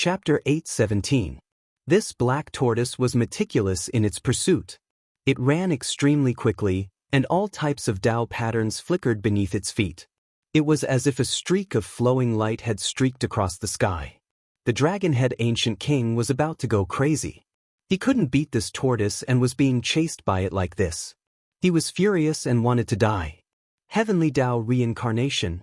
Chapter 8:17. This black tortoise was meticulous in its pursuit. It ran extremely quickly, and all types of Tao patterns flickered beneath its feet. It was as if a streak of flowing light had streaked across the sky. The dragon-head ancient king was about to go crazy. He couldn't beat this tortoise and was being chased by it like this. He was furious and wanted to die. Heavenly Tao reincarnation.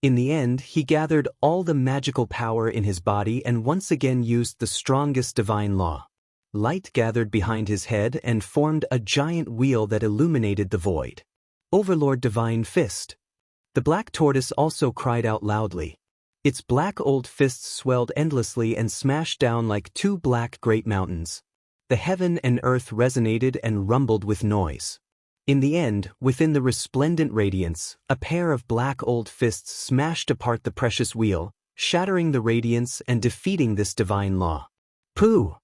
In the end, he gathered all the magical power in his body and once again used the strongest divine law. Light gathered behind his head and formed a giant wheel that illuminated the void. Overlord Divine Fist. The black tortoise also cried out loudly. Its black old fists swelled endlessly and smashed down like two black great mountains. The heaven and earth resonated and rumbled with noise. In the end, within the resplendent radiance, a pair of black old fists smashed apart the precious wheel, shattering the radiance and defeating this divine law. Pooh!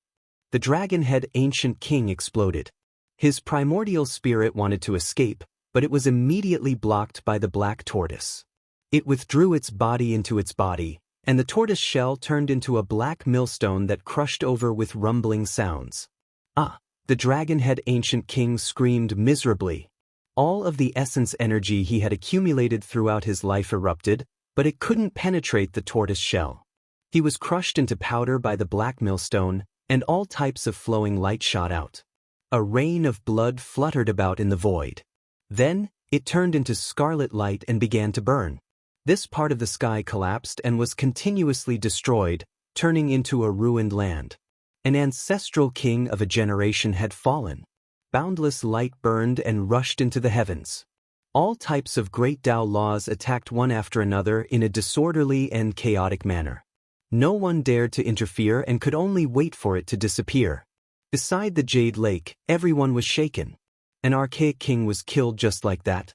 The dragon-head ancient king exploded. His primordial spirit wanted to escape, but it was immediately blocked by the black tortoise. It withdrew its body into its body, and the tortoise shell turned into a black millstone that crushed over with rumbling sounds. Ah! The dragon-head ancient king screamed miserably. All of the essence energy he had accumulated throughout his life erupted, but it couldn't penetrate the tortoise shell. He was crushed into powder by the black millstone, and all types of flowing light shot out. A rain of blood fluttered about in the void. Then, it turned into scarlet light and began to burn. This part of the sky collapsed and was continuously destroyed, turning into a ruined land. An ancestral king of a generation had fallen. Boundless light burned and rushed into the heavens. All types of great Tao laws attacked one after another in a disorderly and chaotic manner. No one dared to interfere and could only wait for it to disappear. Beside the Jade Lake, everyone was shaken. An archaic king was killed just like that.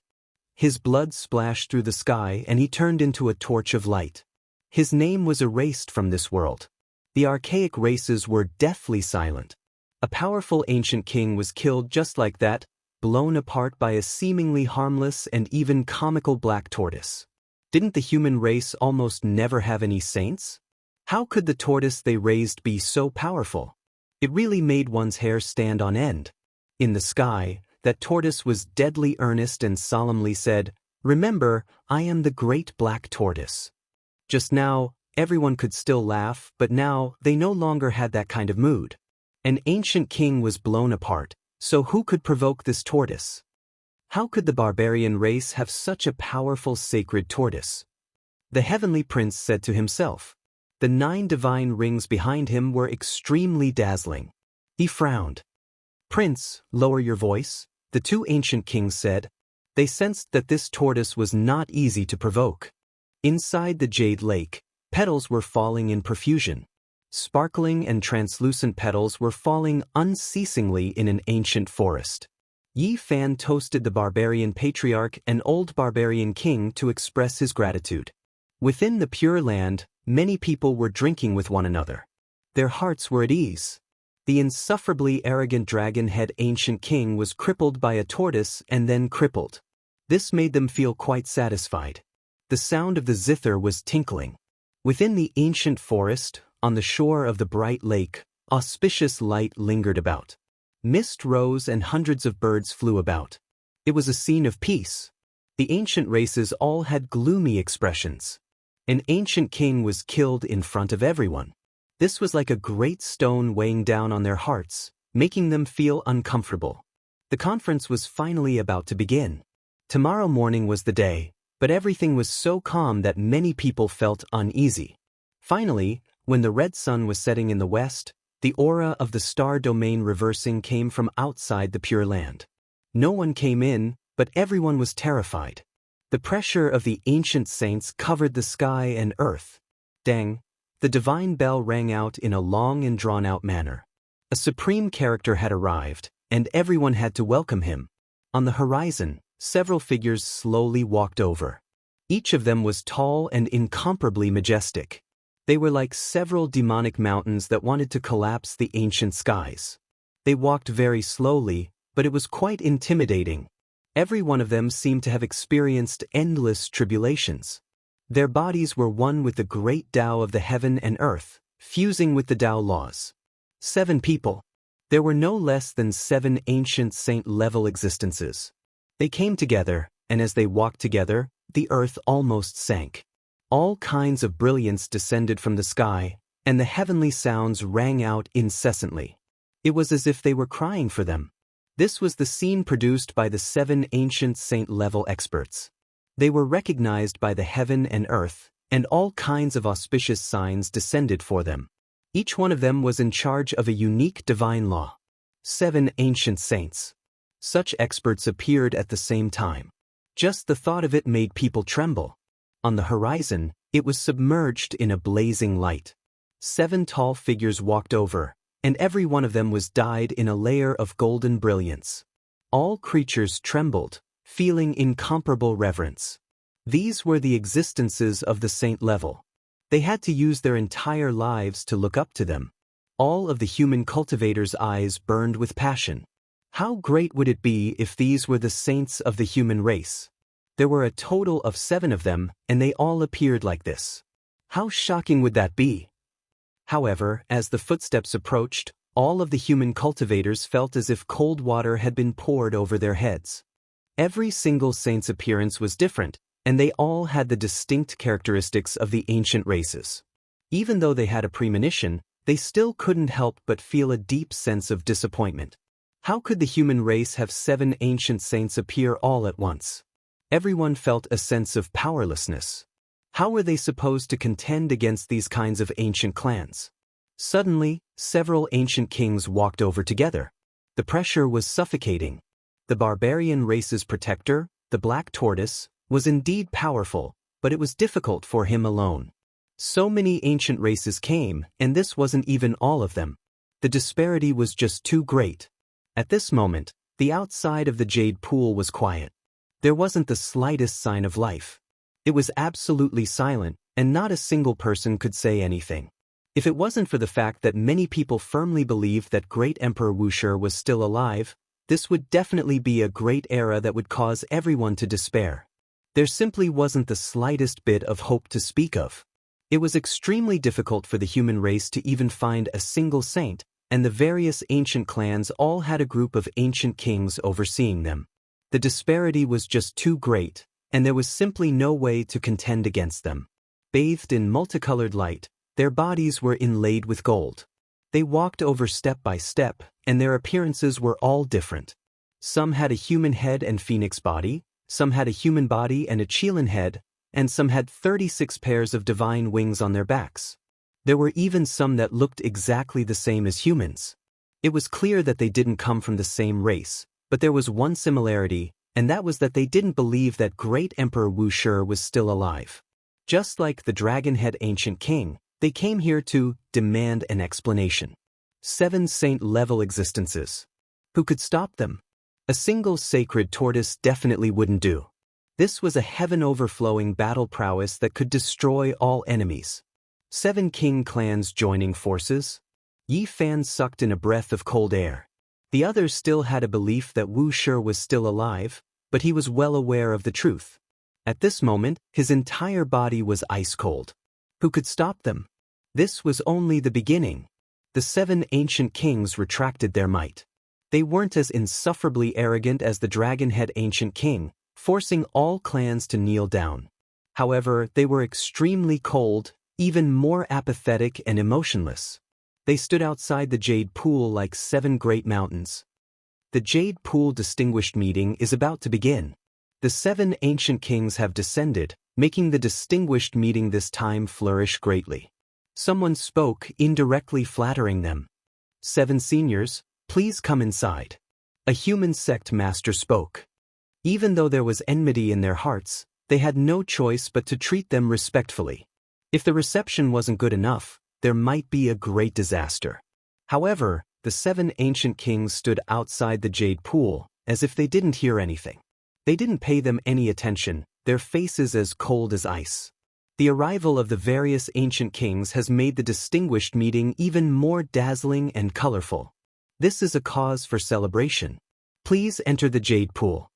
His blood splashed through the sky and he turned into a torch of light. His name was erased from this world. The archaic races were deathly silent. A powerful ancient king was killed just like that, blown apart by a seemingly harmless and even comical black tortoise. Didn't the human race almost never have any saints? How could the tortoise they raised be so powerful? It really made one's hair stand on end. In the sky, that tortoise was deadly earnest and solemnly said, "Remember, I am the great black tortoise." Just now, everyone could still laugh, but now they no longer had that kind of mood. An ancient king was blown apart, so who could provoke this tortoise? How could the barbarian race have such a powerful sacred tortoise? The heavenly prince said to himself. The 9 divine rings behind him were extremely dazzling. He frowned. "Prince, lower your voice," the 2 ancient kings said. They sensed that this tortoise was not easy to provoke. Inside the Jade Lake, petals were falling in profusion. Sparkling and translucent petals were falling unceasingly in an ancient forest. Yi Fan toasted the barbarian patriarch and old barbarian king to express his gratitude. Within the Pure Land, many people were drinking with one another. Their hearts were at ease. The insufferably arrogant dragon-head ancient king was crippled by a tortoise and then crippled. This made them feel quite satisfied. The sound of the zither was tinkling. Within the ancient forest, on the shore of the bright lake, auspicious light lingered about. Mist rose and hundreds of birds flew about. It was a scene of peace. The ancient races all had gloomy expressions. An ancient king was killed in front of everyone. This was like a great stone weighing down on their hearts, making them feel uncomfortable. The conference was finally about to begin. Tomorrow morning was the day, but everything was so calm that many people felt uneasy. Finally, when the red sun was setting in the west, the aura of the star domain reversing came from outside the Pure Land. No one came in, but everyone was terrified. The pressure of the ancient saints covered the sky and earth. Dang! The divine bell rang out in a long and drawn-out manner. A supreme character had arrived, and everyone had to welcome him. On the horizon, several figures slowly walked over. Each of them was tall and incomparably majestic. They were like several demonic mountains that wanted to collapse the ancient skies. They walked very slowly, but it was quite intimidating. Every one of them seemed to have experienced endless tribulations. Their bodies were one with the great Tao of the heaven and earth, fusing with the Tao laws. 7 people. There were no less than 7 ancient saint-level existences. They came together, and as they walked together, the earth almost sank. All kinds of brilliance descended from the sky, and the heavenly sounds rang out incessantly. It was as if they were crying for them. This was the scene produced by the 7 ancient saint-level experts. They were recognized by the heaven and earth, and all kinds of auspicious signs descended for them. Each one of them was in charge of a unique divine law. 7 ancient saints. Such experts appeared at the same time. Just the thought of it made people tremble. On the horizon, it was submerged in a blazing light. 7 tall figures walked over, and every one of them was dyed in a layer of golden brilliance. All creatures trembled, feeling incomparable reverence. These were the existences of the saint level. They had to use their entire lives to look up to them. All of the human cultivators' eyes burned with passion. How great would it be if these were the saints of the human race? There were a total of 7 of them, and they all appeared like this. How shocking would that be? However, as the footsteps approached, all of the human cultivators felt as if cold water had been poured over their heads. Every single saint's appearance was different, and they all had the distinct characteristics of the ancient races. Even though they had a premonition, they still couldn't help but feel a deep sense of disappointment. How could the human race have 7 ancient saints appear all at once? Everyone felt a sense of powerlessness. How were they supposed to contend against these kinds of ancient clans? Suddenly, several ancient kings walked over together. The pressure was suffocating. The barbarian race's protector, the Black Tortoise, was indeed powerful, but it was difficult for him alone. So many ancient races came, and this wasn't even all of them. The disparity was just too great. At this moment, the outside of the jade pool was quiet. There wasn't the slightest sign of life. It was absolutely silent, and not a single person could say anything. If it wasn't for the fact that many people firmly believed that Great Emperor Wuxia was still alive, this would definitely be a great era that would cause everyone to despair. There simply wasn't the slightest bit of hope to speak of. It was extremely difficult for the human race to even find a single saint, and the various ancient clans all had a group of ancient kings overseeing them. The disparity was just too great, and there was simply no way to contend against them. Bathed in multicolored light, their bodies were inlaid with gold. They walked over step by step, and their appearances were all different. Some had a human head and phoenix body, some had a human body and a Qilin head, and some had 36 pairs of divine wings on their backs. There were even some that looked exactly the same as humans. It was clear that they didn't come from the same race, but there was one similarity, and that was that they didn't believe that Great Emperor Wuxia was still alive. Just like the dragon-head ancient king, they came here to demand an explanation. 7 saint-level existences. Who could stop them? A single sacred tortoise definitely wouldn't do. This was a heaven-overflowing battle prowess that could destroy all enemies. 7 king clans joining forces? Yi Fan sucked in a breath of cold air. The others still had a belief that Wuxia was still alive, but he was well aware of the truth. At this moment, his entire body was ice cold. Who could stop them? This was only the beginning. The 7 ancient kings retracted their might. They weren't as insufferably arrogant as the dragon-head ancient king, forcing all clans to kneel down. However, they were extremely cold, even more apathetic and emotionless. They stood outside the Jade Pool like 7 great mountains. The Jade Pool Distinguished Meeting is about to begin. The 7 ancient kings have descended, making the distinguished meeting this time flourish greatly. Someone spoke, indirectly flattering them. 7 seniors, please come inside. A human sect master spoke. Even though there was enmity in their hearts, they had no choice but to treat them respectfully. If the reception wasn't good enough, there might be a great disaster. However, the 7 ancient kings stood outside the Jade Pool, as if they didn't hear anything. They didn't pay them any attention, their faces as cold as ice. The arrival of the various ancient kings has made the distinguished meeting even more dazzling and colorful. This is a cause for celebration. Please enter the Jade Pool.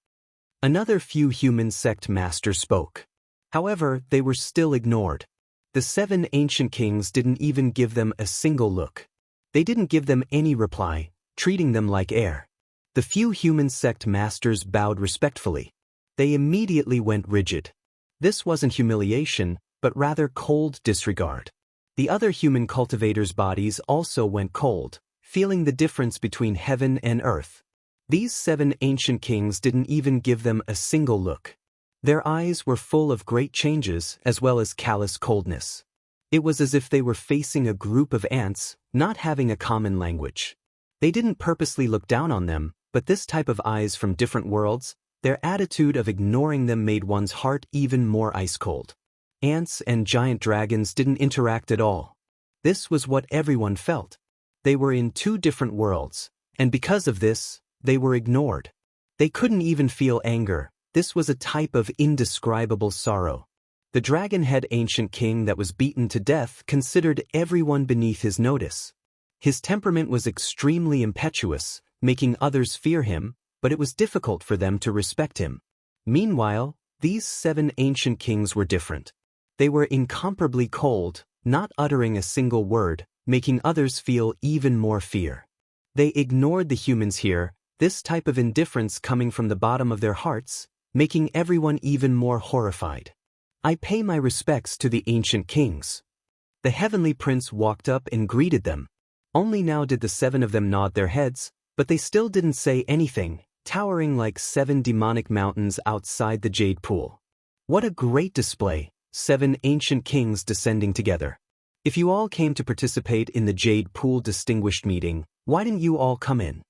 Another few human sect masters spoke. However, they were still ignored. The 7 ancient kings didn't even give them a single look. They didn't give them any reply, treating them like air. The few human sect masters bowed respectfully. They immediately went rigid. This wasn't humiliation, but rather cold disregard. The other human cultivators' bodies also went cold, feeling the difference between heaven and earth. These 7 ancient kings didn't even give them a single look. Their eyes were full of great changes as well as callous coldness. It was as if they were facing a group of ants, not having a common language. They didn't purposely look down on them, but this type of eyes from different worlds, their attitude of ignoring them made one's heart even more ice-cold. Ants and giant dragons didn't interact at all. This was what everyone felt. They were in 2 different worlds, and because of this, they were ignored. They couldn't even feel anger. This was a type of indescribable sorrow. The dragon-head ancient king that was beaten to death considered everyone beneath his notice. His temperament was extremely impetuous, making others fear him, but it was difficult for them to respect him. Meanwhile, these 7 ancient kings were different. They were incomparably cold, not uttering a single word, making others feel even more fear. They ignored the humans here, this type of indifference coming from the bottom of their hearts, making everyone even more horrified. I pay my respects to the ancient kings. The heavenly prince walked up and greeted them. Only now did the 7 of them nod their heads, but they still didn't say anything, towering like 7 demonic mountains outside the jade pool. What a great display, 7 ancient kings descending together. If you all came to participate in the jade pool distinguished meeting, why didn't you all come in?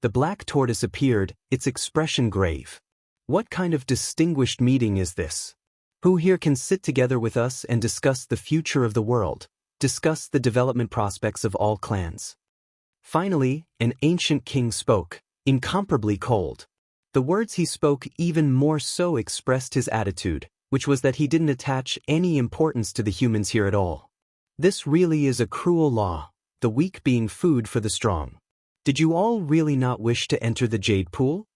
The black tortoise appeared, its expression grave. What kind of distinguished meeting is this? Who here can sit together with us and discuss the future of the world, discuss the development prospects of all clans? Finally, an ancient king spoke, incomparably cold. The words he spoke even more so expressed his attitude, which was that he didn't attach any importance to the humans here at all. This really is a cruel law, the weak being food for the strong. Did you all really not wish to enter the jade pool?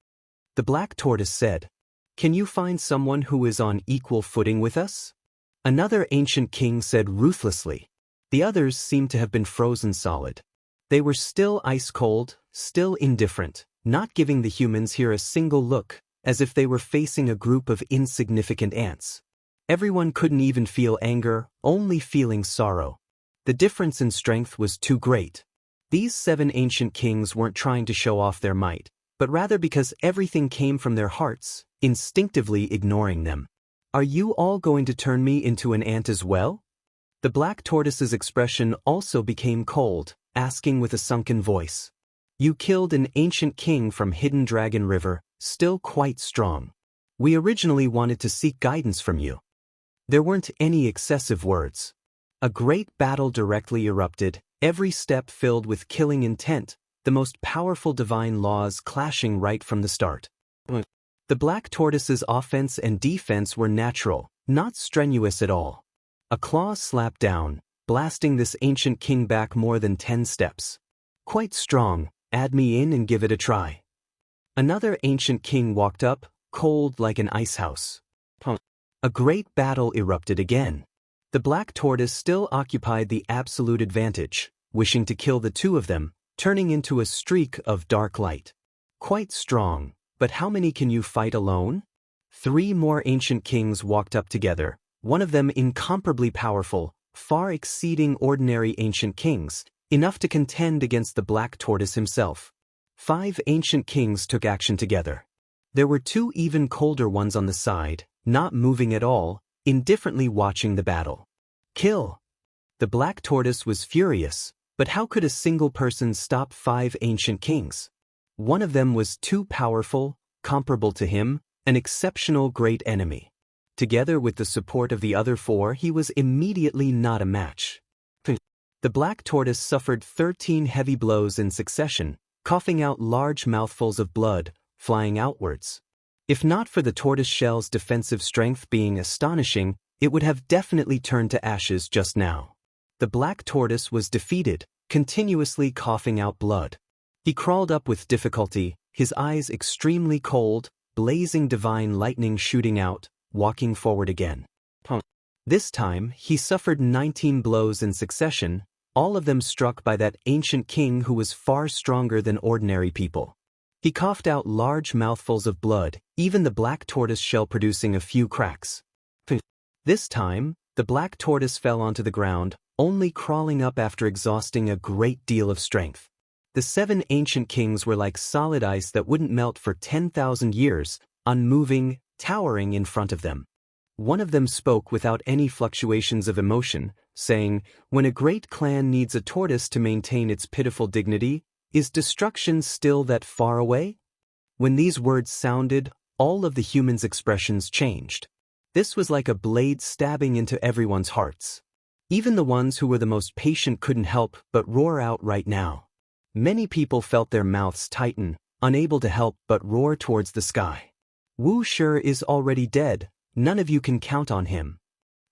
The black tortoise said, "Can you find someone who is on equal footing with us?" Another ancient king said ruthlessly. The others seemed to have been frozen solid. They were still ice-cold, still indifferent, not giving the humans here a single look, as if they were facing a group of insignificant ants. Everyone couldn't even feel anger, only feeling sorrow. The difference in strength was too great. These 7 ancient kings weren't trying to show off their might, but rather because everything came from their hearts, instinctively ignoring them. Are you all going to turn me into an ant as well? The black tortoise's expression also became cold, asking with a sunken voice. You killed an ancient king from Hidden Dragon River, still quite strong. We originally wanted to seek guidance from you. There weren't any excessive words. A great battle directly erupted, every step filled with killing intent, the most powerful divine laws clashing right from the start. The black tortoise's offense and defense were natural, not strenuous at all. A claw slapped down, blasting this ancient king back more than 10 steps. Quite strong, add me in and give it a try. Another ancient king walked up, cold like an icehouse. A great battle erupted again. The black tortoise still occupied the absolute advantage, wishing to kill the 2 of them, turning into a streak of dark light. Quite strong, but how many can you fight alone? 3 more ancient kings walked up together, one of them incomparably powerful, far exceeding ordinary ancient kings, enough to contend against the black tortoise himself. 5 ancient kings took action together. There were 2 even colder ones on the side, not moving at all, indifferently watching the battle. Kill! The black tortoise was furious, but how could a single person stop 5 ancient kings? One of them was too powerful, comparable to him, an exceptional great enemy. Together with the support of the other 4, he was immediately not a match. The black tortoise suffered 13 heavy blows in succession, coughing out large mouthfuls of blood, flying outwards. If not for the tortoise shell's defensive strength being astonishing, it would have definitely turned to ashes just now. The black tortoise was defeated, continuously coughing out blood. He crawled up with difficulty, his eyes extremely cold, blazing divine lightning shooting out, walking forward again. This time, he suffered 19 blows in succession, all of them struck by that ancient king who was far stronger than ordinary people. He coughed out large mouthfuls of blood, even the black tortoise shell producing a few cracks. This time, the black tortoise fell onto the ground, only crawling up after exhausting a great deal of strength. The 7 ancient kings were like solid ice that wouldn't melt for 10,000 years, unmoving, towering in front of them. One of them spoke without any fluctuations of emotion, saying, "When a great clan needs a tortoise to maintain its pitiful dignity, is destruction still that far away?" When these words sounded, all of the humans' expressions changed. This was like a blade stabbing into everyone's hearts. Even the ones who were the most patient couldn't help but roar out right now. Many people felt their mouths tighten, unable to help but roar towards the sky. "Wuxia is already dead, none of you can count on him."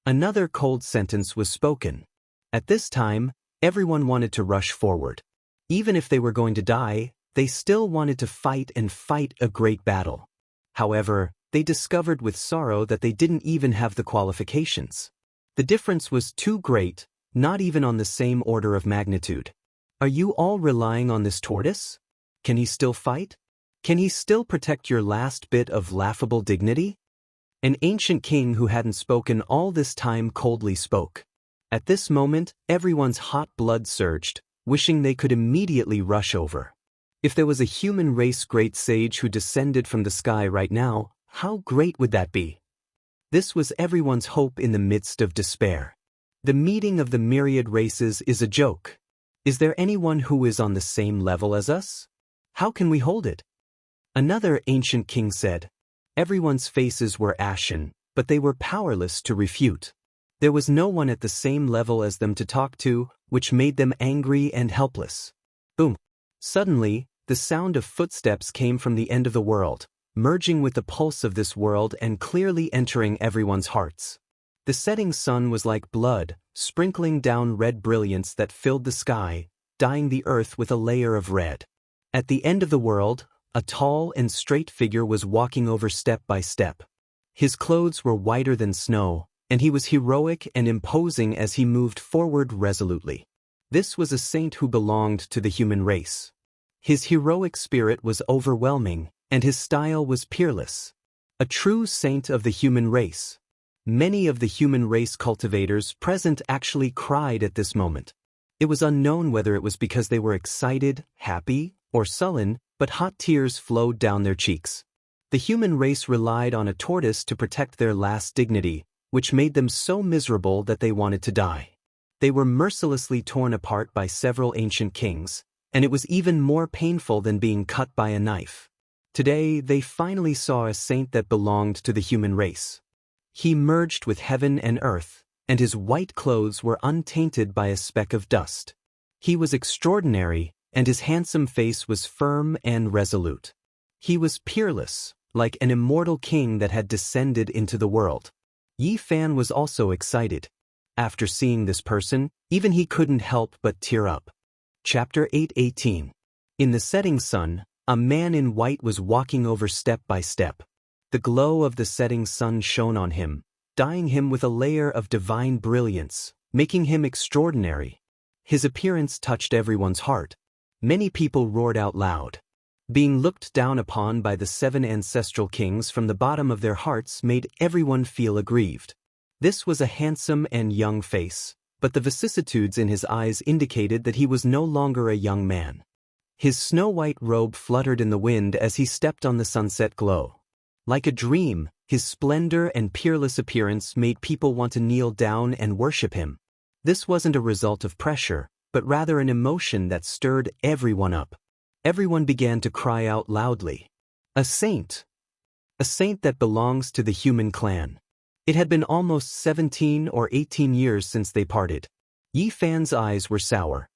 Another cold sentence was spoken. At this time, everyone wanted to rush forward. Even if they were going to die, they still wanted to fight and fight a great battle. However, they discovered with sorrow that they didn't even have the qualifications. The difference was too great, not even on the same order of magnitude. Are you all relying on this tortoise? Can he still fight? Can he still protect your last bit of laughable dignity? An ancient king who hadn't spoken all this time coldly spoke. At this moment, everyone's hot blood surged, wishing they could immediately rush over. If there was a human race great sage who descended from the sky right now, how great would that be? This was everyone's hope in the midst of despair. The meeting of the myriad races is a joke. Is there anyone who is on the same level as us? How can we hold it? Another ancient king said. Everyone's faces were ashen, but they were powerless to refute. There was no one at the same level as them to talk to, which made them angry and helpless. Boom! Suddenly, the sound of footsteps came from the end of the world, merging with the pulse of this world and clearly entering everyone's hearts. The setting sun was like blood, sprinkling down red brilliance that filled the sky, dyeing the earth with a layer of red. At the end of the world, a tall and straight figure was walking over step by step. His clothes were whiter than snow, and he was heroic and imposing as he moved forward resolutely. This was a saint who belonged to the human race. His heroic spirit was overwhelming, and his style was peerless. A true saint of the human race. Many of the human race cultivators present actually cried at this moment. It was unknown whether it was because they were excited, happy, or sullen, but hot tears flowed down their cheeks. The human race relied on a tortoise to protect their last dignity, which made them so miserable that they wanted to die. They were mercilessly torn apart by several ancient kings, and it was even more painful than being cut by a knife. Today, they finally saw a saint that belonged to the human race. He merged with heaven and earth, and his white clothes were untainted by a speck of dust. He was extraordinary, and his handsome face was firm and resolute. He was peerless, like an immortal king that had descended into the world. Yi Fan was also excited. After seeing this person, even he couldn't help but tear up. Chapter 8:18. In the setting sun, a man in white was walking over step by step. The glow of the setting sun shone on him, dyeing him with a layer of divine brilliance, making him extraordinary. His appearance touched everyone's heart. Many people roared out loud. Being looked down upon by the 7 ancestral kings from the bottom of their hearts made everyone feel aggrieved. This was a handsome and young face, but the vicissitudes in his eyes indicated that he was no longer a young man. His snow-white robe fluttered in the wind as he stepped on the sunset glow. Like a dream, his splendor and peerless appearance made people want to kneel down and worship him. This wasn't a result of pressure, but rather an emotion that stirred everyone up. Everyone began to cry out loudly. A saint! A saint that belongs to the human clan. It had been almost 17 or 18 years since they parted. Yi Fan's eyes were sour.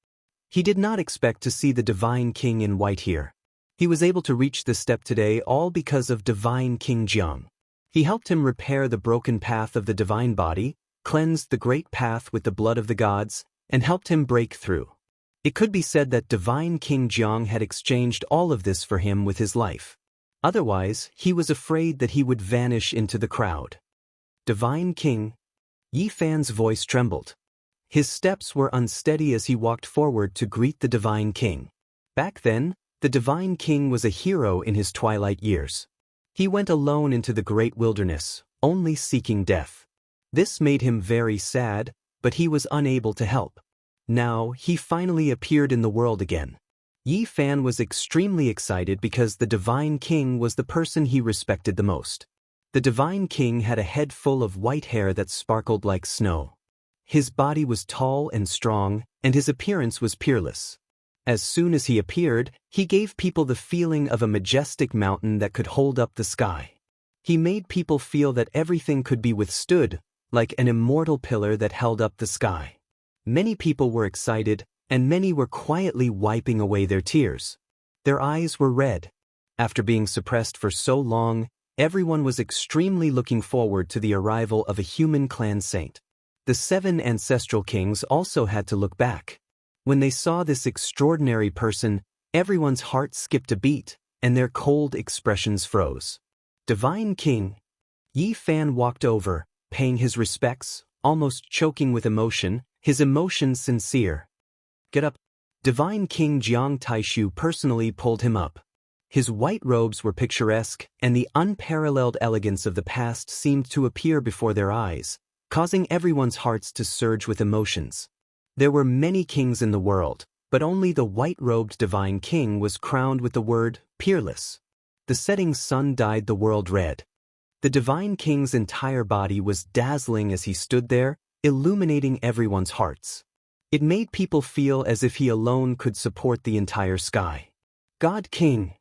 He did not expect to see the divine king in white here. He was able to reach this step today all because of divine King Jiang. He helped him repair the broken path of the divine body, cleansed the great path with the blood of the gods, and helped him break through. It could be said that divine King Jiang had exchanged all of this for him with his life. Otherwise, he was afraid that he would vanish into the crowd. Divine King. Yi Fan's voice trembled. His steps were unsteady as he walked forward to greet the Divine King. Back then, the Divine King was a hero in his twilight years. He went alone into the great wilderness, only seeking death. This made him very sad, but he was unable to help. Now, he finally appeared in the world again. Yi Fan was extremely excited because the Divine King was the person he respected the most. The Divine King had a head full of white hair that sparkled like snow. His body was tall and strong, and his appearance was peerless. As soon as he appeared, he gave people the feeling of a majestic mountain that could hold up the sky. He made people feel that everything could be withstood, like an immortal pillar that held up the sky. Many people were excited, and many were quietly wiping away their tears. Their eyes were red. After being suppressed for so long, everyone was extremely looking forward to the arrival of a human clan saint. The 7 ancestral kings also had to look back. When they saw this extraordinary person, everyone's heart skipped a beat, and their cold expressions froze. Divine King. Yi Fan walked over, paying his respects, almost choking with emotion, his emotions sincere. Get up. Divine King Jiang Taishu personally pulled him up. His white robes were picturesque, and the unparalleled elegance of the past seemed to appear before their eyes, causing everyone's hearts to surge with emotions. There were many kings in the world, but only the white-robed Divine King was crowned with the word, peerless. The setting sun dyed the world red. The Divine King's entire body was dazzling as he stood there, illuminating everyone's hearts. It made people feel as if he alone could support the entire sky. God King.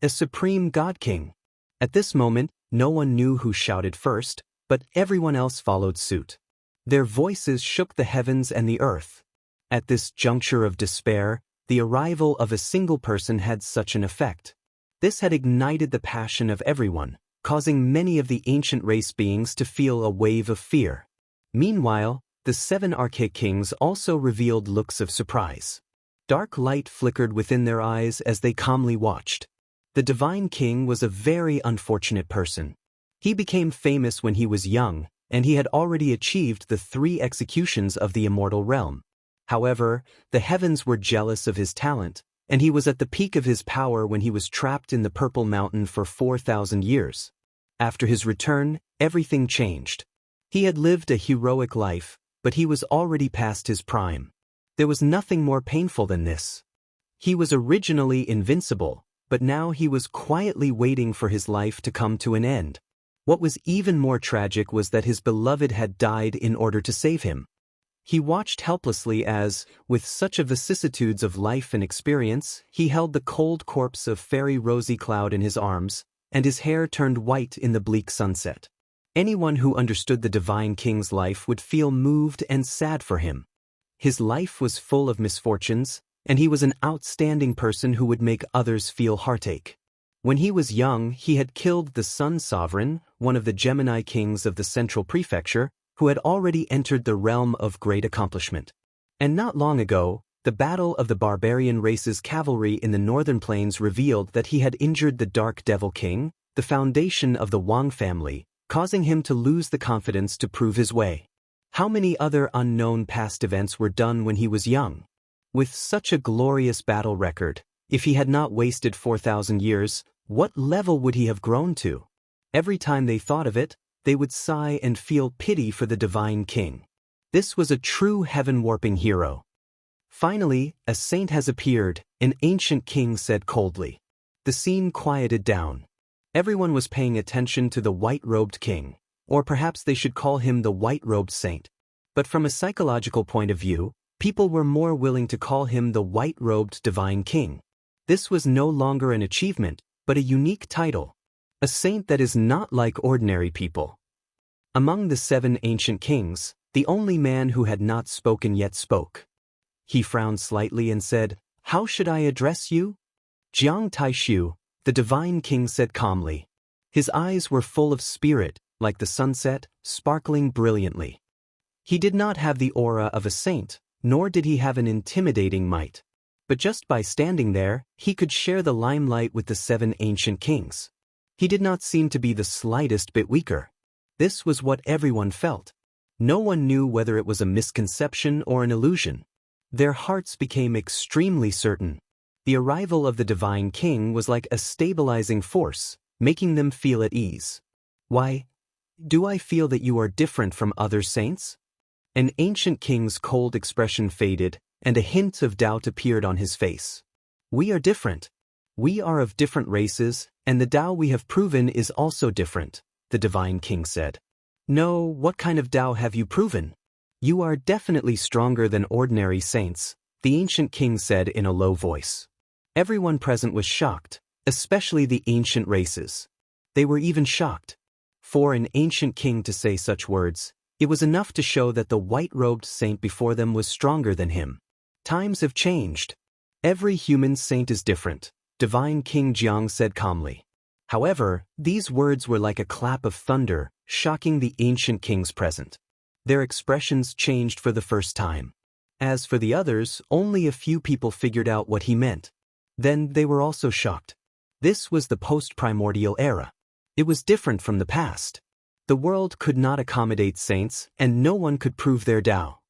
A supreme God King. At this moment, no one knew who shouted first, but everyone else followed suit. Their voices shook the heavens and the earth. At this juncture of despair, the arrival of a single person had such an effect. This had ignited the passion of everyone, causing many of the ancient race beings to feel a wave of fear. Meanwhile, the 7 archaic kings also revealed looks of surprise. Dark light flickered within their eyes as they calmly watched. The Divine King was a very unfortunate person. He became famous when he was young, and he had already achieved the 3 executions of the immortal realm. However, the heavens were jealous of his talent, and he was at the peak of his power when he was trapped in the Purple Mountain for 4,000 years. After his return, everything changed. He had lived a heroic life, but he was already past his prime. There was nothing more painful than this. He was originally invincible, but now he was quietly waiting for his life to come to an end. What was even more tragic was that his beloved had died in order to save him. He watched helplessly as, with such a vicissitudes of life and experience, he held the cold corpse of Fairy Rosy Cloud in his arms, and his hair turned white in the bleak sunset. Anyone who understood the Divine King's life would feel moved and sad for him. His life was full of misfortunes, and he was an outstanding person who would make others feel heartache. When he was young, he had killed the Sun Sovereign, one of the Gemini kings of the Central Prefecture, who had already entered the realm of great accomplishment. And not long ago, the battle of the barbarian race's cavalry in the northern plains revealed that he had injured the Dark Devil King, the foundation of the Wang family, causing him to lose the confidence to prove his way. How many other unknown past events were done when he was young? With such a glorious battle record, if he had not wasted 4,000 years, what level would he have grown to? Every time they thought of it, they would sigh and feel pity for the Divine King. This was a true heaven-warping hero. Finally, a saint has appeared, an ancient king said coldly. The scene quieted down. Everyone was paying attention to the white-robed king, or perhaps they should call him the white-robed saint. But from a psychological point of view, people were more willing to call him the white-robed Divine King. This was no longer an achievement, but a unique title. A saint that is not like ordinary people. Among the 7 ancient kings, the only man who had not spoken yet spoke. He frowned slightly and said, "How should I address you?" Jiang Taishu, the Divine King said calmly. His eyes were full of spirit, like the sunset, sparkling brilliantly. He did not have the aura of a saint, nor did he have an intimidating might. But just by standing there, he could share the limelight with the 7 ancient kings. He did not seem to be the slightest bit weaker. This was what everyone felt. No one knew whether it was a misconception or an illusion. Their hearts became extremely certain. The arrival of the Divine King was like a stabilizing force, making them feel at ease. Why? Do I feel that you are different from other saints? An ancient king's cold expression faded, and a hint of doubt appeared on his face. We are different. We are of different races, and the Tao we have proven is also different, the Divine King said. No, what kind of Tao have you proven? You are definitely stronger than ordinary saints, the ancient king said in a low voice. Everyone present was shocked, especially the ancient races. They were even shocked. For an ancient king to say such words, it was enough to show that the white-robed saint before them was stronger than him. Times have changed. Every human saint is different, Divine King Jiang said calmly. However, these words were like a clap of thunder, shocking the ancient kings present. Their expressions changed for the first time. As for the others, only a few people figured out what he meant. Then they were also shocked. This was the post-primordial era. It was different from the past. The world could not accommodate saints, and no one could prove their Tao.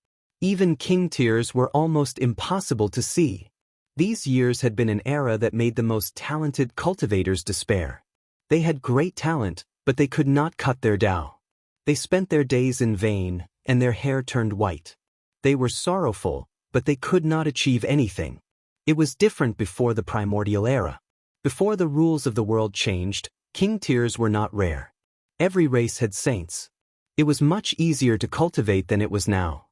Even king tiers were almost impossible to see. These years had been an era that made the most talented cultivators despair. They had great talent, but they could not cut their Tao. They spent their days in vain, and their hair turned white. They were sorrowful, but they could not achieve anything. It was different before the primordial era. Before the rules of the world changed, king tiers were not rare. Every race had saints. It was much easier to cultivate than it was now.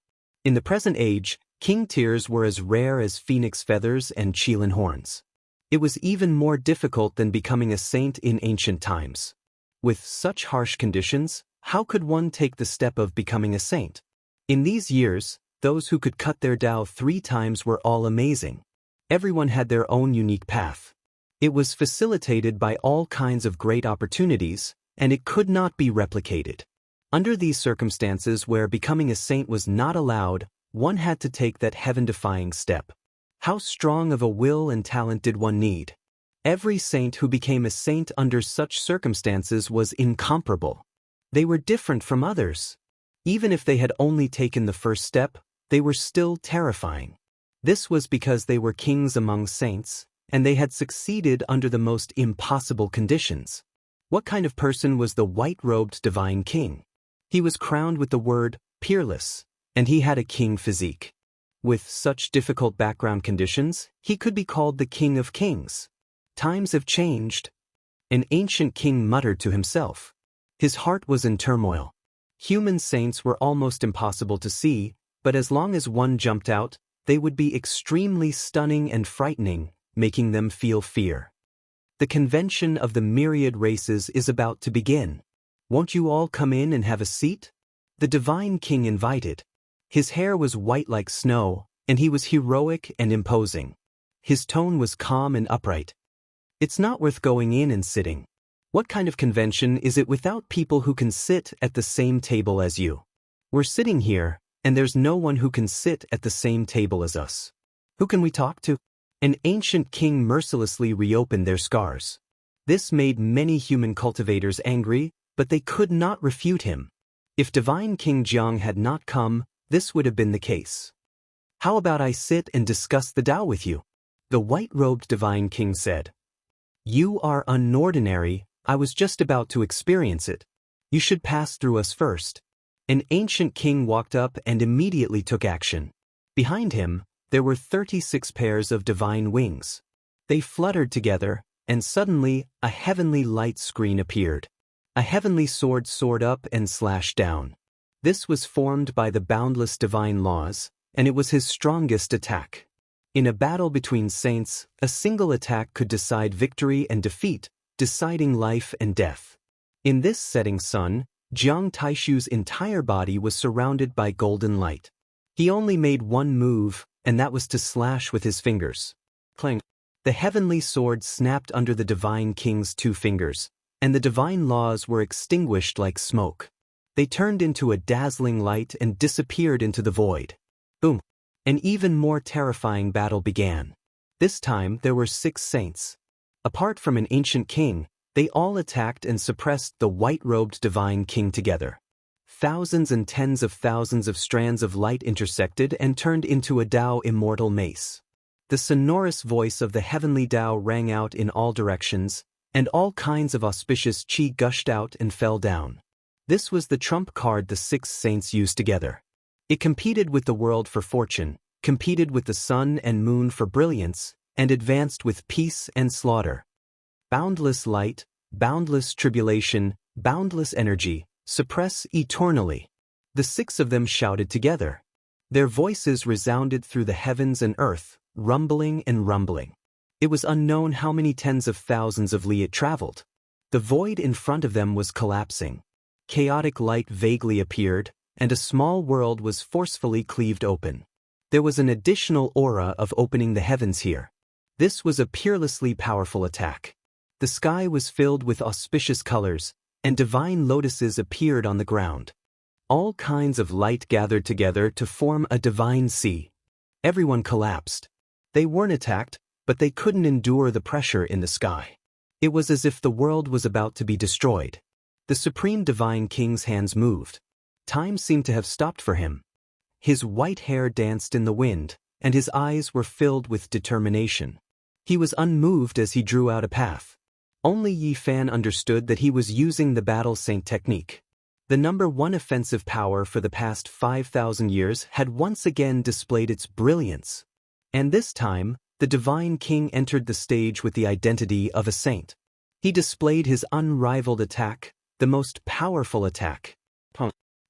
In the present age, king tiers were as rare as phoenix feathers and qilin horns. It was even more difficult than becoming a saint in ancient times. With such harsh conditions, how could one take the step of becoming a saint? In these years, those who could cut their Tao 3 times were all amazing. Everyone had their own unique path. It was facilitated by all kinds of great opportunities, and it could not be replicated. Under these circumstances where becoming a saint was not allowed, one had to take that heaven-defying step. How strong of a will and talent did one need? Every saint who became a saint under such circumstances was incomparable. They were different from others. Even if they had only taken the first step, they were still terrifying. This was because they were kings among saints, and they had succeeded under the most impossible conditions. What kind of person was the white-robed Divine King? He was crowned with the word peerless, and he had a king physique. With such difficult background conditions, he could be called the King of Kings. Times have changed. An ancient king muttered to himself. His heart was in turmoil. Human saints were almost impossible to see, but as long as one jumped out, they would be extremely stunning and frightening, making them feel fear. The convention of the myriad races is about to begin. Won't you all come in and have a seat? The Divine King invited. His hair was white like snow, and he was heroic and imposing. His tone was calm and upright. It's not worth going in and sitting. What kind of convention is it without people who can sit at the same table as you? We're sitting here, and there's no one who can sit at the same table as us. Who can we talk to? An ancient king mercilessly reopened their scars. This made many human cultivators angry, but they could not refute him. If Divine King Jiang had not come, this would have been the case. How about I sit and discuss the Tao with you? The white-robed Divine King said. You are unordinary, I was just about to experience it. You should pass through us first. An ancient king walked up and immediately took action. Behind him, there were 36 pairs of divine wings. They fluttered together, and suddenly a heavenly light screen appeared. A heavenly sword soared up and slashed down. This was formed by the boundless divine laws, and it was his strongest attack. In a battle between saints, a single attack could decide victory and defeat, deciding life and death. In this setting sun, Jiang Taishu's entire body was surrounded by golden light. He only made one move, and that was to slash with his fingers. Clang! The heavenly sword snapped under the Divine King's 2 fingers, and the divine laws were extinguished like smoke. They turned into a dazzling light and disappeared into the void. Boom! An even more terrifying battle began. This time there were 6 saints. Apart from an ancient king, they all attacked and suppressed the white-robed Divine King together. thousands and tens of thousands of strands of light intersected and turned into a Tao immortal mace. The sonorous voice of the heavenly Tao rang out in all directions, and all kinds of auspicious qi gushed out and fell down. This was the trump card the six saints used together. It competed with the world for fortune, competed with the sun and moon for brilliance, and advanced with peace and slaughter. Boundless light, boundless tribulation, boundless energy, suppress eternally. The six of them shouted together. Their voices resounded through the heavens and earth, rumbling and rumbling. It was unknown how many tens of thousands of li it traveled. The void in front of them was collapsing. Chaotic light vaguely appeared, and a small world was forcefully cleaved open. There was an additional aura of opening the heavens here. This was a peerlessly powerful attack. The sky was filled with auspicious colors, and divine lotuses appeared on the ground. All kinds of light gathered together to form a divine sea. Everyone collapsed. They weren't attacked, but they couldn't endure the pressure in the sky. It was as if the world was about to be destroyed. The Supreme Divine King's hands moved. Time seemed to have stopped for him. His white hair danced in the wind, and his eyes were filled with determination. He was unmoved as he drew out a path. Only Yi Fan understood that he was using the Battle Saint technique. The number one offensive power for the past 5,000 years had once again displayed its brilliance. And this time, the Divine King entered the stage with the identity of a saint. He displayed his unrivaled attack, the most powerful attack.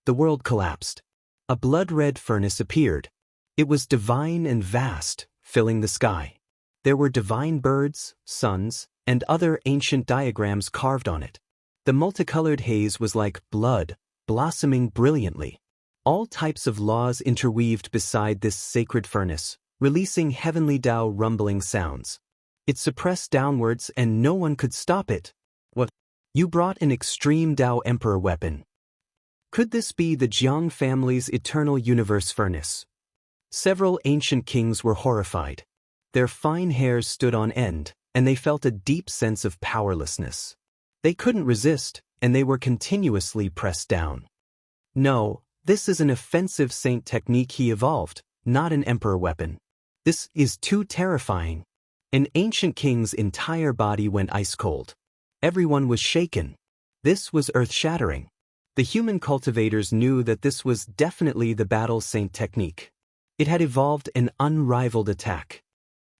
The world collapsed. A blood-red furnace appeared. It was divine and vast, filling the sky. There were divine birds, suns, and other ancient diagrams carved on it. The multicolored haze was like blood, blossoming brilliantly. All types of laws interweaved beside this sacred furnace, releasing heavenly Tao rumbling sounds. It suppressed downwards and no one could stop it. What? You brought an extreme Tao Emperor weapon. Could this be the Jiang family's eternal universe furnace? Several ancient kings were horrified. Their fine hairs stood on end, and they felt a deep sense of powerlessness. They couldn't resist, and they were continuously pressed down. No, this is an offensive saint technique he evolved, not an emperor weapon. This is too terrifying. An ancient king's entire body went ice cold. Everyone was shaken. This was earth-shattering. The human cultivators knew that this was definitely the Battle Saint technique. It had evolved an unrivaled attack.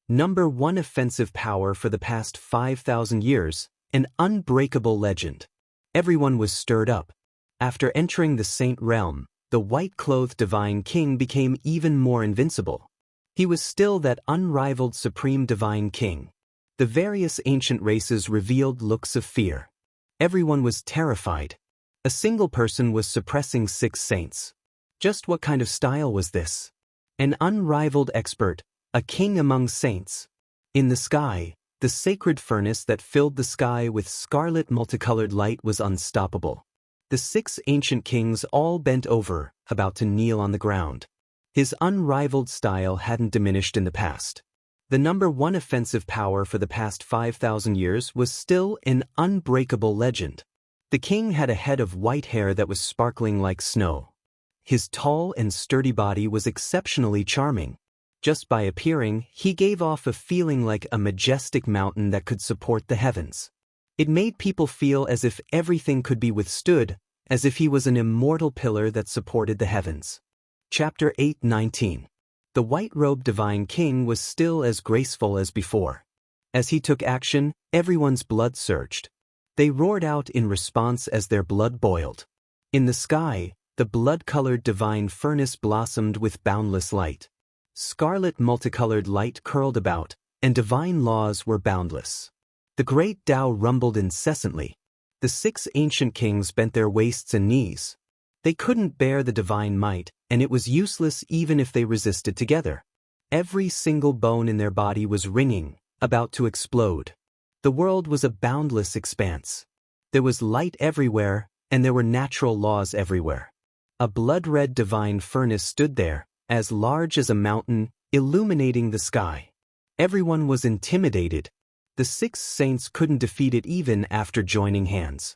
Number one offensive power for the past 5,000 years, an unbreakable legend. Everyone was stirred up. After entering the saint realm, the white-clothed divine king became even more invincible. He was still that unrivaled supreme divine king. The various ancient races revealed looks of fear. Everyone was terrified. A single person was suppressing six saints. Just what kind of style was this? An unrivaled expert, a king among saints. In the sky, the sacred furnace that filled the sky with scarlet multicolored light was unstoppable. The six ancient kings all bent over, about to kneel on the ground. His unrivaled style hadn't diminished in the past. The number one offensive power for the past 5,000 years was still an unbreakable legend. The king had a head of white hair that was sparkling like snow. His tall and sturdy body was exceptionally charming. Just by appearing, he gave off a feeling like a majestic mountain that could support the heavens. It made people feel as if everything could be withstood, as if he was an immortal pillar that supported the heavens. Chapter 8:19. The white-robed divine king was still as graceful as before. As he took action, everyone's blood surged. They roared out in response as their blood boiled. In the sky, the blood-colored divine furnace blossomed with boundless light. Scarlet multicolored light curled about, and divine laws were boundless. The great Tao rumbled incessantly. The six ancient kings bent their waists and knees. They couldn't bear the divine might, and it was useless even if they resisted together. Every single bone in their body was ringing, about to explode. The world was a boundless expanse. There was light everywhere, and there were natural laws everywhere. A blood-red divine furnace stood there, as large as a mountain, illuminating the sky. Everyone was intimidated. The six saints couldn't defeat it even after joining hands.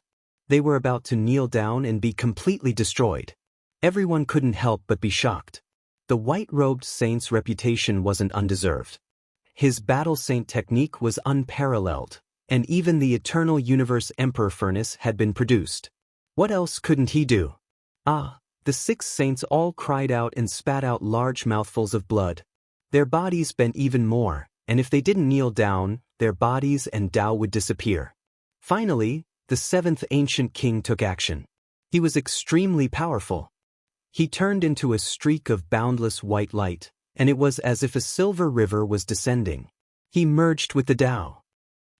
They were about to kneel down and be completely destroyed. Everyone couldn't help but be shocked. The white-robed saint's reputation wasn't undeserved. His battle saint technique was unparalleled, and even the Eternal Universe Emperor furnace had been produced. What else couldn't he do? The 6 saints all cried out and spat out large mouthfuls of blood. Their bodies bent even more, and if they didn't kneel down, their bodies and Tao would disappear. Finally, the 7th ancient king took action. He was extremely powerful. He turned into a streak of boundless white light, and it was as if a silver river was descending. He merged with the Tao.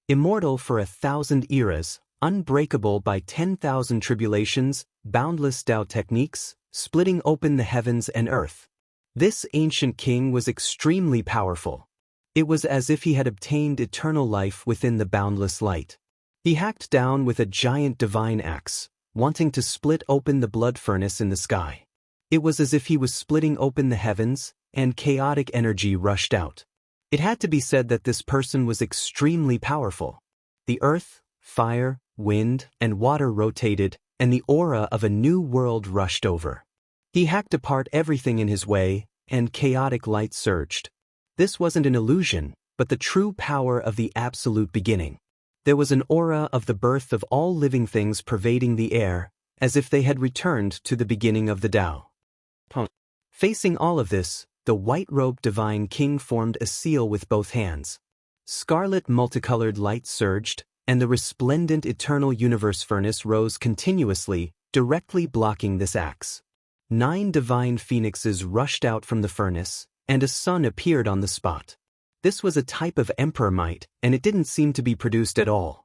Immortal for 1,000 eras, unbreakable by 10,000 tribulations, boundless Tao techniques, splitting open the heavens and earth. This ancient king was extremely powerful. It was as if he had obtained eternal life within the boundless light. He hacked down with a giant divine axe, wanting to split open the blood furnace in the sky. It was as if he was splitting open the heavens, and chaotic energy rushed out. It had to be said that this person was extremely powerful. The earth, fire, wind, and water rotated, and the aura of a new world rushed over. He hacked apart everything in his way, and chaotic light surged. This wasn't an illusion, but the true power of the absolute beginning. There was an aura of the birth of all living things pervading the air, as if they had returned to the beginning of the Tao. Facing all of this, the white-robed divine king formed a seal with both hands. Scarlet multicolored light surged, and the resplendent eternal universe furnace rose continuously, directly blocking this axe. 9 divine phoenixes rushed out from the furnace, and a sun appeared on the spot. This was a type of emperor might, and it didn't seem to be produced at all.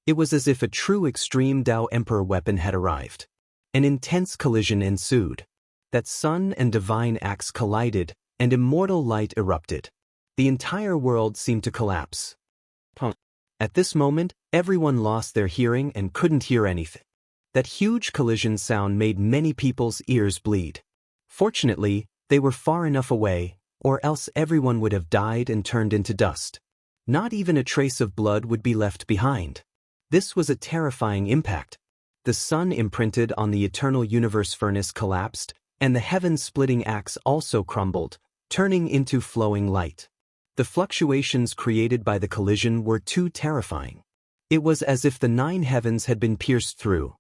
It was as if a true extreme Tao emperor weapon had arrived. An intense collision ensued. That sun and divine axe collided, and immortal light erupted. The entire world seemed to collapse. At this moment, everyone lost their hearing and couldn't hear anything. That huge collision sound made many people's ears bleed. Fortunately, they were far enough away, or else everyone would have died and turned into dust. Not even a trace of blood would be left behind. This was a terrifying impact. The sun imprinted on the eternal universe furnace collapsed, and the heaven-splitting axe also crumbled, turning into flowing light. The fluctuations created by the collision were too terrifying. It was as if the 9 heavens had been pierced through.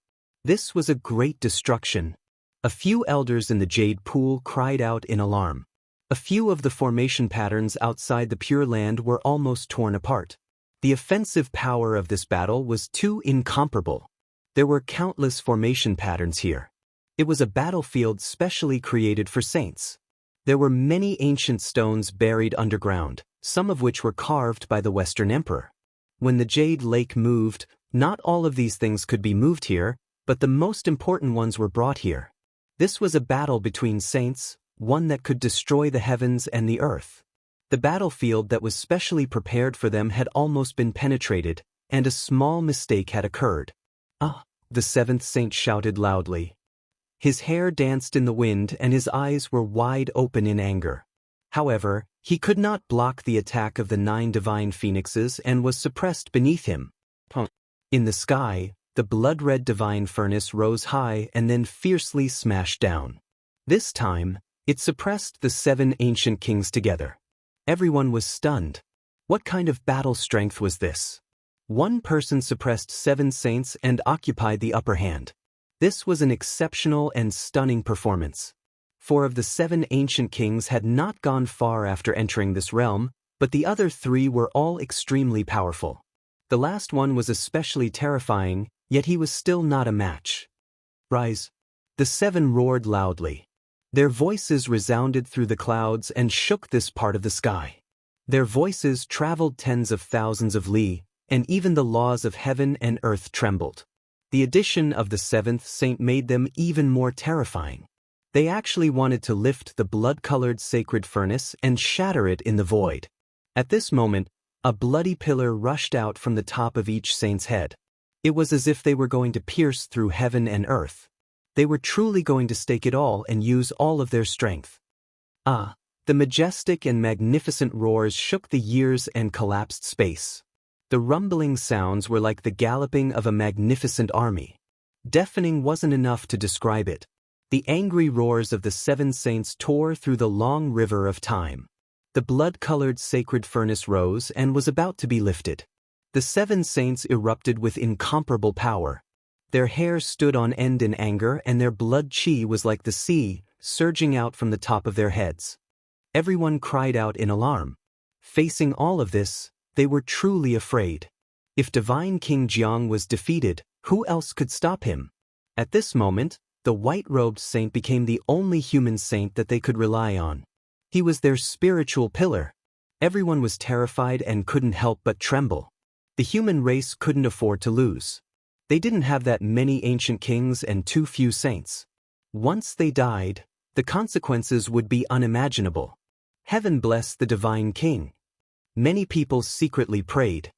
This was a great destruction. A few elders in the jade pool cried out in alarm. A few of the formation patterns outside the Pure Land were almost torn apart. The offensive power of this battle was too incomparable. There were countless formation patterns here. It was a battlefield specially created for saints. There were many ancient stones buried underground, some of which were carved by the Western Emperor. When the Jade Lake moved, not all of these things could be moved here, but the most important ones were brought here. This was a battle between saints, one that could destroy the heavens and the earth. The battlefield that was specially prepared for them had almost been penetrated, and a small mistake had occurred. The 7th saint shouted loudly. His hair danced in the wind and his eyes were wide open in anger. However, he could not block the attack of the 9 divine phoenixes and was suppressed beneath him. In the sky, the blood-red divine furnace rose high and then fiercely smashed down. This time, it suppressed the 7 ancient kings together. Everyone was stunned. What kind of battle strength was this? One person suppressed 7 saints and occupied the upper hand. This was an exceptional and stunning performance. 4 of the 7 ancient kings had not gone far after entering this realm, but the other 3 were all extremely powerful. The last one was especially terrifying, yet he was still not a match. Rise! The 7 roared loudly. Their voices resounded through the clouds and shook this part of the sky. Their voices traveled tens of thousands of li, and even the laws of heaven and earth trembled. The addition of the 7th saint made them even more terrifying. They actually wanted to lift the blood-colored sacred furnace and shatter it in the void. At this moment, a bloody pillar rushed out from the top of each saint's head. It was as if they were going to pierce through heaven and earth. They were truly going to stake it all and use all of their strength. The majestic and magnificent roars shook the years and collapsed space. The rumbling sounds were like the galloping of a magnificent army. Deafening wasn't enough to describe it. The angry roars of the seven saints tore through the long river of time. The blood-colored sacred furnace rose and was about to be lifted. The seven saints erupted with incomparable power. Their hair stood on end in anger and their blood chi was like the sea, surging out from the top of their heads. Everyone cried out in alarm. Facing all of this, they were truly afraid. If Divine King Jiang was defeated, who else could stop him? At this moment, the white-robed saint became the only human saint that they could rely on. He was their spiritual pillar. Everyone was terrified and couldn't help but tremble. The human race couldn't afford to lose. They didn't have that many ancient kings and too few saints. Once they died, the consequences would be unimaginable. Heaven bless the Divine King. Many people secretly prayed.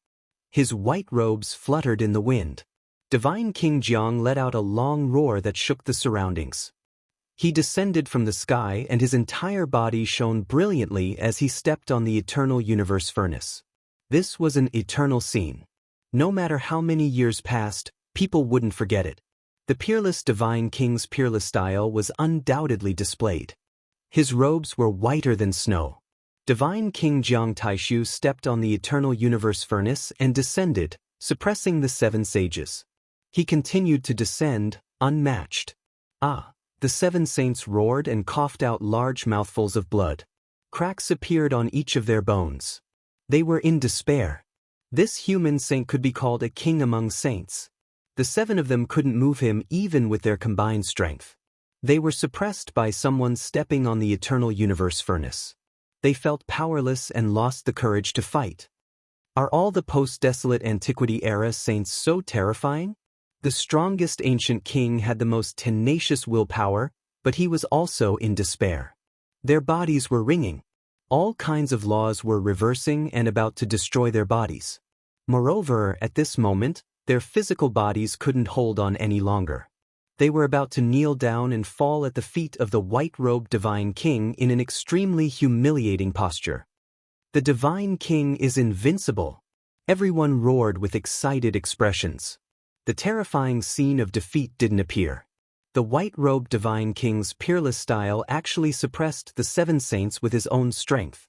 His white robes fluttered in the wind. Divine King Jiang let out a long roar that shook the surroundings. He descended from the sky and his entire body shone brilliantly as he stepped on the eternal universe furnace. This was an eternal scene. No matter how many years passed, people wouldn't forget it. The peerless Divine King's peerless style was undoubtedly displayed. His robes were whiter than snow. Divine King Jiang Taishu stepped on the eternal universe furnace and descended, suppressing the seven sages. He continued to descend, unmatched. The seven saints roared and coughed out large mouthfuls of blood. Cracks appeared on each of their bones. They were in despair. This human saint could be called a king among saints. The seven of them couldn't move him even with their combined strength. They were suppressed by someone stepping on the eternal universe furnace. They felt powerless and lost the courage to fight. Are all the post-desolate antiquity era saints so terrifying? The strongest ancient king had the most tenacious willpower, but he was also in despair. Their bodies were ringing. All kinds of laws were reversing and about to destroy their bodies. Moreover, at this moment, their physical bodies couldn't hold on any longer. They were about to kneel down and fall at the feet of the white-robed Divine King in an extremely humiliating posture. The Divine King is invincible. Everyone roared with excited expressions. The terrifying scene of defeat didn't appear. The white-robed Divine King's peerless style actually suppressed the seven saints with his own strength.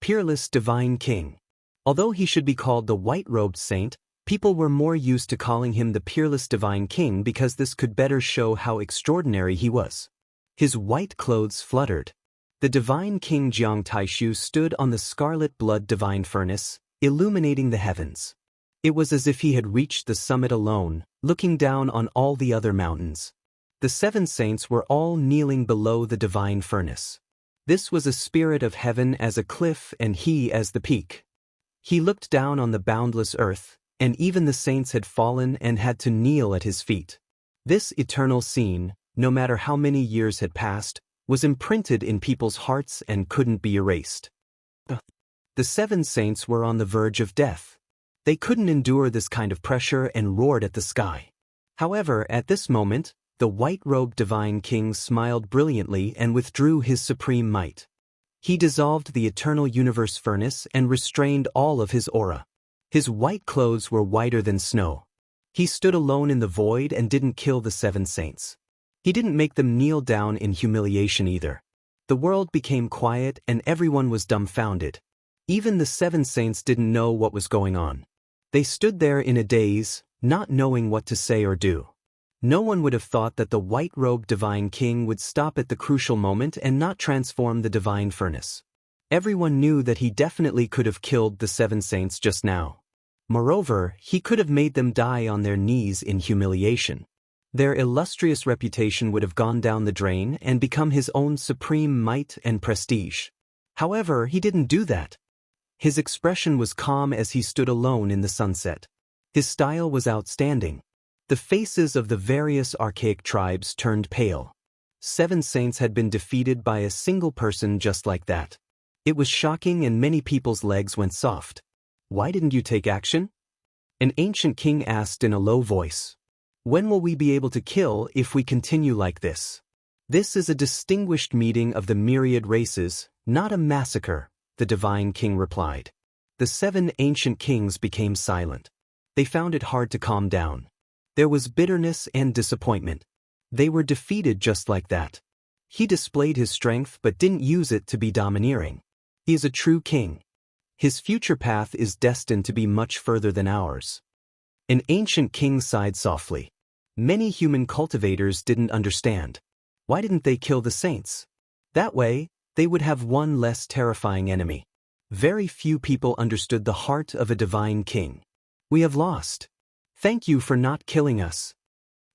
Peerless Divine King. Although he should be called the white-robed saint, people were more used to calling him the peerless Divine King because this could better show how extraordinary he was. His white clothes fluttered. The Divine King Jiang Taishu stood on the scarlet blood divine furnace, illuminating the heavens. It was as if he had reached the summit alone, looking down on all the other mountains. The seven saints were all kneeling below the divine furnace. This was a spirit of heaven as a cliff and he as the peak. He looked down on the boundless earth, and even the saints had fallen and had to kneel at his feet. This eternal scene, no matter how many years had passed, was imprinted in people's hearts and couldn't be erased. The seven saints were on the verge of death. They couldn't endure this kind of pressure and roared at the sky. However, at this moment, the white-robed Divine King smiled brilliantly and withdrew his supreme might. He dissolved the eternal universe furnace and restrained all of his aura. His white clothes were whiter than snow. He stood alone in the void and didn't kill the seven saints. He didn't make them kneel down in humiliation either. The world became quiet and everyone was dumbfounded. Even the seven saints didn't know what was going on. They stood there in a daze, not knowing what to say or do. No one would have thought that the white-robed Divine King would stop at the crucial moment and not transform the divine furnace. Everyone knew that he definitely could have killed the seven saints just now. Moreover, he could have made them die on their knees in humiliation. Their illustrious reputation would have gone down the drain and become his own supreme might and prestige. However, he didn't do that. His expression was calm as he stood alone in the sunset. His style was outstanding. The faces of the various archaic tribes turned pale. Seven saints had been defeated by a single person just like that. It was shocking and many people's legs went soft. Why didn't you take action? An ancient king asked in a low voice. When will we be able to kill if we continue like this? This is a distinguished meeting of the myriad races, not a massacre, the Divine King replied. The seven ancient kings became silent. They found it hard to calm down. There was bitterness and disappointment. They were defeated just like that. He displayed his strength but didn't use it to be domineering. He is a true king. His future path is destined to be much further than ours. An ancient king sighed softly. Many human cultivators didn't understand. Why didn't they kill the saints? That way, they would have one less terrifying enemy. Very few people understood the heart of a divine king. We have lost. Thank you for not killing us.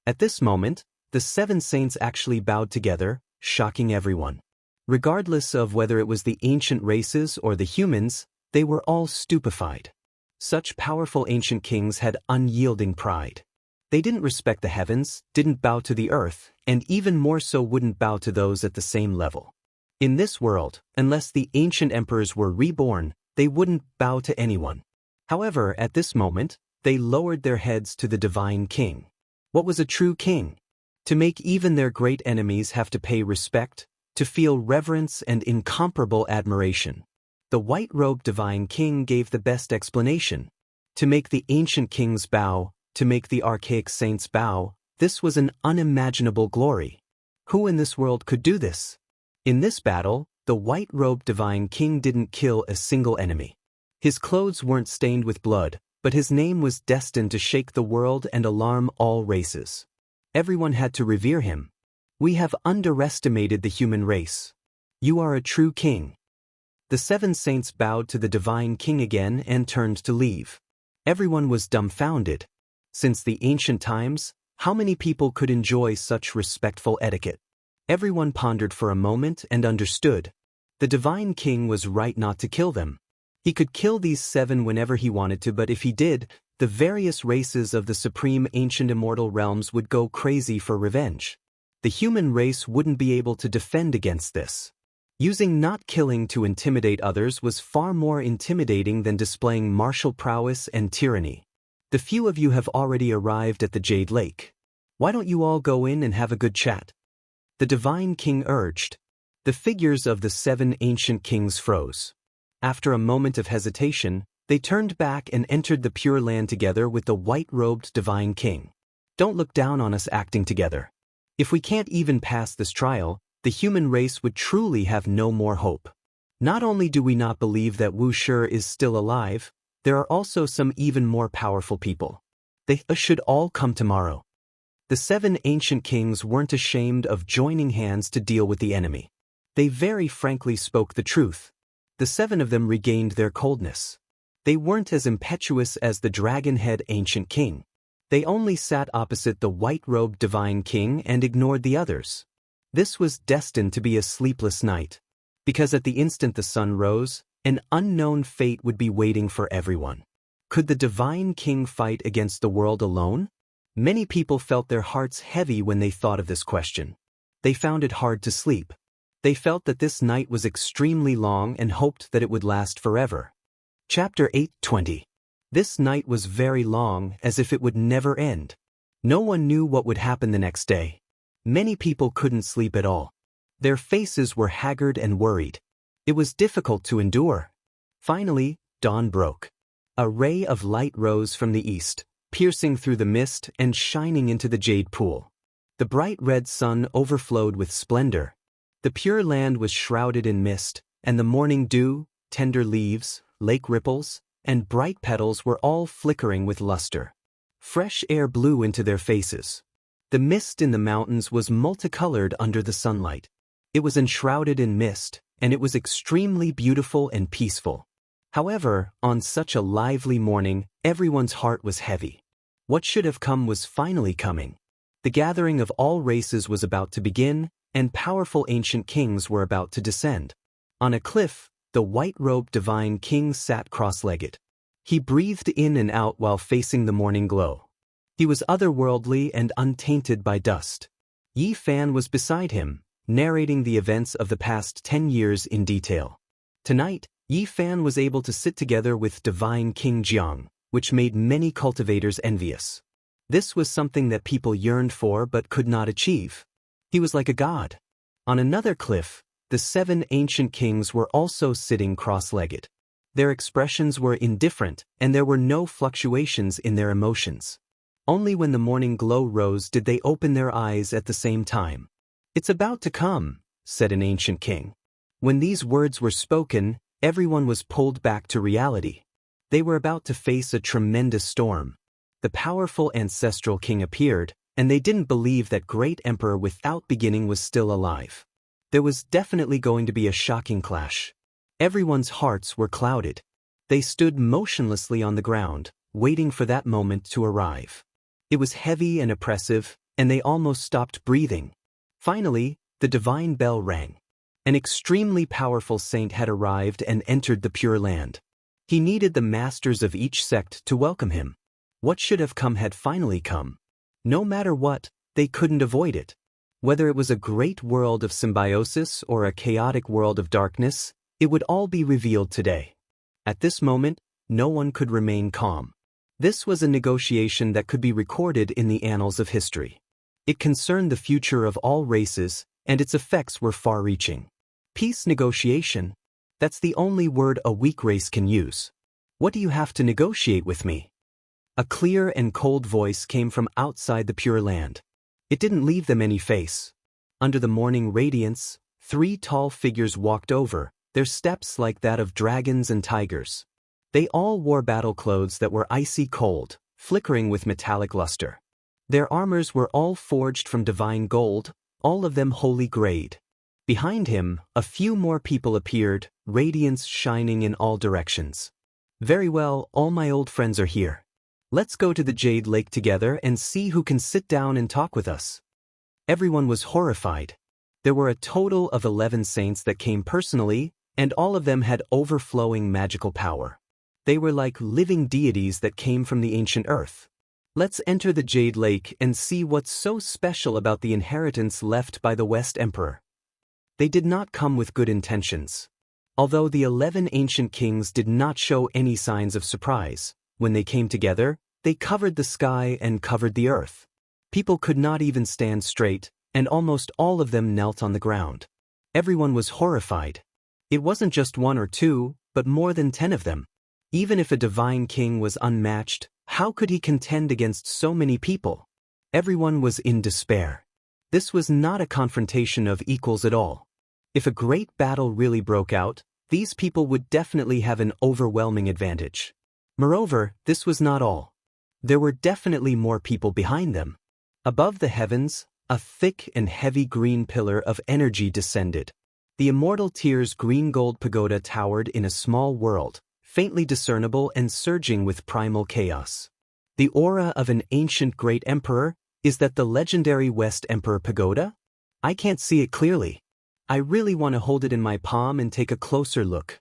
At this moment, the 7 saints actually bowed together, shocking everyone. Regardless of whether it was the ancient races or the humans, they were all stupefied. Such powerful ancient kings had unyielding pride. They didn't respect the heavens, didn't bow to the earth, and even more so wouldn't bow to those at the same level. In this world, unless the ancient emperors were reborn, they wouldn't bow to anyone. However, at this moment, they lowered their heads to the divine king. What was a true king? To make even their great enemies have to pay respect, to feel reverence and incomparable admiration. The white-robed divine king gave the best explanation. To make the ancient kings bow, to make the archaic saints bow, this was an unimaginable glory. Who in this world could do this? In this battle, the white-robed divine king didn't kill a single enemy. His clothes weren't stained with blood, but his name was destined to shake the world and alarm all races. Everyone had to revere him. We have underestimated the human race. You are a true king. The 7 saints bowed to the divine king again and turned to leave. Everyone was dumbfounded. Since the ancient times, how many people could enjoy such respectful etiquette? Everyone pondered for a moment and understood. The divine king was right not to kill them. He could kill these 7 whenever he wanted to, but if he did, the various races of the supreme ancient immortal realms would go crazy for revenge. The human race wouldn't be able to defend against this. Using not killing to intimidate others was far more intimidating than displaying martial prowess and tyranny. The few of you have already arrived at the Jade Lake. Why don't you all go in and have a good chat? The divine king urged. The figures of the 7 ancient kings froze. After a moment of hesitation, they turned back and entered the Pure Land together with the white-robed divine king. Don't look down on us acting together. If we can't even pass this trial, the human race would truly have no more hope. Not only do we not believe that Wuxia is still alive, there are also some even more powerful people. They should all come tomorrow. The 7 ancient kings weren't ashamed of joining hands to deal with the enemy. They very frankly spoke the truth. The 7 of them regained their coldness. They weren't as impetuous as the dragon-head ancient king. They only sat opposite the white-robed divine king and ignored the others. This was destined to be a sleepless night. Because at the instant the sun rose, an unknown fate would be waiting for everyone. Could the divine king fight against the world alone? Many people felt their hearts heavy when they thought of this question. They found it hard to sleep. They felt that this night was extremely long and hoped that it would last forever. Chapter 8:20. This night was very long, as if it would never end. No one knew what would happen the next day. Many people couldn't sleep at all. Their faces were haggard and worried. It was difficult to endure. Finally, dawn broke. A ray of light rose from the east, piercing through the mist and shining into the jade pool. The bright red sun overflowed with splendor. The Pure Land was shrouded in mist, and the morning dew, tender leaves, lake ripples, and bright petals were all flickering with luster. Fresh air blew into their faces. The mist in the mountains was multicolored under the sunlight. It was enshrouded in mist, and it was extremely beautiful and peaceful. However, on such a lively morning, everyone's heart was heavy. What should have come was finally coming. The gathering of all races was about to begin, and powerful ancient kings were about to descend. On a cliff, the white-robed divine king sat cross-legged. He breathed in and out while facing the morning glow. He was otherworldly and untainted by dust. Yi Fan was beside him, narrating the events of the past 10 years in detail. Tonight, Yi Fan was able to sit together with divine King Jiang, which made many cultivators envious. This was something that people yearned for but could not achieve. He was like a god. On another cliff, the 7 ancient kings were also sitting cross-legged. Their expressions were indifferent, and there were no fluctuations in their emotions. Only when the morning glow rose did they open their eyes at the same time. "It's about to come," said an ancient king. When these words were spoken, everyone was pulled back to reality. They were about to face a tremendous storm. The powerful ancestral king appeared, and they didn't believe that great emperor without beginning was still alive. There was definitely going to be a shocking clash. Everyone's hearts were clouded. They stood motionlessly on the ground, waiting for that moment to arrive. It was heavy and oppressive, and they almost stopped breathing. Finally, the divine bell rang. An extremely powerful saint had arrived and entered the Pure Land. He needed the masters of each sect to welcome him. What should have come had finally come. No matter what, they couldn't avoid it. Whether it was a great world of symbiosis or a chaotic world of darkness, it would all be revealed today. At this moment, no one could remain calm. This was a negotiation that could be recorded in the annals of history. It concerned the future of all races, and its effects were far-reaching. Peace negotiation? That's the only word a weak race can use. What do you have to negotiate with me? A clear and cold voice came from outside the Pure Land. It didn't leave them any face. Under the morning radiance, 3 tall figures walked over, their steps like that of dragons and tigers. They all wore battle clothes that were icy cold, flickering with metallic luster. Their armors were all forged from divine gold, all of them holy grade. Behind him, a few more people appeared, radiance shining in all directions. "Very well, all my old friends are here. Let's go to the Jade Lake together and see who can sit down and talk with us." Everyone was horrified. There were a total of 11 saints that came personally, and all of them had overflowing magical power. They were like living deities that came from the ancient earth. Let's enter the Jade Lake and see what's so special about the inheritance left by the West Emperor. They did not come with good intentions. Although the 11 ancient kings did not show any signs of surprise, when they came together, they covered the sky and covered the earth. People could not even stand straight, and almost all of them knelt on the ground. Everyone was horrified. It wasn't just 1 or 2, but more than 10 of them. Even if a divine king was unmatched, how could he contend against so many people? Everyone was in despair. This was not a confrontation of equals at all. If a great battle really broke out, these people would definitely have an overwhelming advantage. Moreover, this was not all. There were definitely more people behind them. Above the heavens, a thick and heavy green pillar of energy descended. The immortal Tyr's green-gold pagoda towered in a small world, faintly discernible and surging with primal chaos. The aura of an ancient great emperor. Is that the legendary West Emperor Pagoda? I can't see it clearly. I really want to hold it in my palm and take a closer look.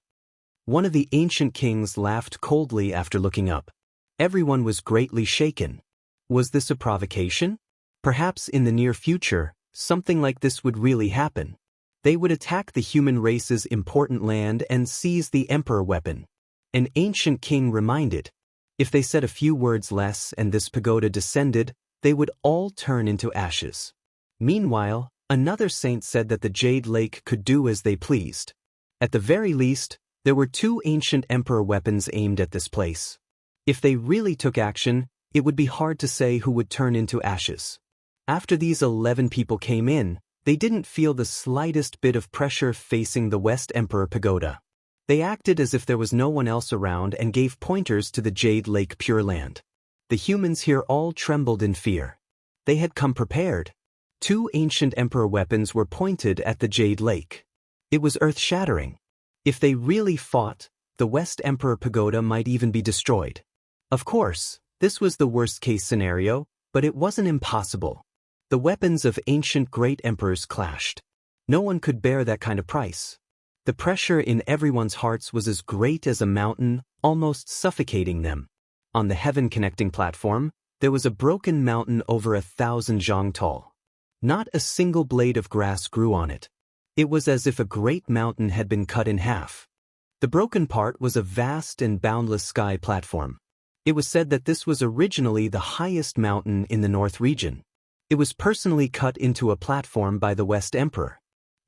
One of the ancient kings laughed coldly after looking up. Everyone was greatly shaken. Was this a provocation? Perhaps in the near future, something like this would really happen. They would attack the human race's important land and seize the emperor weapon. An ancient king reminded. If they said a few words less and this pagoda descended, they would all turn into ashes. Meanwhile, another saint said that the Jade Lake could do as they pleased. At the very least, there were 2 ancient emperor weapons aimed at this place. If they really took action, it would be hard to say who would turn into ashes. After these 11 people came in, they didn't feel the slightest bit of pressure facing the West Emperor Pagoda. They acted as if there was no one else around and gave pointers to the Jade Lake Pure Land. The humans here all trembled in fear. They had come prepared. 2 ancient emperor weapons were pointed at the Jade Lake. It was earth-shattering. If they really fought, the West Emperor Pagoda might even be destroyed. Of course, this was the worst-case scenario, but it wasn't impossible. The weapons of ancient great emperors clashed. No one could bear that kind of price. The pressure in everyone's hearts was as great as a mountain, almost suffocating them. On the heaven-connecting platform, there was a broken mountain over 1,000 zhang tall. Not a single blade of grass grew on it. It was as if a great mountain had been cut in half. The broken part was a vast and boundless sky platform. It was said that this was originally the highest mountain in the North region. It was personally cut into a platform by the West Emperor.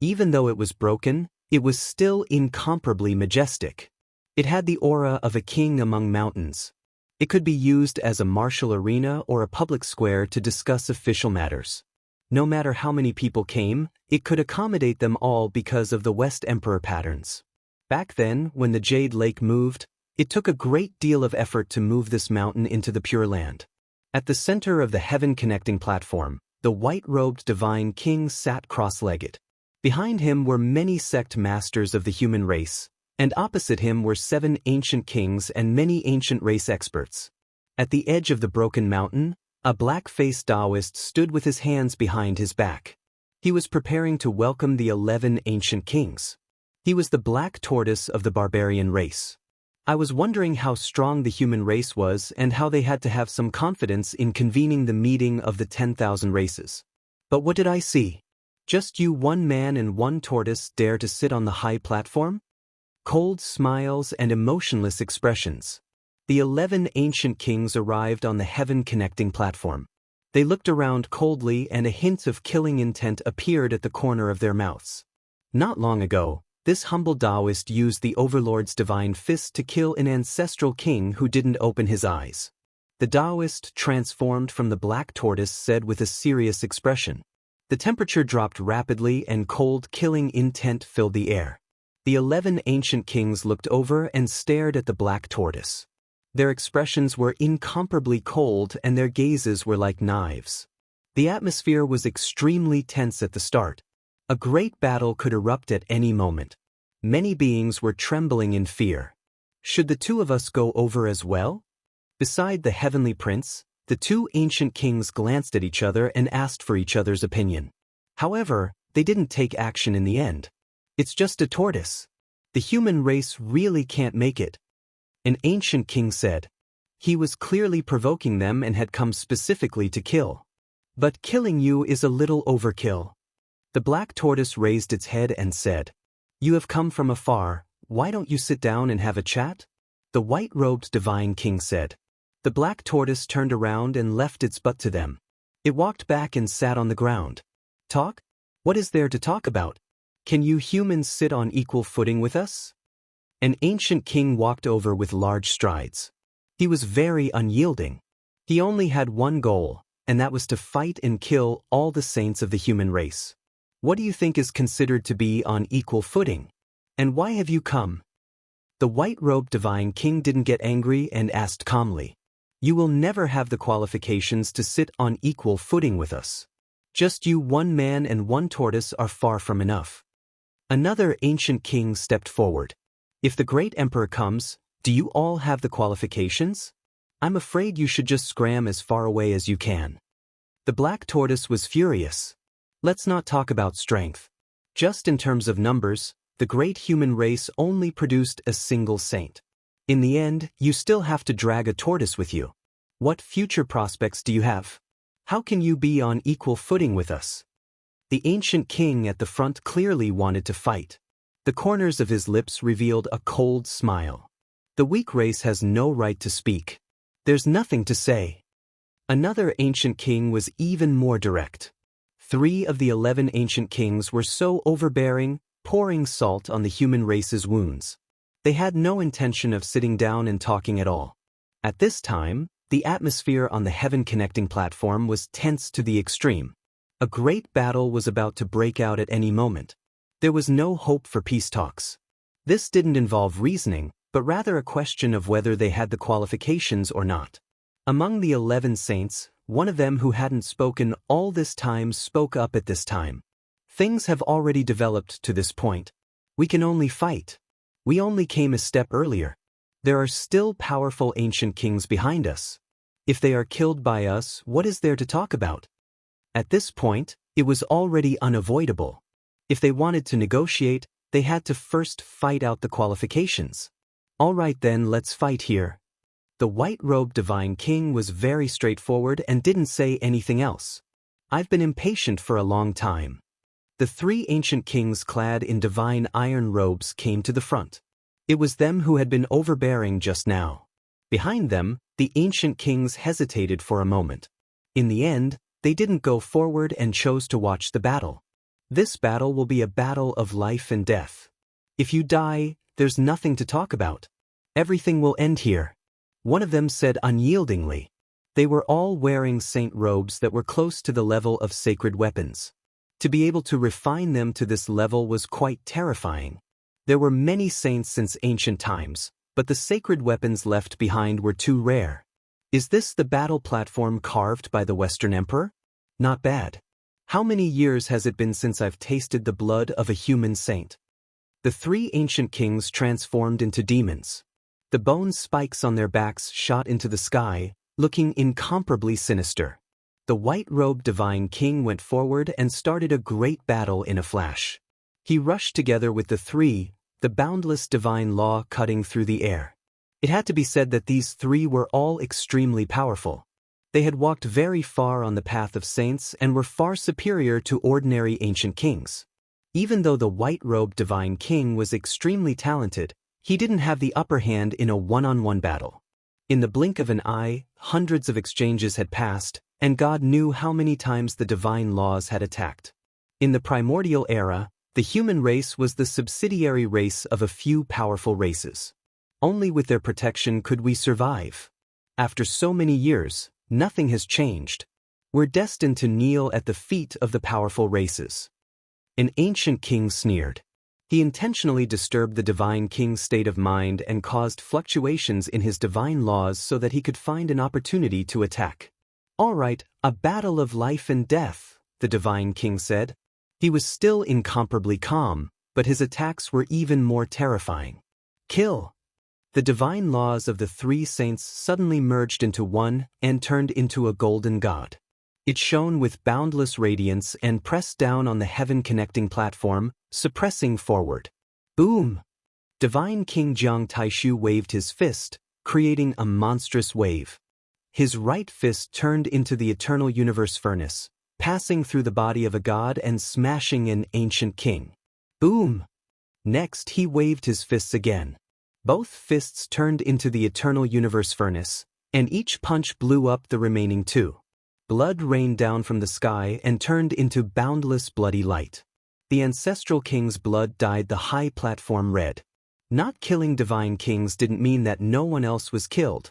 Even though it was broken, it was still incomparably majestic. It had the aura of a king among mountains. It could be used as a martial arena or a public square to discuss official matters. No matter how many people came, it could accommodate them all because of the West Emperor patterns. Back then, when the Jade Lake moved, it took a great deal of effort to move this mountain into the Pure Land. At the center of the heaven-connecting platform, the white-robed divine king sat cross-legged. Behind him were many sect masters of the human race, and opposite him were 7 ancient kings and many ancient race experts. At the edge of the broken mountain, a black-faced Taoist stood with his hands behind his back. He was preparing to welcome the 11 ancient kings. He was the black tortoise of the barbarian race. I was wondering how strong the human race was and how they had to have some confidence in convening the meeting of the 10,000 races. But what did I see? Just you, one man and one tortoise, dare to sit on the high platform? Cold smiles and emotionless expressions. The 11 ancient kings arrived on the heaven-connecting platform. They looked around coldly and a hint of killing intent appeared at the corner of their mouths. Not long ago, this humble Taoist used the Overlord's divine fist to kill an ancestral king who didn't open his eyes. The Taoist, transformed from the black tortoise, said with a serious expression. The temperature dropped rapidly and cold killing intent filled the air. The 11 ancient kings looked over and stared at the black tortoise. Their expressions were incomparably cold and their gazes were like knives. The atmosphere was extremely tense at the start. A great battle could erupt at any moment. Many beings were trembling in fear. Should the two of us go over as well? Beside the heavenly prince, the 2 ancient kings glanced at each other and asked for each other's opinion. However, they didn't take action in the end. It's just a tortoise. The human race really can't make it. An ancient king said. He was clearly provoking them and had come specifically to kill. But killing you is a little overkill. The black tortoise raised its head and said, You have come from afar, why don't you sit down and have a chat? The white-robed divine king said. The black tortoise turned around and left its butt to them. It walked back and sat on the ground. Talk? What is there to talk about? Can you humans sit on equal footing with us? An ancient king walked over with large strides. He was very unyielding. He only had one goal, and that was to fight and kill all the saints of the human race. What do you think is considered to be on equal footing? And why have you come? The white-robed divine king didn't get angry and asked calmly. You will never have the qualifications to sit on equal footing with us. Just you, one man and one tortoise, are far from enough. Another ancient king stepped forward. If the great emperor comes, do you all have the qualifications? I'm afraid you should just scram as far away as you can. The black tortoise was furious. Let's not talk about strength. Just in terms of numbers, the great human race only produced a single saint. In the end, you still have to drag a tortoise with you. What future prospects do you have? How can you be on equal footing with us? The ancient king at the front clearly wanted to fight. The corners of his lips revealed a cold smile. The weak race has no right to speak. There's nothing to say. Another ancient king was even more direct. 3 of the 11 ancient kings were so overbearing, pouring salt on the human race's wounds. They had no intention of sitting down and talking at all. At this time, the atmosphere on the heaven-connecting platform was tense to the extreme. A great battle was about to break out at any moment. There was no hope for peace talks. This didn't involve reasoning, but rather a question of whether they had the qualifications or not. Among the 11 saints, one of them who hadn't spoken all this time spoke up at this time. Things have already developed to this point. We can only fight. We only came a step earlier. There are still powerful ancient kings behind us. If they are killed by us, what is there to talk about? At this point, it was already unavoidable. If they wanted to negotiate, they had to first fight out the qualifications. All right then, let's fight here. The white-robed divine king was very straightforward and didn't say anything else. I've been impatient for a long time. The 3 ancient kings clad in divine iron robes came to the front. It was them who had been overbearing just now. Behind them, the ancient kings hesitated for a moment. In the end, they didn't go forward and chose to watch the battle. This battle will be a battle of life and death. If you die, there's nothing to talk about. Everything will end here. one of them said unyieldingly. They were all wearing saint robes that were close to the level of sacred weapons. To be able to refine them to this level was quite terrifying. There were many saints since ancient times, but the sacred weapons left behind were too rare. Is this the battle platform carved by the Western Emperor? Not bad. How many years has it been since I've tasted the blood of a human saint? The three ancient kings transformed into demons. The bone spikes on their backs shot into the sky, looking incomparably sinister. The white-robed divine king went forward and started a great battle in a flash. He rushed together with the three, the boundless divine law cutting through the air. It had to be said that these three were all extremely powerful. They had walked very far on the path of saints and were far superior to ordinary ancient kings. Even though the white-robed divine king was extremely talented, he didn't have the upper hand in a one-on-one battle. In the blink of an eye, hundreds of exchanges had passed, and God knew how many times the divine laws had attacked. In the primordial era, the human race was the subsidiary race of a few powerful races. Only with their protection could we survive. After so many years, nothing has changed. We're destined to kneel at the feet of the powerful races. An ancient king sneered. He intentionally disturbed the divine king's state of mind and caused fluctuations in his divine laws so that he could find an opportunity to attack. All right, a battle of life and death, the divine king said. He was still incomparably calm, but his attacks were even more terrifying. Kill! The divine laws of the three saints suddenly merged into one and turned into a golden god. It shone with boundless radiance and pressed down on the heaven-connecting platform, suppressing forward. Boom! Divine King Jiang Taishu waved his fist, creating a monstrous wave. His right fist turned into the eternal universe furnace, passing through the body of a god and smashing an ancient king. Boom! Next he waved his fists again. Both fists turned into the eternal universe furnace, and each punch blew up the remaining two. Blood rained down from the sky and turned into boundless bloody light. The ancestral king's blood dyed the high platform red. Not killing divine kings didn't mean that no one else was killed.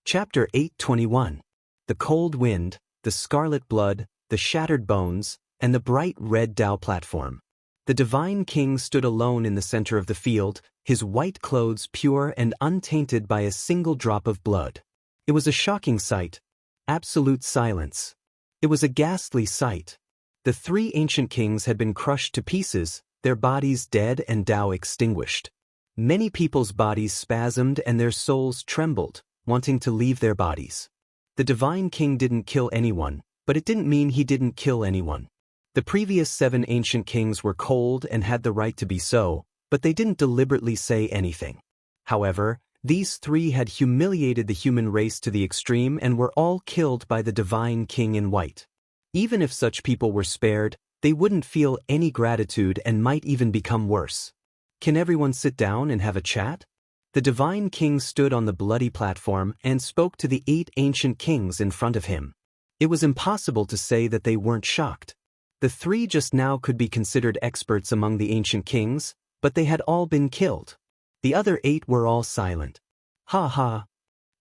Chapter 8:21. The cold wind, the scarlet blood, the shattered bones, and the bright red Tao platform. The divine king stood alone in the center of the field, his white clothes pure and untainted by a single drop of blood. It was a shocking sight. Absolute silence. It was a ghastly sight. The three ancient kings had been crushed to pieces, their bodies dead and Tao extinguished. Many people's bodies spasmed and their souls trembled, wanting to leave their bodies. The divine king didn't kill anyone, but it didn't mean he didn't kill anyone. The previous 7 ancient kings were cold and had the right to be so, but they didn't deliberately say anything. However, these 3 had humiliated the human race to the extreme and were all killed by the divine king in white. Even if such people were spared, they wouldn't feel any gratitude and might even become worse. Can everyone sit down and have a chat? The divine king stood on the bloody platform and spoke to the 8 ancient kings in front of him. It was impossible to say that they weren't shocked. The 3 just now could be considered experts among the ancient kings, but they had all been killed. The other 8 were all silent. Ha ha!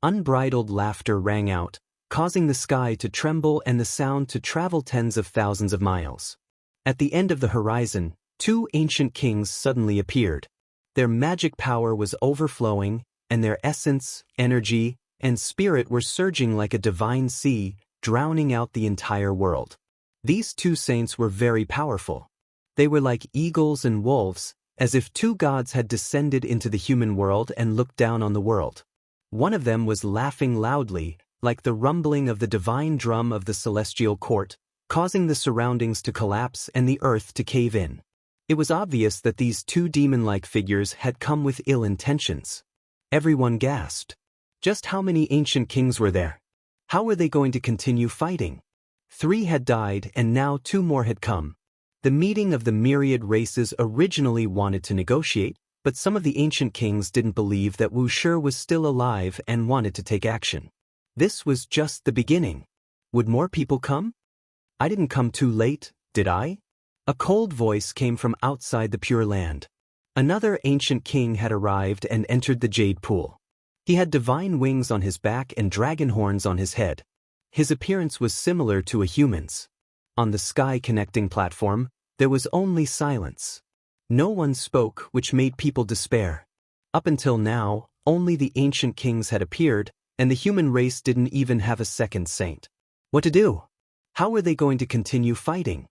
Unbridled laughter rang out, causing the sky to tremble and the sound to travel tens of thousands of miles. At the end of the horizon, 2 ancient kings suddenly appeared. Their magic power was overflowing, and their essence, energy, and spirit were surging like a divine sea, drowning out the entire world. These 2 saints were very powerful. They were like eagles and wolves, as if 2 gods had descended into the human world and looked down on the world. One of them was laughing loudly, like the rumbling of the divine drum of the celestial court, causing the surroundings to collapse and the earth to cave in. It was obvious that these 2 demon-like figures had come with ill intentions. Everyone gasped. Just how many ancient kings were there? How were they going to continue fighting? 3 had died and now 2 more had come. The meeting of the myriad races originally wanted to negotiate, but some of the ancient kings didn't believe that Wuxia was still alive and wanted to take action. This was just the beginning. Would more people come? I didn't come too late, did I? A cold voice came from outside the Pure Land. Another ancient king had arrived and entered the Jade Pool. He had divine wings on his back and dragon horns on his head. His appearance was similar to a human's. On the sky connecting platform, there was only silence. No one spoke, which made people despair. Up until now, only the ancient kings had appeared, and the human race didn't even have a second saint. What to do? How were they going to continue fighting?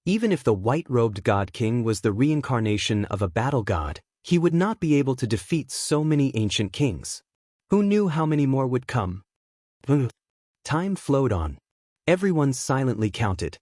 Even if the white-robed god king was the reincarnation of a battle god, he would not be able to defeat so many ancient kings. Who knew how many more would come? Time flowed on. Everyone silently counted.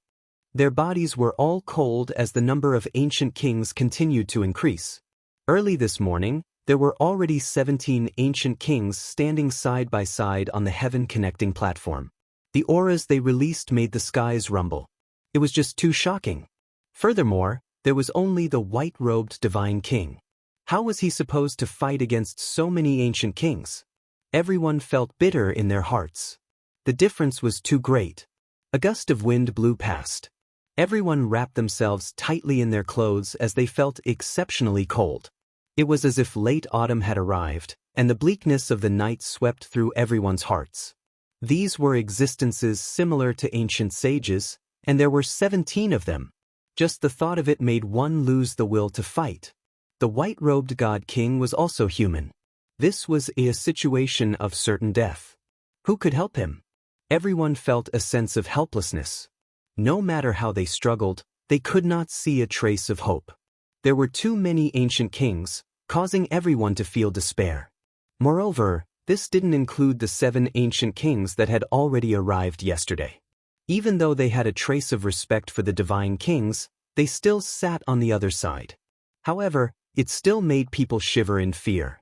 Their bodies were all cold as the number of ancient kings continued to increase. Early this morning, there were already 17 ancient kings standing side by side on the heaven-connecting platform. The auras they released made the skies rumble. It was just too shocking. Furthermore, there was only the white-robed divine king. How was he supposed to fight against so many ancient kings? Everyone felt bitter in their hearts. The difference was too great. A gust of wind blew past. Everyone wrapped themselves tightly in their clothes as they felt exceptionally cold. It was as if late autumn had arrived, and the bleakness of the night swept through everyone's hearts. These were existences similar to ancient sages, and there were 17 of them. Just the thought of it made one lose the will to fight. The white-robed god king was also human. This was a situation of certain death. Who could help him? Everyone felt a sense of helplessness. No matter how they struggled, they could not see a trace of hope. There were too many ancient kings, causing everyone to feel despair. Moreover, this didn't include the 7 ancient kings that had already arrived yesterday. Even though they had a trace of respect for the divine kings, they still sat on the other side. However, it still made people shiver in fear.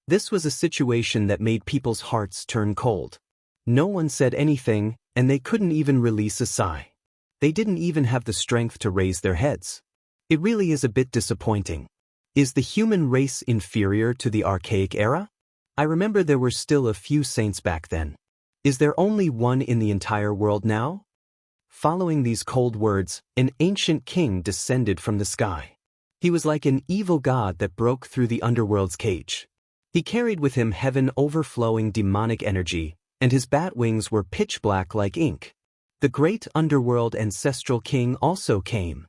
This was a situation that made people's hearts turn cold. No one said anything, and they couldn't even release a sigh. They didn't even have the strength to raise their heads. It really is a bit disappointing. Is the human race inferior to the archaic era? I remember there were still a few saints back then. Is there only one in the entire world now? Following these cold words, an ancient king descended from the sky. He was like an evil god that broke through the underworld's cage. He carried with him heaven overflowing demonic energy, and his bat wings were pitch black like ink. The great underworld ancestral king also came.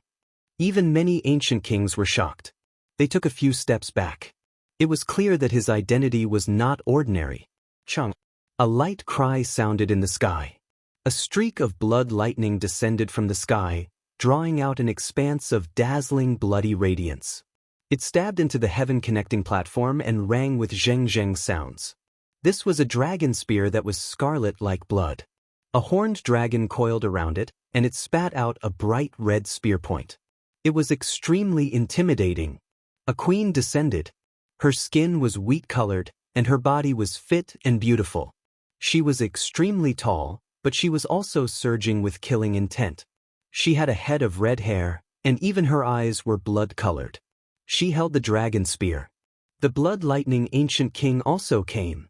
Even many ancient kings were shocked. They took a few steps back. It was clear that his identity was not ordinary. Chung. A light cry sounded in the sky. A streak of blood lightning descended from the sky, drawing out an expanse of dazzling bloody radiance. It stabbed into the heaven-connecting platform and rang with zheng-zheng sounds. This was a dragon spear that was scarlet like blood. A horned dragon coiled around it, and it spat out a bright red spear point. It was extremely intimidating. A queen descended. Her skin was wheat-colored, and her body was fit and beautiful. She was extremely tall, but she was also surging with killing intent. She had a head of red hair, and even her eyes were blood-colored. She held the dragon spear. The blood-lightning ancient king also came.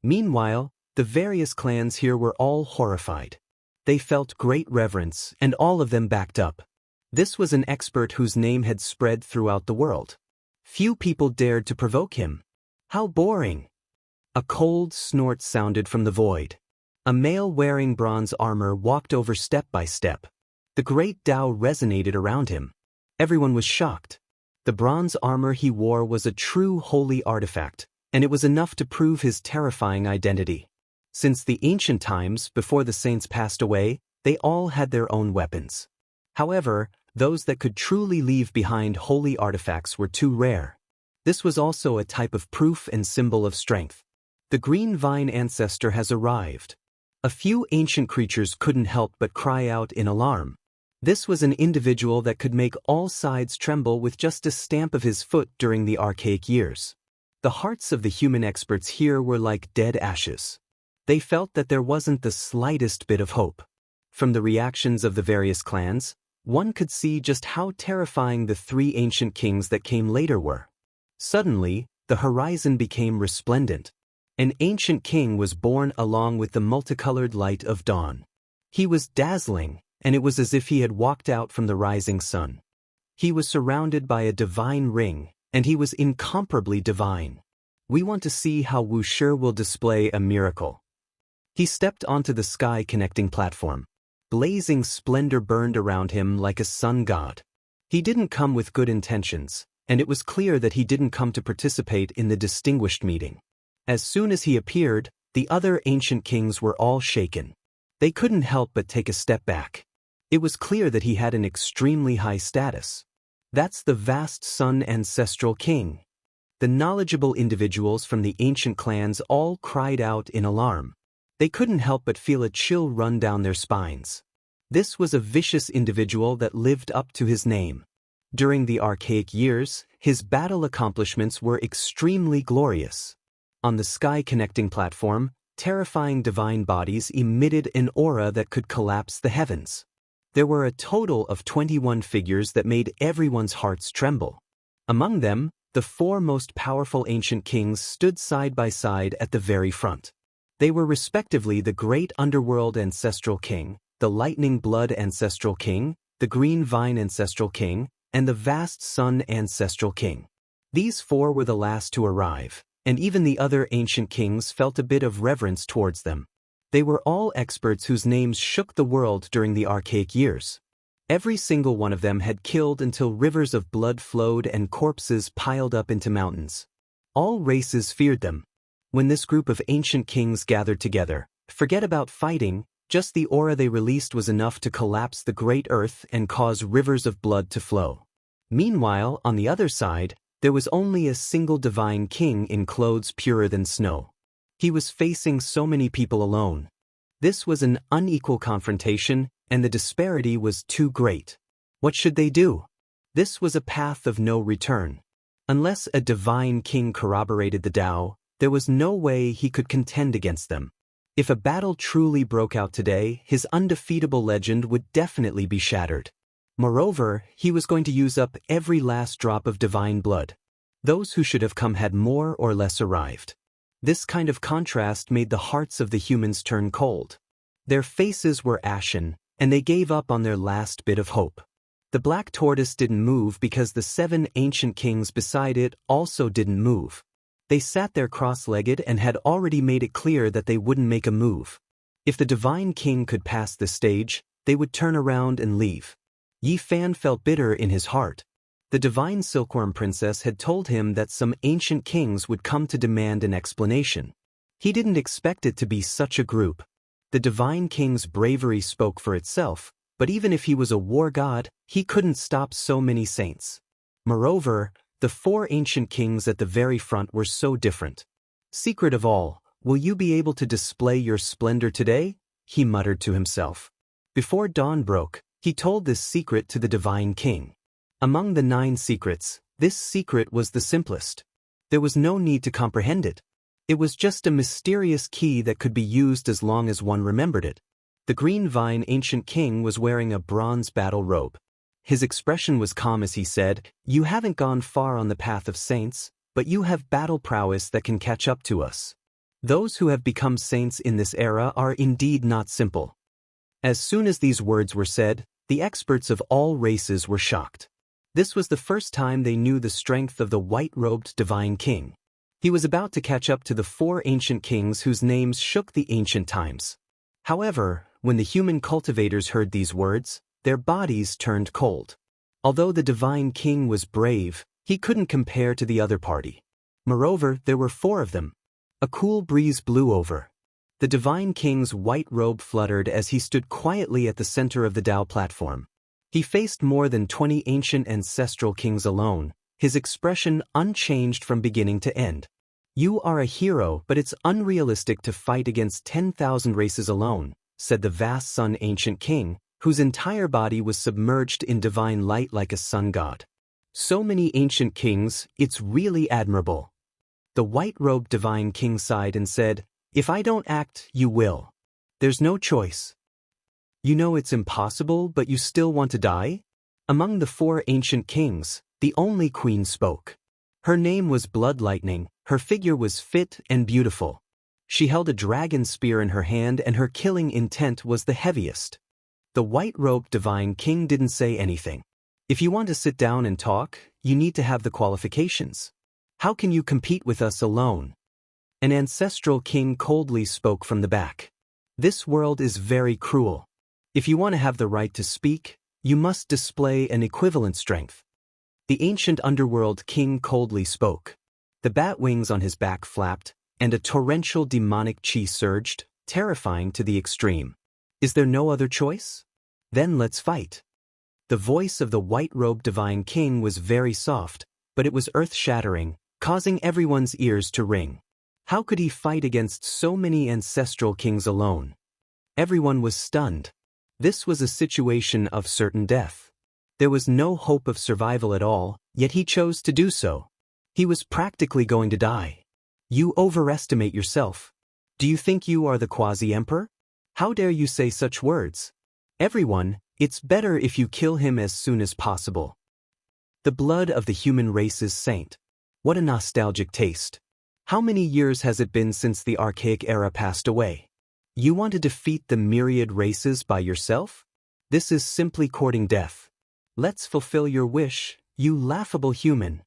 Meanwhile, the various clans here were all horrified. They felt great reverence, and all of them backed up. This was an expert whose name had spread throughout the world. Few people dared to provoke him. How boring! A cold snort sounded from the void. A male wearing bronze armor walked over step by step. The great Tao resonated around him. Everyone was shocked. The bronze armor he wore was a true holy artifact, and it was enough to prove his terrifying identity. Since the ancient times, before the saints passed away, they all had their own weapons. However, those that could truly leave behind holy artifacts were too rare. This was also a type of proof and symbol of strength. The green vine ancestor has arrived. A few ancient creatures couldn't help but cry out in alarm. This was an individual that could make all sides tremble with just a stamp of his foot during the archaic years. The hearts of the human experts here were like dead ashes. They felt that there wasn't the slightest bit of hope. From the reactions of the various clans, one could see just how terrifying the 3 ancient kings that came later were. Suddenly, the horizon became resplendent. An ancient king was born along with the multicolored light of dawn. He was dazzling, and it was as if he had walked out from the rising sun. He was surrounded by a divine ring, and he was incomparably divine. We want to see how Wuxia will display a miracle. He stepped onto the sky-connecting platform. Blazing splendor burned around him like a sun god. He didn't come with good intentions, and it was clear that he didn't come to participate in the distinguished meeting. As soon as he appeared, the other ancient kings were all shaken. They couldn't help but take a step back. It was clear that he had an extremely high status. That's the vast Sun ancestral king. The knowledgeable individuals from the ancient clans all cried out in alarm. They couldn't help but feel a chill run down their spines. This was a vicious individual that lived up to his name. During the archaic years, his battle accomplishments were extremely glorious. On the sky-connecting platform, terrifying divine bodies emitted an aura that could collapse the heavens. There were a total of 21 figures that made everyone's hearts tremble. Among them, the 4 most powerful ancient kings stood side by side at the very front. They were respectively the Great Underworld Ancestral King, the Lightning Blood Ancestral King, the Green Vine Ancestral King, and the Vast Sun Ancestral King. These 4 were the last to arrive, and even the other ancient kings felt a bit of reverence towards them. They were all experts whose names shook the world during the archaic years. Every single one of them had killed until rivers of blood flowed and corpses piled up into mountains. All races feared them. When this group of ancient kings gathered together, forget about fighting, just the aura they released was enough to collapse the great earth and cause rivers of blood to flow. Meanwhile, on the other side, there was only a single divine king in clothes purer than snow. He was facing so many people alone. This was an unequal confrontation, and the disparity was too great. What should they do? This was a path of no return. Unless a divine king corroborated the Tao, there was no way he could contend against them. If a battle truly broke out today, his undefeatable legend would definitely be shattered. Moreover, he was going to use up every last drop of divine blood. Those who should have come had more or less arrived. This kind of contrast made the hearts of the humans turn cold. Their faces were ashen, and they gave up on their last bit of hope. The black tortoise didn't move because the 7 ancient kings beside it also didn't move. They sat there cross-legged and had already made it clear that they wouldn't make a move. If the divine king could pass the stage, they would turn around and leave. Yi Fan felt bitter in his heart. The divine silkworm princess had told him that some ancient kings would come to demand an explanation. He didn't expect it to be such a group. The divine king's bravery spoke for itself, but even if he was a war god, he couldn't stop so many saints. Moreover, the 4 ancient kings at the very front were so different. Secret of all, will you be able to display your splendor today? He muttered to himself. Before dawn broke, he told this secret to the divine king. Among the 9 secrets, this secret was the simplest. There was no need to comprehend it. It was just a mysterious key that could be used as long as one remembered it. The Green Vine ancient king was wearing a bronze battle robe. His expression was calm as he said, "You haven't gone far on the path of saints, but you have battle prowess that can catch up to us. Those who have become saints in this era are indeed not simple." As soon as these words were said, the experts of all races were shocked. This was the first time they knew the strength of the white-robed divine king. He was about to catch up to the 4 ancient kings whose names shook the ancient times. However, when the human cultivators heard these words, their bodies turned cold. Although the divine king was brave, he couldn't compare to the other party. Moreover, there were 4 of them. A cool breeze blew over. The divine king's white robe fluttered as he stood quietly at the center of the Tao platform. He faced more than 20 ancient ancestral kings alone, his expression unchanged from beginning to end. "You are a hero, but it's unrealistic to fight against 10,000 races alone," said the vast Sun ancient king, whose entire body was submerged in divine light like a sun god. "So many ancient kings, it's really admirable." The white-robed divine king sighed and said, "If I don't act, you will. There's no choice." "You know it's impossible, but you still want to die?" Among the 4 ancient kings, the only queen spoke. Her name was Blood Lightning, her figure was fit and beautiful. She held a dragon spear in her hand and her killing intent was the heaviest. The white-robed divine king didn't say anything. "If you want to sit down and talk, you need to have the qualifications." How can you compete with us alone? An ancestral king coldly spoke from the back. This world is very cruel. If you want to have the right to speak, you must display an equivalent strength. The ancient underworld king coldly spoke. The bat wings on his back flapped, and a torrential demonic chi surged, terrifying to the extreme. Is there no other choice? Then let's fight. The voice of the white-robed divine king was very soft, but it was earth-shattering, causing everyone's ears to ring. How could he fight against so many ancestral kings alone? Everyone was stunned. This was a situation of certain death. There was no hope of survival at all, yet he chose to do so. He was practically going to die. You overestimate yourself. Do you think you are the quasi-emperor? How dare you say such words? Everyone, it's better if you kill him as soon as possible. The blood of the human race's saint. What a nostalgic taste. How many years has it been since the archaic era passed away? You want to defeat the myriad races by yourself? This is simply courting death. Let's fulfill your wish, you laughable human.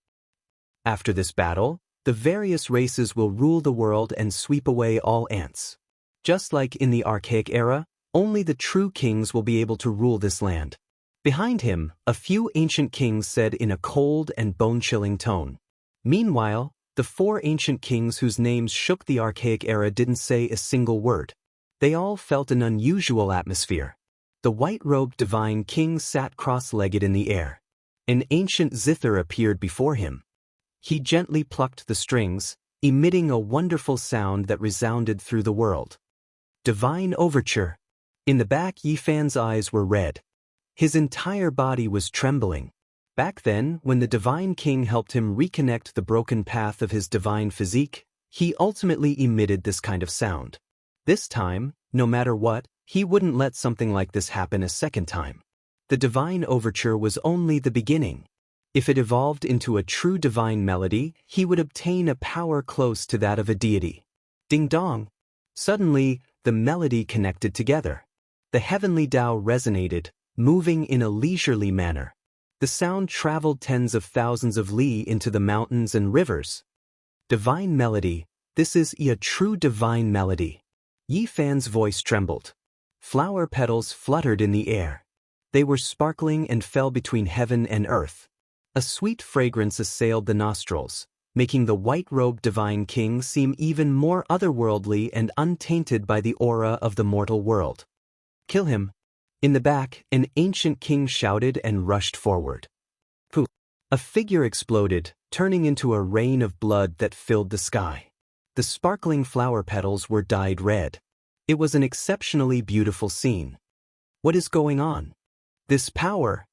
After this battle, the various races will rule the world and sweep away all ants. Just like in the archaic era, only the true kings will be able to rule this land. Behind him, a few ancient kings said in a cold and bone-chilling tone. Meanwhile, the 4 ancient kings whose names shook the archaic era didn't say a single word. They all felt an unusual atmosphere. The white-robed divine king sat cross-legged in the air. An ancient zither appeared before him. He gently plucked the strings, emitting a wonderful sound that resounded through the world. Divine Overture. In the back, Yifan's eyes were red. His entire body was trembling. Back then, when the Divine King helped him reconnect the broken path of his divine physique, he ultimately emitted this kind of sound. This time, no matter what, he wouldn't let something like this happen a second time. The Divine Overture was only the beginning. If it evolved into a true divine melody, he would obtain a power close to that of a deity. Ding dong! Suddenly, the melody connected together. The heavenly Tao resonated, moving in a leisurely manner. The sound traveled tens of thousands of li into the mountains and rivers. Divine melody, this is a true divine melody. Yifan's voice trembled. Flower petals fluttered in the air. They were sparkling and fell between heaven and earth. A sweet fragrance assailed the nostrils, making the white-robed divine king seem even more otherworldly and untainted by the aura of the mortal world. Kill him. In the back, an ancient king shouted and rushed forward. Poof! A figure exploded, turning into a rain of blood that filled the sky. The sparkling flower petals were dyed red. It was an exceptionally beautiful scene. What is going on? This power!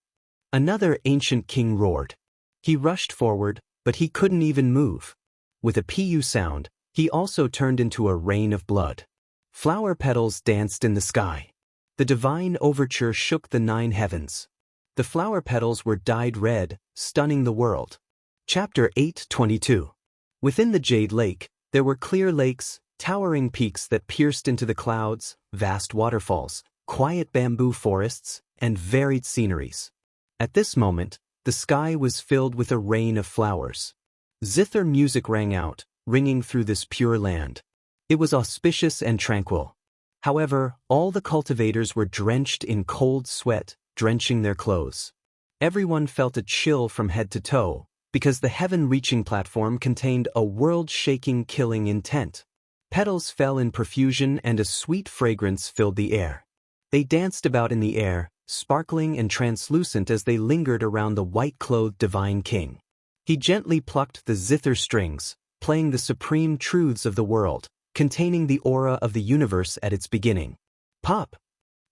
Another ancient king roared. He rushed forward, but he couldn't even move. With a pu sound, he also turned into a rain of blood. Flower petals danced in the sky. The divine overture shook the 9 heavens. The flower petals were dyed red, stunning the world. Chapter 8:22. Within the Jade Lake, there were clear lakes, towering peaks that pierced into the clouds, vast waterfalls, quiet bamboo forests, and varied sceneries. At this moment, the sky was filled with a rain of flowers. Zither music rang out, ringing through this pure land. It was auspicious and tranquil. However, all the cultivators were drenched in cold sweat, drenching their clothes. Everyone felt a chill from head to toe, because the heaven-reaching platform contained a world-shaking killing intent. Petals fell in profusion and a sweet fragrance filled the air. They danced about in the air, sparkling and translucent as they lingered around the white-clothed divine king. He gently plucked the zither strings, playing the supreme truths of the world, containing the aura of the universe at its beginning. Pop!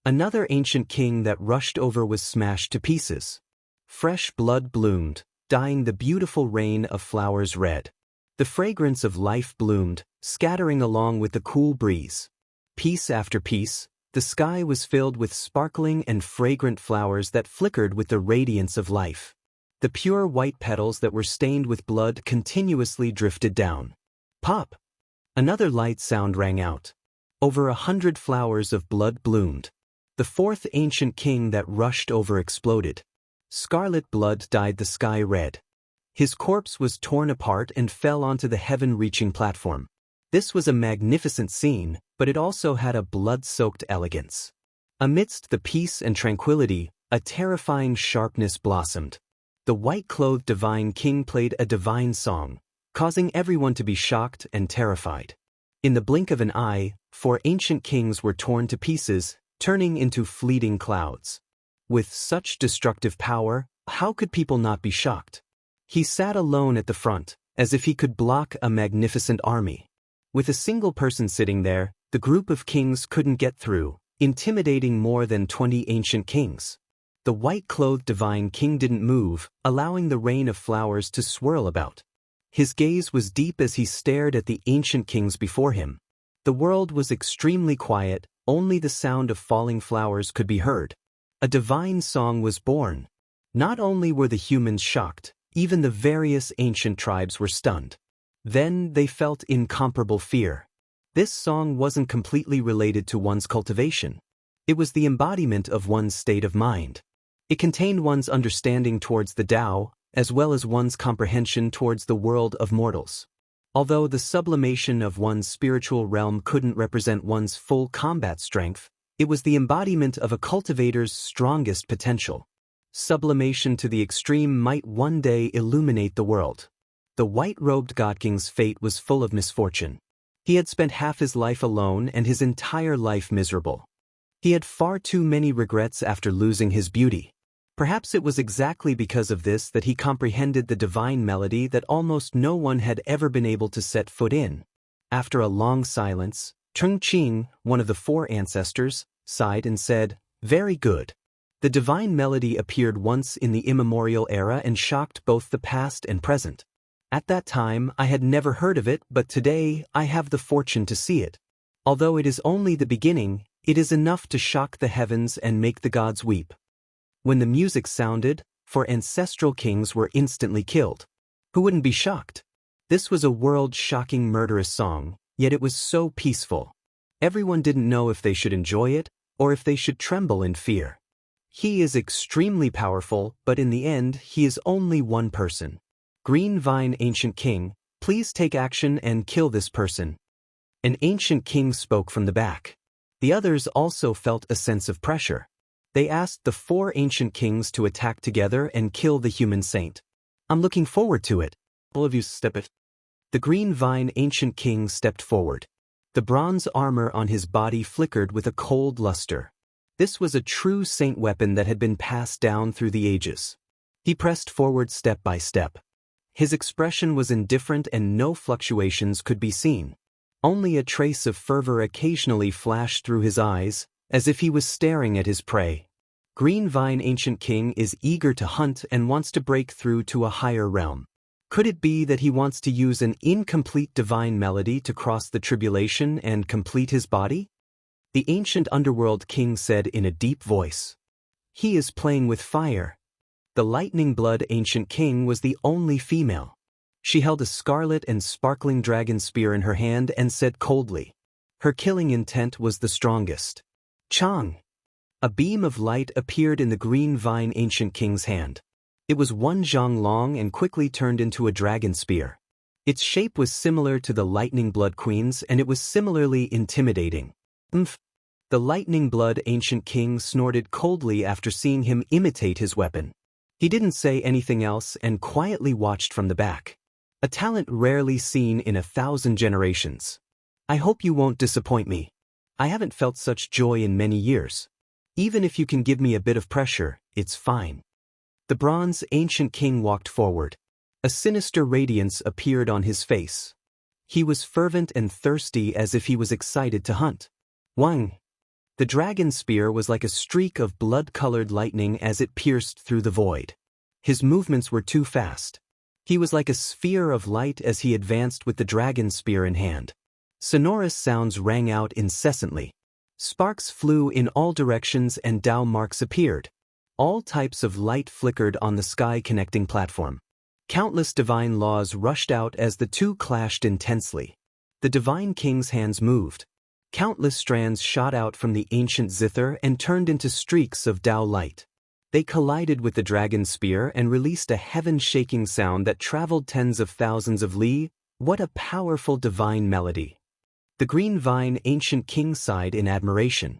Another ancient king that rushed over was smashed to pieces. Fresh blood bloomed, dyeing the beautiful rain of flowers red. The fragrance of life bloomed, scattering along with the cool breeze. Piece after piece, the sky was filled with sparkling and fragrant flowers that flickered with the radiance of life. The pure white petals that were stained with blood continuously drifted down. Pop! Another light sound rang out. Over 100 flowers of blood bloomed. The 4th ancient king that rushed over exploded. Scarlet blood dyed the sky red. His corpse was torn apart and fell onto the heaven-reaching platform. This was a magnificent scene, but it also had a blood-soaked elegance. Amidst the peace and tranquility, a terrifying sharpness blossomed. The white-clothed divine king played a divine song, causing everyone to be shocked and terrified. In the blink of an eye, 4 ancient kings were torn to pieces, turning into fleeting clouds. With such destructive power, how could people not be shocked? He sat alone at the front, as if he could block a magnificent army. With a single person sitting there, the group of kings couldn't get through, intimidating more than 20 ancient kings. The white-clothed divine king didn't move, allowing the rain of flowers to swirl about. His gaze was deep as he stared at the ancient kings before him. The world was extremely quiet, only the sound of falling flowers could be heard. A divine song was born. Not only were the humans shocked, even the various ancient tribes were stunned. Then they felt incomparable fear. This song wasn't completely related to one's cultivation. It was the embodiment of one's state of mind. It contained one's understanding towards the Tao, as well as one's comprehension towards the world of mortals. Although the sublimation of one's spiritual realm couldn't represent one's full combat strength, it was the embodiment of a cultivator's strongest potential. Sublimation to the extreme might one day illuminate the world. The white-robed godking's fate was full of misfortune. He had spent half his life alone and his entire life miserable. He had far too many regrets after losing his beauty. Perhaps it was exactly because of this that he comprehended the divine melody that almost no one had ever been able to set foot in. After a long silence, Chengqing, one of the 4 ancestors, sighed and said, "Very good." The divine melody appeared once in the immemorial era and shocked both the past and present. At that time, I had never heard of it, but today I have the fortune to see it. Although it is only the beginning, it is enough to shock the heavens and make the gods weep. When the music sounded, 4 ancestral kings were instantly killed. Who wouldn't be shocked? This was a world-shocking murderous song, yet it was so peaceful. Everyone didn't know if they should enjoy it, or if they should tremble in fear. He is extremely powerful, but in the end, he is only one person. Green Vine Ancient King, please take action and kill this person. An ancient king spoke from the back. The others also felt a sense of pressure. They asked the 4 ancient kings to attack together and kill the human saint. I'm looking forward to it. All of you step it. The Green Vine Ancient King stepped forward. The bronze armor on his body flickered with a cold luster. This was a true saint weapon that had been passed down through the ages. He pressed forward step by step. His expression was indifferent and no fluctuations could be seen. Only a trace of fervor occasionally flashed through his eyes, as if he was staring at his prey. Green Vine Ancient King is eager to hunt and wants to break through to a higher realm. Could it be that he wants to use an incomplete divine melody to cross the tribulation and complete his body? The ancient underworld king said in a deep voice. He is playing with fire. The lightning blood ancient king was the only female. She held a scarlet and sparkling dragon spear in her hand and said coldly. Her killing intent was the strongest. Chang! A beam of light appeared in the Green Vine Ancient King's hand. It was 1 zhang long and quickly turned into a dragon spear. Its shape was similar to the Lightning Blood Queen's and it was similarly intimidating. Umph! The Lightning Blood Ancient King snorted coldly after seeing him imitate his weapon. He didn't say anything else and quietly watched from the back. A talent rarely seen in 1,000 generations. I hope you won't disappoint me. I haven't felt such joy in many years. Even if you can give me a bit of pressure, it's fine. The Bronze Ancient King walked forward. A sinister radiance appeared on his face. He was fervent and thirsty as if he was excited to hunt. Wang! The dragon spear was like a streak of blood-colored lightning as it pierced through the void. His movements were too fast. He was like a sphere of light as he advanced with the dragon spear in hand. Sonorous sounds rang out incessantly. Sparks flew in all directions and Tao marks appeared. All types of light flickered on the sky-connecting platform. Countless divine laws rushed out as the two clashed intensely. The divine king's hands moved. Countless strands shot out from the ancient zither and turned into streaks of Tao light. They collided with the dragon's spear and released a heaven-shaking sound that traveled tens of thousands of li. What a powerful divine melody! The green vine ancient king sighed in admiration.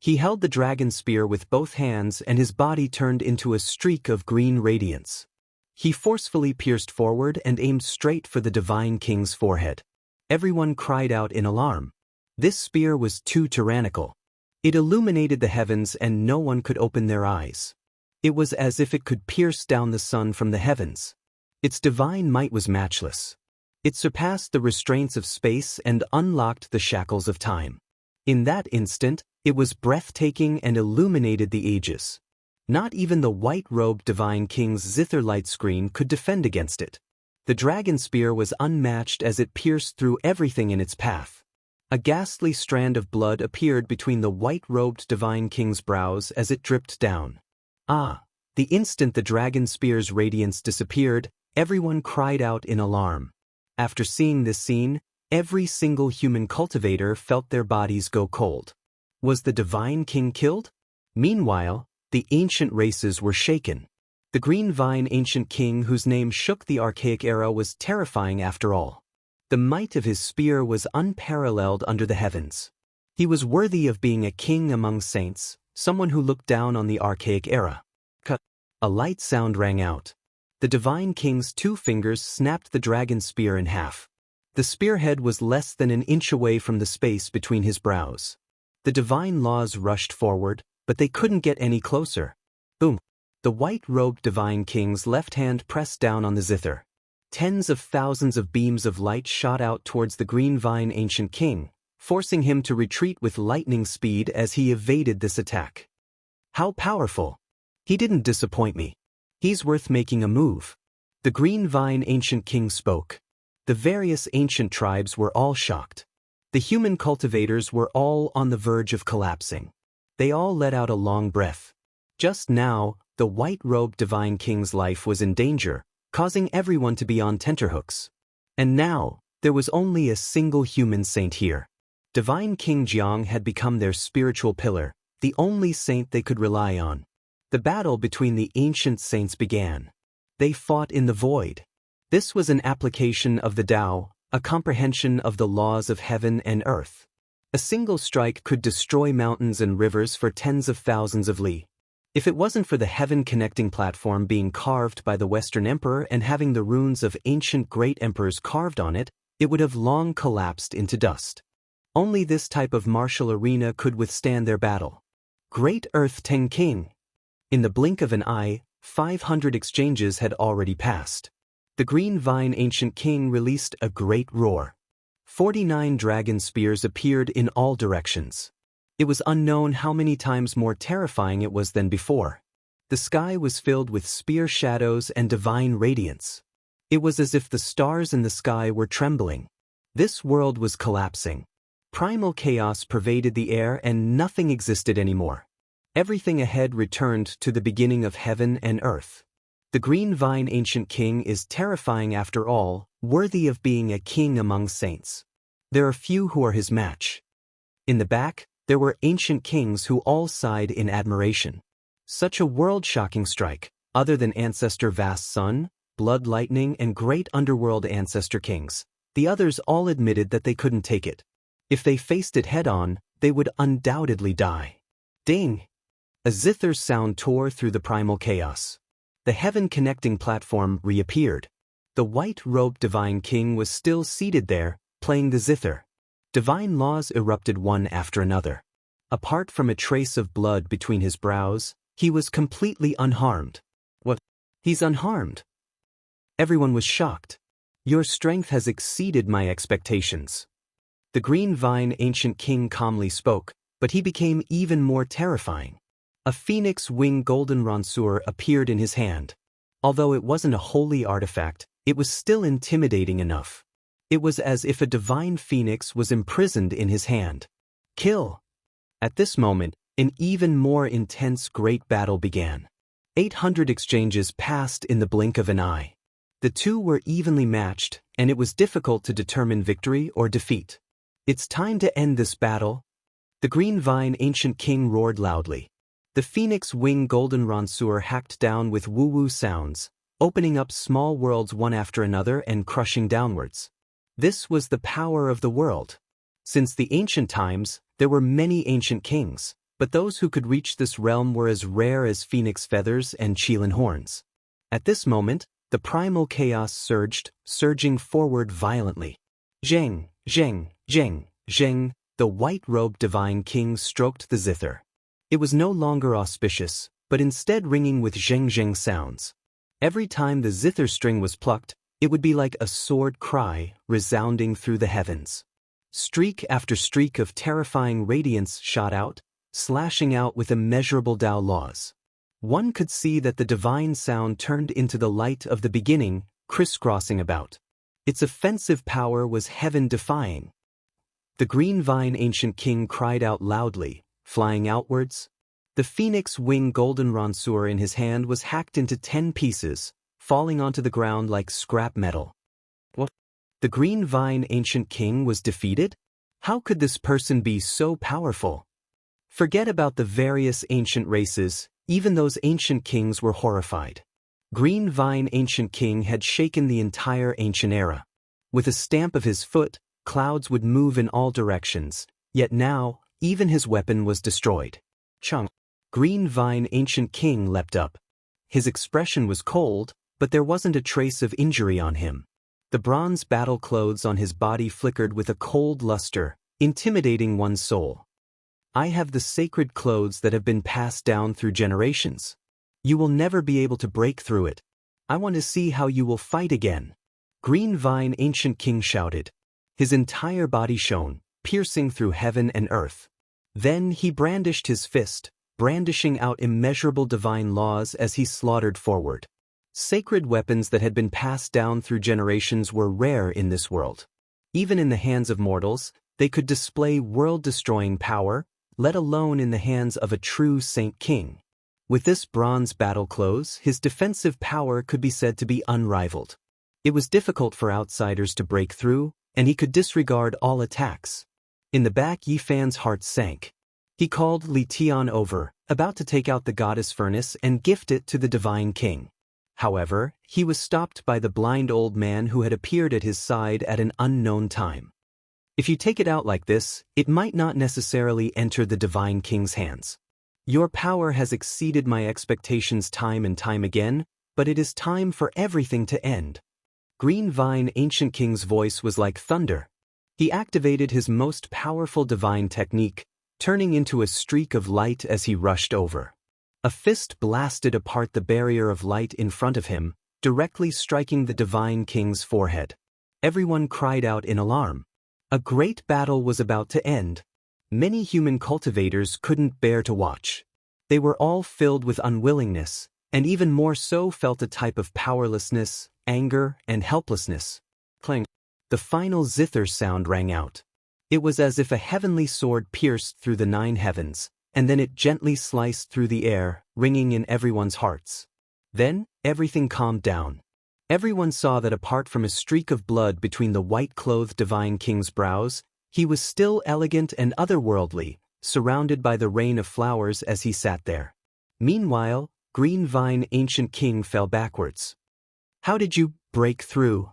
He held the dragon's spear with both hands and his body turned into a streak of green radiance. He forcefully pierced forward and aimed straight for the divine king's forehead. Everyone cried out in alarm. This spear was too tyrannical. It illuminated the heavens and no one could open their eyes. It was as if it could pierce down the sun from the heavens. Its divine might was matchless. It surpassed the restraints of space and unlocked the shackles of time. In that instant, it was breathtaking and illuminated the ages. Not even the white-robed divine king's zither light screen could defend against it. The dragon spear was unmatched as it pierced through everything in its path. A ghastly strand of blood appeared between the white-robed divine king's brows as it dripped down. The instant the dragon spear's radiance disappeared, everyone cried out in alarm. After seeing this scene, every single human cultivator felt their bodies go cold. Was the divine king killed? Meanwhile, the ancient races were shaken. The green vine ancient king whose name shook the archaic era was terrifying after all. The might of his spear was unparalleled under the heavens. He was worthy of being a king among saints, someone who looked down on the archaic era. A light sound rang out. The divine king's 2 fingers snapped the dragon's spear in half. The spearhead was less than an inch away from the space between his brows. The divine laws rushed forward, but they couldn't get any closer. Boom! The white-robed divine king's left hand pressed down on the zither. Tens of thousands of beams of light shot out towards the green vine ancient king, forcing him to retreat with lightning speed as he evaded this attack. How powerful! He didn't disappoint me. He's worth making a move. The green vine ancient king spoke. The various ancient tribes were all shocked. The human cultivators were all on the verge of collapsing. They all let out a long breath. Just now, the white-robed divine king's life was in danger, causing everyone to be on tenterhooks. And now, there was only a single human saint here. Divine King Jiang had become their spiritual pillar, the only saint they could rely on. The battle between the ancient saints began. They fought in the void. This was an application of the Tao, a comprehension of the laws of heaven and earth. A single strike could destroy mountains and rivers for tens of thousands of li. If it wasn't for the heaven-connecting platform being carved by the Western Emperor and having the runes of ancient great emperors carved on it, it would have long collapsed into dust. Only this type of martial arena could withstand their battle. Great Earth Teng King! In the blink of an eye, 500 exchanges had already passed. The green vine ancient king released a great roar. 49 dragon spears appeared in all directions. It was unknown how many times more terrifying it was than before. The sky was filled with spear shadows and divine radiance. It was as if the stars in the sky were trembling. This world was collapsing. Primal chaos pervaded the air and nothing existed anymore. Everything ahead returned to the beginning of heaven and earth. The green vine ancient king is terrifying after all, worthy of being a king among saints. There are few who are his match. In the back, there were ancient kings who all sighed in admiration. Such a world-shocking strike, other than Ancestor Vast Sun, Blood Lightning and great underworld ancestor kings. The others all admitted that they couldn't take it. If they faced it head-on, they would undoubtedly die. Ding! A zither sound tore through the primal chaos. The heaven-connecting platform reappeared. The white-robed divine king was still seated there, playing the zither. Divine laws erupted one after another. Apart from a trace of blood between his brows, he was completely unharmed. What? He's unharmed? Everyone was shocked. Your strength has exceeded my expectations. The green vine ancient king calmly spoke, but he became even more terrifying. A phoenix wing golden ranseur appeared in his hand. Although it wasn't a holy artifact, it was still intimidating enough. It was as if a divine phoenix was imprisoned in his hand. Kill! At this moment, an even more intense great battle began. 800 exchanges passed in the blink of an eye. The two were evenly matched, and it was difficult to determine victory or defeat. It's time to end this battle. The green vine ancient king roared loudly. The phoenix wing golden ranseur hacked down with woo-woo sounds, opening up small worlds one after another and crushing downwards. This was the power of the world. Since the ancient times, there were many ancient kings, but those who could reach this realm were as rare as phoenix feathers and qilin horns. At this moment, the primal chaos surged, surging forward violently. Zheng, Zheng, Zheng, Zheng, the white-robed divine king stroked the zither. It was no longer auspicious, but instead ringing with zheng zheng sounds. Every time the zither string was plucked, it would be like a sword cry, resounding through the heavens. Streak after streak of terrifying radiance shot out, slashing out with immeasurable Dao laws. One could see that the divine sound turned into the light of the beginning, crisscrossing about. Its offensive power was heaven-defying. The green vine ancient king cried out loudly, flying outwards. The phoenix wing golden ranseur in his hand was hacked into 10 pieces, falling onto the ground like scrap metal. What? The green vine ancient king was defeated? How could this person be so powerful? Forget about the various ancient races, even those ancient kings were horrified. Green vine ancient king had shaken the entire ancient era. With a stamp of his foot, clouds would move in all directions, yet now, even his weapon was destroyed. Chung. Green vine ancient king leapt up. His expression was cold, but there wasn't a trace of injury on him. The bronze battle clothes on his body flickered with a cold luster, intimidating one's soul. I have the sacred clothes that have been passed down through generations. You will never be able to break through it. I want to see how you will fight again. Green vine ancient king shouted. His entire body shone, piercing through heaven and earth. Then he brandished his fist, brandishing out immeasurable divine laws as he slaughtered forward. Sacred weapons that had been passed down through generations were rare in this world. Even in the hands of mortals, they could display world-destroying power, let alone in the hands of a true saint king. With this bronze battle clothes, his defensive power could be said to be unrivaled. It was difficult for outsiders to break through, and he could disregard all attacks. In the back, Yi Fan's heart sank. He called Li Tian over, about to take out the goddess furnace and gift it to the divine king. However, he was stopped by the blind old man who had appeared at his side at an unknown time. If you take it out like this, it might not necessarily enter the divine king's hands. Your power has exceeded my expectations time and time again, but it is time for everything to end. Green Vine Ancient King's voice was like thunder. He activated his most powerful divine technique, turning into a streak of light as he rushed over. A fist blasted apart the barrier of light in front of him, directly striking the divine king's forehead. Everyone cried out in alarm. A great battle was about to end. Many human cultivators couldn't bear to watch. They were all filled with unwillingness, and even more so felt a type of powerlessness, anger, and helplessness. Clang. The final zither sound rang out. It was as if a heavenly sword pierced through the 9 heavens, and then it gently sliced through the air, ringing in everyone's hearts. Then, everything calmed down. Everyone saw that apart from a streak of blood between the white-clothed divine king's brows, he was still elegant and otherworldly, surrounded by the rain of flowers as he sat there. Meanwhile, Green Vine Ancient King fell backwards. How did you break through?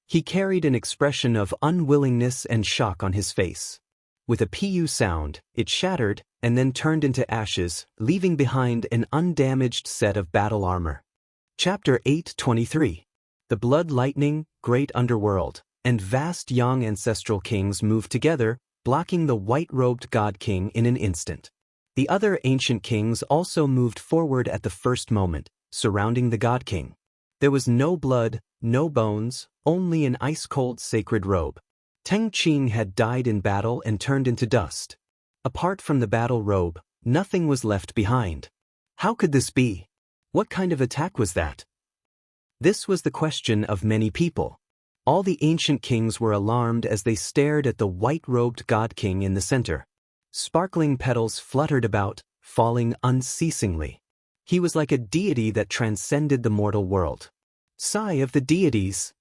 He carried an expression of unwillingness and shock on his face. With a pu sound, it shattered and then turned into ashes, leaving behind an undamaged set of battle armor. Chapter 8:23. The Blood Lightning, Great Underworld, and vast Yang ancestral kings moved together, blocking the white-robed God King in an instant. The other ancient kings also moved forward at the first moment, surrounding the God King. There was no blood, no bones, only an ice-cold sacred robe. Teng Qing had died in battle and turned into dust. Apart from the battle robe, nothing was left behind. How could this be? What kind of attack was that? This was the question of many people. All the ancient kings were alarmed as they stared at the white-robed God King in the center. Sparkling petals fluttered about, falling unceasingly. He was like a deity that transcended the mortal world. Sigh of the deities.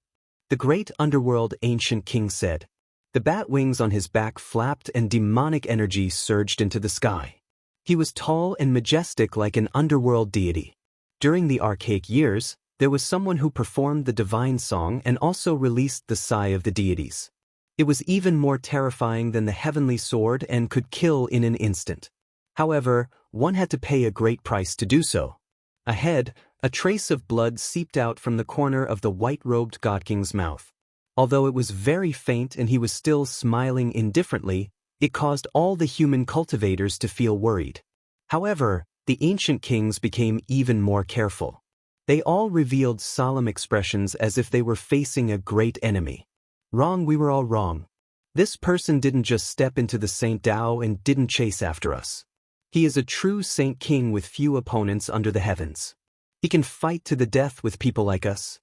The great underworld ancient king said. The bat wings on his back flapped and demonic energy surged into the sky. He was tall and majestic like an underworld deity. During the archaic years, there was someone who performed the divine song and also released the sigh of the deities. It was even more terrifying than the heavenly sword and could kill in an instant. However, one had to pay a great price to do so. Ahead, a trace of blood seeped out from the corner of the white-robed God King's mouth. Although it was very faint and he was still smiling indifferently, it caused all the human cultivators to feel worried. However, the ancient kings became even more careful. They all revealed solemn expressions as if they were facing a great enemy. Wrong, we were all wrong. This person didn't just step into the Saint Dao and didn't chase after us. He is a true Saint King with few opponents under the heavens. He can fight to the death with people like us.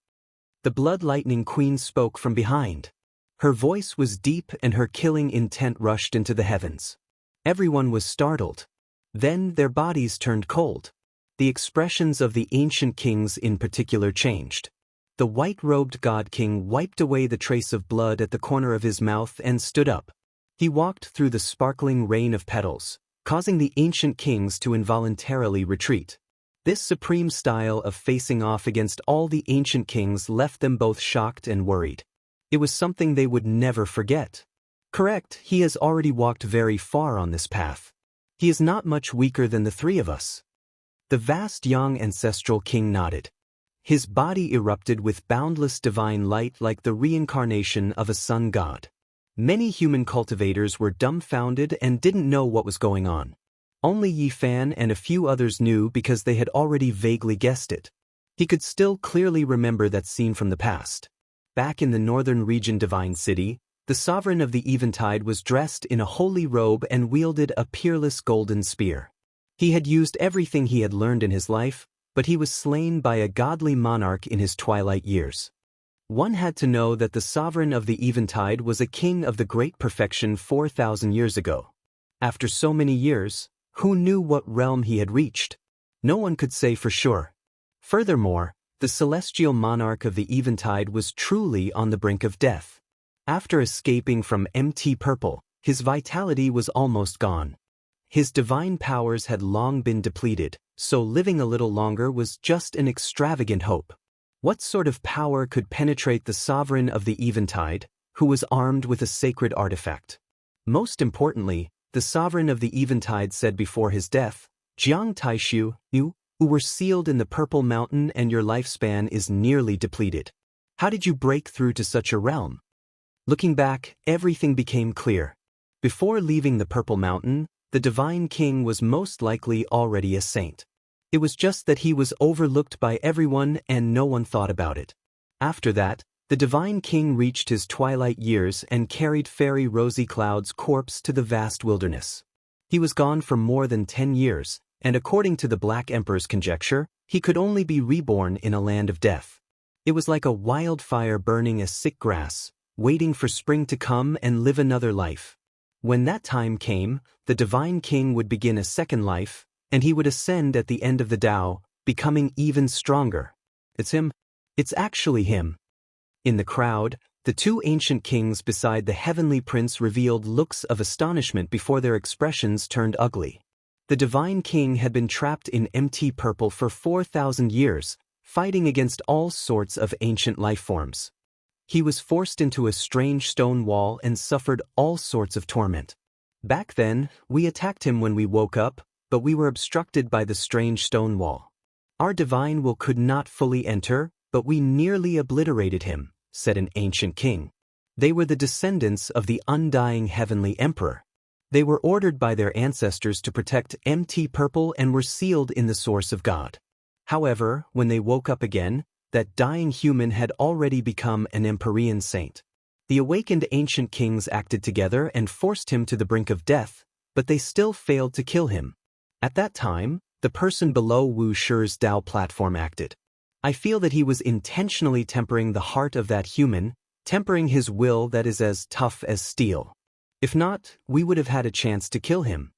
The Blood Lightning Queen spoke from behind. Her voice was deep and her killing intent rushed into the heavens. Everyone was startled. Then their bodies turned cold. The expressions of the ancient kings in particular changed. The white-robed God King wiped away the trace of blood at the corner of his mouth and stood up. He walked through the sparkling rain of petals, causing the ancient kings to involuntarily retreat. This supreme style of facing off against all the ancient kings left them both shocked and worried. It was something they would never forget. Correct, he has already walked very far on this path. He is not much weaker than the three of us. The vast young ancestral king nodded. His body erupted with boundless divine light like the reincarnation of a sun god. Many human cultivators were dumbfounded and didn't know what was going on. Only Yi Fan and a few others knew because they had already vaguely guessed it. He could still clearly remember that scene from the past. Back in the northern region Divine City, the sovereign of the Eventide was dressed in a holy robe and wielded a peerless golden spear. He had used everything he had learned in his life, but he was slain by a godly monarch in his twilight years. One had to know that the sovereign of the Eventide was a king of the great perfection 4,000 years ago. After so many years, who knew what realm he had reached? No one could say for sure. Furthermore, the celestial monarch of the Eventide was truly on the brink of death. After escaping from MT Purple, his vitality was almost gone. His divine powers had long been depleted, so living a little longer was just an extravagant hope. What sort of power could penetrate the sovereign of the Eventide, who was armed with a sacred artifact? Most importantly, the sovereign of the Eventide said before his death, "Jiang Taishu, you, who were sealed in the Purple Mountain and your lifespan is nearly depleted. How did you break through to such a realm?" Looking back, everything became clear. Before leaving the Purple Mountain, the Divine King was most likely already a saint. It was just that he was overlooked by everyone and no one thought about it. After that, the Divine King reached his twilight years and carried Fairy Rosy Cloud's corpse to the vast wilderness. He was gone for more than 10 years, and according to the Black Emperor's conjecture, he could only be reborn in a land of death. It was like a wildfire burning a sick grass, waiting for spring to come and live another life. When that time came, the Divine King would begin a second life, and he would ascend at the end of the Tao, becoming even stronger. It's him. It's actually him. In the crowd, the two ancient kings beside the heavenly prince revealed looks of astonishment before their expressions turned ugly. The Divine King had been trapped in MT Purple for 4,000 years, fighting against all sorts of ancient life forms. He was forced into a strange stone wall and suffered all sorts of torment. Back then, we attacked him when we woke up, but we were obstructed by the strange stone wall. Our divine will could not fully enter, but we nearly obliterated him, said an ancient king. They were the descendants of the undying heavenly emperor. They were ordered by their ancestors to protect MT Purple and were sealed in the source of God. However, when they woke up again, that dying human had already become an Empyrean saint. The awakened ancient kings acted together and forced him to the brink of death, but they still failed to kill him. At that time, the person below Wu Shi's Dao platform acted. I feel that he was intentionally tempering the heart of that human, tempering his will that is as tough as steel. If not, we would have had a chance to kill him.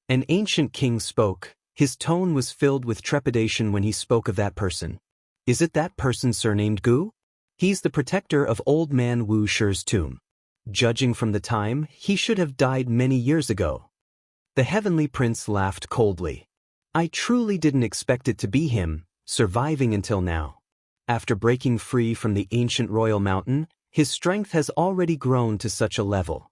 An ancient king spoke. His tone was filled with trepidation when he spoke of that person. Is it that person surnamed Gu? He's the protector of old man Wu Shi's tomb. Judging from the time, he should have died many years ago. The heavenly prince laughed coldly. I truly didn't expect it to be him, surviving until now. After breaking free from the ancient royal mountain, his strength has already grown to such a level.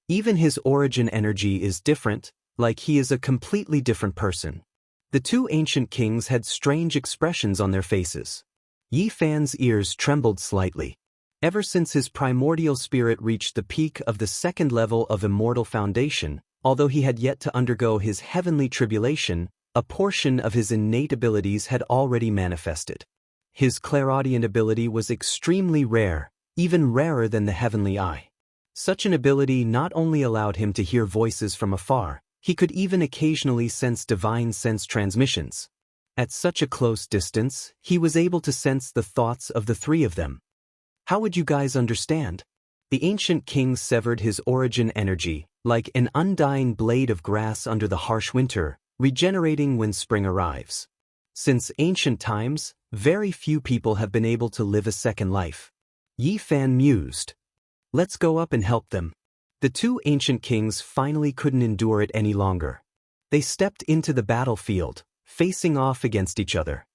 Even his origin energy is different, like he is a completely different person. The two ancient kings had strange expressions on their faces. Yi Fan's ears trembled slightly. Ever since his primordial spirit reached the peak of the second level of immortal foundation, although he had yet to undergo his heavenly tribulation, a portion of his innate abilities had already manifested. His clairaudient ability was extremely rare, even rarer than the heavenly eye. Such an ability not only allowed him to hear voices from afar, he could even occasionally sense divine sense transmissions. At such a close distance, he was able to sense the thoughts of the three of them. How would you guys understand? The ancient king severed his origin energy, like an undying blade of grass under the harsh winter, regenerating when spring arrives. Since ancient times, very few people have been able to live a second life. Yi Fan mused. Let's go up and help them. The two ancient kings finally couldn't endure it any longer. They stepped into the battlefield, facing off against each other.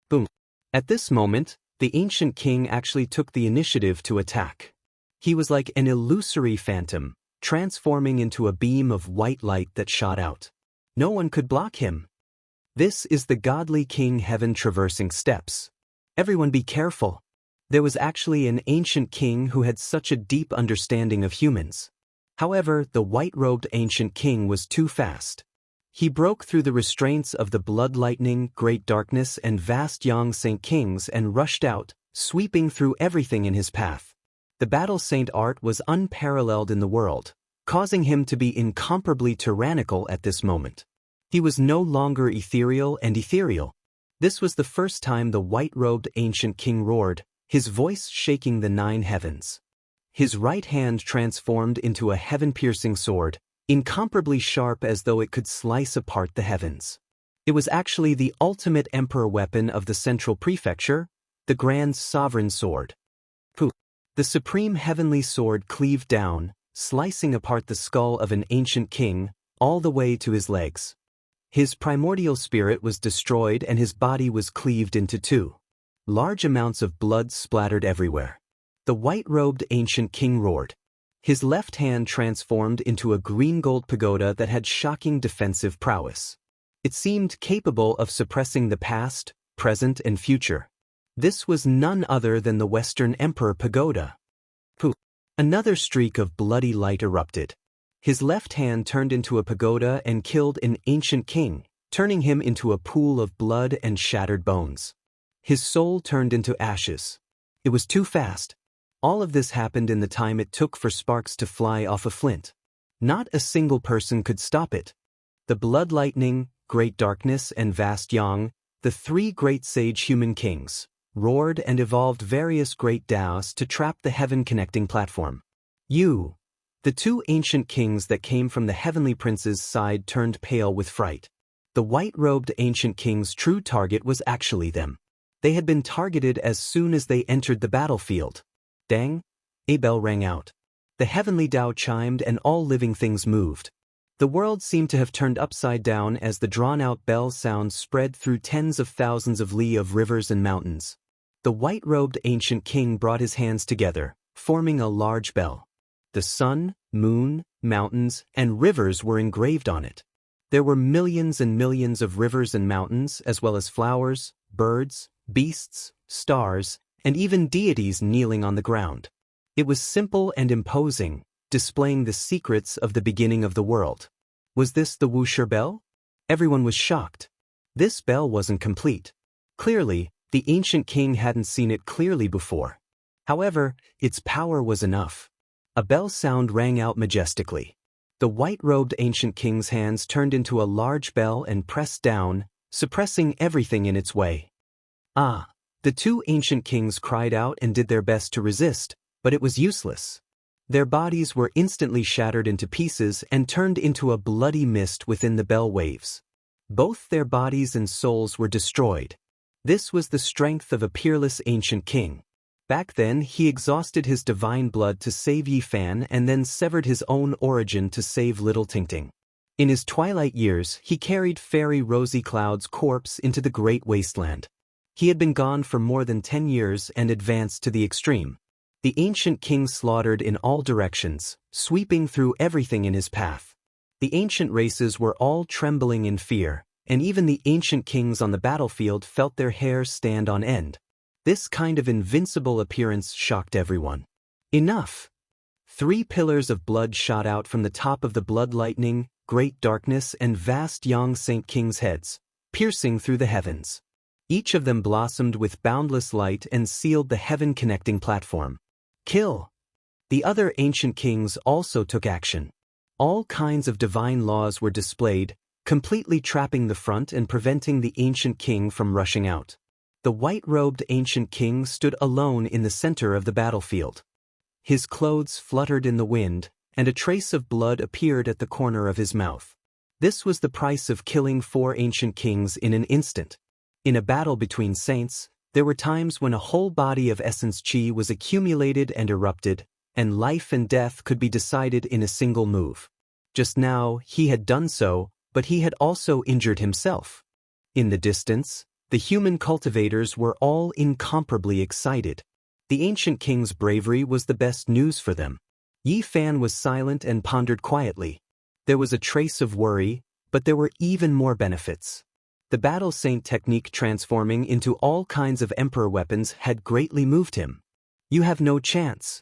Boom. At this moment, the ancient king actually took the initiative to attack. He was like an illusory phantom, transforming into a beam of white light that shot out. No one could block him. This is the godly King Heaven traversing steps. Everyone be careful. There was actually an ancient king who had such a deep understanding of humans. However, the white-robed ancient king was too fast. He broke through the restraints of the blood lightning, great darkness, and vast Xianxia kings and rushed out, sweeping through everything in his path. The battle saint art was unparalleled in the world, causing him to be incomparably tyrannical at this moment. He was no longer ethereal and ethereal. This was the first time the white-robed ancient king roared, his voice shaking the 9 heavens. His right hand transformed into a heaven-piercing sword, incomparably sharp as though it could slice apart the heavens. It was actually the ultimate emperor weapon of the central prefecture, the grand sovereign sword. Pooh! The supreme heavenly sword cleaved down, slicing apart the skull of an ancient king, all the way to his legs. His primordial spirit was destroyed and his body was cleaved into 2. Large amounts of blood splattered everywhere. The white-robed ancient king roared. His left hand transformed into a green-gold pagoda that had shocking defensive prowess. It seemed capable of suppressing the past, present, and future. This was none other than the Western Emperor Pagoda. Pooh! Another streak of bloody light erupted. His left hand turned into a pagoda and killed an ancient king, turning him into a pool of blood and shattered bones. His soul turned into ashes. It was too fast. All of this happened in the time it took for sparks to fly off a flint. Not a single person could stop it. The blood lightning, great darkness, and vast yang, the 3 great sage human kings, roared and evolved various great Taos to trap the heaven-connecting platform. The 2 ancient kings that came from the heavenly prince's side turned pale with fright. The white-robed ancient king's true target was actually them. They had been targeted as soon as they entered the battlefield. Dang! A bell rang out. The heavenly Tao chimed and all living things moved. The world seemed to have turned upside down as the drawn-out bell sound spread through tens of thousands of li of rivers and mountains. The white-robed ancient king brought his hands together, forming a large bell. The sun, moon, mountains, and rivers were engraved on it. There were millions and millions of rivers and mountains, as well as flowers, birds, beasts, stars, and even deities kneeling on the ground. It was simple and imposing, displaying the secrets of the beginning of the world. Was this the Wuxia bell? Everyone was shocked. This bell wasn't complete. Clearly, the ancient king hadn't seen it clearly before. However, its power was enough. A bell sound rang out majestically. The white-robed ancient king's hands turned into a large bell and pressed down, suppressing everything in its way. The 2 ancient kings cried out and did their best to resist, but it was useless. Their bodies were instantly shattered into pieces and turned into a bloody mist within the bell waves. Both their bodies and souls were destroyed. This was the strength of a peerless ancient king. Back then, he exhausted his divine blood to save Yi Fan and then severed his own origin to save little Tingting. In his twilight years, he carried Fairy Rosy Cloud's corpse into the great wasteland. He had been gone for more than 10 years and advanced to the extreme. The ancient king slaughtered in all directions, sweeping through everything in his path. The ancient races were all trembling in fear, and even the ancient kings on the battlefield felt their hair stand on end. This kind of invincible appearance shocked everyone. Enough! 3 pillars of blood shot out from the top of the blood lightning, great darkness and vast young Saint King's heads, piercing through the heavens. Each of them blossomed with boundless light and sealed the heaven-connecting platform. Kill! The other ancient kings also took action. All kinds of divine laws were displayed, completely trapping the front and preventing the ancient king from rushing out. The white-robed ancient king stood alone in the center of the battlefield. His clothes fluttered in the wind, and a trace of blood appeared at the corner of his mouth. This was the price of killing 4 ancient kings in an instant. In a battle between saints, there were times when a whole body of essence chi was accumulated and erupted, and life and death could be decided in a single move. Just now, he had done so, but he had also injured himself. In the distance, the human cultivators were all incomparably excited. The ancient king's bravery was the best news for them. Yi Fan was silent and pondered quietly. There was a trace of worry, but there were even more benefits. The battle saint technique transforming into all kinds of emperor weapons had greatly moved him. You have no chance.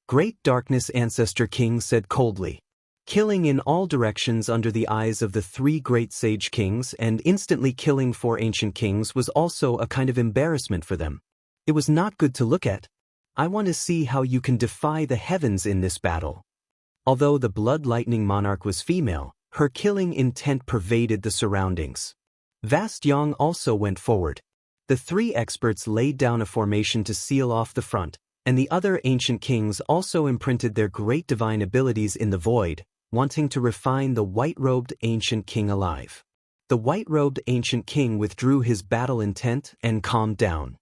Great Darkness Ancestor King said coldly. Killing in all directions under the eyes of the 3 great sage kings and instantly killing 4 ancient kings was also a kind of embarrassment for them. It was not good to look at. I want to see how you can defy the heavens in this battle. Although the blood lightning monarch was female, her killing intent pervaded the surroundings. Vast Yang also went forward. The 3 experts laid down a formation to seal off the front, and the other ancient kings also imprinted their great divine abilities in the void, wanting to refine the white-robed ancient king alive. The white-robed ancient king withdrew his battle intent and calmed down.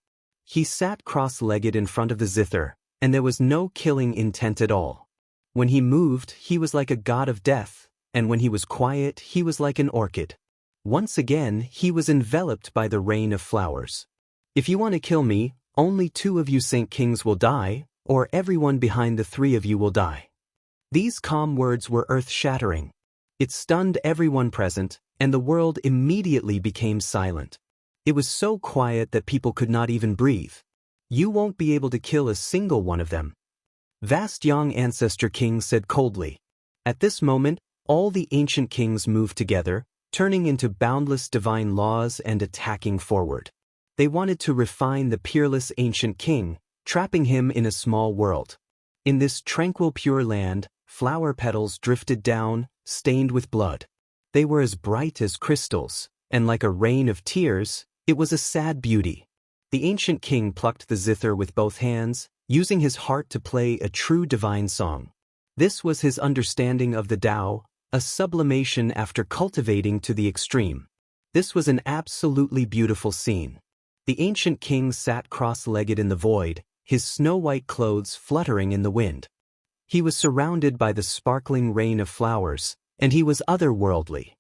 He sat cross-legged in front of the zither, and there was no killing intent at all. When he moved, he was like a god of death, and when he was quiet, he was like an orchid. Once again, he was enveloped by the rain of flowers. If you want to kill me, only 2 of you Saint Kings will die, or everyone behind the 3 of you will die. These calm words were earth-shattering. It stunned everyone present, and the world immediately became silent. It was so quiet that people could not even breathe. You won't be able to kill a single one of them. Vast Yang Ancestor King said coldly. At this moment, all the ancient kings moved together, turning into boundless divine laws and attacking forward. They wanted to refine the peerless ancient king, trapping him in a small world. In this tranquil pure land, flower petals drifted down, stained with blood. They were as bright as crystals, and like a rain of tears, it was a sad beauty. The ancient king plucked the zither with both hands, using his heart to play a true divine song. This was his understanding of the Tao, a sublimation after cultivating to the extreme. This was an absolutely beautiful scene. The ancient king sat cross-legged in the void, his snow-white clothes fluttering in the wind. He was surrounded by the sparkling rain of flowers, and he was otherworldly.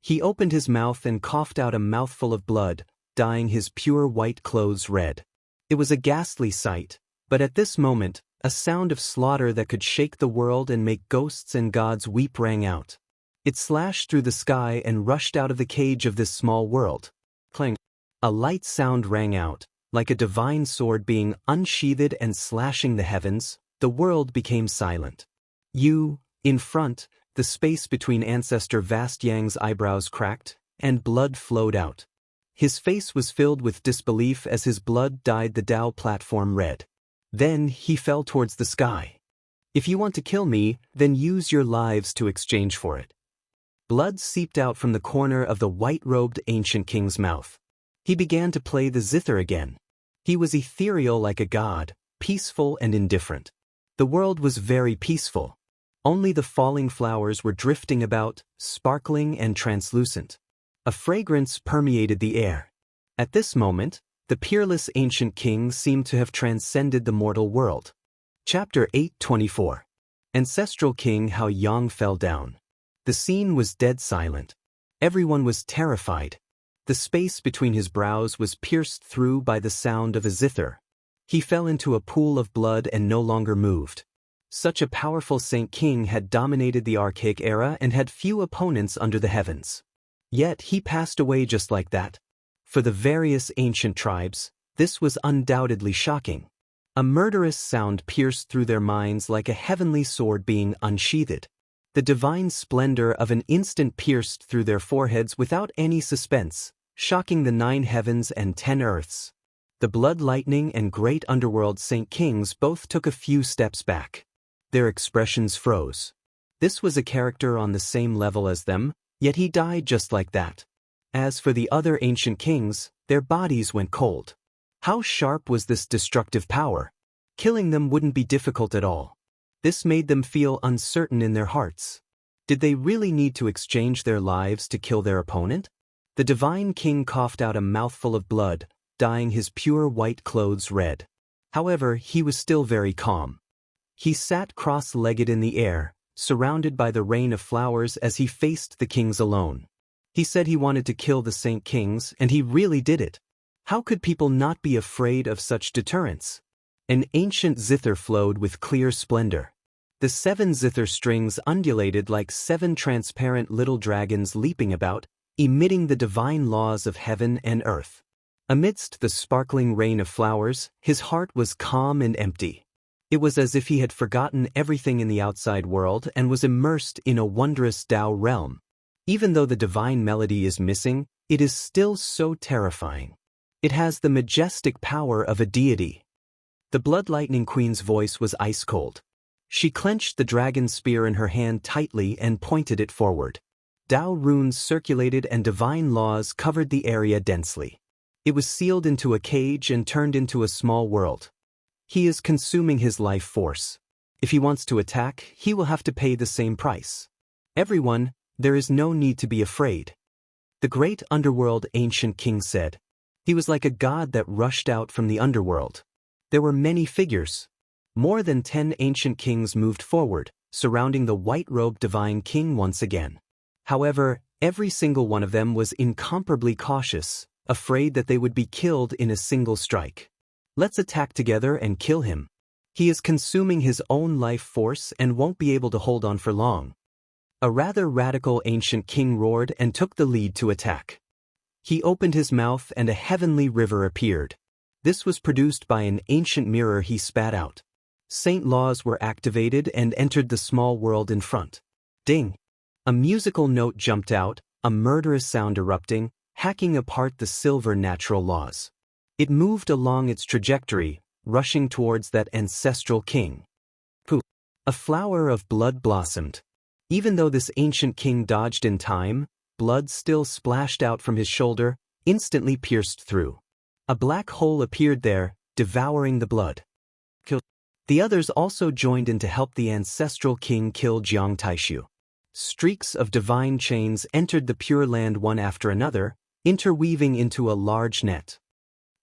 He opened his mouth and coughed out a mouthful of blood, dyeing his pure white clothes red. It was a ghastly sight, but at this moment, a sound of slaughter that could shake the world and make ghosts and gods weep rang out. It slashed through the sky and rushed out of the cage of this small world. Clang! A light sound rang out, like a divine sword being unsheathed and slashing the heavens. The world became silent. In front, the space between Ancestor Vast Yang's eyebrows cracked, and blood flowed out. His face was filled with disbelief as his blood dyed the Tao platform red. Then he fell towards the sky. If you want to kill me, then use your lives to exchange for it. Blood seeped out from the corner of the white-robed ancient king's mouth. He began to play the zither again. He was ethereal like a god, peaceful and indifferent. The world was very peaceful. Only the falling flowers were drifting about, sparkling and translucent. A fragrance permeated the air. At this moment, the peerless ancient king seemed to have transcended the mortal world. Chapter 8:24. Ancestral King How Yang Fell Down. The scene was dead silent. Everyone was terrified. The space between his brows was pierced through by the sound of a zither. He fell into a pool of blood and no longer moved. Such a powerful Saint King had dominated the archaic era and had few opponents under the heavens. Yet he passed away just like that. For the various ancient tribes, this was undoubtedly shocking. A murderous sound pierced through their minds like a heavenly sword being unsheathed. The divine splendor of an instant pierced through their foreheads without any suspense, shocking the 9 heavens and 10 earths. The blood lightning and great underworld Saint Kings both took a few steps back. Their expressions froze. This was a character on the same level as them, yet he died just like that. As for the other ancient kings, their bodies went cold. How sharp was this destructive power? Killing them wouldn't be difficult at all. This made them feel uncertain in their hearts. Did they really need to exchange their lives to kill their opponent? The divine king coughed out a mouthful of blood, dyeing his pure white clothes red. However, he was still very calm. He sat cross-legged in the air, surrounded by the rain of flowers as he faced the kings alone. He said he wanted to kill the Saint Kings, and he really did it. How could people not be afraid of such deterrence? An ancient zither flowed with clear splendor. The 7 zither strings undulated like 7 transparent little dragons leaping about, emitting the divine laws of heaven and earth. Amidst the sparkling rain of flowers, his heart was calm and empty. It was as if he had forgotten everything in the outside world and was immersed in a wondrous Tao realm. Even though the divine melody is missing, it is still so terrifying. It has the majestic power of a deity. The Blood Lightning Queen's voice was ice-cold. She clenched the dragon spear in her hand tightly and pointed it forward. Tao runes circulated and divine laws covered the area densely. It was sealed into a cage and turned into a small world. He is consuming his life force. If he wants to attack, he will have to pay the same price. Everyone, there is no need to be afraid. The great underworld ancient king said. He was like a god that rushed out from the underworld. There were many figures. More than 10 ancient kings moved forward, surrounding the white-robed divine king once again. However, every single one of them was incomparably cautious, afraid that they would be killed in a single strike. Let's attack together and kill him. He is consuming his own life force and won't be able to hold on for long. A rather radical ancient king roared and took the lead to attack. He opened his mouth and a heavenly river appeared. This was produced by an ancient mirror he spat out. Saint laws were activated and entered the small world in front. Ding! A musical note jumped out, a murderous sound erupting, hacking apart the silver natural laws. It moved along its trajectory, rushing towards that ancestral king. Poof! A flower of blood blossomed. Even though this ancient king dodged in time, blood still splashed out from his shoulder, instantly pierced through. A black hole appeared there, devouring the blood. The others also joined in to help the ancestral king kill Xianxia. Streaks of divine chains entered the Pure Land one after another, interweaving into a large net.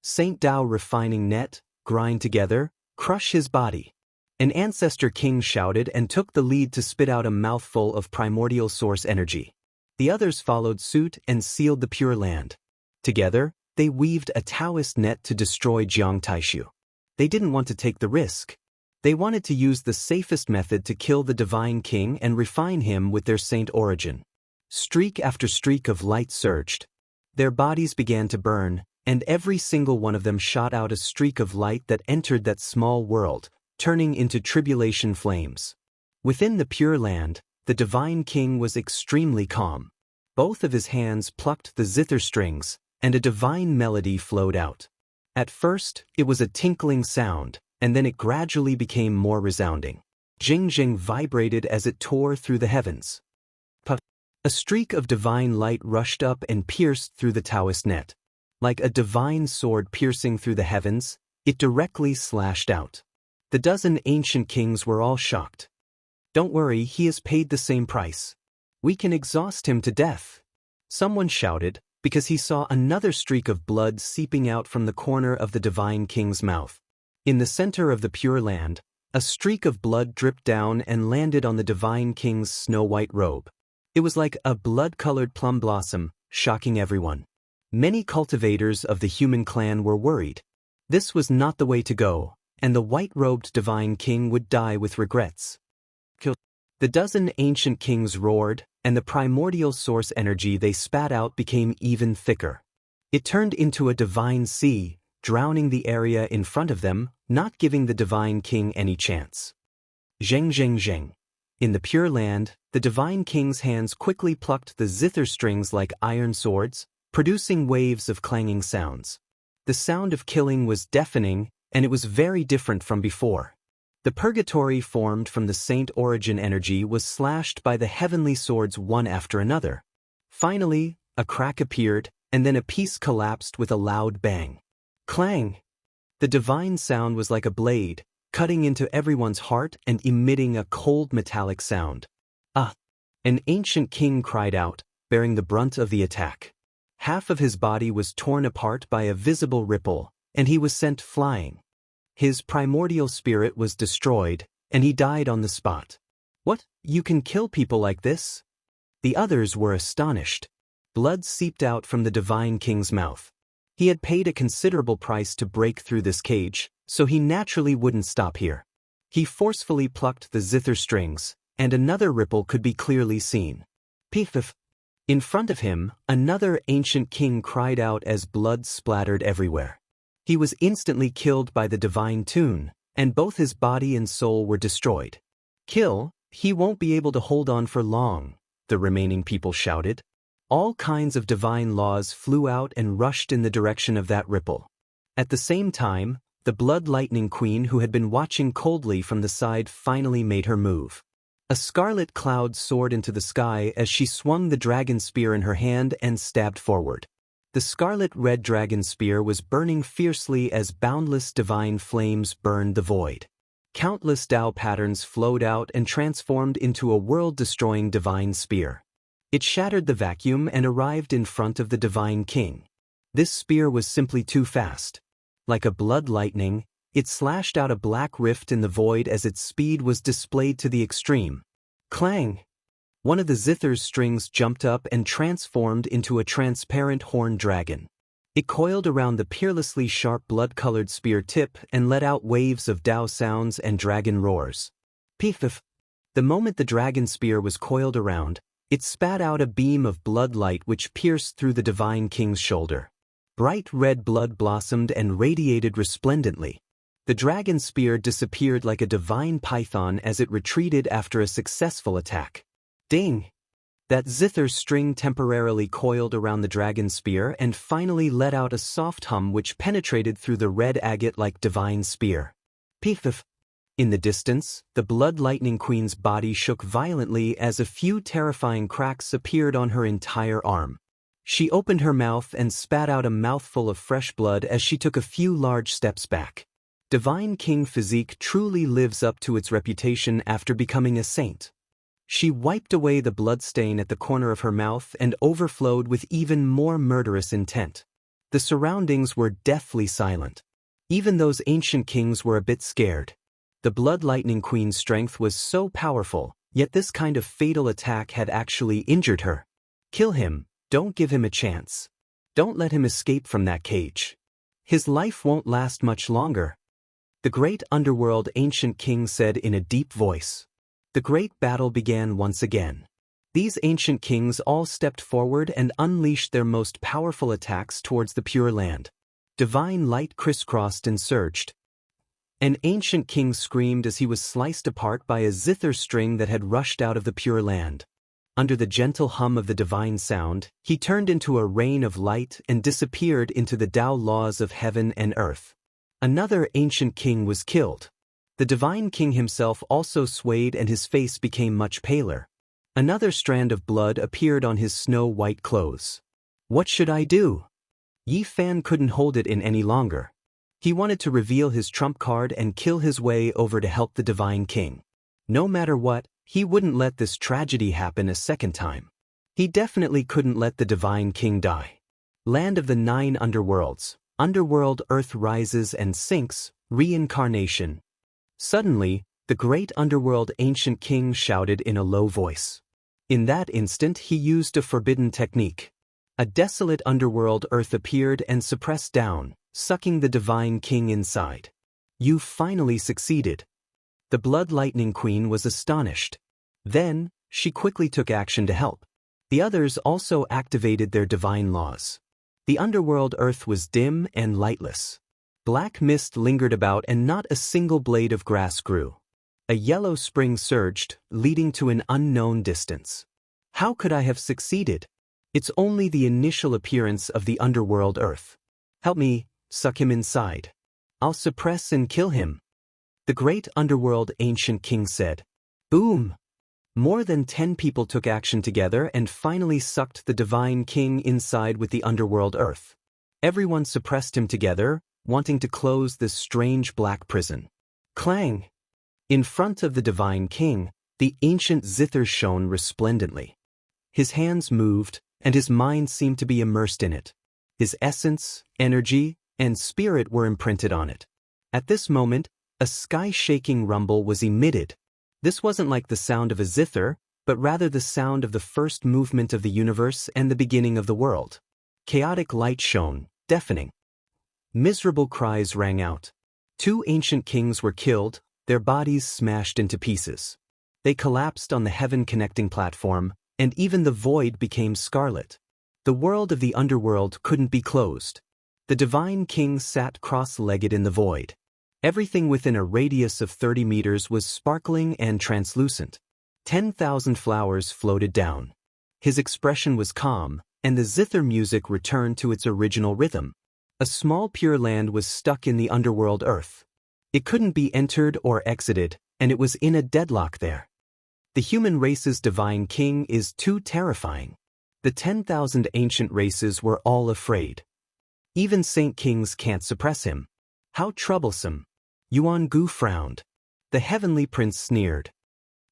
Saint Tao refining net, grind together, crush his body. An ancestor king shouted and took the lead to spit out a mouthful of primordial source energy. The others followed suit and sealed the Pure Land. Together, they weaved a Taoist net to destroy Xianxia. They didn't want to take the risk. They wanted to use the safest method to kill the divine king and refine him with their saint origin. Streak after streak of light surged. Their bodies began to burn, and every single one of them shot out a streak of light that entered that small world, turning into tribulation flames. Within the Pure Land, the divine king was extremely calm. Both of his hands plucked the zither strings, and a divine melody flowed out. At first, it was a tinkling sound, and then it gradually became more resounding. Jing Jing vibrated as it tore through the heavens. Puff! A streak of divine light rushed up and pierced through the Taoist net. Like a divine sword piercing through the heavens, it directly slashed out. The dozen ancient kings were all shocked. Don't worry, he has paid the same price. We can exhaust him to death. Someone shouted, because he saw another streak of blood seeping out from the corner of the divine king's mouth. In the center of the Pure Land, a streak of blood dripped down and landed on the divine king's snow-white robe. It was like a blood-colored plum blossom, shocking everyone. Many cultivators of the human clan were worried. This was not the way to go, and the white-robed divine king would die with regrets. The dozen ancient kings roared, and the primordial source energy they spat out became even thicker. It turned into a divine sea, drowning the area in front of them, not giving the divine king any chance. Zheng zheng zheng. In the Pure Land, the divine king's hands quickly plucked the zither strings like iron swords, producing waves of clanging sounds. The sound of killing was deafening, and it was very different from before. The purgatory formed from the saint origin energy was slashed by the heavenly swords one after another. Finally, a crack appeared, and then a piece collapsed with a loud bang. Clang! The divine sound was like a blade, cutting into everyone's heart and emitting a cold metallic sound. Ah! An ancient king cried out, bearing the brunt of the attack. Half of his body was torn apart by a visible ripple, and he was sent flying. His primordial spirit was destroyed, and he died on the spot. What? You can kill people like this? The others were astonished. Blood seeped out from the divine king's mouth. He had paid a considerable price to break through this cage, so he naturally wouldn't stop here. He forcefully plucked the zither strings, and another ripple could be clearly seen. Piff! In front of him, another ancient king cried out as blood splattered everywhere. He was instantly killed by the divine tune, and both his body and soul were destroyed. Kill, he won't be able to hold on for long, the remaining people shouted. All kinds of divine laws flew out and rushed in the direction of that ripple. At the same time, the Blood Lightning Queen, who had been watching coldly from the side, finally made her move. A scarlet cloud soared into the sky as she swung the dragon spear in her hand and stabbed forward. The scarlet-red dragon spear was burning fiercely as boundless divine flames burned the void. Countless Tao patterns flowed out and transformed into a world-destroying divine spear. It shattered the vacuum and arrived in front of the divine king. This spear was simply too fast. Like a blood lightning, it slashed out a black rift in the void as its speed was displayed to the extreme. Clang! One of the zither's strings jumped up and transformed into a transparent horned dragon. It coiled around the peerlessly sharp blood-colored spear tip and let out waves of Tao sounds and dragon roars. Piff! The moment the dragon spear was coiled around, it spat out a beam of blood light which pierced through the divine king's shoulder. Bright red blood blossomed and radiated resplendently. The dragon spear disappeared like a divine python as it retreated after a successful attack. Ding! That zither string temporarily coiled around the dragon spear and finally let out a soft hum which penetrated through the red agate like divine spear. Piff! In the distance, the Blood Lightning Queen's body shook violently as a few terrifying cracks appeared on her entire arm. She opened her mouth and spat out a mouthful of fresh blood as she took a few large steps back. Divine King physique truly lives up to its reputation after becoming a saint. She wiped away the bloodstain at the corner of her mouth and overflowed with even more murderous intent. The surroundings were deathly silent. Even those ancient kings were a bit scared. The Blood Lightning Queen's strength was so powerful, yet this kind of fatal attack had actually injured her. Kill him, don't give him a chance. Don't let him escape from that cage. His life won't last much longer. The great underworld ancient king said in a deep voice. The great battle began once again. These ancient kings all stepped forward and unleashed their most powerful attacks towards the Pure Land. Divine light crisscrossed and surged. An ancient king screamed as he was sliced apart by a zither string that had rushed out of the Pure Land. Under the gentle hum of the divine sound, he turned into a rain of light and disappeared into the Tao laws of heaven and earth. Another ancient king was killed. The divine king himself also swayed and his face became much paler. Another strand of blood appeared on his snow-white clothes. What should I do? Yi Fan couldn't hold it in any longer. He wanted to reveal his trump card and kill his way over to help the divine king. No matter what, he wouldn't let this tragedy happen a second time. He definitely couldn't let the divine king die. Land of the 9 underworlds, underworld earth rises and sinks, reincarnation. Suddenly, the great underworld ancient king shouted in a low voice. In that instant he used a forbidden technique. A desolate underworld earth appeared and suppressed down, sucking the divine king inside. You finally succeeded. The Blood Lightning Queen was astonished. Then, she quickly took action to help. The others also activated their divine laws. The underworld earth was dim and lightless. Black mist lingered about and not a single blade of grass grew. A yellow spring surged, leading to an unknown distance. How could I have succeeded? It's only the initial appearance of the underworld earth. Help me, suck him inside. I'll suppress and kill him. The great underworld ancient king said. Boom! More than 10 people took action together and finally sucked the divine king inside with the underworld earth. Everyone suppressed him together, wanting to close this strange black prison. Clang! In front of the divine king, the ancient zither shone resplendently. His hands moved, and his mind seemed to be immersed in it. His essence, energy, and spirit were imprinted on it. At this moment, a sky-shaking rumble was emitted. This wasn't like the sound of a zither, but rather the sound of the first movement of the universe and the beginning of the world. Chaotic light shone, deafening. Miserable cries rang out. 2 ancient kings were killed, their bodies smashed into pieces. They collapsed on the heaven-connecting platform, and even the void became scarlet. The world of the underworld couldn't be closed. The divine king sat cross-legged in the void. Everything within a radius of 30 meters was sparkling and translucent. 10,000 flowers floated down. His expression was calm, and the zither music returned to its original rhythm. A small pure land was stuck in the underworld earth. It couldn't be entered or exited, and it was in a deadlock there. The human race's divine king is too terrifying. The 10,000 ancient races were all afraid. Even saint kings can't suppress him. How troublesome. Yuan Gu frowned. The heavenly prince sneered.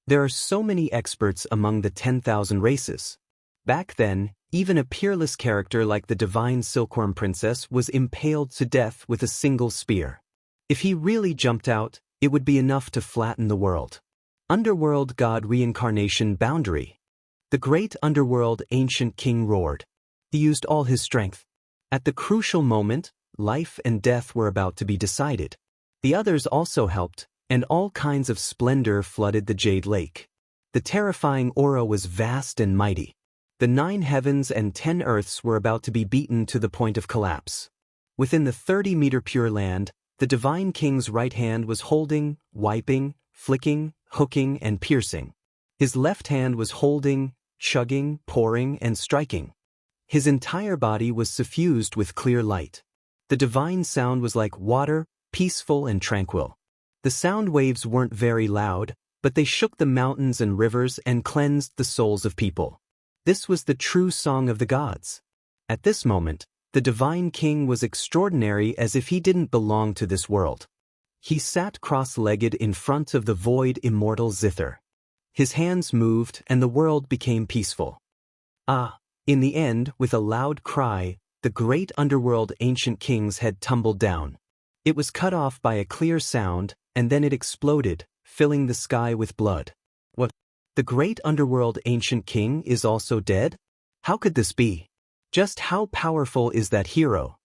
There are so many experts among the 10,000 races. Back then, even a peerless character like the divine silkworm princess was impaled to death with a single spear. If he really jumped out, it would be enough to flatten the world. Underworld god reincarnation boundary. The great underworld ancient king roared. He used all his strength. At the crucial moment, life and death were about to be decided. The others also helped, and all kinds of splendor flooded the Jade Lake. The terrifying aura was vast and mighty. The 9 heavens and 10 earths were about to be beaten to the point of collapse. Within the 30-meter pure land, the divine king's right hand was holding, wiping, flicking, hooking, and piercing. His left hand was holding, chugging, pouring, and striking. His entire body was suffused with clear light. The divine sound was like water, peaceful and tranquil. The sound waves weren't very loud, but they shook the mountains and rivers and cleansed the souls of people. This was the true song of the gods. At this moment, the divine king was extraordinary as if he didn't belong to this world. He sat cross-legged in front of the void immortal zither. His hands moved and the world became peaceful. In the end, with a loud cry, the great underworld ancient king's head tumbled down. It was cut off by a clear sound, and then it exploded, filling the sky with blood. What? The great underworld ancient king is also dead? How could this be? Just how powerful is that hero?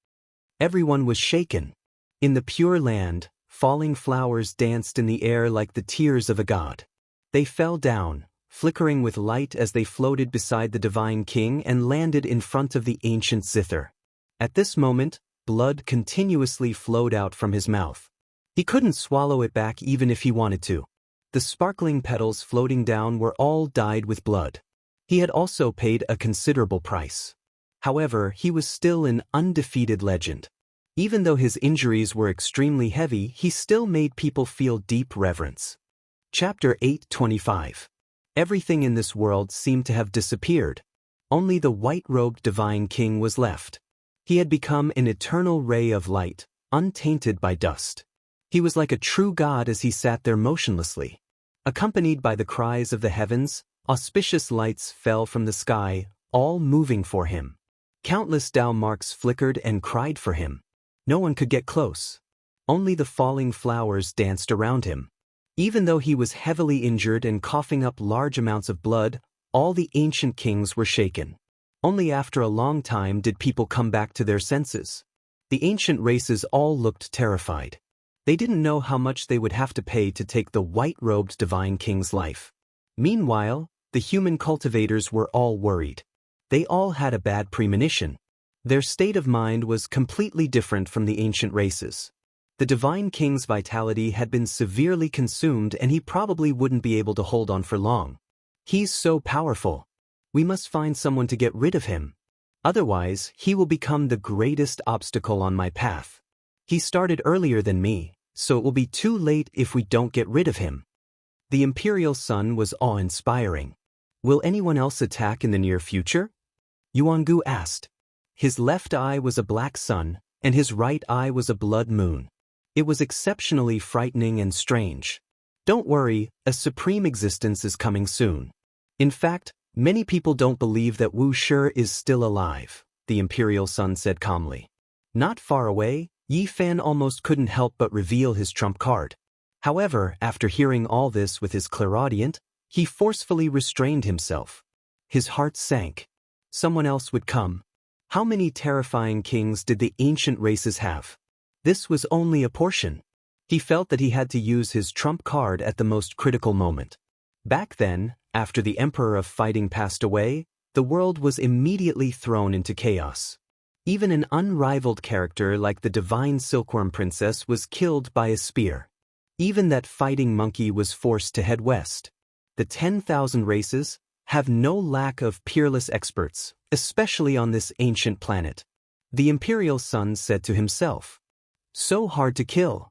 Everyone was shaken. In the pure land, falling flowers danced in the air like the tears of a god. They fell down, flickering with light as they floated beside the divine king and landed in front of the ancient zither. At this moment, blood continuously flowed out from his mouth. He couldn't swallow it back even if he wanted to. The sparkling petals floating down were all dyed with blood. He had also paid a considerable price. However, he was still an undefeated legend. Even though his injuries were extremely heavy, he still made people feel deep reverence. Chapter 8:25. Everything in this world seemed to have disappeared. Only the white-robed divine king was left. He had become an eternal ray of light, untainted by dust. He was like a true god as he sat there motionlessly. Accompanied by the cries of the heavens, auspicious lights fell from the sky, all moving for him. Countless Tao marks flickered and cried for him. No one could get close. Only the falling flowers danced around him. Even though he was heavily injured and coughing up large amounts of blood, all the ancient kings were shaken. Only after a long time did people come back to their senses. The ancient races all looked terrified. They didn't know how much they would have to pay to take the white-robed divine king's life. Meanwhile, the human cultivators were all worried. They all had a bad premonition. Their state of mind was completely different from the ancient races. The divine king's vitality had been severely consumed and he probably wouldn't be able to hold on for long. He's so powerful. We must find someone to get rid of him. Otherwise, he will become the greatest obstacle on my path. He started earlier than me, so it will be too late if we don't get rid of him. The imperial sun was awe-inspiring. Will anyone else attack in the near future? Yuangu asked. His left eye was a black sun, and his right eye was a blood moon. It was exceptionally frightening and strange. Don't worry, a supreme existence is coming soon. In fact, many people don't believe that Wuxia is still alive, the imperial sun said calmly. Not far away, Yi Fan almost couldn't help but reveal his trump card. However, after hearing all this with his clairaudient, he forcefully restrained himself. His heart sank. Someone else would come. How many terrifying kings did the ancient races have? This was only a portion. He felt that he had to use his trump card at the most critical moment. Back then, after the Emperor of Fighting passed away, the world was immediately thrown into chaos. Even an unrivaled character like the divine Silkworm Princess was killed by a spear. Even that fighting monkey was forced to head west. The 10,000 races have no lack of peerless experts, especially on this ancient planet. The imperial sun said to himself. So hard to kill.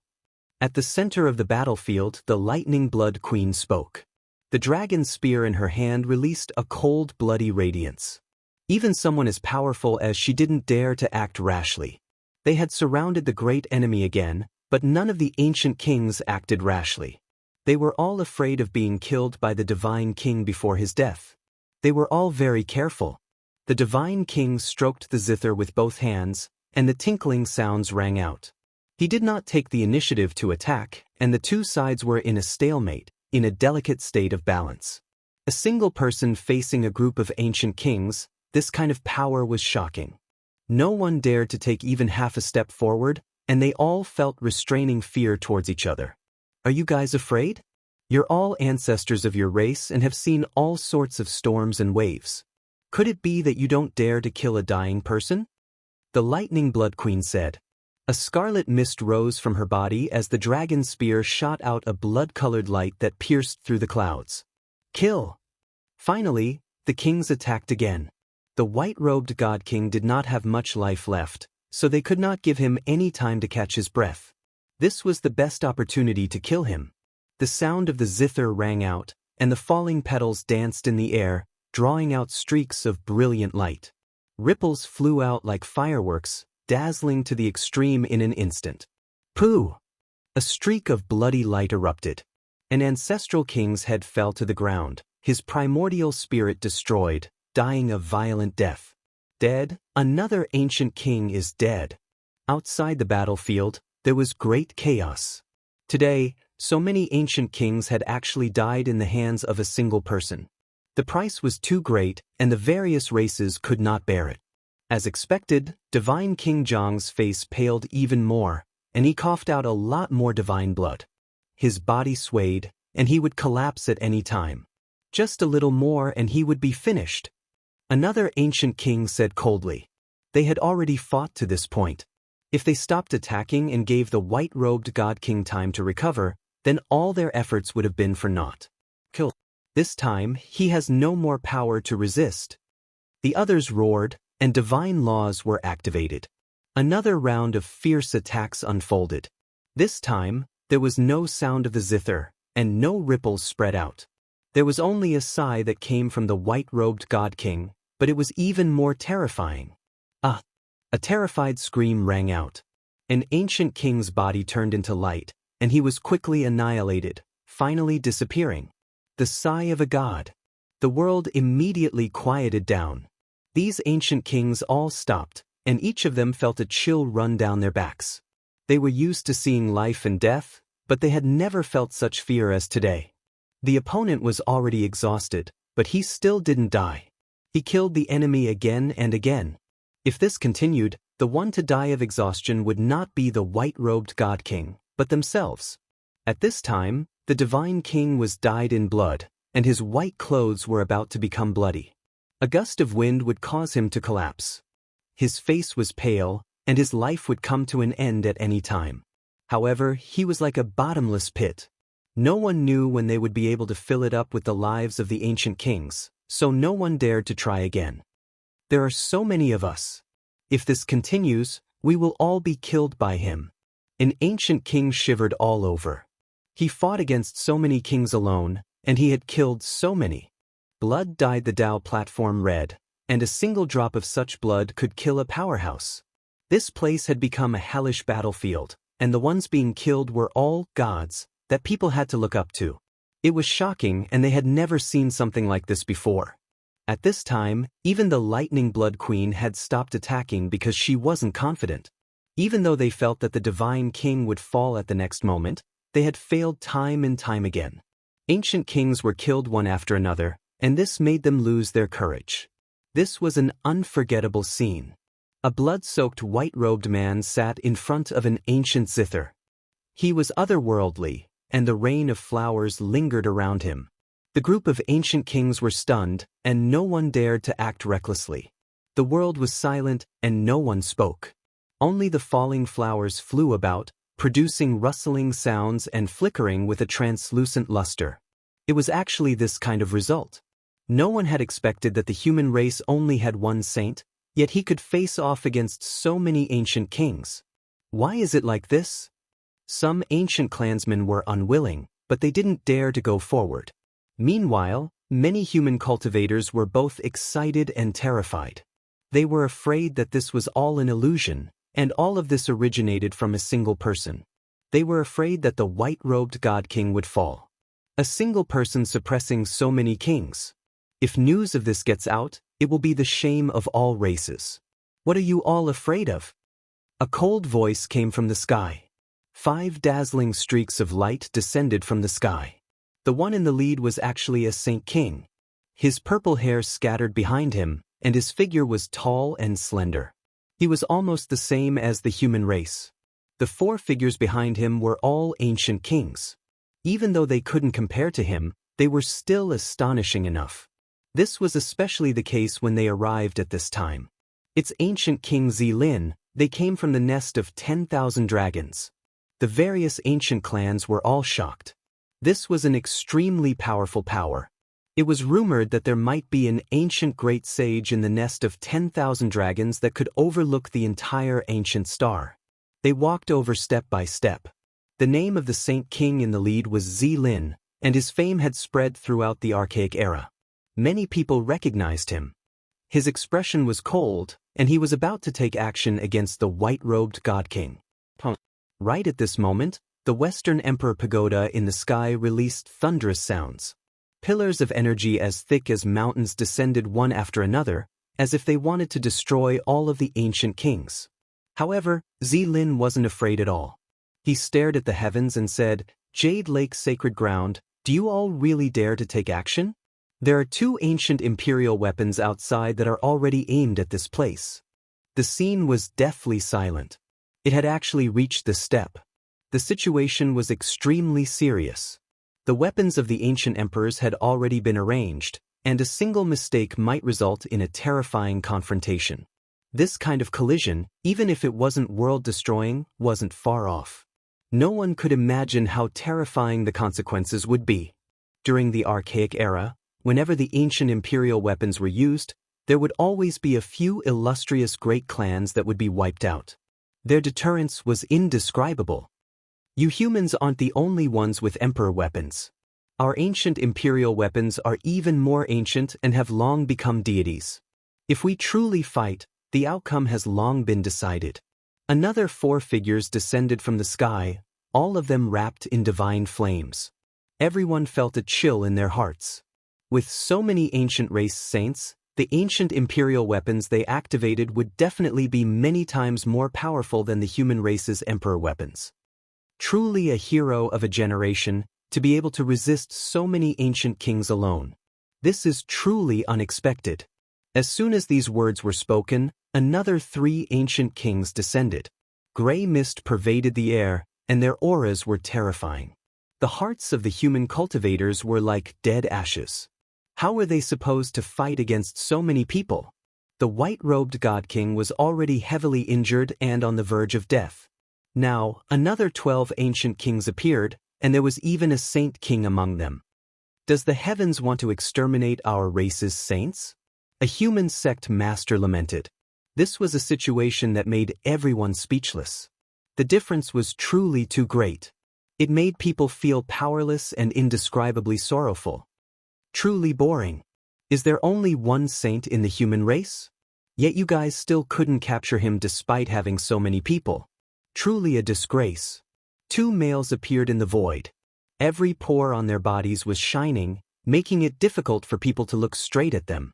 At the center of the battlefield, the lightning blood queen spoke. The dragon spear in her hand released a cold, bloody radiance. Even someone as powerful as she didn't dare to act rashly. They had surrounded the great enemy again, but none of the ancient kings acted rashly. They were all afraid of being killed by the divine king before his death. They were all very careful. The divine king stroked the zither with both hands, and the tinkling sounds rang out. He did not take the initiative to attack, and the two sides were in a stalemate, in a delicate state of balance. A single person facing a group of ancient kings, this kind of power was shocking. No one dared to take even half a step forward, and they all felt restraining fear towards each other. Are you guys afraid? You're all ancestors of your race and have seen all sorts of storms and waves. Could it be that you don't dare to kill a dying person? The lightning blood queen said. A scarlet mist rose from her body as the dragon spear shot out a blood-colored light that pierced through the clouds. Kill! Finally, the kings attacked again. The white-robed god king did not have much life left, so they could not give him any time to catch his breath. This was the best opportunity to kill him. The sound of the zither rang out, and the falling petals danced in the air, drawing out streaks of brilliant light. Ripples flew out like fireworks, dazzling to the extreme in an instant. Pooh! A streak of bloody light erupted. An ancestral king's head fell to the ground, his primordial spirit destroyed, dying a violent death. Dead, another ancient king is dead. Outside the battlefield, there was great chaos. Today, so many ancient kings had actually died in the hands of a single person. The price was too great, and the various races could not bear it. As expected, Divine King Zhang's face paled even more, and he coughed out a lot more divine blood. His body swayed, and he would collapse at any time. Just a little more and he would be finished. Another ancient king said coldly. They had already fought to this point. If they stopped attacking and gave the white-robed god king time to recover, then all their efforts would have been for naught. Kill. This time, he has no more power to resist. The others roared, and divine laws were activated. Another round of fierce attacks unfolded. This time, there was no sound of the zither, and no ripples spread out. There was only a sigh that came from the white-robed god king, but it was even more terrifying. Ah! A terrified scream rang out. An ancient king's body turned into light, and he was quickly annihilated, finally disappearing. The sigh of a god. The world immediately quieted down. These ancient kings all stopped, and each of them felt a chill run down their backs. They were used to seeing life and death, but they had never felt such fear as today. The opponent was already exhausted, But he still didn't die. He killed the enemy again and again. If this continued, the one to die of exhaustion would not be the white-robed God King, but themselves. At this time, the divine king was dyed in blood, and his white clothes were about to become bloody. A gust of wind would cause him to collapse. His face was pale, and his life would come to an end at any time. However, he was like a bottomless pit. No one knew when they would be able to fill it up with the lives of the ancient kings, so no one dared to try again. There are so many of us. If this continues, we will all be killed by him. An ancient king shivered all over. He fought against so many kings alone, and he had killed so many. Blood dyed the Dao platform red, and a single drop of such blood could kill a powerhouse. This place had become a hellish battlefield, and the ones being killed were all gods that people had to look up to. It was shocking, and they had never seen something like this before. At this time, even the Lightning Blood Queen had stopped attacking because she wasn't confident. Even though they felt that the Divine King would fall at the next moment, they had failed time and time again. Ancient kings were killed one after another, and this made them lose their courage. This was an unforgettable scene. A blood-soaked white-robed man sat in front of an ancient zither. He was otherworldly, and the rain of flowers lingered around him. The group of ancient kings were stunned, and no one dared to act recklessly. The world was silent, and no one spoke. Only the falling flowers flew about, producing rustling sounds and flickering with a translucent luster. It was actually this kind of result. No one had expected that the human race only had one saint, yet he could face off against so many ancient kings. Why is it like this? Some ancient clansmen were unwilling, but they didn't dare to go forward. Meanwhile, many human cultivators were both excited and terrified. They were afraid that this was all an illusion, and all of this originated from a single person. They were afraid that the white-robed God King would fall. A single person suppressing so many kings. If news of this gets out, it will be the shame of all races. What are you all afraid of? A cold voice came from the sky. 5 dazzling streaks of light descended from the sky. The one in the lead was actually a Saint King. His purple hair scattered behind him, and his figure was tall and slender. He was almost the same as the human race. The 4 figures behind him were all ancient kings. Even though they couldn't compare to him, they were still astonishing enough. This was especially the case when they arrived at this time. It's ancient King Zilin. They came from the nest of 10,000 dragons. The various ancient clans were all shocked. This was an extremely powerful power. It was rumored that there might be an ancient great sage in the nest of 10,000 dragons that could overlook the entire ancient star. They walked over step by step. The name of the Saint King in the lead was Zilin, and his fame had spread throughout the archaic era. Many people recognized him. His expression was cold, and he was about to take action against the white-robed God King. Right at this moment, the Western Emperor Pagoda in the sky released thunderous sounds. Pillars of energy as thick as mountains descended one after another, as if they wanted to destroy all of the ancient kings. However, Zilin wasn't afraid at all. He stared at the heavens and said, "Jade Lake sacred ground, do you all really dare to take action? There are 2 ancient imperial weapons outside that are already aimed at this place." The scene was deathly silent. It had actually reached this step. The situation was extremely serious. The weapons of the ancient emperors had already been arranged, and a single mistake might result in a terrifying confrontation. This kind of collision, even if it wasn't world-destroying, wasn't far off. No one could imagine how terrifying the consequences would be. During the archaic era, whenever the ancient imperial weapons were used, there would always be a few illustrious great clans that would be wiped out. Their deterrence was indescribable. You humans aren't the only ones with emperor weapons. Our ancient imperial weapons are even more ancient and have long become deities. If we truly fight, the outcome has long been decided. Another 4 figures descended from the sky, all of them wrapped in divine flames. Everyone felt a chill in their hearts. With so many ancient race saints, the ancient imperial weapons they activated would definitely be many times more powerful than the human race's emperor weapons. Truly a hero of a generation, to be able to resist so many ancient kings alone. This is truly unexpected. As soon as these words were spoken, another 3 ancient kings descended. Gray mist pervaded the air, and their auras were terrifying. The hearts of the human cultivators were like dead ashes. How were they supposed to fight against so many people? The white-robed God King was already heavily injured and on the verge of death. Now, another 12 ancient kings appeared, and there was even a saint king among them. Does the heavens want to exterminate our race's saints? A human sect master lamented. This was a situation that made everyone speechless. The difference was truly too great. It made people feel powerless and indescribably sorrowful. Truly boring. Is there only one saint in the human race? Yet you guys still couldn't capture him despite having so many people. Truly a disgrace. 2 males appeared in the void. Every pore on their bodies was shining, making it difficult for people to look straight at them.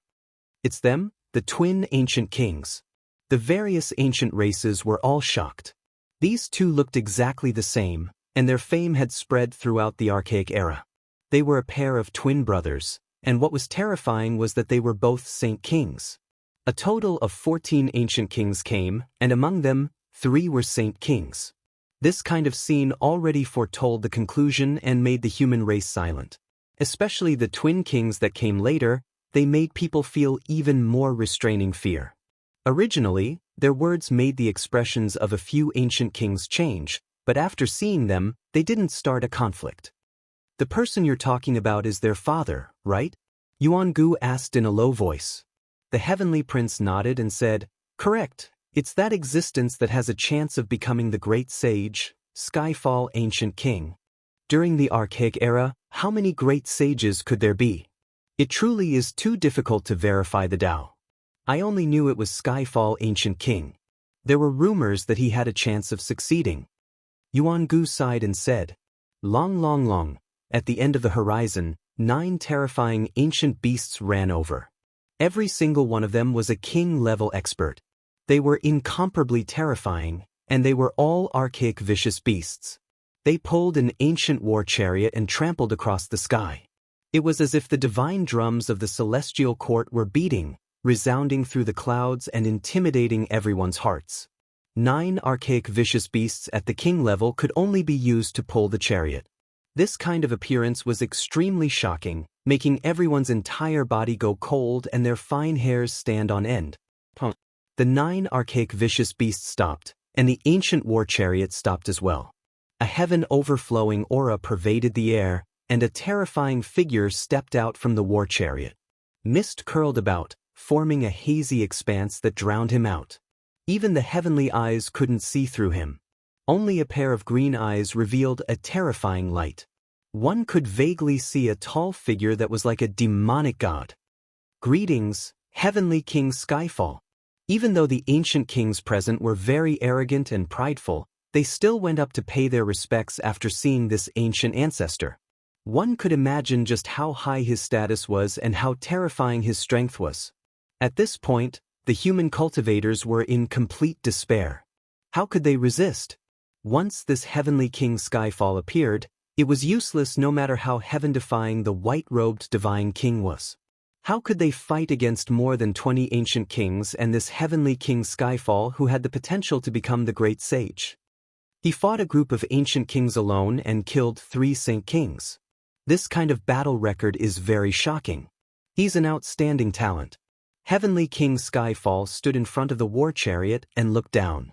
It's them, the twin ancient kings. The various ancient races were all shocked. These 2 looked exactly the same, and their fame had spread throughout the archaic era. They were a pair of twin brothers, and what was terrifying was that they were both saint kings. A total of 14 ancient kings came, and among them, 3 were saint kings. This kind of scene already foretold the conclusion and made the human race silent. Especially the twin kings that came later, they made people feel even more restraining fear. Originally, their words made the expressions of a few ancient kings change, but after seeing them, they didn't start a conflict. The person you're talking about is their father, right? Yuan-gu asked in a low voice. The heavenly prince nodded and said, "Correct. It's that existence that has a chance of becoming the great sage, Skyfall ancient king." During the archaic era, how many great sages could there be? It truly is too difficult to verify the Tao. I only knew it was Skyfall ancient king. There were rumors that he had a chance of succeeding. Yuan-gu sighed and said, Long. At the end of the horizon, 9 terrifying ancient beasts ran over. Every single one of them was a king-level expert. They were incomparably terrifying, and they were all archaic vicious beasts. They pulled an ancient war chariot and trampled across the sky. It was as if the divine drums of the celestial court were beating, resounding through the clouds and intimidating everyone's hearts. 9 archaic vicious beasts at the king level could only be used to pull the chariot. This kind of appearance was extremely shocking, making everyone's entire body go cold and their fine hairs stand on end. The 9 archaic vicious beasts stopped, and the ancient war chariot stopped as well. A heaven-overflowing aura pervaded the air, and a terrifying figure stepped out from the war chariot. Mist curled about, forming a hazy expanse that drowned him out. Even the heavenly eyes couldn't see through him. Only a pair of green eyes revealed a terrifying light. One could vaguely see a tall figure that was like a demonic god. Greetings, Heavenly King Skyfall. Even though the ancient kings present were very arrogant and prideful, they still went up to pay their respects after seeing this ancient ancestor. One could imagine just how high his status was and how terrifying his strength was. At this point, the human cultivators were in complete despair. How could they resist? Once this heavenly King Skyfall appeared, it was useless no matter how heaven-defying the white-robed divine king was. How could they fight against more than 20 ancient kings and this heavenly King Skyfall who had the potential to become the great sage? He fought a group of ancient kings alone and killed 3 saint kings. This kind of battle record is very shocking. He's an outstanding talent. Heavenly King Skyfall stood in front of the war chariot and looked down.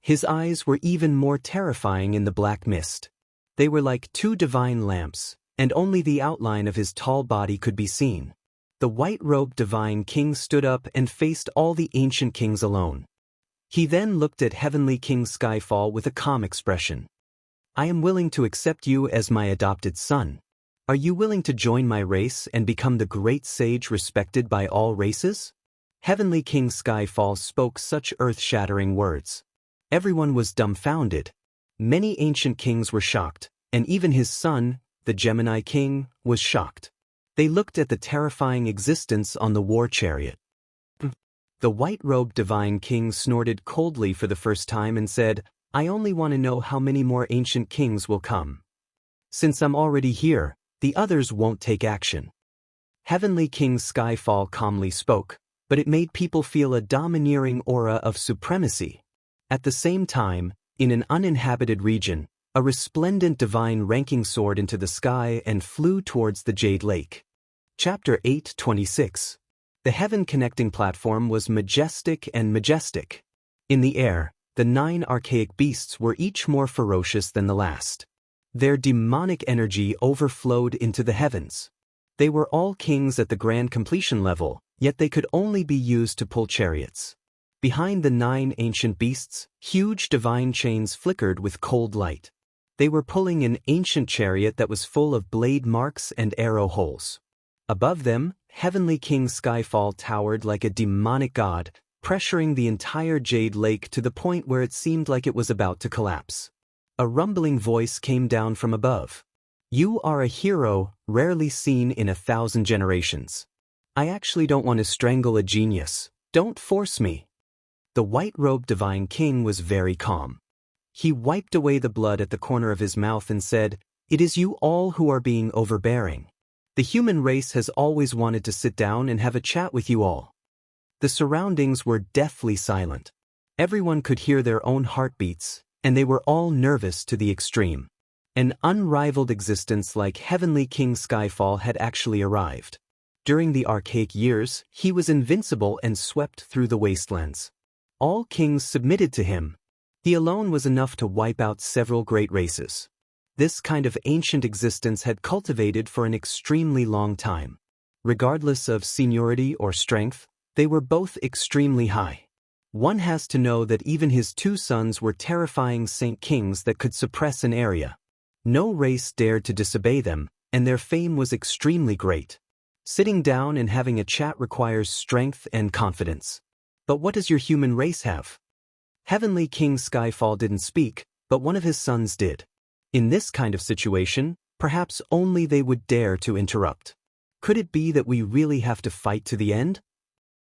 His eyes were even more terrifying in the black mist. They were like 2 divine lamps, and only the outline of his tall body could be seen. The white-robed divine king stood up and faced all the ancient kings alone. He then looked at Heavenly King Skyfall with a calm expression. I am willing to accept you as my adopted son. Are you willing to join my race and become the great sage respected by all races? Heavenly King Skyfall spoke such earth-shattering words. Everyone was dumbfounded. Many ancient kings were shocked, and even his son, the Gemini King, was shocked. They looked at the terrifying existence on the war chariot. The white-robed divine king snorted coldly for the first time and said, I only want to know how many more ancient kings will come. Since I'm already here, the others won't take action. Heavenly King Skyfall calmly spoke, but it made people feel a domineering aura of supremacy. At the same time, in an uninhabited region, a resplendent divine ranking soared into the sky and flew towards the Jade Lake. Chapter 8:26. The heaven-connecting platform was majestic and majestic. In the air, the 9 archaic beasts were each more ferocious than the last. Their demonic energy overflowed into the heavens. They were all kings at the grand completion level, yet they could only be used to pull chariots. Behind the 9 ancient beasts, huge divine chains flickered with cold light. They were pulling an ancient chariot that was full of blade marks and arrow holes. Above them, Heavenly King Skyfall towered like a demonic god, pressuring the entire Jade Lake to the point where it seemed like it was about to collapse. A rumbling voice came down from above. "You are a hero, rarely seen in 1,000 generations. I actually don't want to strangle a genius. Don't force me." The white-robed divine king was very calm. He wiped away the blood at the corner of his mouth and said, "It is you all who are being overbearing. The human race has always wanted to sit down and have a chat with you all." The surroundings were deathly silent. Everyone could hear their own heartbeats, and they were all nervous to the extreme. An unrivaled existence like Heavenly King Skyfall had actually arrived. During the archaic years, he was invincible and swept through the wastelands. All kings submitted to him. He alone was enough to wipe out several great races. This kind of ancient existence had cultivated for an extremely long time. Regardless of seniority or strength, they were both extremely high. One has to know that even his 2 sons were terrifying saint kings that could suppress an area. No race dared to disobey them, and their fame was extremely great. Sitting down and having a chat requires strength and confidence. But what does your human race have? Heavenly King Skyfall didn't speak, but one of his sons did. In this kind of situation, perhaps only they would dare to interrupt. Could it be that we really have to fight to the end?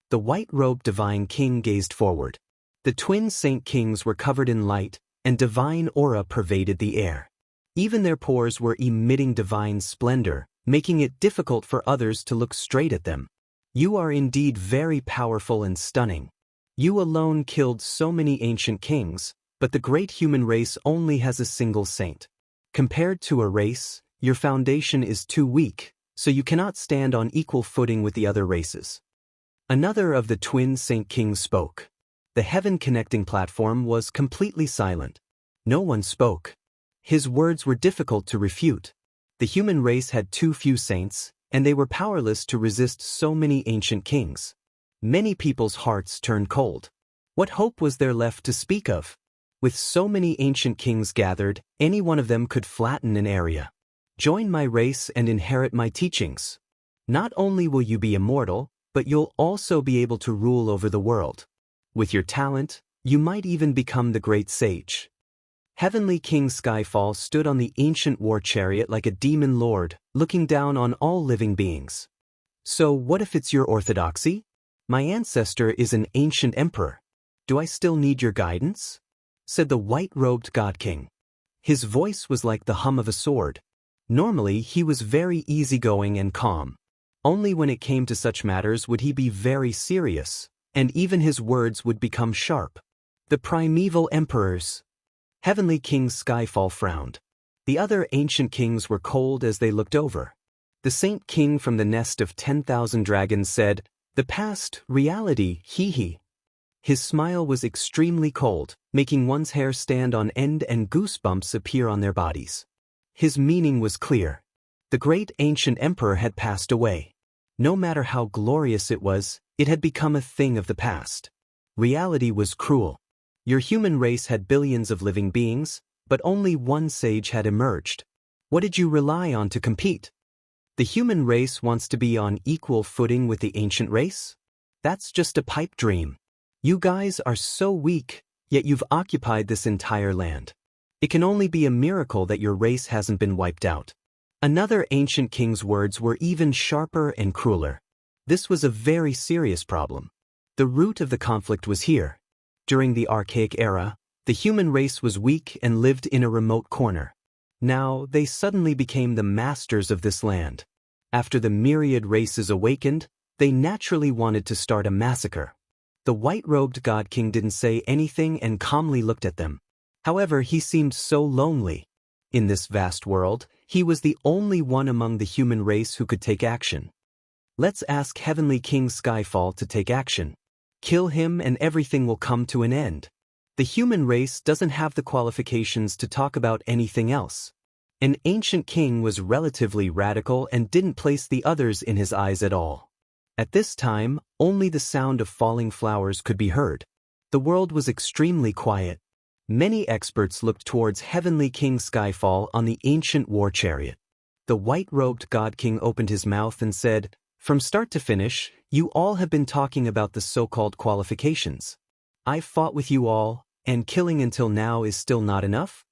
The white-robed divine king gazed forward. The twin saint kings were covered in light, and divine aura pervaded the air. Even their pores were emitting divine splendor, making it difficult for others to look straight at them. "You are indeed very powerful and stunning. You alone killed so many ancient kings, but the great human race only has a single saint. Compared to a race, your foundation is too weak, so you cannot stand on equal footing with the other races." Another of the twin saint kings spoke. The heaven-connecting platform was completely silent. No one spoke. His words were difficult to refute. The human race had too few saints, and they were powerless to resist so many ancient kings. Many people's hearts turned cold. What hope was there left to speak of? With so many ancient kings gathered, any one of them could flatten an area. Join my race and inherit my teachings. Not only will you be immortal, but you'll also be able to rule over the world. With your talent, you might even become the great sage. Heavenly King Skyfall stood on the ancient war chariot like a demon lord, looking down on all living beings. "So what if it's your orthodoxy? My ancestor is an ancient emperor. Do I still need your guidance?" said the white-robed god king. His voice was like the hum of a sword. Normally, he was very easygoing and calm. Only when it came to such matters would he be very serious, and even his words would become sharp. "The primeval emperors." Heavenly King Skyfall frowned. The other ancient kings were cold as they looked over. The Saint King from the nest of 10,000 dragons said, "The past, reality, hee." His smile was extremely cold, making one's hair stand on end and goosebumps appear on their bodies. His meaning was clear. The great ancient emperor had passed away. No matter how glorious it had become a thing of the past. Reality was cruel. Your human race had billions of living beings, but only one sage had emerged. What did you rely on to compete? The human race wants to be on equal footing with the ancient race? That's just a pipe dream. You guys are so weak, yet you've occupied this entire land. It can only be a miracle that your race hasn't been wiped out. Another ancient king's words were even sharper and crueler. This was a very serious problem. The root of the conflict was here. During the archaic era, the human race was weak and lived in a remote corner. Now, they suddenly became the masters of this land. After the myriad races awakened, they naturally wanted to start a massacre. The white-robed God King didn't say anything and calmly looked at them. However, he seemed so lonely. In this vast world, he was the only one among the human race who could take action. Let's ask Heavenly King Skyfall to take action. Kill him and everything will come to an end. The human race doesn't have the qualifications to talk about anything else. An ancient king was relatively radical and didn't place the others in his eyes at all. At this time, only the sound of falling flowers could be heard. The world was extremely quiet. Many experts looked towards Heavenly King Skyfall on the ancient war chariot. The white-robed God King opened his mouth and said, "From start to finish, you all have been talking about the so-called qualifications. I've fought with you all, and killing until now is still not enough?"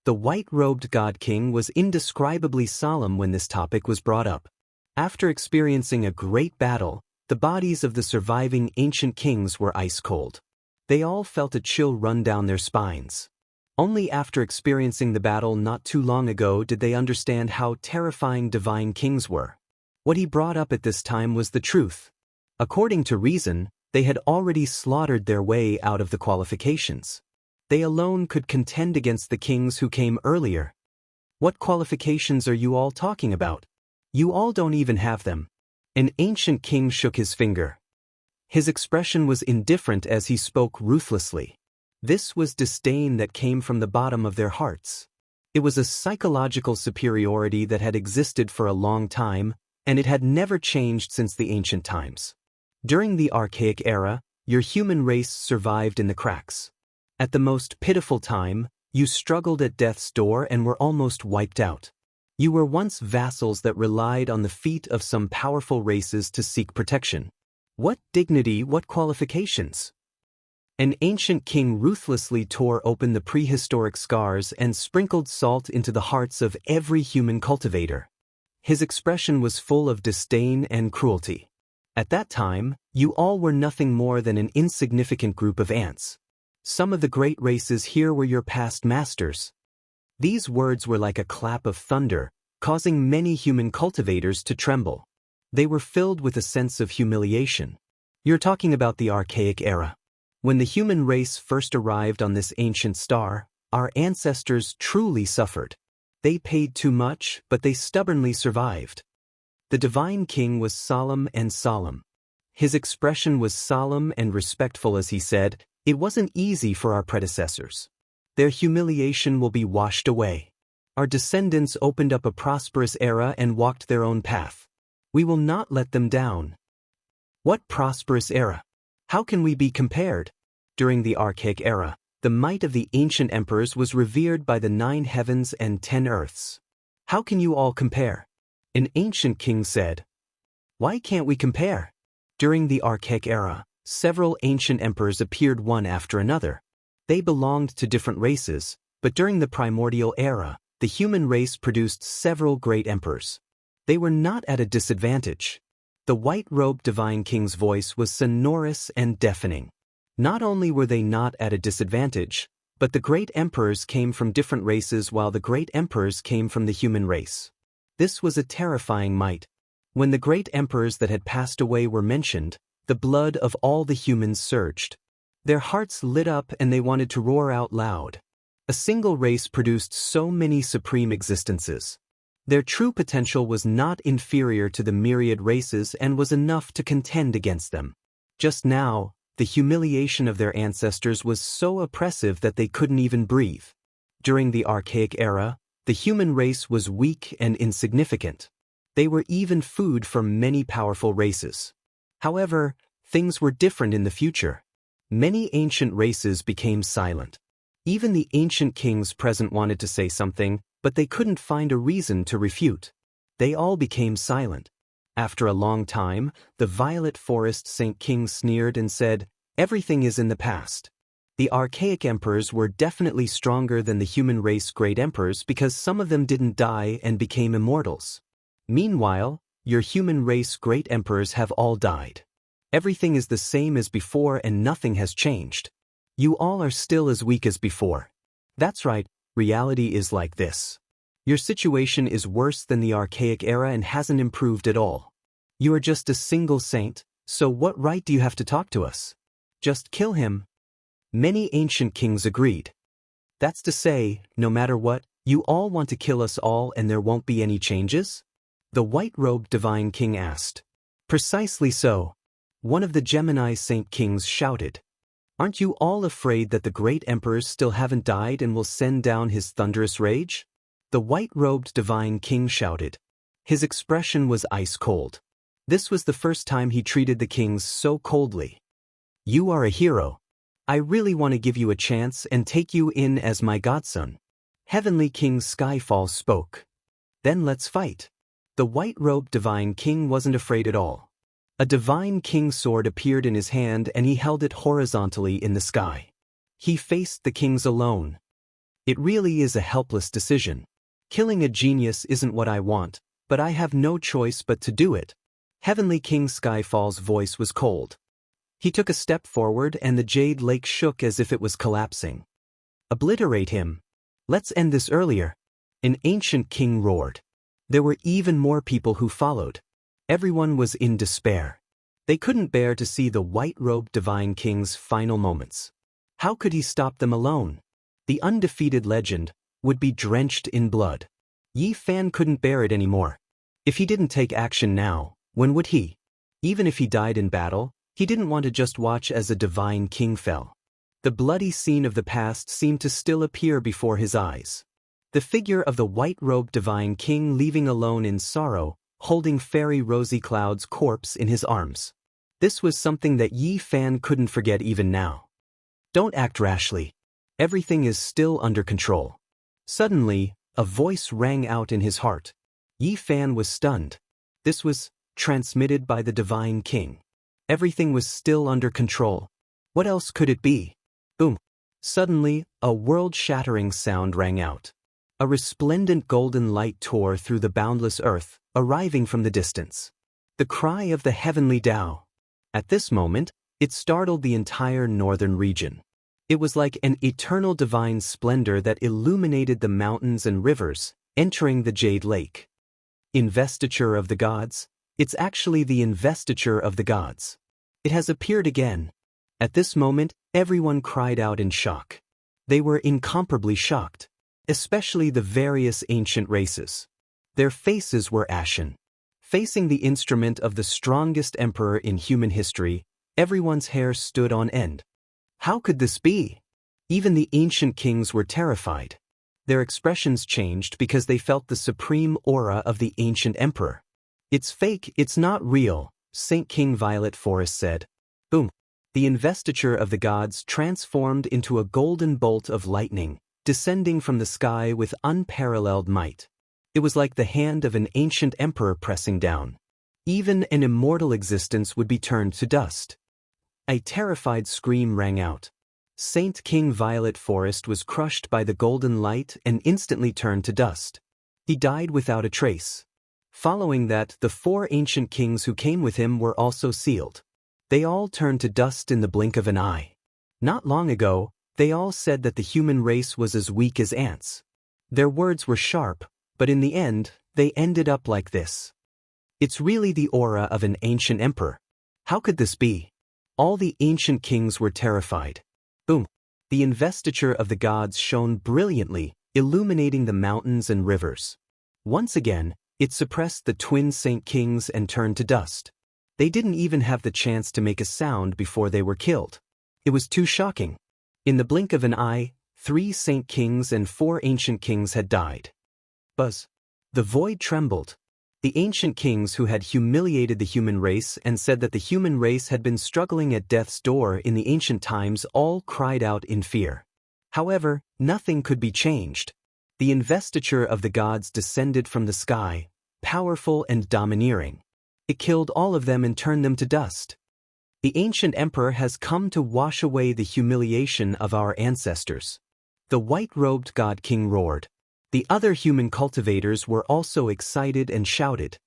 The white-robed God King was indescribably solemn when this topic was brought up. After experiencing a great battle, the bodies of the surviving ancient kings were ice-cold. They all felt a chill run down their spines. Only after experiencing the battle not too long ago did they understand how terrifying divine kings were. What he brought up at this time was the truth. According to reason, they had already slaughtered their way out of the qualifications. They alone could contend against the kings who came earlier. What qualifications are you all talking about? You all don't even have them. An ancient king shook his finger. His expression was indifferent as he spoke ruthlessly. This was disdain that came from the bottom of their hearts. It was a psychological superiority that had existed for a long time, and it had never changed since the ancient times. During the archaic era, your human race survived in the cracks. At the most pitiful time, you struggled at death's door and were almost wiped out. You were once vassals that relied on the feet of some powerful races to seek protection. What dignity, what qualifications? An ancient king ruthlessly tore open the prehistoric scars and sprinkled salt into the hearts of every human cultivator. His expression was full of disdain and cruelty. At that time, you all were nothing more than an insignificant group of ants. Some of the great races here were your past masters. These words were like a clap of thunder, causing many human cultivators to tremble. They were filled with a sense of humiliation. You're talking about the archaic era. When the human race first arrived on this ancient star, our ancestors truly suffered. They paid too much, but they stubbornly survived. The divine king was solemn and solemn. His expression was solemn and respectful as he said, "It wasn't easy for our predecessors. Their humiliation will be washed away. Our descendants opened up a prosperous era and walked their own path. We will not let them down." What prosperous era? How can we be compared? During the archaic era, the might of the ancient emperors was revered by the 9 heavens and 10 earths. How can you all compare? An ancient king said, "Why can't we compare?" During the archaic era, several ancient emperors appeared one after another. They belonged to different races, but during the primordial era, the human race produced several great emperors. They were not at a disadvantage. The white-robed divine king's voice was sonorous and deafening. Not only were they not at a disadvantage, but the great emperors came from different races while the great emperors came from the human race. This was a terrifying might. When the great emperors that had passed away were mentioned, the blood of all the humans surged. Their hearts lit up and they wanted to roar out loud. A single race produced so many supreme existences. Their true potential was not inferior to the myriad races and was enough to contend against them. Just now, the humiliation of their ancestors was so oppressive that they couldn't even breathe. During the archaic era, the human race was weak and insignificant. They were even food for many powerful races. However, things were different in the future. Many ancient races became silent. Even the ancient kings present wanted to say something, but they couldn't find a reason to refute. They all became silent. After a long time, the violet forest Saint King sneered and said, "Everything is in the past." The archaic emperors were definitely stronger than the human race great emperors because some of them didn't die and became immortals. Meanwhile, your human race great emperors have all died. Everything is the same as before and nothing has changed. You all are still as weak as before. That's right, reality is like this. Your situation is worse than the archaic era and hasn't improved at all. You are just a single saint, so what right do you have to talk to us? Just kill him." Many ancient kings agreed. "That's to say, no matter what, you all want to kill us all and there won't be any changes?" The white-robed divine king asked. "Precisely so." One of the Gemini saint kings shouted. "Aren't you all afraid that the great emperors still haven't died and will send down his thunderous rage?" The white-robed divine king shouted. His expression was ice-cold. This was the first time he treated the kings so coldly. "You are a hero. I really want to give you a chance and take you in as my godson." Heavenly King Skyfall spoke. "Then let's fight." The white-robed divine king wasn't afraid at all. A divine king sword appeared in his hand and he held it horizontally in the sky. He faced the kings alone. "It really is a helpless decision. Killing a genius isn't what I want, but I have no choice but to do it." Heavenly King Skyfall's voice was cold. He took a step forward and the Jade Lake shook as if it was collapsing. "Obliterate him. Let's end this earlier." An ancient king roared. There were even more people who followed. Everyone was in despair. They couldn't bear to see the white-robed divine king's final moments. How could he stop them alone? The undefeated legend would be drenched in blood. Yi Fan couldn't bear it anymore. If he didn't take action now, when would he? Even if he died in battle, he didn't want to just watch as a divine king fell. The bloody scene of the past seemed to still appear before his eyes. The figure of the white-robed divine king leaving alone in sorrow, holding Fairy Rosy Cloud's corpse in his arms. This was something that Yi Fan couldn't forget even now. "Don't act rashly. Everything is still under control." Suddenly, a voice rang out in his heart. Yi Fan was stunned. This was transmitted by the divine king. Everything was still under control. What else could it be? Boom. Suddenly, a world-shattering sound rang out. A resplendent golden light tore through the boundless earth, arriving from the distance. The cry of the heavenly Tao. At this moment, it startled the entire northern region. It was like an eternal divine splendor that illuminated the mountains and rivers, entering the Jade Lake. Investiture of the gods? It's actually the investiture of the gods. It has appeared again. At this moment, everyone cried out in shock. They were incomparably shocked. Especially the various ancient races. Their faces were ashen. Facing the instrument of the strongest emperor in human history, everyone's hair stood on end. How could this be? Even the ancient kings were terrified. Their expressions changed because they felt the supreme aura of the ancient emperor. "It's fake, it's not real," Saint King Violet Forest said. Boom. The investiture of the gods transformed into a golden bolt of lightning, descending from the sky with unparalleled might. It was like the hand of an ancient emperor pressing down. Even an immortal existence would be turned to dust. A terrified scream rang out. Saint King Violet Forest was crushed by the golden light and instantly turned to dust. He died without a trace. Following that, the 4 ancient kings who came with him were also sealed. They all turned to dust in the blink of an eye. Not long ago, they all said that the human race was as weak as ants. Their words were sharp, but in the end, they ended up like this. "It's really the aura of an ancient emperor. How could this be?" All the ancient kings were terrified. Boom. The investiture of the gods shone brilliantly, illuminating the mountains and rivers. Once again, it suppressed the twin saint kings and turned to dust. They didn't even have the chance to make a sound before they were killed. It was too shocking. In the blink of an eye, 3 saint kings and 4 ancient kings had died. Buzz. The void trembled. The ancient kings who had humiliated the human race and said that the human race had been struggling at death's door in the ancient times all cried out in fear. However, nothing could be changed. The investiture of the gods descended from the sky, powerful and domineering. It killed all of them and turned them to dust. The ancient emperor has come to wash away the humiliation of our ancestors. The white-robed god king roared. The other human cultivators were also excited and shouted.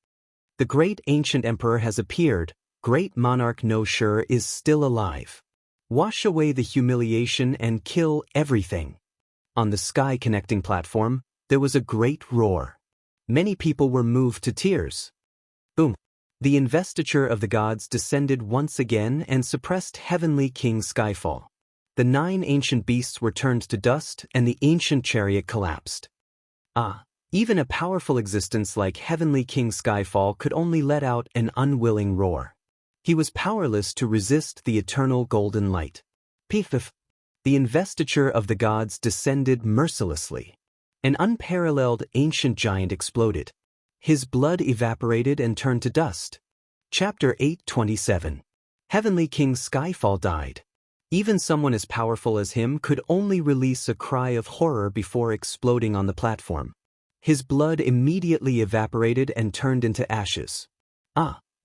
The great ancient emperor has appeared, great monarch No Sure is still alive. Wash away the humiliation and kill everything. On the sky connecting platform, There was a great roar. Many people were moved to tears. Boom! The investiture of the gods descended once again and suppressed heavenly King Skyfall. The 9 ancient beasts were turned to dust and the ancient chariot collapsed. Even a powerful existence like heavenly King Skyfall could only let out an unwilling roar. He was powerless to resist the eternal golden light. Pif! The investiture of the gods descended mercilessly. An unparalleled ancient giant exploded. His blood evaporated and turned to dust. Chapter 8:27. Heavenly King Skyfall died. Even someone as powerful as him could only release a cry of horror before exploding on the platform. His blood immediately evaporated and turned into ashes.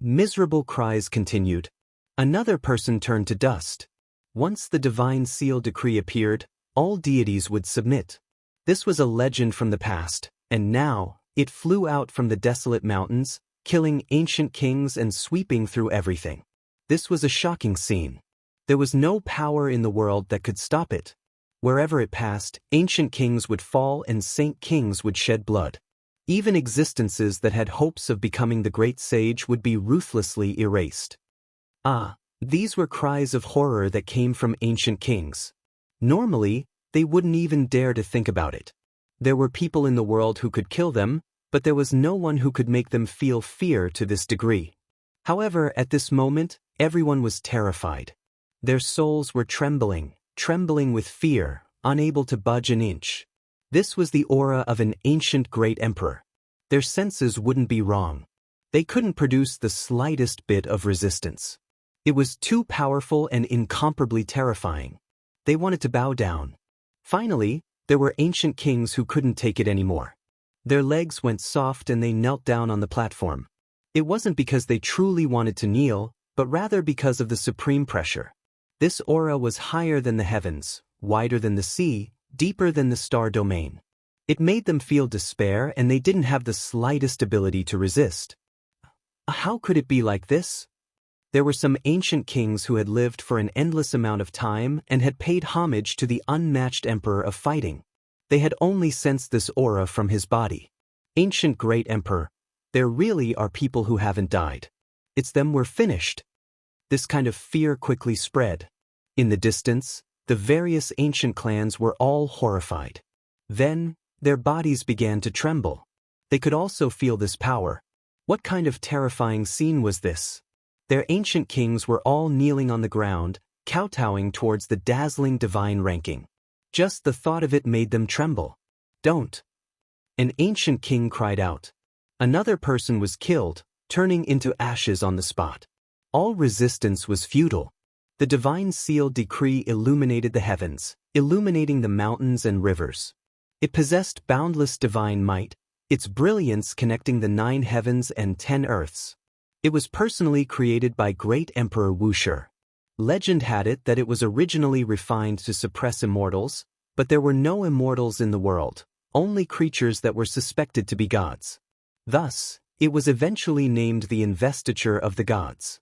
Miserable cries continued. Another person turned to dust. Once the divine seal decree appeared, all deities would submit. This was a legend from the past, and now, it flew out from the desolate mountains, killing ancient kings and sweeping through everything. This was a shocking scene. There was no power in the world that could stop it. Wherever it passed, ancient kings would fall and saint kings would shed blood. Even existences that had hopes of becoming the great sage would be ruthlessly erased. These were cries of horror that came from ancient kings. Normally, they wouldn't even dare to think about it. There were people in the world who could kill them, but there was no one who could make them feel fear to this degree. However, at this moment, everyone was terrified. Their souls were trembling with fear, unable to budge an inch. This was the aura of an ancient great emperor. Their senses wouldn't be wrong. They couldn't produce the slightest bit of resistance. It was too powerful and incomparably terrifying. They wanted to bow down. Finally, there were ancient kings who couldn't take it anymore. Their legs went soft and they knelt down on the platform. It wasn't because they truly wanted to kneel, but rather because of the supreme pressure. This aura was higher than the heavens, wider than the sea, deeper than the star domain. It made them feel despair and they didn't have the slightest ability to resist. How could it be like this? There were some ancient kings who had lived for an endless amount of time and had paid homage to the unmatched emperor of fighting. They had only sensed this aura from his body. Ancient great emperor, there really are people who haven't died. It's them we're finished. This kind of fear quickly spread. In the distance, the various ancient clans were all horrified. Then, their bodies began to tremble. They could also feel this power. What kind of terrifying scene was this? Their ancient kings were all kneeling on the ground, kowtowing towards the dazzling divine ranking. Just the thought of it made them tremble. Don't! An ancient king cried out. Another person was killed, turning into ashes on the spot. All resistance was futile. The divine seal decree illuminated the heavens, illuminating the mountains and rivers. It possessed boundless divine might, its brilliance connecting the 9 heavens and 10 earths. It was personally created by great Emperor Wuxia. Legend had it that it was originally refined to suppress immortals, but there were no immortals in the world, only creatures that were suspected to be gods. Thus, it was eventually named the investiture of the gods.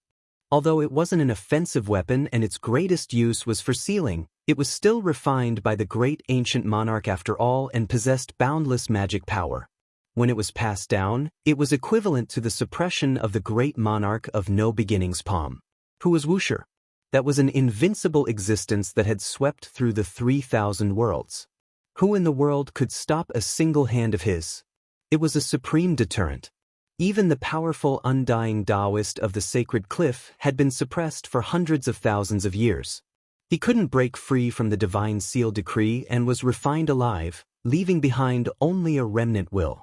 Although it wasn't an offensive weapon and its greatest use was for sealing, it was still refined by the great ancient monarch after all and possessed boundless magic power. When it was passed down, it was equivalent to the suppression of the great monarch of No Beginnings Palm. Who was Wuxia? That was an invincible existence that had swept through the 3,000 worlds. Who in the world could stop a single hand of his? It was a supreme deterrent. Even the powerful undying Taoist of the sacred cliff had been suppressed for hundreds of thousands of years. He couldn't break free from the divine seal decree and was refined alive, leaving behind only a remnant will.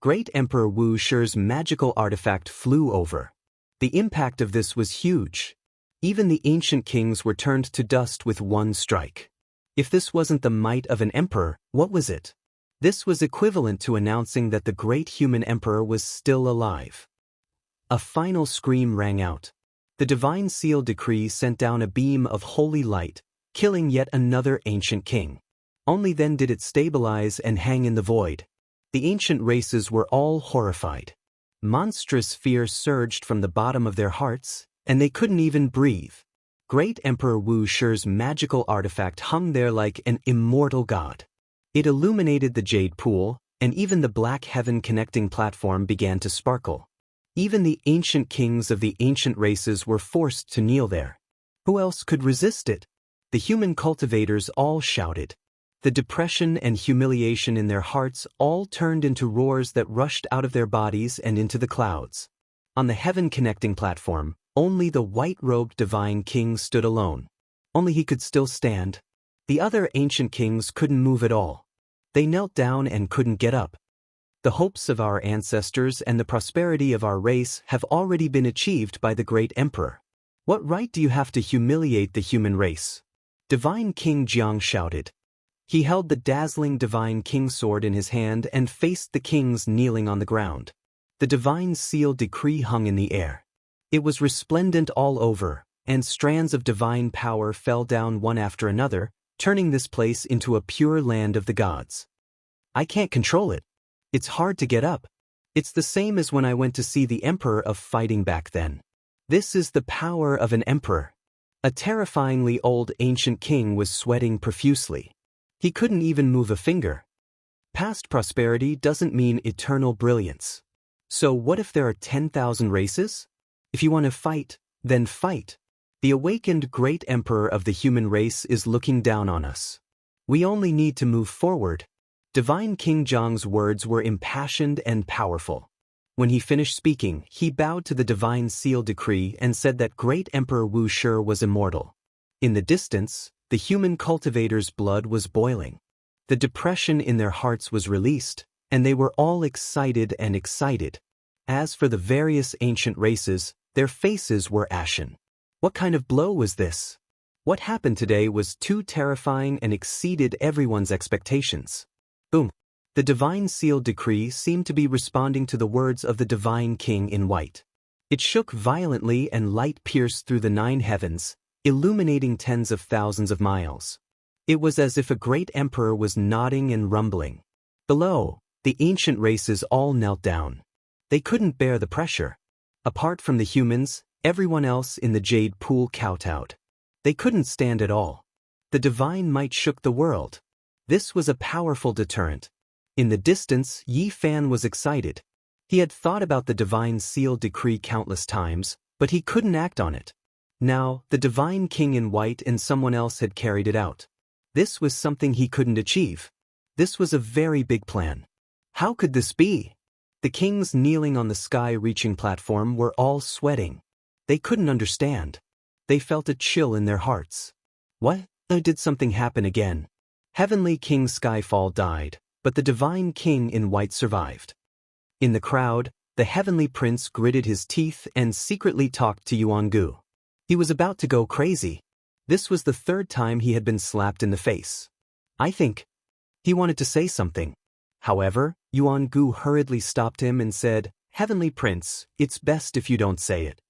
Great Emperor Wu Shi's magical artifact flew over. The impact of this was huge. Even the ancient kings were turned to dust with one strike. If this wasn't the might of an emperor, what was it? This was equivalent to announcing that the great human emperor was still alive. A final scream rang out. The divine seal decree sent down a beam of holy light, killing yet another ancient king. Only then did it stabilize and hang in the void. The ancient races were all horrified. Monstrous fear surged from the bottom of their hearts, and they couldn't even breathe. Great Emperor Wu Shi's magical artifact hung there like an immortal god. It illuminated the jade pool, and even the black heaven connecting platform began to sparkle. Even the ancient kings of the ancient races were forced to kneel there. Who else could resist it? The human cultivators all shouted. The depression and humiliation in their hearts all turned into roars that rushed out of their bodies and into the clouds. On the heaven-connecting platform, only the white-robed divine king stood alone. Only he could still stand. The other ancient kings couldn't move at all. They knelt down and couldn't get up. The hopes of our ancestors and the prosperity of our race have already been achieved by the great emperor. What right do you have to humiliate the human race? Divine King Jiang shouted. He held the dazzling divine king sword in his hand and faced the kings kneeling on the ground. The divine seal decree hung in the air. It was resplendent all over, and strands of divine power fell down one after another, turning this place into a pure land of the gods. I can't control it. It's hard to get up. It's the same as when I went to see the emperor of fighting back then. This is the power of an emperor. A terrifyingly old ancient king was sweating profusely. He couldn't even move a finger. Past prosperity doesn't mean eternal brilliance. So what if there are 10,000 races? If you want to fight, then fight. The awakened great emperor of the human race is looking down on us. We only need to move forward. Divine King Jiang's words were impassioned and powerful. When he finished speaking, he bowed to the divine seal decree and said that great Emperor Wuxia was immortal. In the distance, the human cultivators' blood was boiling. The depression in their hearts was released, and they were all excited and excited. As for the various ancient races, their faces were ashen. What kind of blow was this? What happened today was too terrifying and exceeded everyone's expectations. Boom! The divine seal decree seemed to be responding to the words of the divine king in white. It shook violently and light pierced through the 9 heavens, illuminating tens of thousands of miles. It was as if a great emperor was nodding and rumbling. Below, the ancient races all knelt down. They couldn't bear the pressure. Apart from the humans, everyone else in the jade pool kowtowed. They couldn't stand at all. The divine might shook the world. This was a powerful deterrent. In the distance, Yi Fan was excited. He had thought about the divine seal decree countless times, but he couldn't act on it. Now, the divine king in white and someone else had carried it out. This was something he couldn't achieve. This was a very big plan. How could this be? The kings kneeling on the sky-reaching platform were all sweating. They couldn't understand. They felt a chill in their hearts. What? Did something happen again? Heavenly King Skyfall died, but the divine king in white survived. In the crowd, the heavenly prince gritted his teeth and secretly talked to Yuangu. He was about to go crazy. This was the 3rd time he had been slapped in the face. I think he wanted to say something. However, Yuangu hurriedly stopped him and said, "Heavenly Prince, it's best if you don't say it."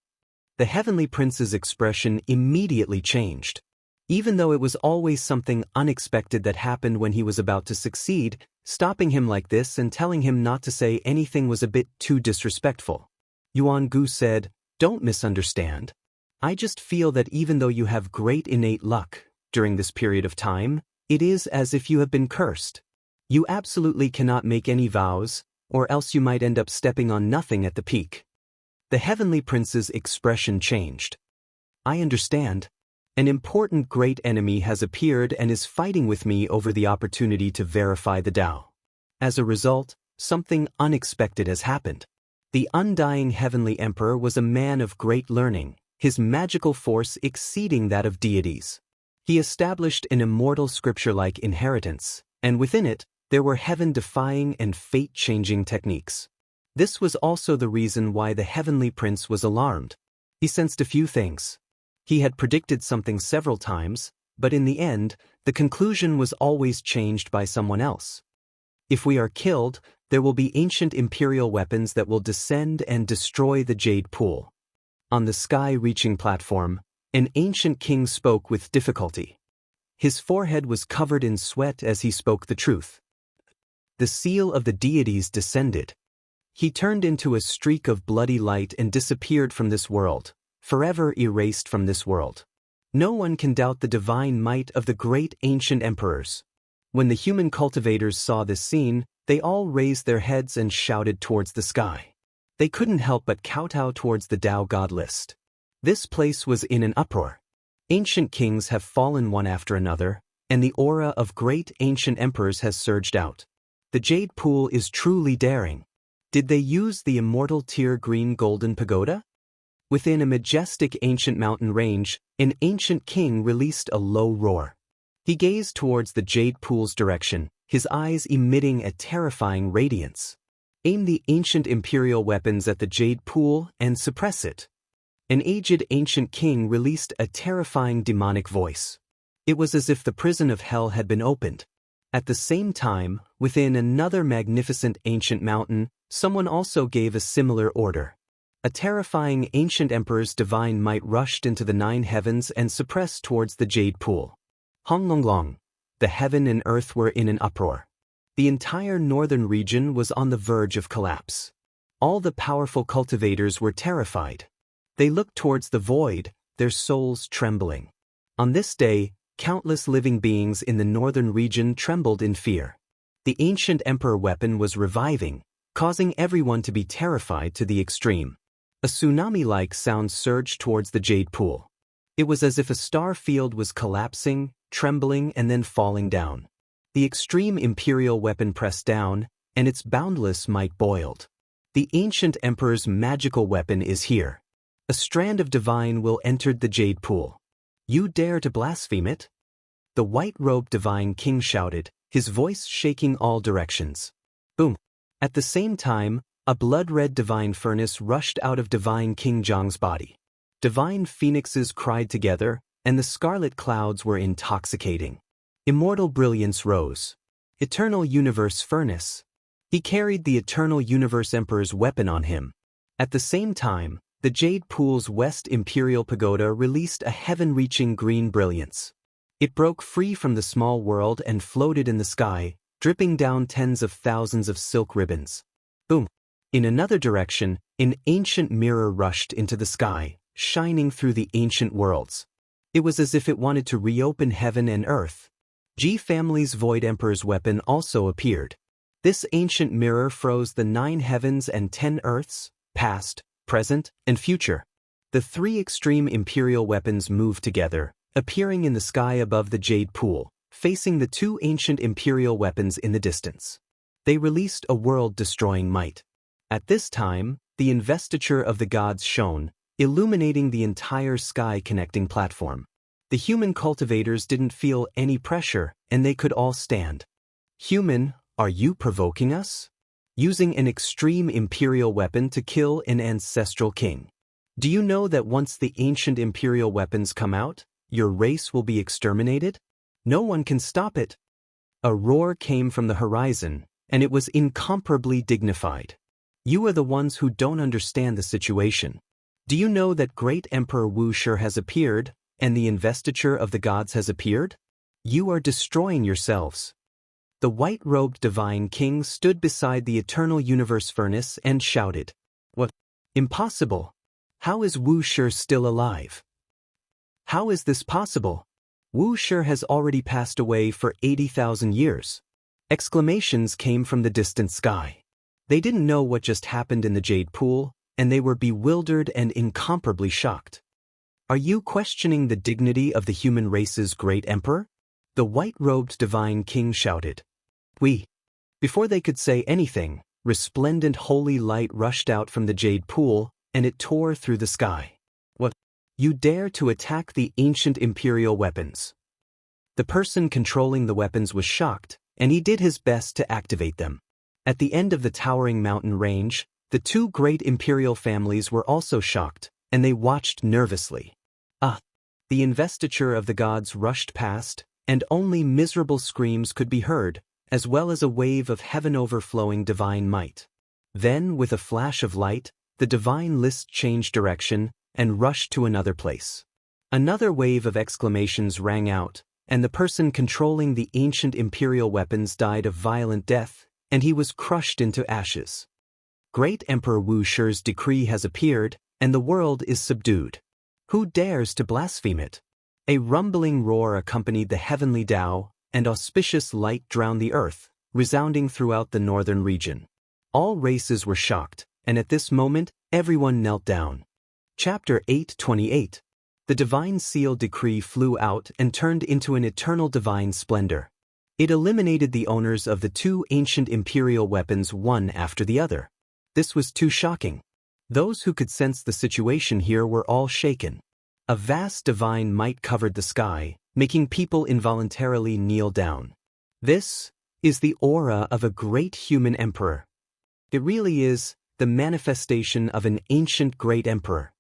The heavenly prince's expression immediately changed. Even though it was always something unexpected that happened when he was about to succeed, stopping him like this and telling him not to say anything was a bit too disrespectful. Yuangu said, "Don't misunderstand. I just feel that even though you have great innate luck during this period of time, it is as if you have been cursed. You absolutely cannot make any vows, or else you might end up stepping on nothing at the peak." The heavenly prince's expression changed. "I understand. An important great enemy has appeared and is fighting with me over the opportunity to verify the Tao. As a result, something unexpected has happened. The undying heavenly emperor was a man of great learning, his magical force exceeding that of deities. He established an immortal scripture-like inheritance, and within it, there were heaven-defying and fate-changing techniques. This was also the reason why the heavenly prince was alarmed. He sensed a few things. He had predicted something several times, but in the end, the conclusion was always changed by someone else. If we are killed, there will be ancient imperial weapons that will descend and destroy the jade pool. On the sky-reaching platform, an ancient king spoke with difficulty. His forehead was covered in sweat as he spoke the truth. The seal of the deities descended. He turned into a streak of bloody light and disappeared from this world, forever erased from this world. No one can doubt the divine might of the great ancient emperors. When the human cultivators saw this scene, They all raised their heads and shouted towards the sky. They couldn't help but kowtow towards the Tao God list. This place was in an uproar. Ancient kings have fallen one after another, and the aura of great ancient emperors has surged out. The Jade Pool is truly daring. Did they use the immortal tear green golden pagoda? Within a majestic ancient mountain range, an ancient king released a low roar. He gazed towards the Jade Pool's direction, his eyes emitting a terrifying radiance. Aim the ancient imperial weapons at the Jade Pool and suppress it. An aged ancient king released a terrifying demonic voice. It was as if the prison of hell had been opened. At the same time, within another magnificent ancient mountain, someone also gave a similar order. A terrifying ancient emperor's divine might rushed into the 9 heavens and suppressed towards the Jade Pool. Honglonglong. The heaven and earth were in an uproar. The entire northern region was on the verge of collapse. All the powerful cultivators were terrified. They looked towards the void, their souls trembling. On this day, countless living beings in the northern region trembled in fear. The ancient emperor weapon was reviving, causing everyone to be terrified to the extreme. A tsunami-like sound surged towards the Jade Pool. It was as if a star field was collapsing, trembling, and then falling down. The extreme imperial weapon pressed down, and its boundless might boiled. The ancient emperor's magical weapon is here. A strand of divine will entered the Jade Pool. You dare to blaspheme it? The white-robed divine king shouted, his voice shaking all directions. Boom! At the same time, a blood-red divine furnace rushed out of divine King Zhang's body. Divine phoenixes cried together, and the scarlet clouds were intoxicating. Immortal brilliance rose. Eternal Universe Furnace. He carried the Eternal Universe Emperor's weapon on him. At the same time, the Jade Pool's West Imperial Pagoda released a heaven-reaching green brilliance. It broke free from the small world and floated in the sky, dripping down tens of thousands of silk ribbons. Boom! In another direction, an ancient mirror rushed into the sky, shining through the ancient worlds. It was as if it wanted to reopen heaven and earth. Ji family's Void Emperor's weapon also appeared. This ancient mirror froze the 9 heavens and 10 earths, past, present, and future. The 3 extreme imperial weapons moved together, appearing in the sky above the Jade Pool, facing the 2 ancient imperial weapons in the distance. They released a world-destroying might. At this time, the investiture of the gods shone, illuminating the entire sky-connecting platform. The human cultivators didn't feel any pressure, and they could all stand. Human, are you provoking us? Using an extreme imperial weapon to kill an ancestral king. Do you know that once the ancient imperial weapons come out, your race will be exterminated? No one can stop it. A roar came from the horizon, and it was incomparably dignified. You are the ones who don't understand the situation. Do you know that great Emperor Wuxia has appeared, and the investiture of the gods has appeared? You are destroying yourselves. The white-robed divine king stood beside the eternal universe furnace and shouted, "What? Impossible! How is Wuxia still alive? How is this possible? Wuxia has already passed away for 80,000 years." Exclamations came from the distant sky. They didn't know what just happened in the Jade Pool, and they were bewildered and incomparably shocked. Are you questioning the dignity of the human race's great emperor? The white-robed divine king shouted. Before they could say anything, resplendent holy light rushed out from the Jade Pool, and it tore through the sky. What? You dare to attack the ancient imperial weapons? The person controlling the weapons was shocked, and he did his best to activate them. At the end of the towering mountain range, the 2 great imperial families were also shocked, and they watched nervously. The investiture of the gods rushed past, and only miserable screams could be heard, as well as a wave of heaven-overflowing divine might. Then, with a flash of light, the divine list changed direction and rushed to another place. Another wave of exclamations rang out, and the person controlling the ancient imperial weapons died a violent death, and he was crushed into ashes. Great Emperor Wuxia's decree has appeared, and the world is subdued. Who dares to blaspheme it? A rumbling roar accompanied the heavenly Tao, and auspicious light drowned the earth, resounding throughout the northern region. All races were shocked, and at this moment, everyone knelt down. Chapter 8:28. The divine seal decree flew out and turned into an eternal divine splendor. It eliminated the owners of the two ancient imperial weapons one after the other. This was too shocking. Those who could sense the situation here were all shaken. A vast divine might covered the sky, making people involuntarily kneel down. This is the aura of a great human emperor. It really is the manifestation of an ancient great emperor.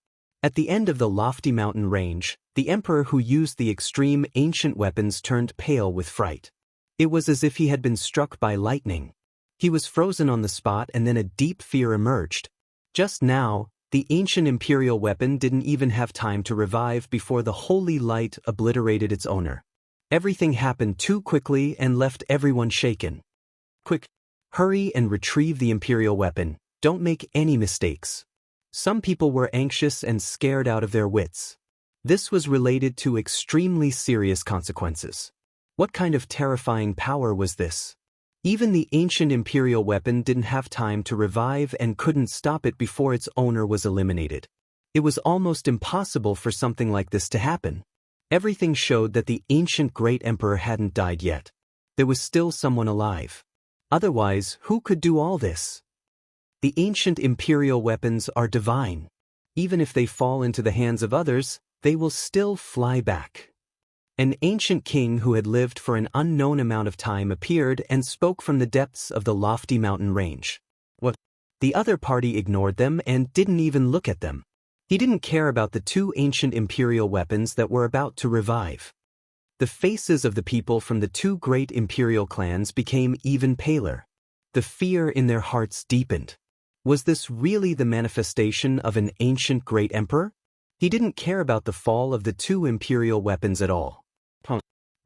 At the end of the lofty mountain range, the emperor who used the extreme ancient weapons turned pale with fright. It was as if he had been struck by lightning. He was frozen on the spot, and then a deep fear emerged. Just now, the ancient imperial weapon didn't even have time to revive before the holy light obliterated its owner. Everything happened too quickly and left everyone shaken. Quick! Hurry and retrieve the imperial weapon. Don't make any mistakes. Some people were anxious and scared out of their wits. This was related to extremely serious consequences. What kind of terrifying power was this? Even the ancient imperial weapon didn't have time to revive and couldn't stop it before its owner was eliminated. It was almost impossible for something like this to happen. Everything showed that the ancient great emperor hadn't died yet. There was still someone alive. Otherwise, who could do all this? The ancient imperial weapons are divine. Even if they fall into the hands of others, they will still fly back. An ancient king who had lived for an unknown amount of time appeared and spoke from the depths of the lofty mountain range. What? The other party ignored them and didn't even look at them. He didn't care about the two ancient imperial weapons that were about to revive. The faces of the people from the two great imperial clans became even paler. The fear in their hearts deepened. Was this really the manifestation of an ancient great emperor? He didn't care about the fall of the two imperial weapons at all.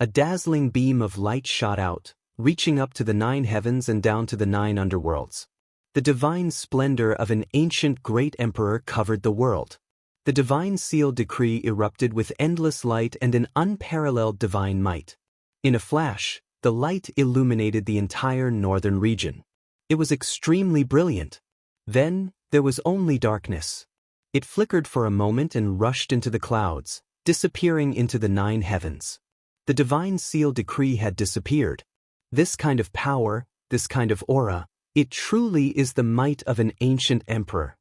A dazzling beam of light shot out, reaching up to the 9 heavens and down to the 9 underworlds. The divine splendor of an ancient great emperor covered the world. The divine seal decree erupted with endless light and an unparalleled divine might. In a flash, the light illuminated the entire northern region. It was extremely brilliant. Then, there was only darkness. It flickered for a moment and rushed into the clouds, disappearing into the 9 heavens. The divine seal decree had disappeared. This kind of power, this kind of aura, it truly is the might of an ancient emperor.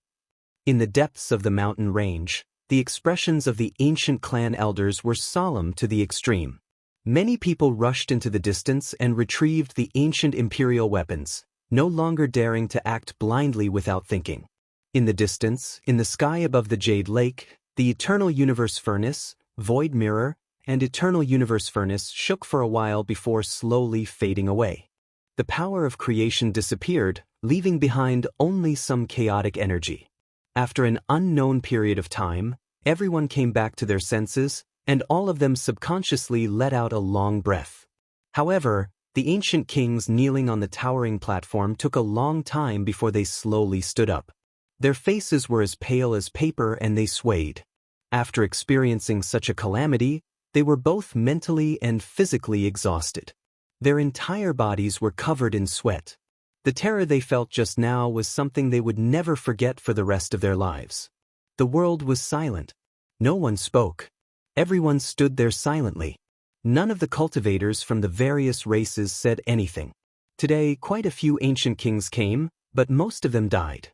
In the depths of the mountain range, the expressions of the ancient clan elders were solemn to the extreme. Many people rushed into the distance and retrieved the ancient imperial weapons, no longer daring to act blindly without thinking. In the distance, in the sky above the Jade Lake, the Eternal Universe Furnace, Void Mirror, and Eternal Universe Furnace shook for a while before slowly fading away. The power of creation disappeared, leaving behind only some chaotic energy. After an unknown period of time, everyone came back to their senses, and all of them subconsciously let out a long breath. However, the ancient kings kneeling on the towering platform took a long time before they slowly stood up. Their faces were as pale as paper and they swayed. After experiencing such a calamity, they were both mentally and physically exhausted. Their entire bodies were covered in sweat. The terror they felt just now was something they would never forget for the rest of their lives. The world was silent. No one spoke. Everyone stood there silently. None of the cultivators from the various races said anything. Today, quite a few ancient kings came, but most of them died.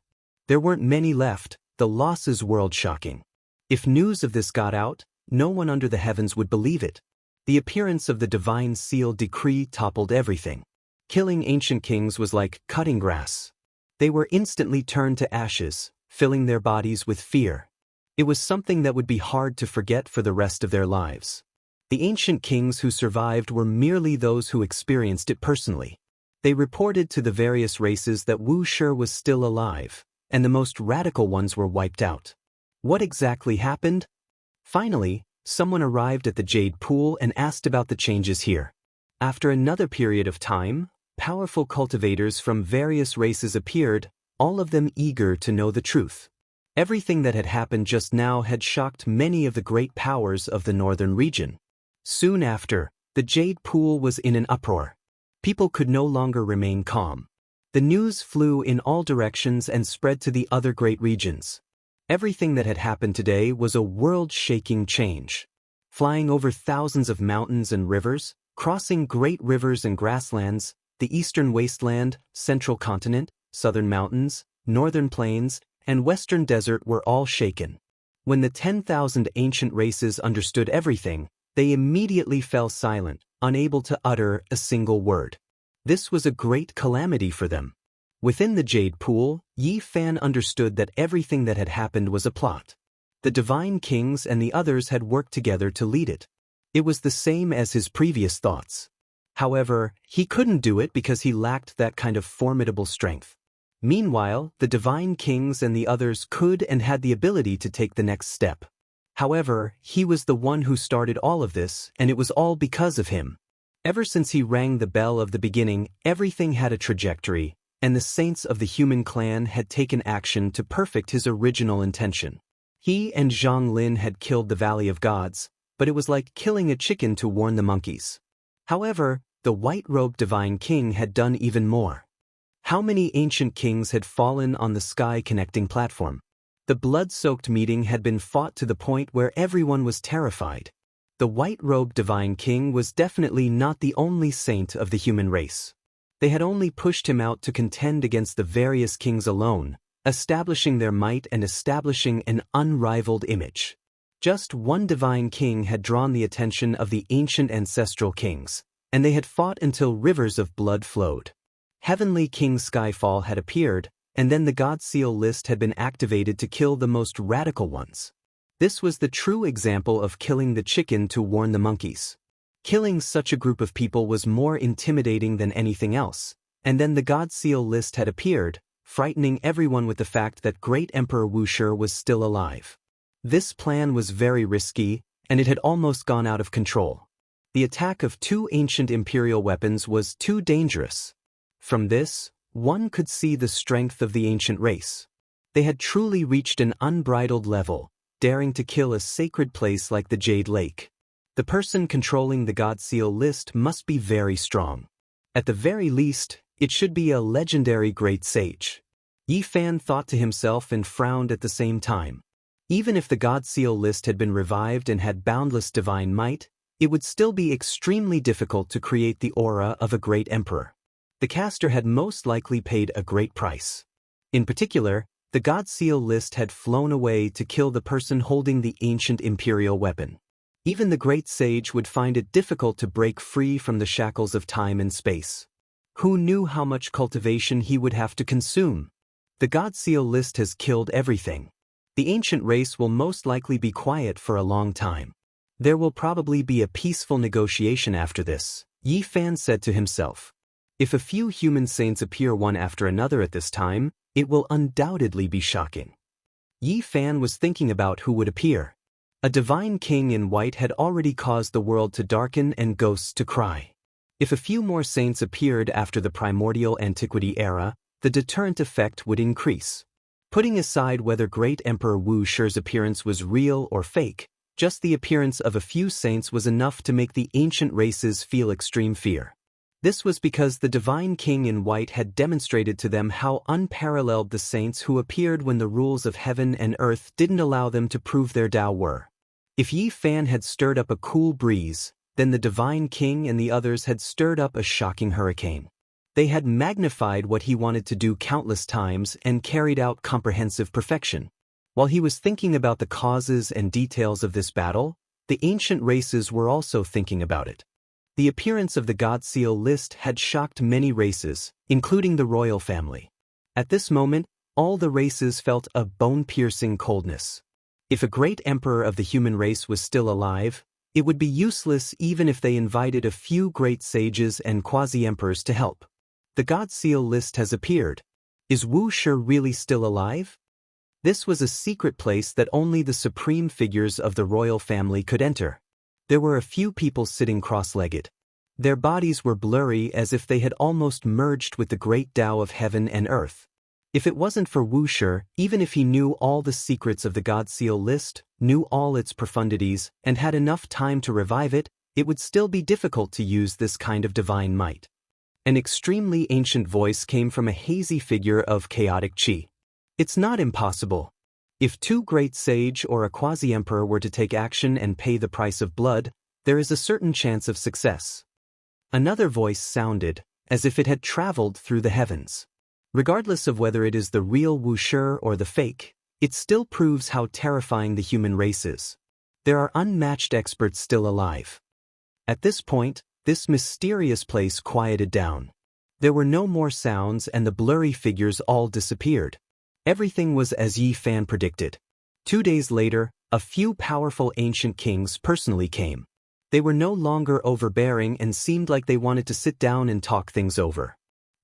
There weren't many left. The losses were world-shocking. If news of this got out, no one under the heavens would believe it. The appearance of the divine seal decree toppled everything. Killing ancient kings was like cutting grass. They were instantly turned to ashes, filling their bodies with fear. It was something that would be hard to forget for the rest of their lives. The ancient kings who survived were merely those who experienced it personally. They reported to the various races that Wuxia was still alive, and the most radical ones were wiped out. What exactly happened? Finally, someone arrived at the Jade Pool and asked about the changes here. After another period of time, powerful cultivators from various races appeared, all of them eager to know the truth. Everything that had happened just now had shocked many of the great powers of the northern region. Soon after, the Jade Pool was in an uproar. People could no longer remain calm. The news flew in all directions and spread to the other great regions. Everything that had happened today was a world-shaking change. Flying over thousands of mountains and rivers, crossing great rivers and grasslands, the eastern wasteland, central continent, southern mountains, northern plains, and western desert were all shaken. When the 10,000 ancient races understood everything, they immediately fell silent, unable to utter a single word. This was a great calamity for them. Within the Jade Pool, Yi Fan understood that everything that had happened was a plot. The divine kings and the others had worked together to lead it. It was the same as his previous thoughts. However, he couldn't do it because he lacked that kind of formidable strength. Meanwhile, the divine kings and the others could and had the ability to take the next step. However, he was the one who started all of this, and it was all because of him. Ever since he rang the bell of the beginning, everything had a trajectory, and the saints of the human clan had taken action to perfect his original intention. He and Zhang Lin had killed the Valley of Gods, but it was like killing a chicken to warn the monkeys. However, the white-robed divine king had done even more. How many ancient kings had fallen on the sky-connecting platform? The blood-soaked meeting had been fought to the point where everyone was terrified. The white-robed divine king was definitely not the only saint of the human race. They had only pushed him out to contend against the various kings alone, establishing their might and establishing an unrivaled image. Just one divine king had drawn the attention of the ancient ancestral kings, and they had fought until rivers of blood flowed. Heavenly King Skyfall had appeared, and then the God Seal list had been activated to kill the most radical ones. This was the true example of killing the chicken to warn the monkeys. Killing such a group of people was more intimidating than anything else, and then the God Seal list had appeared, frightening everyone with the fact that Great Emperor Wuxia was still alive. This plan was very risky, and it had almost gone out of control. The attack of two ancient imperial weapons was too dangerous. From this, one could see the strength of the ancient race. They had truly reached an unbridled level, daring to kill a sacred place like the Jade Lake. The person controlling the God Seal list must be very strong. At the very least, it should be a legendary great sage. Yi Fan thought to himself and frowned at the same time. Even if the God Seal list had been revived and had boundless divine might, it would still be extremely difficult to create the aura of a great emperor. The caster had most likely paid a great price. In particular, the God Seal list had flown away to kill the person holding the ancient imperial weapon. Even the great sage would find it difficult to break free from the shackles of time and space. Who knew how much cultivation he would have to consume? The God Seal list has killed everything. The ancient race will most likely be quiet for a long time. There will probably be a peaceful negotiation after this, Yi Fan said to himself. If a few human saints appear one after another at this time, it will undoubtedly be shocking. Yi Fan was thinking about who would appear. A divine king in white had already caused the world to darken and ghosts to cry. If a few more saints appeared after the primordial antiquity era, the deterrent effect would increase. Putting aside whether Great Emperor Wuxia's appearance was real or fake, just the appearance of a few saints was enough to make the ancient races feel extreme fear. This was because the divine king in white had demonstrated to them how unparalleled the saints who appeared when the rules of heaven and earth didn't allow them to prove their Tao were. If Yi Fan had stirred up a cool breeze, then the divine king and the others had stirred up a shocking hurricane. They had magnified what he wanted to do countless times and carried out comprehensive perfection. While he was thinking about the causes and details of this battle, the ancient races were also thinking about it. The appearance of the God Seal list had shocked many races, including the royal family. At this moment, all the races felt a bone-piercing coldness. If a great emperor of the human race was still alive, it would be useless even if they invited a few great sages and quasi-emperors to help. The God Seal list has appeared. Is Wuxia really still alive? This was a secret place that only the supreme figures of the royal family could enter. There were a few people sitting cross-legged. Their bodies were blurry as if they had almost merged with the great Tao of heaven and earth. If it wasn't for Wuxia, even if he knew all the secrets of the God Seal list, knew all its profundities, and had enough time to revive it, it would still be difficult to use this kind of divine might. An extremely ancient voice came from a hazy figure of chaotic qi. It's not impossible. If two great sage or a quasi-emperor were to take action and pay the price of blood, there is a certain chance of success. Another voice sounded, as if it had traveled through the heavens. Regardless of whether it is the real Wuxia or the fake, it still proves how terrifying the human race is. There are unmatched experts still alive. At this point, this mysterious place quieted down. There were no more sounds and the blurry figures all disappeared. Everything was as Yi Fan predicted. 2 days later, a few powerful ancient kings personally came. They were no longer overbearing and seemed like they wanted to sit down and talk things over.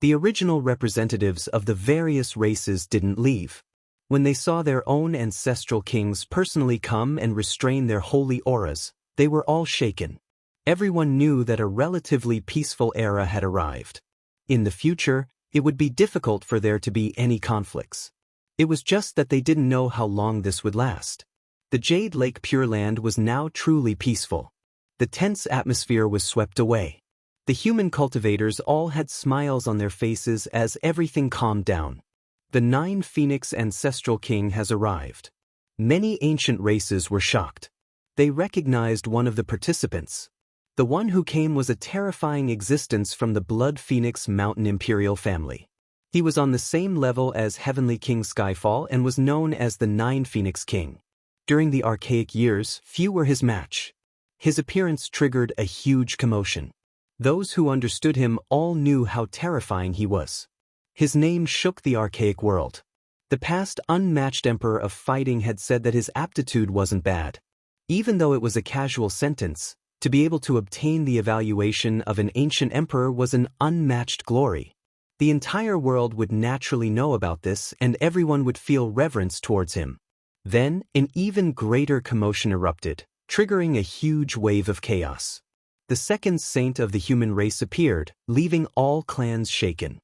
The original representatives of the various races didn't leave. When they saw their own ancestral kings personally come and restrain their holy auras, they were all shaken. Everyone knew that a relatively peaceful era had arrived. In the future, it would be difficult for there to be any conflicts. It was just that they didn't know how long this would last. The Jade Lake Pure Land was now truly peaceful. The tense atmosphere was swept away. The human cultivators all had smiles on their faces as everything calmed down. The 9 Phoenix Ancestral King has arrived. Many ancient races were shocked. They recognized one of the participants. The one who came was a terrifying existence from the Blood Phoenix Mountain Imperial family. He was on the same level as Heavenly King Skyfall and was known as the 9 Phoenix King. During the archaic years, few were his match. His appearance triggered a huge commotion. Those who understood him all knew how terrifying he was. His name shook the archaic world. The past unmatched emperor of fighting had said that his aptitude wasn't bad. Even though it was a casual sentence, to be able to obtain the evaluation of an ancient emperor was an unmatched glory. The entire world would naturally know about this and everyone would feel reverence towards him. Then, an even greater commotion erupted, triggering a huge wave of chaos. The second saint of the human race appeared, leaving all clans shaken.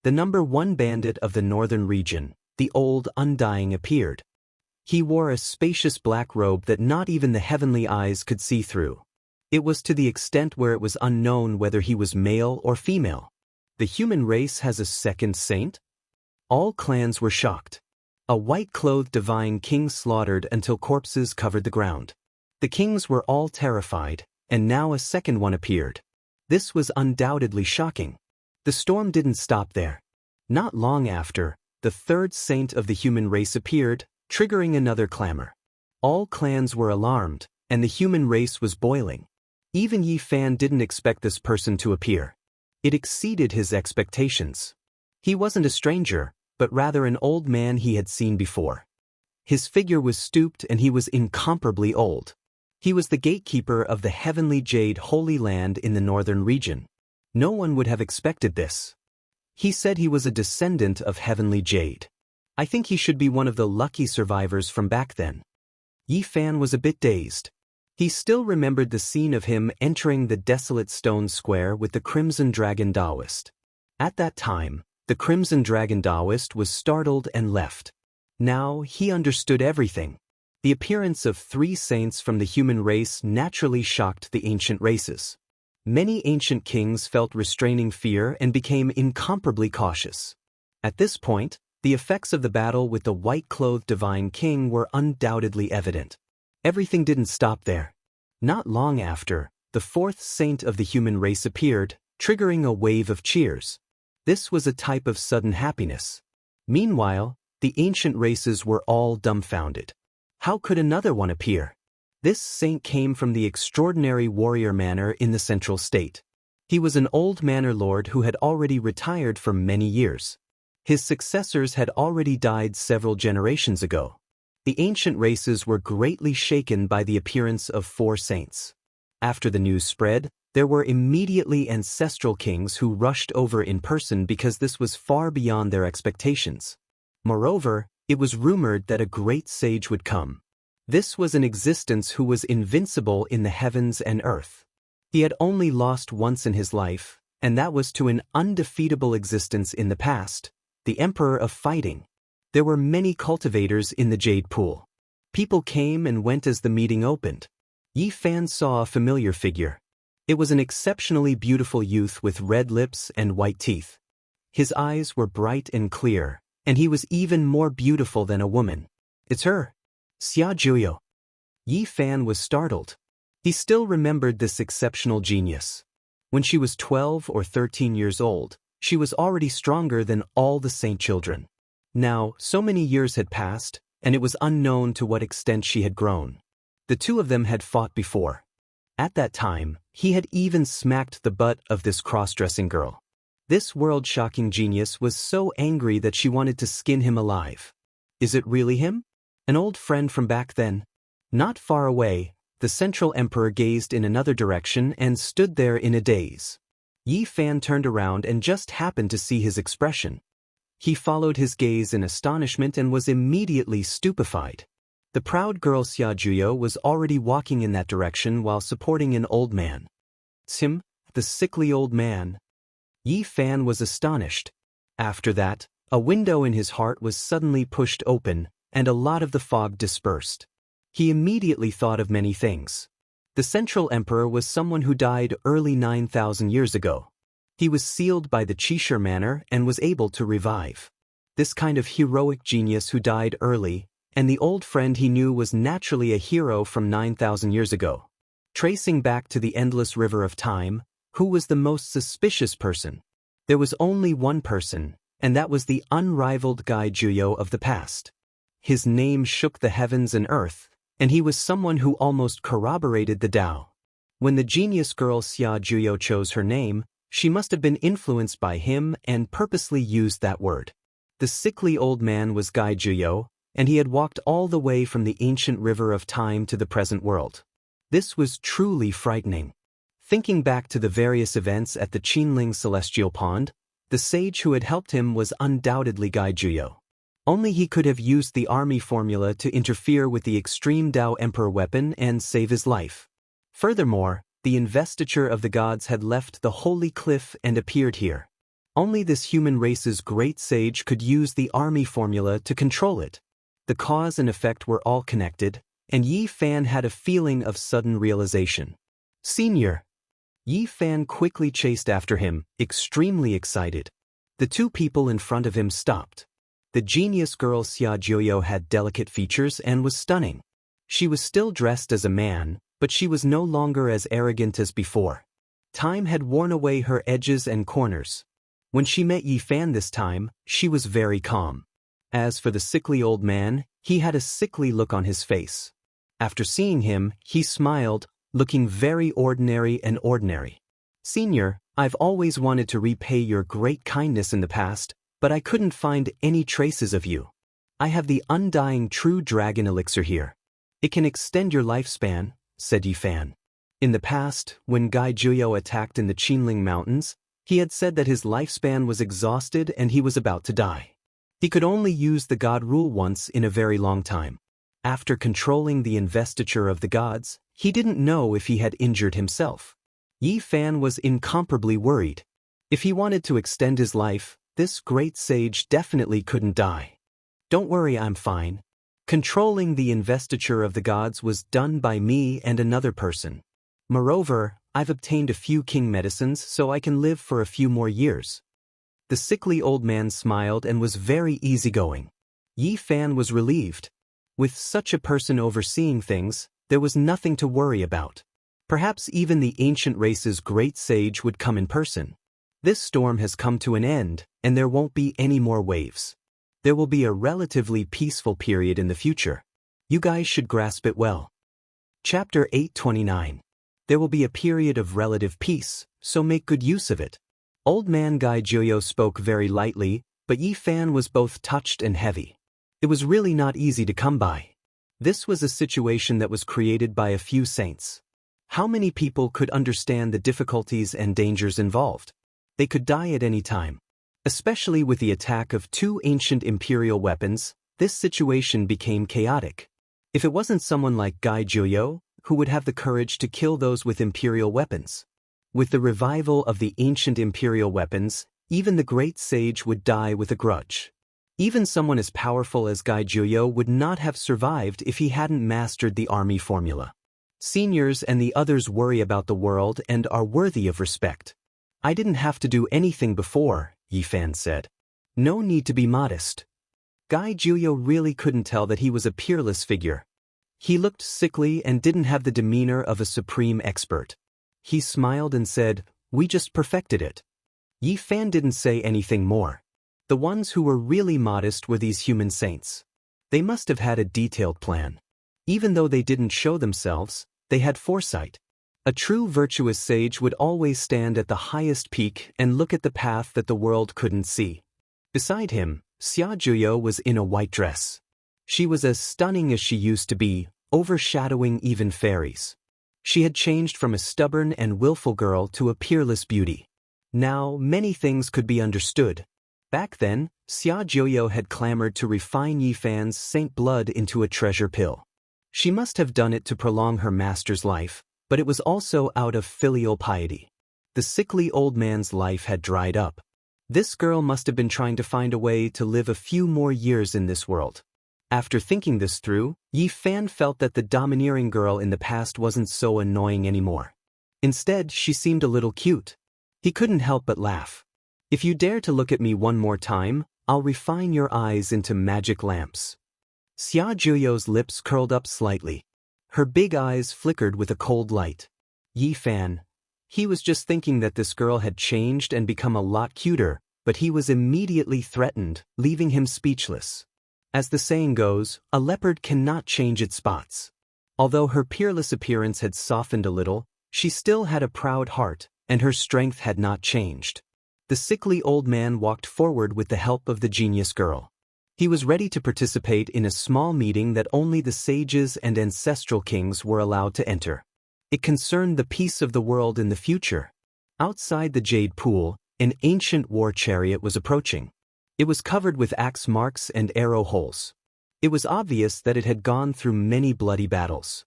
The number 1 bandit of the northern region, the Old Undying, appeared. He wore a spacious black robe that not even the heavenly eyes could see through. It was to the extent where it was unknown whether he was male or female. The human race has a second saint? All clans were shocked. A white-clothed divine king slaughtered until corpses covered the ground. The kings were all terrified, and now a second one appeared. This was undoubtedly shocking. The storm didn't stop there. Not long after, the third saint of the human race appeared, triggering another clamor. All clans were alarmed, and the human race was boiling. Even Yi Fan didn't expect this person to appear. It exceeded his expectations. He wasn't a stranger, but rather an old man he had seen before. His figure was stooped and he was incomparably old. He was the gatekeeper of the Heavenly Jade Holy Land in the northern region. No one would have expected this. He said he was a descendant of Heavenly Jade. I think he should be one of the lucky survivors from back then. Yi Fan was a bit dazed. He still remembered the scene of him entering the desolate stone square with the Crimson Dragon Taoist. At that time, the Crimson Dragon Taoist was startled and left. Now he understood everything. The appearance of 3 saints from the human race naturally shocked the ancient races. Many ancient kings felt restraining fear and became incomparably cautious. At this point, the effects of the battle with the white-clothed divine king were undoubtedly evident. Everything didn't stop there. Not long after, the 4th saint of the human race appeared, triggering a wave of cheers. This was a type of sudden happiness. Meanwhile, the ancient races were all dumbfounded. How could another one appear? This saint came from the extraordinary warrior manor in the central state. He was an old manor lord who had already retired for many years. His successors had already died several generations ago. The ancient races were greatly shaken by the appearance of 4 saints. After the news spread, there were immediately ancestral kings who rushed over in person because this was far beyond their expectations. Moreover, it was rumored that a great sage would come. This was an existence who was invincible in the heavens and earth. He had only lost once in his life, and that was to an undefeatable existence in the past, the Emperor of Fighting. There were many cultivators in the Jade Pool. People came and went as the meeting opened. Yi Fan saw a familiar figure. It was an exceptionally beautiful youth with red lips and white teeth. His eyes were bright and clear, and he was even more beautiful than a woman. It's her. Xiajuyo. Yi Fan was startled. He still remembered this exceptional genius. When she was 12 or 13 years old, she was already stronger than all the saint children. Now, so many years had passed, and it was unknown to what extent she had grown. The two of them had fought before. At that time, he had even smacked the butt of this cross-dressing girl. This world-shocking genius was so angry that she wanted to skin him alive. Is it really him? An old friend from back then? Not far away, the Central Emperor gazed in another direction and stood there in a daze. Yi Fan turned around and just happened to see his expression. He followed his gaze in astonishment and was immediately stupefied. The proud girl Xiajuyo was already walking in that direction while supporting an old man. It's him, the sickly old man. Yi Fan was astonished. After that, a window in his heart was suddenly pushed open, and a lot of the fog dispersed. He immediately thought of many things. The Central Emperor was someone who died early 9,000 years ago. He was sealed by the Qishir manor and was able to revive. This kind of heroic genius who died early, and the old friend he knew was naturally a hero from 9,000 years ago. Tracing back to the endless river of time, who was the most suspicious person? There was only one person, and that was the unrivaled Gai Juyo of the past. His name shook the heavens and earth, and he was someone who almost corroborated the Tao. When the genius girl Xia Juyo chose her name, she must have been influenced by him and purposely used that word. The sickly old man was Gai Juyo, and he had walked all the way from the ancient river of time to the present world. This was truly frightening. Thinking back to the various events at the Qinling Celestial Pond, the sage who had helped him was undoubtedly Gai Juyo. Only he could have used the army formula to interfere with the extreme Tao Emperor weapon and save his life. Furthermore, the investiture of the gods had left the holy cliff and appeared here. Only this human race's great sage could use the army formula to control it. The cause and effect were all connected, and Yi Fan had a feeling of sudden realization. Senior! Yi Fan quickly chased after him, extremely excited. The two people in front of him stopped. The genius girl Xia Juyo had delicate features and was stunning. She was still dressed as a man, but she was no longer as arrogant as before. Time had worn away her edges and corners. When she met Yi Fan this time, she was very calm. As for the sickly old man, he had a sickly look on his face. After seeing him, he smiled, looking very ordinary and ordinary. Senior, I've always wanted to repay your great kindness in the past, but I couldn't find any traces of you. I have the undying true dragon elixir here. It can extend your lifespan, said Yi Fan. In the past, when Gai Juyo attacked in the Qinling Mountains, he had said that his lifespan was exhausted and he was about to die. He could only use the god rule once in a very long time. After controlling the investiture of the gods, he didn't know if he had injured himself. Yi Fan was incomparably worried. If he wanted to extend his life, this great sage definitely couldn't die. Don't worry, I'm fine. Controlling the investiture of the gods was done by me and another person. Moreover, I've obtained a few king medicines so I can live for a few more years. The sickly old man smiled and was very easygoing. Yi Fan was relieved. With such a person overseeing things, there was nothing to worry about. Perhaps even the ancient race's great sage would come in person. This storm has come to an end, and there won't be any more waves. There will be a relatively peaceful period in the future. You guys should grasp it well. Chapter 829. There will be a period of relative peace, so make good use of it. Old man Gai Juyo spoke very lightly, but Yi Fan was both touched and heavy. It was really not easy to come by. This was a situation that was created by a few saints. How many people could understand the difficulties and dangers involved? They could die at any time. Especially with the attack of two ancient imperial weapons, this situation became chaotic. If it wasn't someone like Gai Juyo, who would have the courage to kill those with imperial weapons? With the revival of the ancient imperial weapons, even the great sage would die with a grudge. Even someone as powerful as Gai Juyo would not have survived if he hadn't mastered the army formula. Seniors and the others worry about the world and are worthy of respect. I didn't have to do anything before, Yifan said. No need to be modest. Guy Juyo really couldn't tell that he was a peerless figure. He looked sickly and didn't have the demeanor of a supreme expert. He smiled and said, "We just perfected it." Yifan didn't say anything more. The ones who were really modest were these human saints. They must have had a detailed plan. Even though they didn't show themselves, they had foresight. A true virtuous sage would always stand at the highest peak and look at the path that the world couldn't see. Beside him, Xia Juyo was in a white dress. She was as stunning as she used to be, overshadowing even fairies. She had changed from a stubborn and willful girl to a peerless beauty. Now, many things could be understood. Back then, Xia Juyo had clamored to refine Yifan's saint blood into a treasure pill. She must have done it to prolong her master's life, but it was also out of filial piety. The sickly old man's life had dried up. This girl must have been trying to find a way to live a few more years in this world. After thinking this through, Yifan felt that the domineering girl in the past wasn't so annoying anymore. Instead, she seemed a little cute. He couldn't help but laugh. "If you dare to look at me one more time, I'll refine your eyes into magic lamps." Xia Juyo's lips curled up slightly. Her big eyes flickered with a cold light. Yifan. He was just thinking that this girl had changed and become a lot cuter, but he was immediately threatened, leaving him speechless. As the saying goes, a leopard cannot change its spots. Although her peerless appearance had softened a little, she still had a proud heart, and her strength had not changed. The sickly old man walked forward with the help of the genius girl. He was ready to participate in a small meeting that only the sages and ancestral kings were allowed to enter. It concerned the peace of the world in the future. Outside the Jade Pool, an ancient war chariot was approaching. It was covered with axe marks and arrow holes. It was obvious that it had gone through many bloody battles.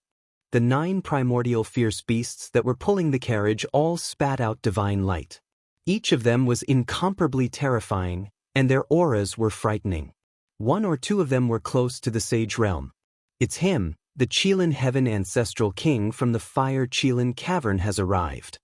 The 9 primordial fierce beasts that were pulling the carriage all spat out divine light. Each of them was incomparably terrifying, and their auras were frightening. 1 or 2 of them were close to the sage realm. "It's him, the Qilin Heaven ancestral king from the Fire Qilin Cavern has arrived."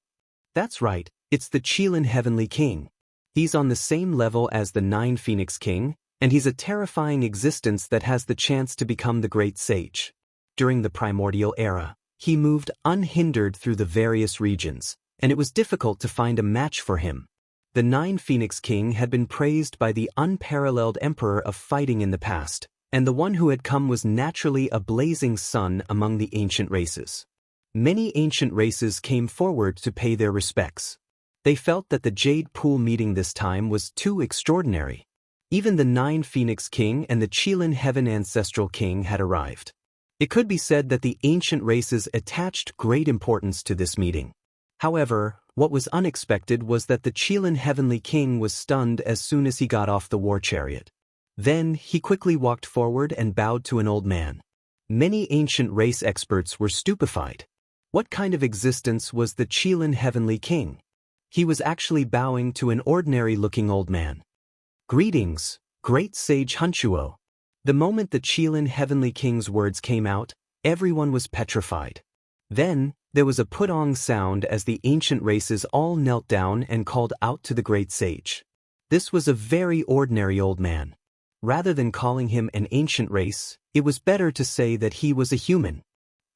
"That's right, it's the Qilin Heavenly King. He's on the same level as the 9 Phoenix King, and he's a terrifying existence that has the chance to become the great sage." During the primordial era, he moved unhindered through the various regions, and it was difficult to find a match for him. The 9 Phoenix King had been praised by the unparalleled emperor of fighting in the past, and the one who had come was naturally a blazing sun among the ancient races. Many ancient races came forward to pay their respects. They felt that the Jade Pool meeting this time was too extraordinary. Even the 9 Phoenix King and the Qilin Heaven Ancestral King had arrived. It could be said that the ancient races attached great importance to this meeting. However, what was unexpected was that the Qilin Heavenly King was stunned as soon as he got off the war chariot. Then, he quickly walked forward and bowed to an old man. Many ancient race experts were stupefied. What kind of existence was the Qilin Heavenly King? He was actually bowing to an ordinary-looking old man. "Greetings, great sage Hunchuo." The moment the Qilin Heavenly King's words came out, everyone was petrified. Then, there was a putong sound as the ancient races all knelt down and called out to the great sage. This was a very ordinary old man. Rather than calling him an ancient race, it was better to say that he was a human.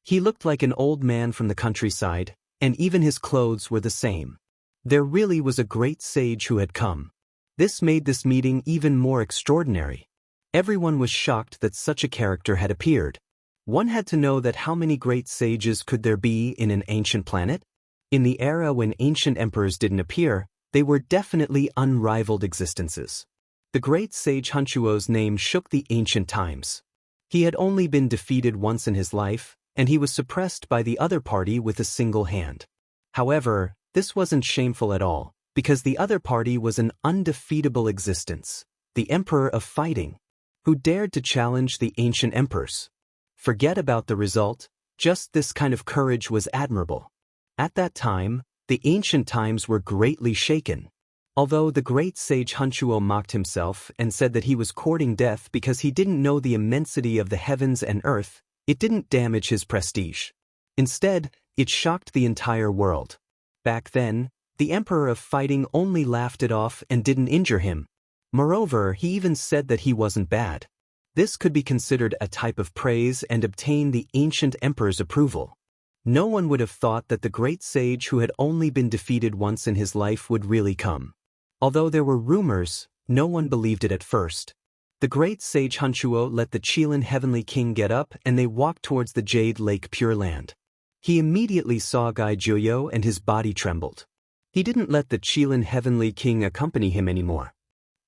He looked like an old man from the countryside, and even his clothes were the same. There really was a great sage who had come. This made this meeting even more extraordinary. Everyone was shocked that such a character had appeared. One had to know that how many great sages could there be in an ancient planet? In the era when ancient emperors didn't appear, they were definitely unrivaled existences. The great sage Hunchuo's name shook the ancient times. He had only been defeated once in his life, and he was suppressed by the other party with a single hand. However, this wasn't shameful at all, because the other party was an undefeatable existence, the Emperor of Fighting, who dared to challenge the ancient emperors. Forget about the result, just this kind of courage was admirable. At that time, the ancient times were greatly shaken. Although the great sage Hunchuo mocked himself and said that he was courting death because he didn't know the immensity of the heavens and earth, it didn't damage his prestige. Instead, it shocked the entire world. Back then, the Emperor of Fighting only laughed it off and didn't injure him. Moreover, he even said that he wasn't bad. This could be considered a type of praise and obtain the ancient emperor's approval. No one would have thought that the great sage who had only been defeated once in his life would really come. Although there were rumors, no one believed it at first. The great sage Hunchuo let the Qilin Heavenly King get up and they walked towards the Jade Lake Pure Land. He immediately saw Gai Juyo and his body trembled. He didn't let the Qilin Heavenly King accompany him anymore.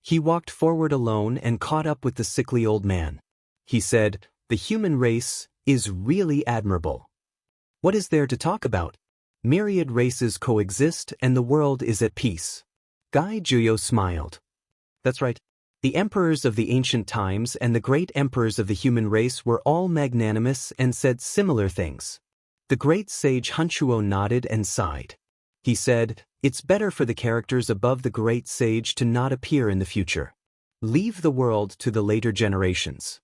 He walked forward alone and caught up with the sickly old man. He said, "The human race is really admirable. What is there to talk about? Myriad races coexist and the world is at peace." Gai Juyo smiled. That's right. The emperors of the ancient times and the great emperors of the human race were all magnanimous and said similar things. The great sage Hunchuo nodded and sighed. He said, "It's better for the characters above the great sage to not appear in the future. Leave the world to the later generations."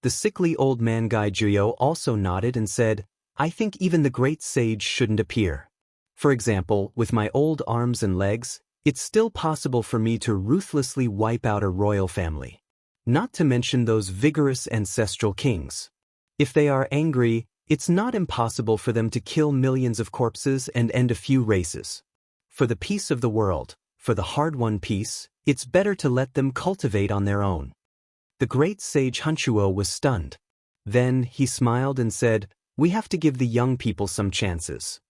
The sickly old man Gai Juyo also nodded and said, "I think even the great sage shouldn't appear. For example, with my old arms and legs, it's still possible for me to ruthlessly wipe out a royal family. Not to mention those vigorous ancestral kings. If they are angry, it's not impossible for them to kill millions of corpses and end a few races. For the peace of the world, for the hard-won peace, it's better to let them cultivate on their own." The great sage Hunchuo was stunned. Then he smiled and said, "We have to give the young people some chances."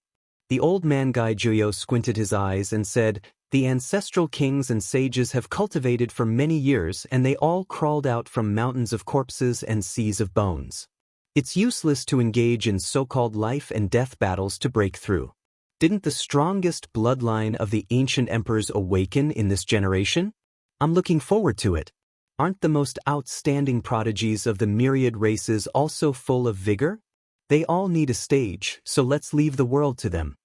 The old man Gai Juyo squinted his eyes and said, "The ancestral kings and sages have cultivated for many years and they all crawled out from mountains of corpses and seas of bones. It's useless to engage in so-called life and death battles to break through. Didn't the strongest bloodline of the ancient emperors awaken in this generation? I'm looking forward to it. Aren't the most outstanding prodigies of the myriad races also full of vigor? They all need a stage, so let's leave the world to them."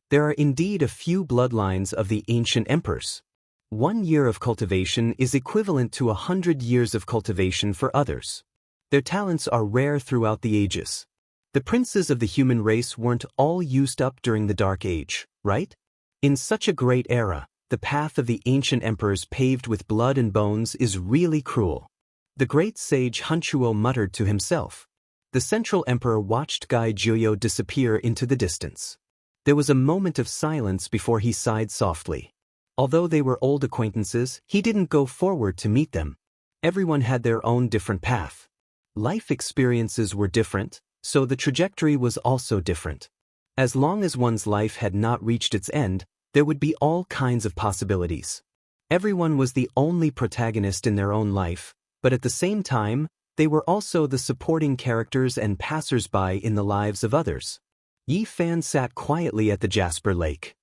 There are indeed a few bloodlines of the ancient emperors. 1 year of cultivation is equivalent to 100 years of cultivation for others. Their talents are rare throughout the ages. The princes of the human race weren't all used up during the Dark Age, right? In such a great era, the path of the ancient emperors paved with blood and bones is really cruel. The great sage Hunchuo muttered to himself. The central emperor watched Gai Juyo disappear into the distance. There was a moment of silence before he sighed softly. Although they were old acquaintances, he didn't go forward to meet them. Everyone had their own different path. Life experiences were different, so the trajectory was also different. As long as one's life had not reached its end, there would be all kinds of possibilities. Everyone was the only protagonist in their own life, but at the same time, they were also the supporting characters and passers-by in the lives of others. Yi Fan sat quietly at the Jasper Lake.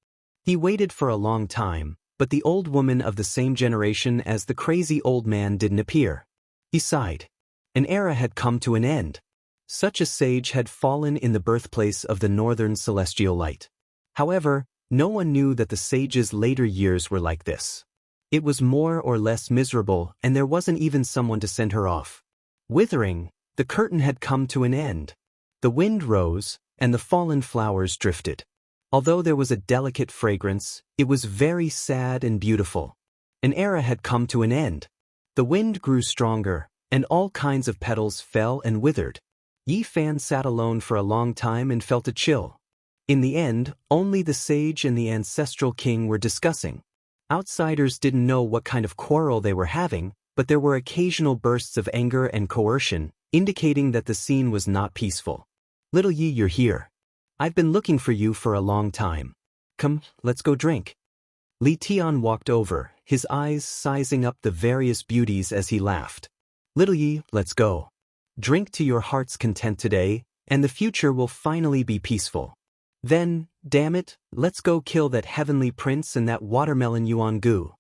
He waited for a long time, but the old woman of the same generation as the crazy old man didn't appear. He sighed. An era had come to an end. Such a sage had fallen in the birthplace of the northern celestial light. However, no one knew that the sage's later years were like this. It was more or less miserable, and there wasn't even someone to send her off. Withering, the curtain had come to an end. The wind rose, and the fallen flowers drifted. Although there was a delicate fragrance, it was very sad and beautiful. An era had come to an end. The wind grew stronger, and all kinds of petals fell and withered. Yi Fan sat alone for a long time and felt a chill. In the end, only the sage and the ancestral king were discussing. Outsiders didn't know what kind of quarrel they were having, but there were occasional bursts of anger and coercion, indicating that the scene was not peaceful. "Little Yi, you're here. I've been looking for you for a long time. Come, let's go drink." Li Tian walked over, his eyes sizing up the various beauties as he laughed. "Little Yi, let's go. Drink to your heart's content today, and the future will finally be peaceful. Then, damn it, let's go kill that heavenly prince and that watermelon Yuan Gu."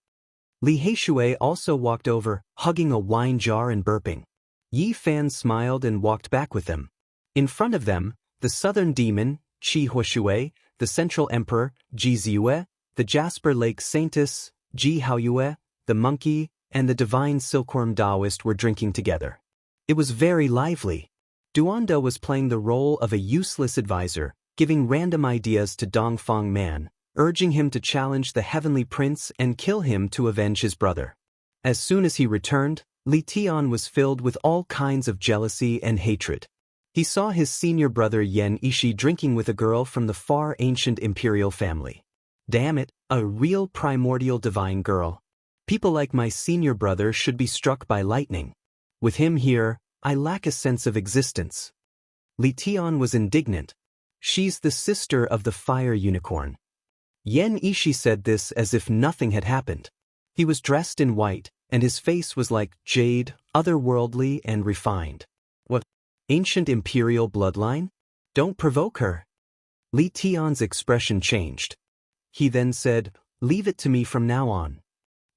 Li Heishui also walked over, hugging a wine jar and burping. Yi Fan smiled and walked back with them. In front of them, the southern demon, Qi Huashui, the central emperor, Ji Ziyue, the Jasper Lake Saintess, Ji Haoyue, the monkey, and the divine silkworm Taoist were drinking together. It was very lively. Duanda was playing the role of a useless advisor, giving random ideas to Dongfang Man, urging him to challenge the Heavenly Prince and kill him to avenge his brother. As soon as he returned, Li Tian was filled with all kinds of jealousy and hatred. He saw his senior brother Yan Ishi drinking with a girl from the far ancient imperial family. Damn it, a real primordial divine girl. People like my senior brother should be struck by lightning. With him here, I lack a sense of existence. Li Tian was indignant. She's the sister of the fire unicorn. Yan Ishi said this as if nothing had happened. He was dressed in white, and his face was like jade, otherworldly and refined. What? Ancient imperial bloodline? Don't provoke her. Li Tian's expression changed. He then said, "Leave it to me from now on."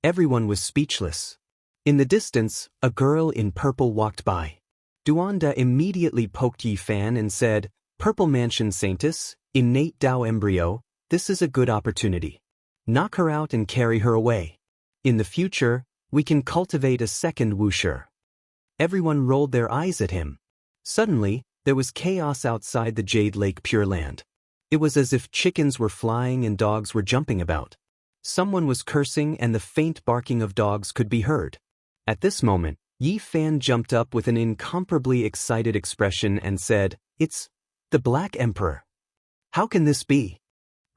Everyone was speechless. In the distance, a girl in purple walked by. Duanda immediately poked Yi Fan and said, "Purple Mansion Saintess, innate Tao embryo, this is a good opportunity. Knock her out and carry her away. In the future, we can cultivate a second Wuxia." Everyone rolled their eyes at him. Suddenly, there was chaos outside the Jade Lake Pure Land. It was as if chickens were flying and dogs were jumping about. Someone was cursing and the faint barking of dogs could be heard. At this moment, Yi Fan jumped up with an incomparably excited expression and said, "It's the Black Emperor. How can this be?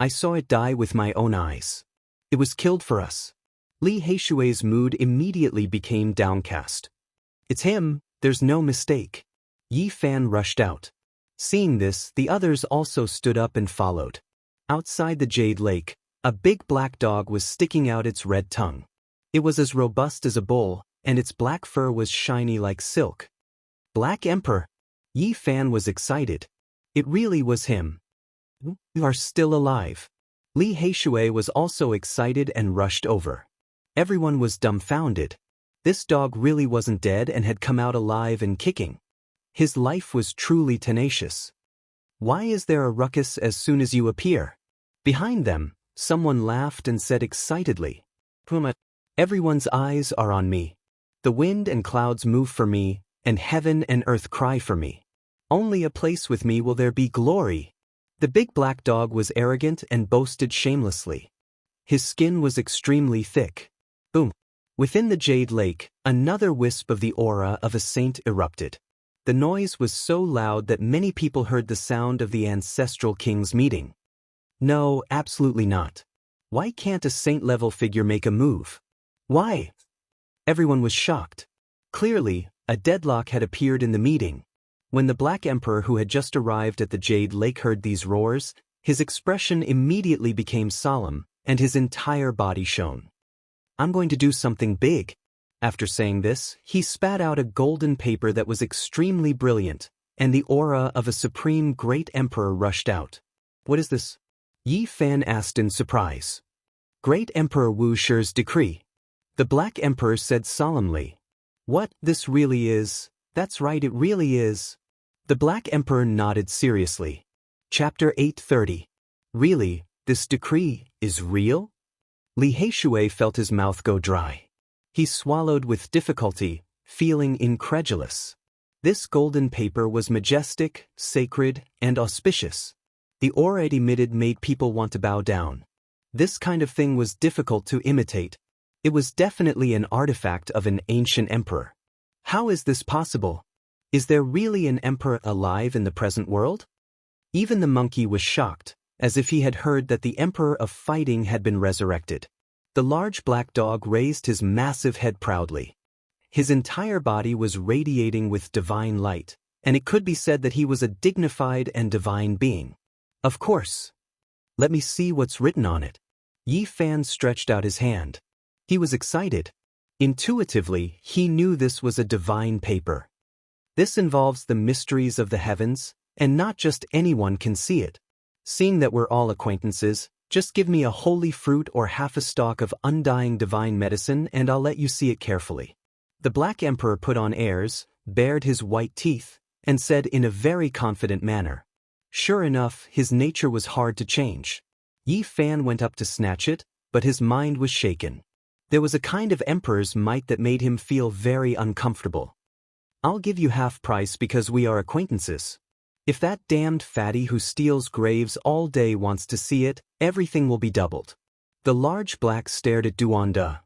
I saw it die with my own eyes. It was killed for us." Li Heishui's mood immediately became downcast. "It's him, there's no mistake." Yi Fan rushed out. Seeing this, the others also stood up and followed. Outside the Jade Lake, a big black dog was sticking out its red tongue. It was as robust as a bull, and its black fur was shiny like silk. Black Emperor! Yi Fan was excited. It really was him. "You are still alive." Li Heishui was also excited and rushed over. Everyone was dumbfounded. This dog really wasn't dead and had come out alive and kicking. His life was truly tenacious. "Why is there a ruckus as soon as you appear?" Behind them, someone laughed and said excitedly, "Puma, everyone's eyes are on me. The wind and clouds move for me, and heaven and earth cry for me. Only a place with me will there be glory." The big black dog was arrogant and boasted shamelessly. His skin was extremely thick. Boom! Within the Jade Lake, another wisp of the aura of a saint erupted. The noise was so loud that many people heard the sound of the ancestral king's meeting. No, absolutely not. Why can't a saint-level figure make a move? Why? Everyone was shocked. Clearly, a deadlock had appeared in the meeting. When the Black Emperor who had just arrived at the Jade Lake heard these roars, his expression immediately became solemn, and his entire body shone. "I'm going to do something big." After saying this, he spat out a golden paper that was extremely brilliant, and the aura of a supreme great emperor rushed out. "What is this?" Yi Fan asked in surprise. "Great Emperor Wu Shi's decree." The Black Emperor said solemnly. "What, this really is? That's right, it really is." The Black Emperor nodded seriously. Chapter 830. Really, this decree is real? Li Heishui felt his mouth go dry. He swallowed with difficulty, feeling incredulous. This golden paper was majestic, sacred, and auspicious. The aura it emitted made people want to bow down. This kind of thing was difficult to imitate. It was definitely an artifact of an ancient emperor. How is this possible? Is there really an emperor alive in the present world? Even the monkey was shocked, as if he had heard that the emperor of fighting had been resurrected. The large black dog raised his massive head proudly. His entire body was radiating with divine light, and it could be said that he was a dignified and divine being. Of course. Let me see what's written on it. Yi Fan stretched out his hand. He was excited. Intuitively, he knew this was a divine paper. This involves the mysteries of the heavens, and not just anyone can see it. Seeing that we're all acquaintances, just give me a holy fruit or half a stalk of undying divine medicine and I'll let you see it carefully. The Black Emperor put on airs, bared his white teeth, and said in a very confident manner. Sure enough, his nature was hard to change. Yi Fan went up to snatch it, but his mind was shaken. There was a kind of emperor's might that made him feel very uncomfortable. I'll give you half price because we are acquaintances. If that damned fatty who steals graves all day wants to see it, everything will be doubled. The large black stared at Duanda.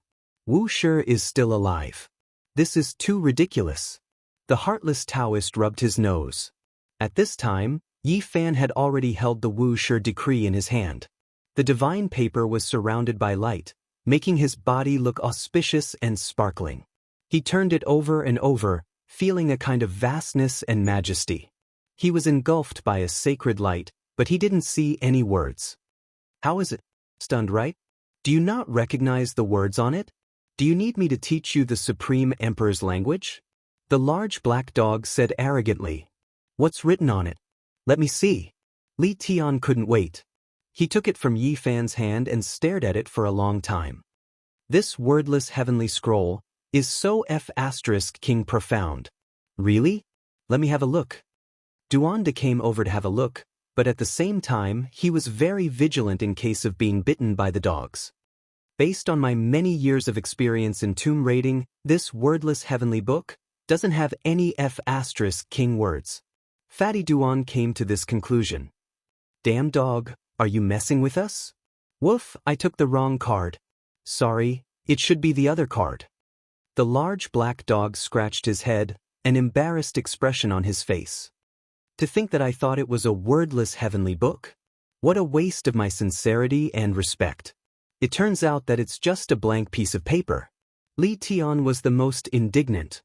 Wuxia is still alive. This is too ridiculous. The heartless Taoist rubbed his nose. At this time, Yi Fan had already held the Wuxia decree in his hand. The divine paper was surrounded by light, making his body look auspicious and sparkling. He turned it over and over, feeling a kind of vastness and majesty. He was engulfed by a sacred light, but he didn't see any words. How is it? Stunned, right? Do you not recognize the words on it? Do you need me to teach you the Supreme Emperor's language? The large black dog said arrogantly. What's written on it? Let me see. Li Tian couldn't wait. He took it from Yi Fan's hand and stared at it for a long time. This wordless heavenly scroll is so King profound. Really? Let me have a look. Duanda came over to have a look, but at the same time he was very vigilant in case of being bitten by the dogs. Based on my many years of experience in tomb raiding, this wordless heavenly book doesn't have any King words. Fatty Duan came to this conclusion. Damn dog, are you messing with us? Woof, I took the wrong card. Sorry, it should be the other card. The large black dog scratched his head, an embarrassed expression on his face. To think that I thought it was a wordless heavenly book? What a waste of my sincerity and respect. It turns out that it's just a blank piece of paper. Li Tian was the most indignant.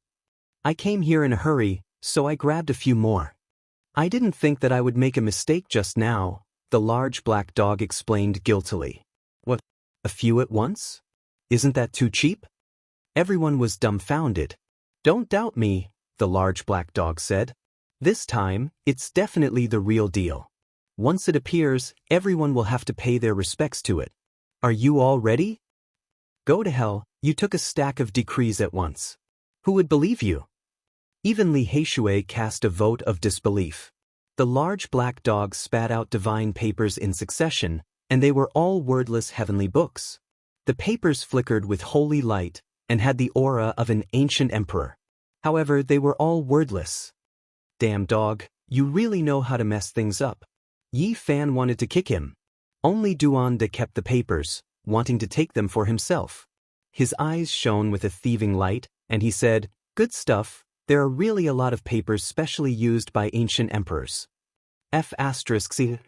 I came here in a hurry, so I grabbed a few more. I didn't think that I would make a mistake just now, the large black dog explained guiltily. What? A few at once? Isn't that too cheap? Everyone was dumbfounded. Don't doubt me, the large black dog said. This time, it's definitely the real deal. Once it appears, everyone will have to pay their respects to it. Are you all ready? Go to hell, you took a stack of decrees at once. Who would believe you? Even Li Heishui cast a vote of disbelief. The large black dog spat out divine papers in succession, and they were all wordless heavenly books. The papers flickered with holy light, and had the aura of an ancient emperor. However, they were all wordless. Damn dog, you really know how to mess things up. Yi Fan wanted to kick him. Only Duanda kept the papers, wanting to take them for himself. His eyes shone with a thieving light, and he said, Good stuff, there are really a lot of papers specially used by ancient emperors.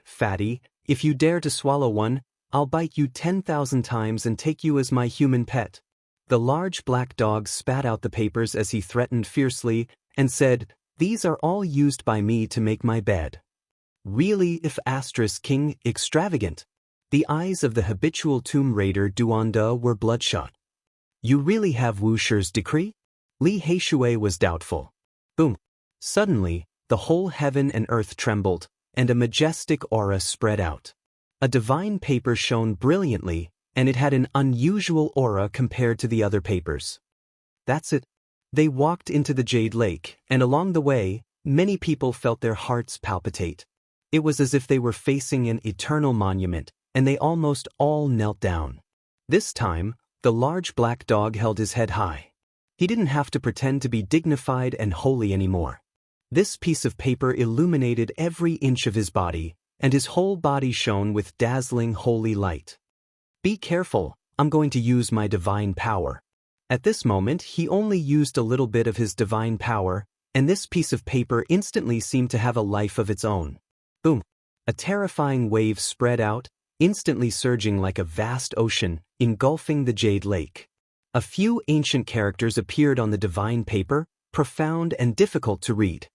Fatty, if you dare to swallow one, I'll bite you 10,000 times and take you as my human pet. The large black dog spat out the papers as he threatened fiercely, and said, These are all used by me to make my bed. Really, King, extravagant. The eyes of the habitual tomb raider Duanda were bloodshot. You really have Wuxia's decree? Li Heishui was doubtful. Boom. Suddenly, the whole heaven and earth trembled, and a majestic aura spread out. A divine paper shone brilliantly, and it had an unusual aura compared to the other papers. That's it. They walked into the Jade Lake, and along the way, many people felt their hearts palpitate. It was as if they were facing an eternal monument, and they almost all knelt down. This time, the large black dog held his head high. He didn't have to pretend to be dignified and holy anymore. This piece of paper illuminated every inch of his body, and his whole body shone with dazzling holy light. Be careful, I'm going to use my divine power. At this moment, he only used a little bit of his divine power, and this piece of paper instantly seemed to have a life of its own. Boom! A terrifying wave spread out, instantly surging like a vast ocean, engulfing the Jade Lake. A few ancient characters appeared on the divine paper, profound and difficult to read.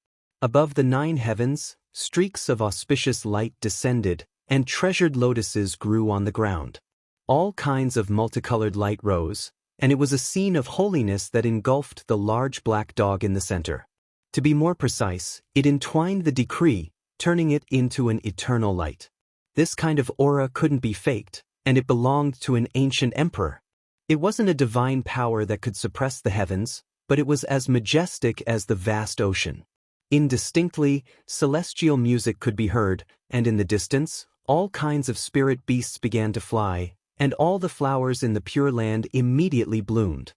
Above the 9 heavens, streaks of auspicious light descended, and treasured lotuses grew on the ground. All kinds of multicolored light rose, and it was a scene of holiness that engulfed the large black dog in the center. To be more precise, it entwined the decree, turning it into an eternal light. This kind of aura couldn't be faked, and it belonged to an ancient emperor. It wasn't a divine power that could suppress the heavens, but it was as majestic as the vast ocean. Indistinctly, celestial music could be heard, and in the distance, all kinds of spirit beasts began to fly, and all the flowers in the Pure Land immediately bloomed.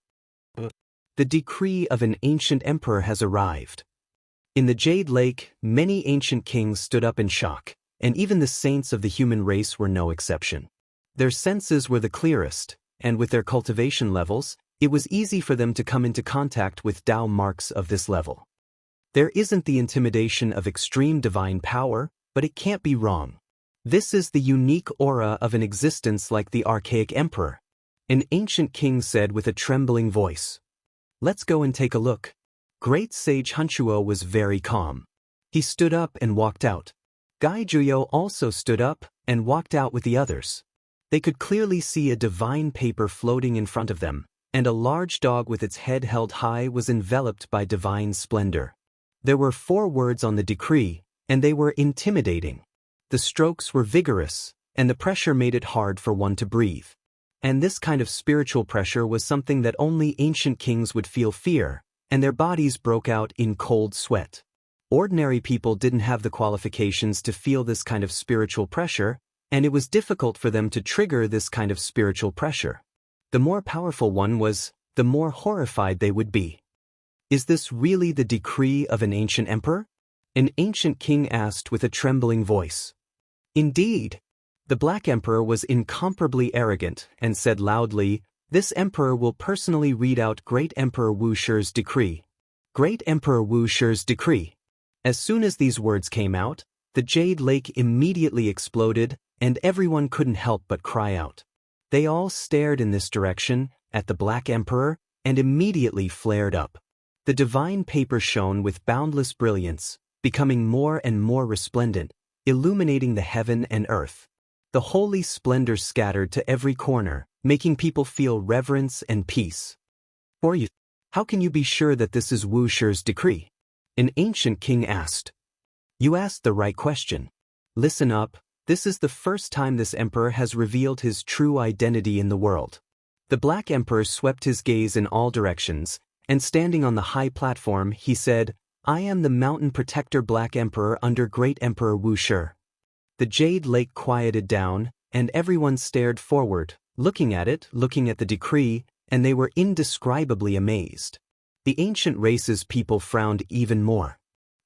The decree of an ancient emperor has arrived. In the Jade Lake, many ancient kings stood up in shock, and even the saints of the human race were no exception. Their senses were the clearest, and with their cultivation levels, it was easy for them to come into contact with Tao marks of this level. There isn't the intimidation of extreme divine power, but it can't be wrong. This is the unique aura of an existence like the archaic emperor. An ancient king said with a trembling voice. Let's go and take a look. Great sage Hunchuo was very calm. He stood up and walked out. Gai Juyo also stood up and walked out with the others. They could clearly see a divine paper floating in front of them, and a large dog with its head held high was enveloped by divine splendor. There were 4 words on the decree, and they were intimidating. The strokes were vigorous, and the pressure made it hard for one to breathe. And this kind of spiritual pressure was something that only ancient kings would feel fear, and their bodies broke out in cold sweat. Ordinary people didn't have the qualifications to feel this kind of spiritual pressure, and it was difficult for them to trigger this kind of spiritual pressure. The more powerful one was, the more horrified they would be. Is this really the decree of an ancient emperor? An ancient king asked with a trembling voice. Indeed. The Black Emperor was incomparably arrogant and said loudly, "This emperor will personally read out Great Emperor Wuxia's decree." Great Emperor Wuxia's decree. As soon as these words came out, the Jade Lake immediately exploded, and everyone couldn't help but cry out. They all stared in this direction, at the Black Emperor, and immediately flared up. The divine paper shone with boundless brilliance, becoming more and more resplendent, illuminating the heaven and earth. The holy splendor scattered to every corner, making people feel reverence and peace. How can you be sure that this is Wuxia's decree? An ancient king asked. You asked the right question. Listen up, this is the first time this emperor has revealed his true identity in the world. The Black Emperor swept his gaze in all directions, and standing on the high platform, he said, I am the mountain protector Black Emperor under Great Emperor Wuxia. The Jade Lake quieted down, and everyone stared forward, looking at the decree, and they were indescribably amazed. The ancient race's people frowned even more.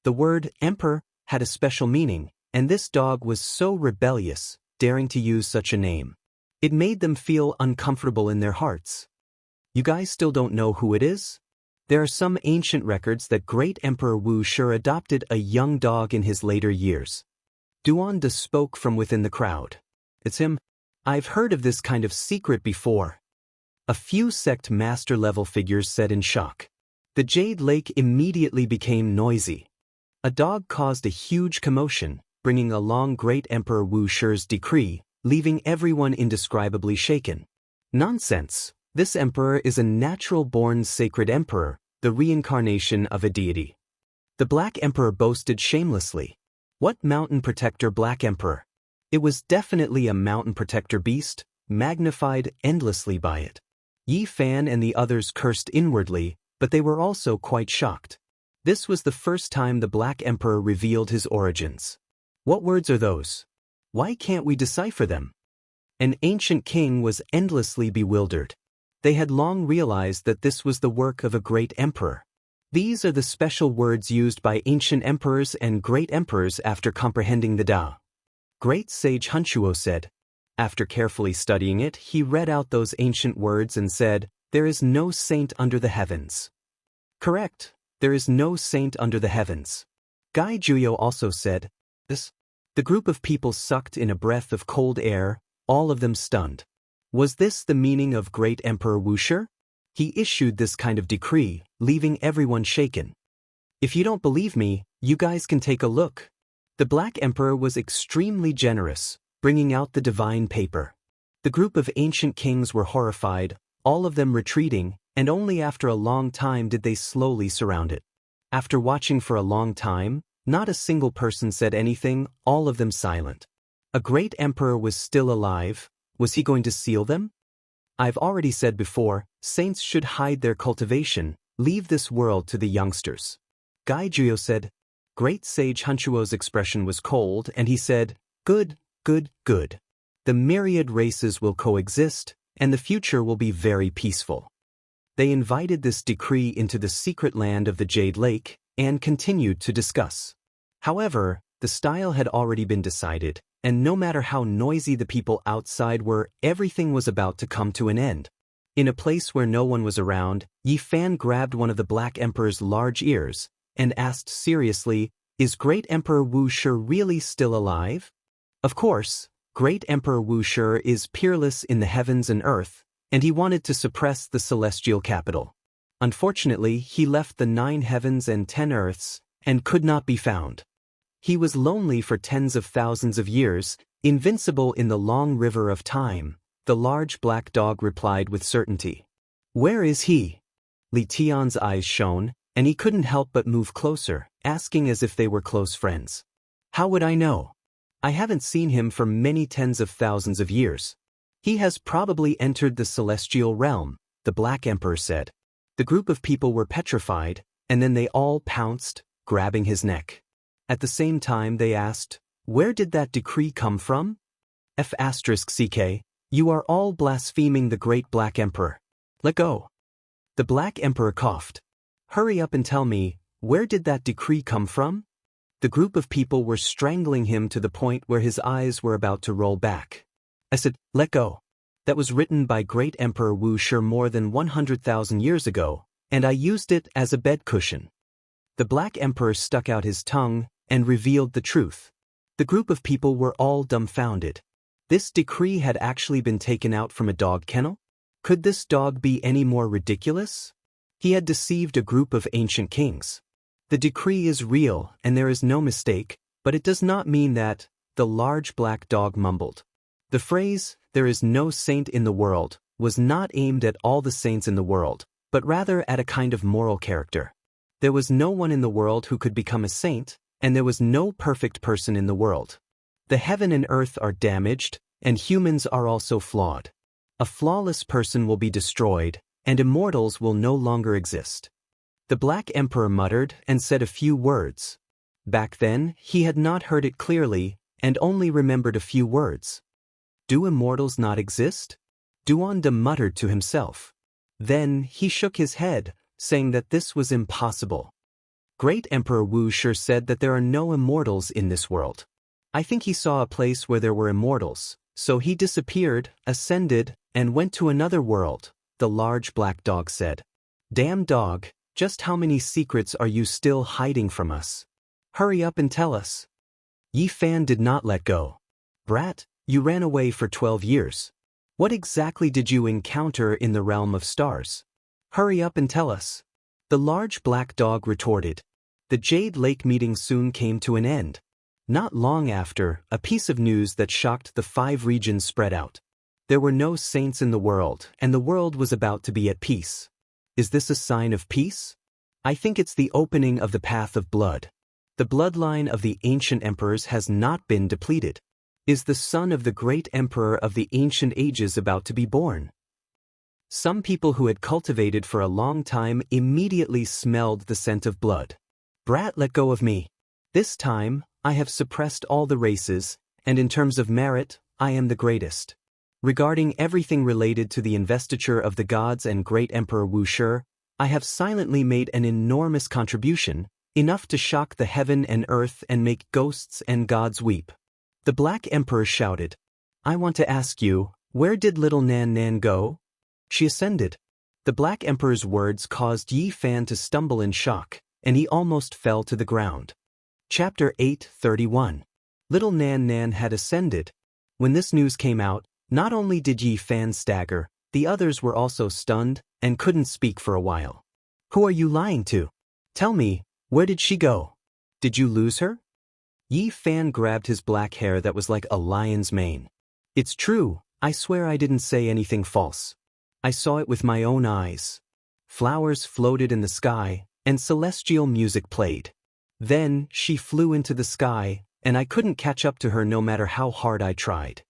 The word emperor had a special meaning, and this dog was so rebellious, daring to use such a name. It made them feel uncomfortable in their hearts. You guys still don't know who it is? There are some ancient records that Great Emperor Wuxia adopted a young dog in his later years. Duanda spoke from within the crowd. It's him. I've heard of this kind of secret before. A few sect master-level figures said in shock. The Jade Lake immediately became noisy. A dog caused a huge commotion, bringing along Great Emperor Wuxia's decree, leaving everyone indescribably shaken. Nonsense! This emperor is a natural-born sacred emperor, the reincarnation of a deity. The Black Emperor boasted shamelessly. What mountain protector Black Emperor? It was definitely a mountain protector beast, magnified endlessly by it. Yi Fan and the others cursed inwardly, but they were also quite shocked. This was the first time the Black Emperor revealed his origins. What words are those? Why can't we decipher them? An ancient king was endlessly bewildered. They had long realized that this was the work of a great emperor. These are the special words used by ancient emperors and great emperors after comprehending the Tao. Great sage Hunchuo said. After carefully studying it, he read out those ancient words and said, There is no saint under the heavens. Correct, there is no saint under the heavens. Gai Juyo also said, This. The group of people sucked in a breath of cold air, all of them stunned. Was this the meaning of Great Emperor Wuxia? He issued this kind of decree, leaving everyone shaken. If you don't believe me, you guys can take a look. The Black Emperor was extremely generous, bringing out the divine paper. The group of ancient kings were horrified, all of them retreating, and only after a long time did they slowly surround it. After watching for a long time, not a single person said anything, all of them silent. A great emperor was still alive. Was he going to seal them? I've already said before, saints should hide their cultivation, leave this world to the youngsters. Gai Juyo said. Great sage Hunchuo's expression was cold, and he said, Good, good, good. The myriad races will coexist, and the future will be very peaceful. They invited this decree into the secret land of the Jade Lake and continued to discuss. However, the style had already been decided, and no matter how noisy the people outside were, everything was about to come to an end. In a place where no one was around, Yi Fan grabbed one of the Black Emperor's large ears and asked seriously, "Is Great Emperor Wuxia really still alive?" Of course, Great Emperor Wuxia is peerless in the heavens and earth, and he wanted to suppress the celestial capital. Unfortunately, he left the 9 heavens and 10 earths and could not be found. He was lonely for tens of thousands of years, invincible in the long river of time, the large black dog replied with certainty. "Where is he?" Li Tian's eyes shone, and he couldn't help but move closer, asking as if they were close friends. "How would I know? I haven't seen him for many tens of thousands of years. He has probably entered the celestial realm," the Black Emperor said. The group of people were petrified, and then they all pounced, grabbing his neck. At the same time they asked, "Where did that decree come from?" F***ck, you are all blaspheming the great Black Emperor. Let go. The Black Emperor coughed. "Hurry up and tell me, where did that decree come from?" The group of people were strangling him to the point where his eyes were about to roll back. I said, "Let go." That was written by Great Emperor Wuxia more than 100,000 years ago, and I used it as a bed cushion. The Black Emperor stuck out his tongue and revealed the truth. The group of people were all dumbfounded. This decree had actually been taken out from a dog kennel? Could this dog be any more ridiculous? He had deceived a group of ancient kings. The decree is real and there is no mistake, but it does not mean that, the large black dog mumbled. The phrase, "there is no saint in the world," was not aimed at all the saints in the world, but rather at a kind of moral character. There was no one in the world who could become a saint, and there was no perfect person in the world. The heaven and earth are damaged, and humans are also flawed. A flawless person will be destroyed, and immortals will no longer exist. The Black Emperor muttered and said a few words. Back then, he had not heard it clearly, and only remembered a few words. "Do immortals not exist?" Duanda muttered to himself. Then he shook his head, saying that this was impossible. Great Emperor Wuxia said that there are no immortals in this world. I think he saw a place where there were immortals, so he disappeared, ascended, and went to another world, the large black dog said. "Damn dog, just how many secrets are you still hiding from us? Hurry up and tell us." Yi Fan did not let go. "Brat, you ran away for 12 years. What exactly did you encounter in the realm of stars? Hurry up and tell us." The large black dog retorted. The Jade Lake meeting soon came to an end. Not long after, a piece of news that shocked the 5 regions spread out. There were no saints in the world, and the world was about to be at peace. Is this a sign of peace? I think it's the opening of the path of blood. The bloodline of the ancient emperors has not been depleted. Is the son of the great emperor of the ancient ages about to be born? Some people who had cultivated for a long time immediately smelled the scent of blood. "Brat, let go of me. This time, I have suppressed all the races, and in terms of merit, I am the greatest. Regarding everything related to the investiture of the gods and great Emperor Wuxia, I have silently made an enormous contribution, enough to shock the heaven and earth and make ghosts and gods weep." The Black Emperor shouted, "I want to ask you, where did little Nan Nan go?" "She ascended." The Black Emperor's words caused Yi Fan to stumble in shock, and he almost fell to the ground. Chapter 8:31. Little Nan Nan had ascended. When this news came out, not only did Yi Fan stagger, the others were also stunned and couldn't speak for a while. "Who are you lying to? Tell me, where did she go? Did you lose her?" Yi Fan grabbed his black hair that was like a lion's mane. "It's true, I swear I didn't say anything false. I saw it with my own eyes." Flowers floated in the sky, and celestial music played. Then she flew into the sky, and I couldn't catch up to her no matter how hard I tried.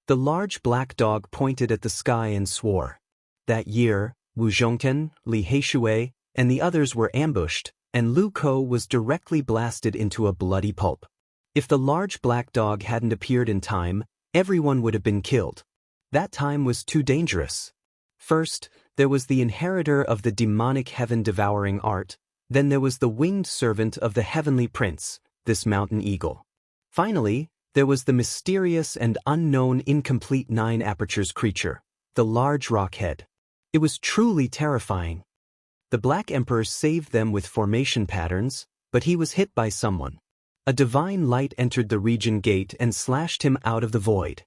The large black dog pointed at the sky and swore. That year, Wu Zhongken, Li Heishui, and the others were ambushed, and Lu Ko was directly blasted into a bloody pulp. If the large black dog hadn't appeared in time, everyone would have been killed. That time was too dangerous. First, there was the inheritor of the demonic heaven-devouring art, then there was the winged servant of the heavenly prince, this mountain eagle. Finally, there was the mysterious and unknown incomplete 9 apertures creature, the large rock head. It was truly terrifying. The Black Emperor saved them with formation patterns, but he was hit by someone. A divine light entered the region gate and slashed him out of the void.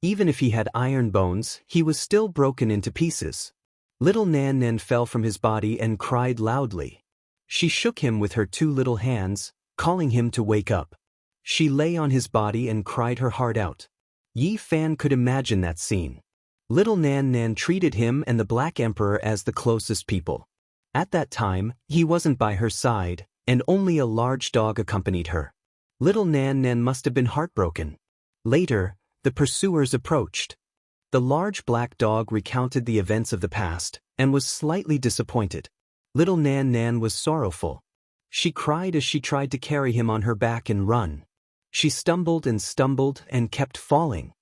Even if he had iron bones, he was still broken into pieces. Little Nan Nan fell from his body and cried loudly. She shook him with her 2 little hands, calling him to wake up. She lay on his body and cried her heart out. Yi Fan could imagine that scene. Little Nan Nan treated him and the Black Emperor as the closest people. At that time, he wasn't by her side, and only a large dog accompanied her. Little Nan Nan must have been heartbroken. Later, the pursuers approached. The large black dog recounted the events of the past, and was slightly disappointed. Little Nan Nan was sorrowful. She cried as she tried to carry him on her back and run. She stumbled and kept falling.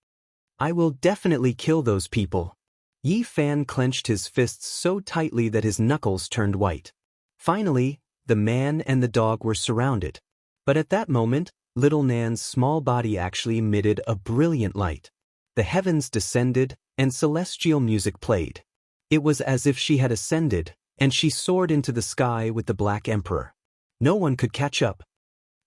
I will definitely kill those people. Yi Fan clenched his fists so tightly that his knuckles turned white. Finally, the man and the dog were surrounded. But at that moment, Little Nan's small body actually emitted a brilliant light. The heavens descended, and celestial music played. It was as if she had ascended, and she soared into the sky with the Black Emperor. No one could catch up.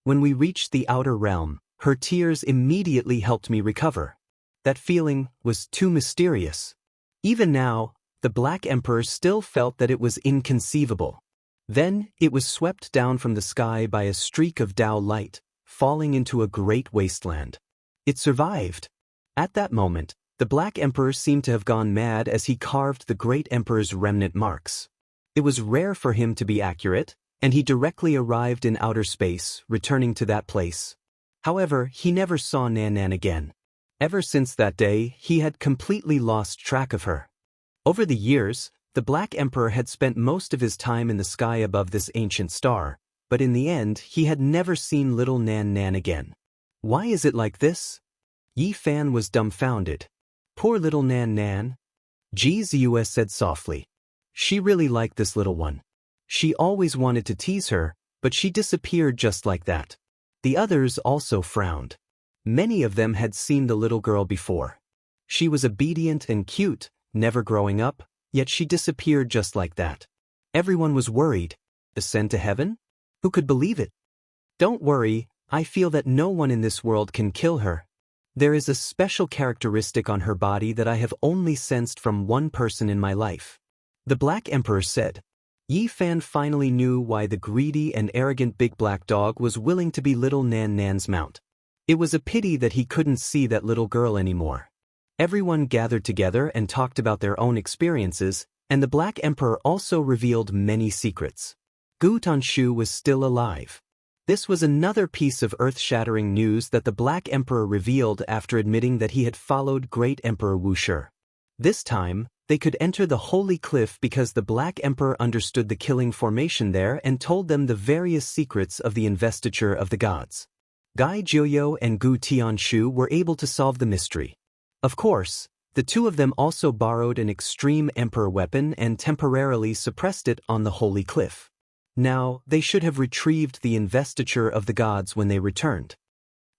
When we reached the outer realm, her tears immediately helped me recover. That feeling was too mysterious. Even now, the Black Emperor still felt that it was inconceivable. Then, it was swept down from the sky by a streak of Tao light, falling into a great wasteland. It survived. At that moment, the Black Emperor seemed to have gone mad as he carved the Great Emperor's remnant marks. It was rare for him to be accurate, and he directly arrived in outer space, returning to that place. However, he never saw Nan Nan again. Ever since that day, he had completely lost track of her. Over the years, the Black Emperor had spent most of his time in the sky above this ancient star, but in the end, he had never seen little Nan Nan again. Why is it like this? Yi Fan was dumbfounded. Poor little Nan Nan. Xianxia said softly. She really liked this little one. She always wanted to tease her, but she disappeared just like that. The others also frowned. Many of them had seen the little girl before. She was obedient and cute, never growing up, yet she disappeared just like that. Everyone was worried. Ascend to heaven? Who could believe it? Don't worry, I feel that no one in this world can kill her. There is a special characteristic on her body that I have only sensed from one person in my life. The Black Emperor said. Yi Fan finally knew why the greedy and arrogant big black dog was willing to be little Nan Nan's mount. It was a pity that he couldn't see that little girl anymore. Everyone gathered together and talked about their own experiences, and the Black Emperor also revealed many secrets. Gu Tanshu was still alive. This was another piece of earth-shattering news that the Black Emperor revealed after admitting that he had followed Great Emperor Wuxia. This time, they could enter the Holy Cliff because the Black Emperor understood the killing formation there and told them the various secrets of the investiture of the gods. Gai Jiuyo and Gu Tianshu were able to solve the mystery. Of course, the two of them also borrowed an extreme emperor weapon and temporarily suppressed it on the Holy Cliff. Now, they should have retrieved the investiture of the gods when they returned.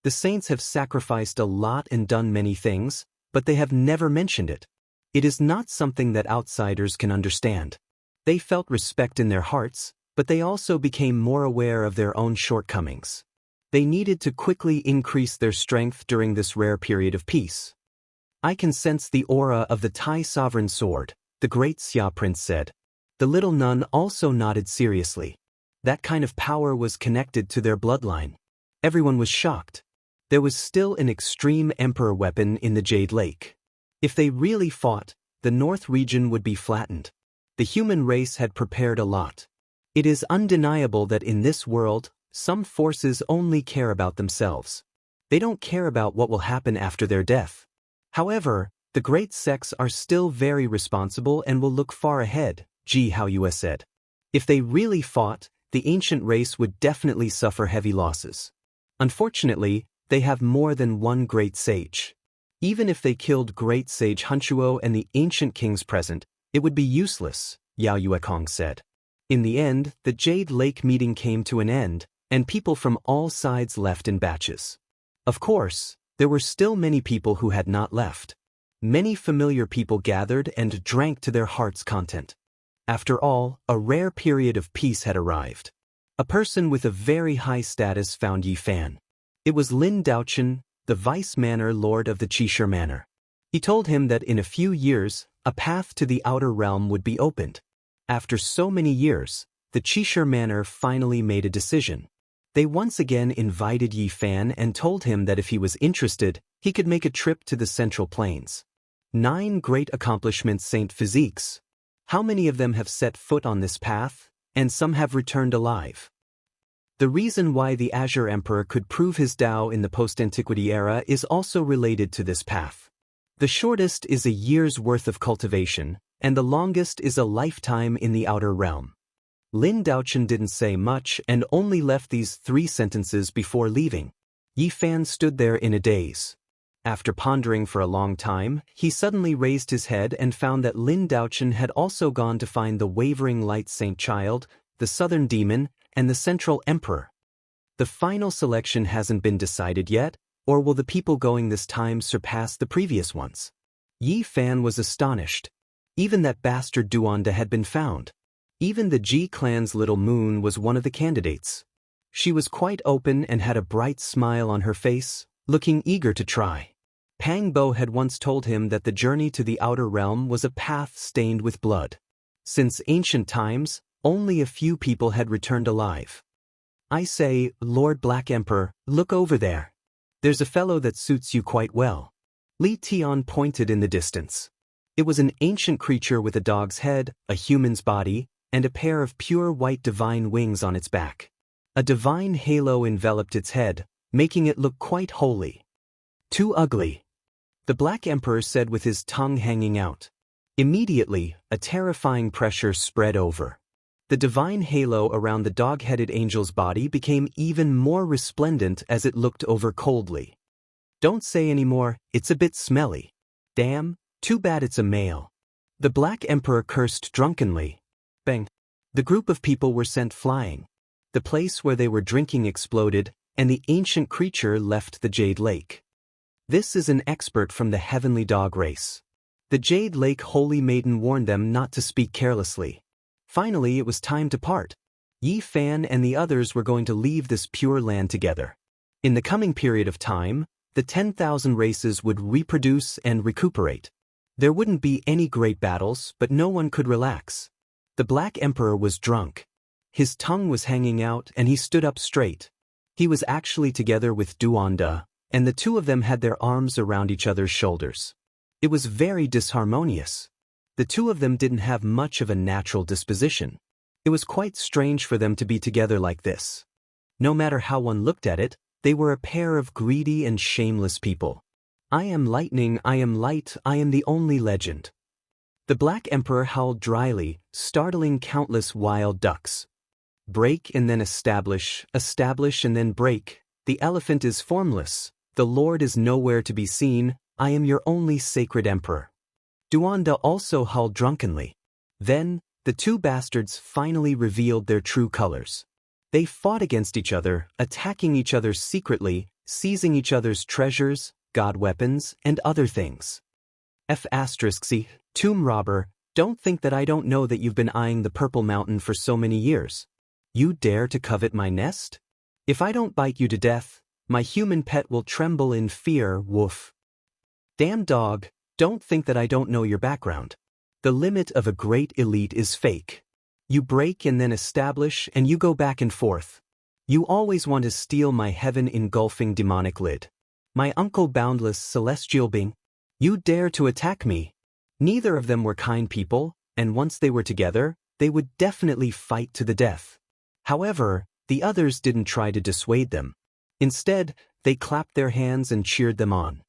The saints have sacrificed a lot and done many things, but they have never mentioned it. It is not something that outsiders can understand. They felt respect in their hearts, but they also became more aware of their own shortcomings. They needed to quickly increase their strength during this rare period of peace. I can sense the aura of the Tai Sovereign Sword, the great Xia Prince said. The little nun also nodded seriously. That kind of power was connected to their bloodline. Everyone was shocked. There was still an extreme emperor weapon in the Jade Lake. If they really fought, the North region would be flattened. The human race had prepared a lot. It is undeniable that in this world, some forces only care about themselves. They don't care about what will happen after their death. However, the great sects are still very responsible and will look far ahead, Ji Haoyue said. If they really fought, the ancient race would definitely suffer heavy losses. Unfortunately, they have more than one great sage. Even if they killed great sage Hunchuo and the ancient kings present, It would be useless, Yao Yuekong said. In the end, the Jade Lake meeting came to an end, and people from all sides left in batches. Of course, there were still many people who had not left. Many familiar people gathered and drank to their heart's content. After all, a rare period of peace had arrived. A person with a very high status found Yi Fan. It was Lin Daochen, the vice manor lord of the Qishir Manor. He told him that in a few years, a path to the outer realm would be opened. After so many years, the Qishir Manor finally made a decision. They once again invited Yi Fan and told him that if he was interested, he could make a trip to the Central Plains. 9 great accomplishments Saint Physiques. How many of them have set foot on this path, and some have returned alive? The reason why the Azure Emperor could prove his Tao in the post-antiquity era is also related to this path. The shortest is a year's worth of cultivation, and the longest is a lifetime in the outer realm. Lin Daochen didn't say much and only left these 3 sentences before leaving. Yi Fan stood there in a daze. After pondering for a long time, he suddenly raised his head and found that Lin Daochen had also gone to find the Wavering Light Saint Child, the Southern Demon, and the Central Emperor. The final selection hasn't been decided yet, or will the people going this time surpass the previous ones? Yi Fan was astonished. Even that bastard Duanda had been found. Even the Ji clan's little moon was one of the candidates. She was quite open and had a bright smile on her face, looking eager to try. Pang Bo had once told him that the journey to the outer realm was a path stained with blood. Since ancient times, only a few people had returned alive. I say, Lord Black Emperor, look over there. There's a fellow that suits you quite well. Li Tian pointed in the distance. It was an ancient creature with a dog's head, a human's body, and a pair of pure white divine wings on its back. A divine halo enveloped its head, making it look quite holy. Too ugly, the Black Emperor said with his tongue hanging out. Immediately, a terrifying pressure spread over. The divine halo around the dog-headed angel's body became even more resplendent as it looked over coldly. Don't say any more, it's a bit smelly. Damn, too bad it's a male. The Black Emperor cursed drunkenly. Bang. The group of people were sent flying. The place where they were drinking exploded, and the ancient creature left the Jade Lake. This is an expert from the heavenly dog race. The Jade Lake Holy Maiden warned them not to speak carelessly. Finally, it was time to part. Yi Fan and the others were going to leave this pure land together. In the coming period of time, the 10,000 races would reproduce and recuperate. There wouldn't be any great battles, but no one could relax. The Black Emperor was drunk. His tongue was hanging out and he stood up straight. He was actually together with Duanda, and the two of them had their arms around each other's shoulders. It was very disharmonious. The two of them didn't have much of a natural disposition. It was quite strange for them to be together like this. No matter how one looked at it, they were a pair of greedy and shameless people. I am lightning, I am light, I am the only legend. The Black Emperor howled dryly, startling countless wild ducks. Break and then establish and then break. The elephant is formless. The Lord is nowhere to be seen. I am your only sacred emperor. Duanda also howled drunkenly. Then, the two bastards finally revealed their true colors. They fought against each other, attacking each other secretly, seizing each other's treasures, god weapons, and other things. F***C, tomb robber, don't think that I don't know that you've been eyeing the Purple Mountain for so many years. You dare to covet my nest? If I don't bite you to death, my human pet will tremble in fear, woof. Damn dog, don't think that I don't know your background. The limit of a great elite is fake. You break and then establish and you go back and forth. You always want to steal my heaven-engulfing demonic lid. My uncle boundless celestial being. You dare to attack me. Neither of them were kind people, and once they were together, they would definitely fight to the death. However, the others didn't try to dissuade them. Instead, they clapped their hands and cheered them on.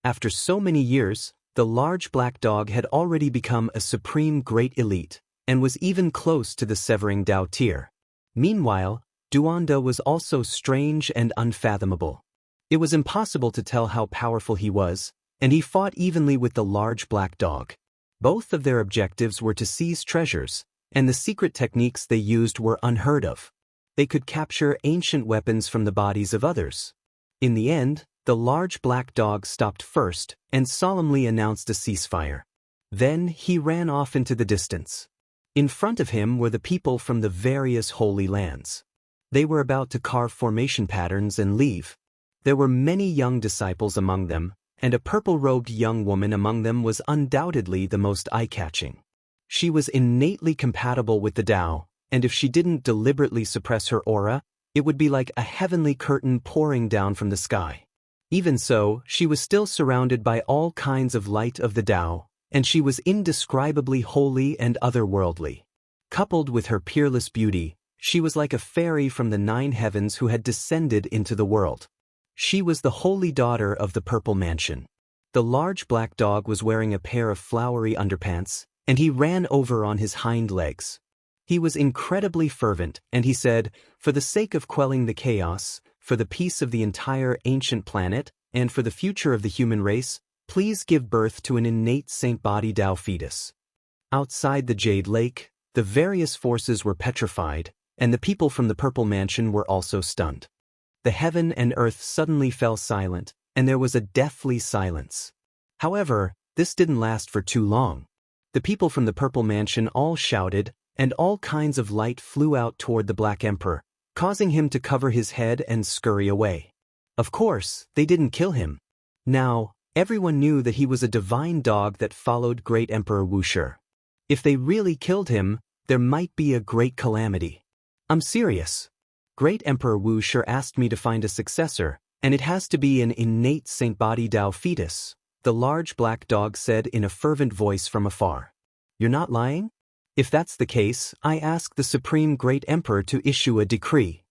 After so many years, the large black dog had already become a supreme great elite, and was even close to the severing Dao tier. Meanwhile, Duanda was also strange and unfathomable. It was impossible to tell how powerful he was, and he fought evenly with the large black dog. Both of their objectives were to seize treasures, and the secret techniques they used were unheard of. They could capture ancient weapons from the bodies of others. In the end, the large black dog stopped first and solemnly announced a ceasefire. Then he ran off into the distance. In front of him were the people from the various holy lands. They were about to carve formation patterns and leave. There were many young disciples among them, and a purple-robed young woman among them was undoubtedly the most eye-catching. She was innately compatible with the Tao, and if she didn't deliberately suppress her aura, it would be like a heavenly curtain pouring down from the sky. Even so, she was still surrounded by all kinds of light of the Tao, and she was indescribably holy and otherworldly. Coupled with her peerless beauty, she was like a fairy from the 9 heavens who had descended into the world. She was the holy daughter of the Purple Mansion. The large black dog was wearing a pair of flowery underpants, and he ran over on his hind legs. He was incredibly fervent, and he said, "For the sake of quelling the chaos, for the peace of the entire ancient planet, and for the future of the human race, please give birth to an innate Saint Body Tao fetus." Outside the Jade Lake, the various forces were petrified, and the people from the Purple Mansion were also stunned. The heaven and earth suddenly fell silent, and there was a deathly silence. However, this didn't last for too long. The people from the Purple Mansion all shouted, and all kinds of light flew out toward the Black Emperor, causing him to cover his head and scurry away. Of course, they didn't kill him. Now, everyone knew that he was a divine dog that followed Great Emperor Wuxia. If they really killed him, there might be a great calamity. I'm serious. Great Emperor Wuxia asked me to find a successor, and it has to be an innate Saint Body Tao fetus, the large black dog said in a fervent voice from afar. You're not lying? If that's the case, I ask the Supreme Great Emperor to issue a decree.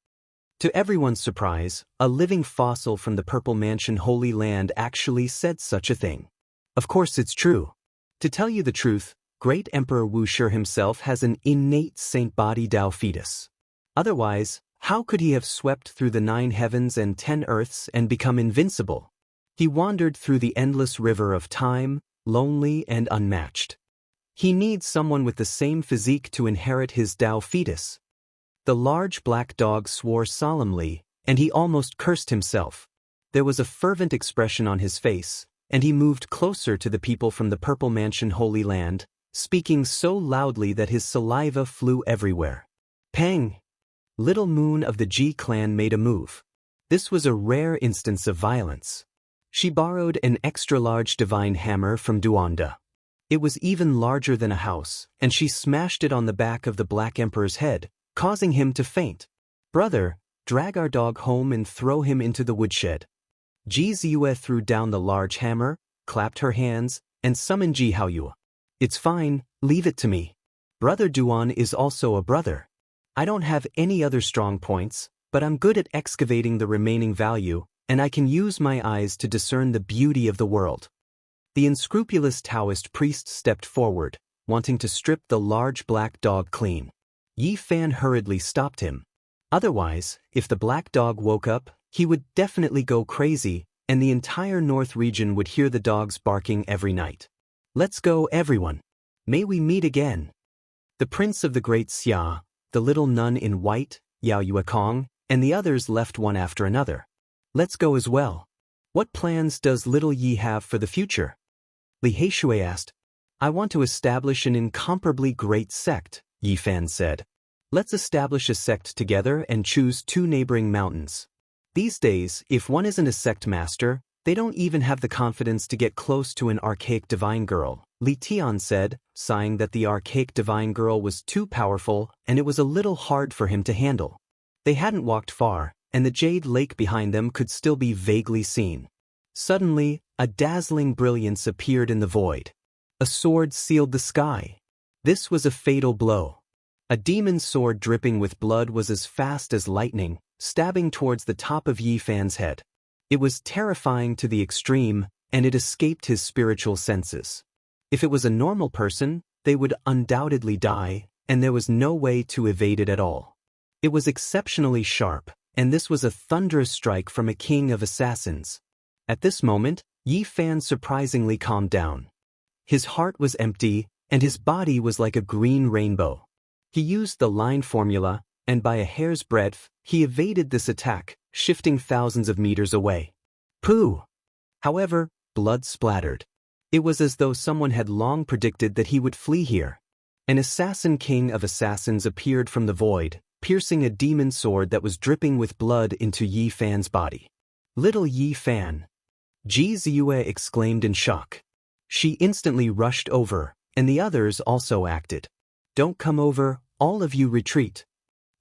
To everyone's surprise, a living fossil from the Purple Mansion Holy Land actually said such a thing. Of course it's true. To tell you the truth, Great Emperor Wuxia himself has an innate Saint Body Tao fetus. Otherwise, how could he have swept through the 9 heavens and 10 earths and become invincible? He wandered through the endless river of time, lonely and unmatched. He needs someone with the same physique to inherit his Tao fetus. The large black dog swore solemnly, and he almost cursed himself. There was a fervent expression on his face, and he moved closer to the people from the Purple Mansion Holy Land, speaking so loudly that his saliva flew everywhere. Pang! Little Moon of the Ji clan made a move. This was a rare instance of violence. She borrowed an extra-large divine hammer from Duanda. It was even larger than a house, and she smashed it on the back of the Black Emperor's head, causing him to faint. Brother, drag our dog home and throw him into the woodshed. Ji Ziyue threw down the large hammer, clapped her hands, and summoned Ji Haoyue. It's fine, leave it to me. Brother Duan is also a brother. I don't have any other strong points, but I'm good at excavating the remaining value, and I can use my eyes to discern the beauty of the world. The unscrupulous Taoist priest stepped forward, wanting to strip the large black dog clean. Yi Fan hurriedly stopped him. Otherwise, if the black dog woke up, he would definitely go crazy, and the entire north region would hear the dogs barking every night. Let's go, everyone. May we meet again. The prince of the great Xia, the little nun in white, Yao Yuekong, and the others left one after another. Let's go as well. What plans does little Yi have for the future? Li Heishui asked. I want to establish an incomparably great sect, Yi Fan said. Let's establish a sect together and choose 2 neighboring mountains. These days, if one isn't a sect master, they don't even have the confidence to get close to an archaic divine girl, Li Tian said, sighing that the archaic divine girl was too powerful and it was a little hard for him to handle. They hadn't walked far, and the Jade Lake behind them could still be vaguely seen. Suddenly, a dazzling brilliance appeared in the void. A sword sealed the sky. This was a fatal blow. A demon sword dripping with blood was as fast as lightning, stabbing towards the top of Yi Fan's head. It was terrifying to the extreme, and it escaped his spiritual senses. If it was a normal person, they would undoubtedly die, and there was no way to evade it at all. It was exceptionally sharp, and this was a thunderous strike from a king of assassins. At this moment, Yi Fan surprisingly calmed down. His heart was empty, and his body was like a green rainbow. He used the line formula, and by a hair's breadth, he evaded this attack, shifting thousands of meters away. Pooh! However, blood splattered. It was as though someone had long predicted that he would flee here. An assassin king of assassins appeared from the void, piercing a demon sword that was dripping with blood into Yi Fan's body. Little Yi Fan! Ji Ziyue exclaimed in shock. She instantly rushed over, and the others also acted. Don't come over, all of you retreat.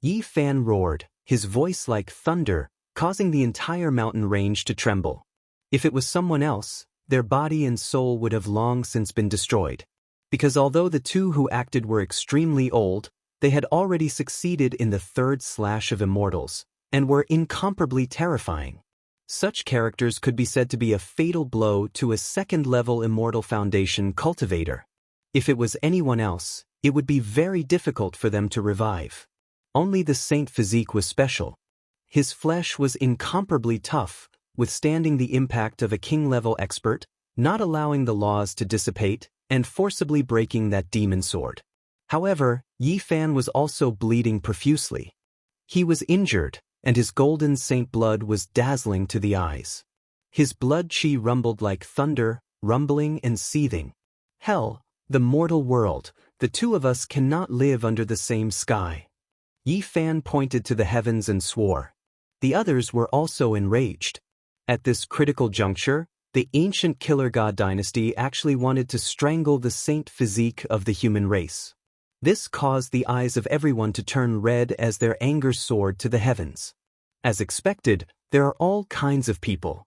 Yi Fan roared, his voice like thunder, causing the entire mountain range to tremble. If it was someone else, their body and soul would have long since been destroyed. Because although the two who acted were extremely old, they had already succeeded in the third slash of immortals, and were incomparably terrifying. Such characters could be said to be a fatal blow to a second-level immortal foundation cultivator. If it was anyone else, it would be very difficult for them to revive. Only the saint physique was special. His flesh was incomparably tough, withstanding the impact of a king-level expert, not allowing the laws to dissipate, and forcibly breaking that demon sword. However, Yi Fan was also bleeding profusely. He was injured, and his golden saint blood was dazzling to the eyes. His blood chi rumbled like thunder, rumbling and seething. Hell, the mortal world, the two of us cannot live under the same sky. Yi Fan pointed to the heavens and swore. The others were also enraged. At this critical juncture, the ancient killer god dynasty actually wanted to strangle the saint physique of the human race. This caused the eyes of everyone to turn red as their anger soared to the heavens. As expected, there are all kinds of people.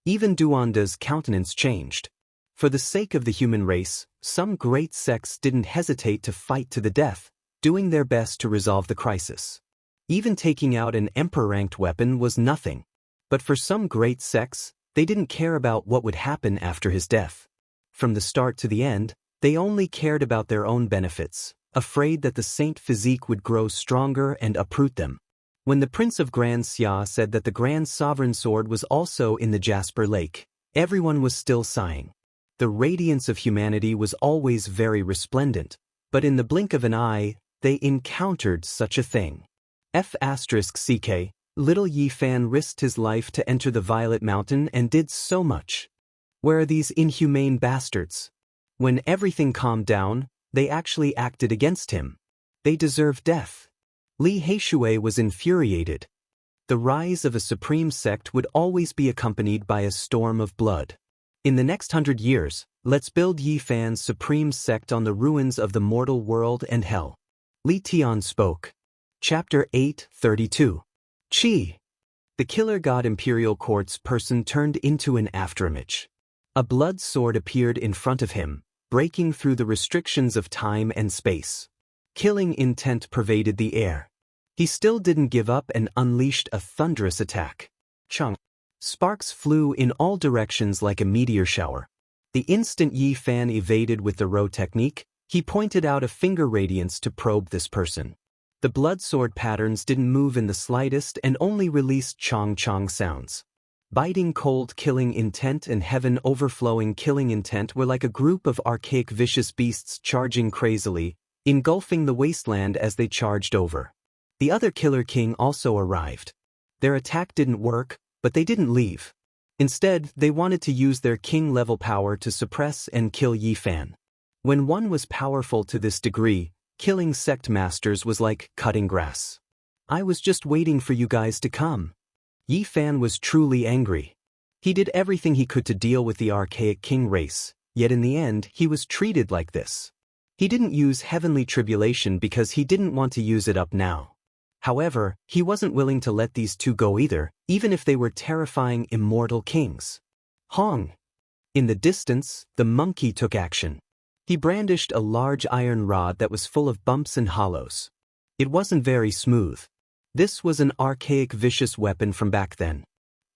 Even Duanda's countenance changed. For the sake of the human race, some great sects didn't hesitate to fight to the death, doing their best to resolve the crisis. Even taking out an emperor-ranked weapon was nothing. But for some great sects, they didn't care about what would happen after his death. From the start to the end, they only cared about their own benefits, afraid that the saint physique would grow stronger and uproot them. When the Prince of Grand Xia said that the Grand Sovereign Sword was also in the Jasper Lake, everyone was still sighing. The radiance of humanity was always very resplendent, but in the blink of an eye, they encountered such a thing. F***ck, little Yi Fan risked his life to enter the Violet Mountain and did so much. Where are these inhumane bastards? When everything calmed down, they actually acted against him. They deserve death. Li Heishui was infuriated. The rise of a supreme sect would always be accompanied by a storm of blood. In the next 100 years, let's build Yi Fan's supreme sect on the ruins of the mortal world and hell. Li Tian spoke. Chapter 8:32. Qi. The killer god Imperial Court's person turned into an afterimage. A blood sword appeared in front of him, breaking through the restrictions of time and space. Killing intent pervaded the air. He still didn't give up and unleashed a thunderous attack. Chung. Sparks flew in all directions like a meteor shower. The instant Yi Fan evaded with the row technique, he pointed out a finger radiance to probe this person. The blood sword patterns didn't move in the slightest and only released chong-chong sounds. Biting cold killing intent and heaven overflowing killing intent were like a group of archaic vicious beasts charging crazily, engulfing the wasteland as they charged over. The other killer king also arrived. Their attack didn't work, but they didn't leave. Instead, they wanted to use their king-level power to suppress and kill Yi Fan. When one was powerful to this degree, killing sect masters was like cutting grass. I was just waiting for you guys to come. Yi Fan was truly angry. He did everything he could to deal with the archaic king race, yet in the end he was treated like this. He didn't use heavenly tribulation because he didn't want to use it up now. However, he wasn't willing to let these two go either, even if they were terrifying immortal kings. Hong! In the distance, the monkey took action. He brandished a large iron rod that was full of bumps and hollows. It wasn't very smooth. This was an archaic vicious weapon from back then.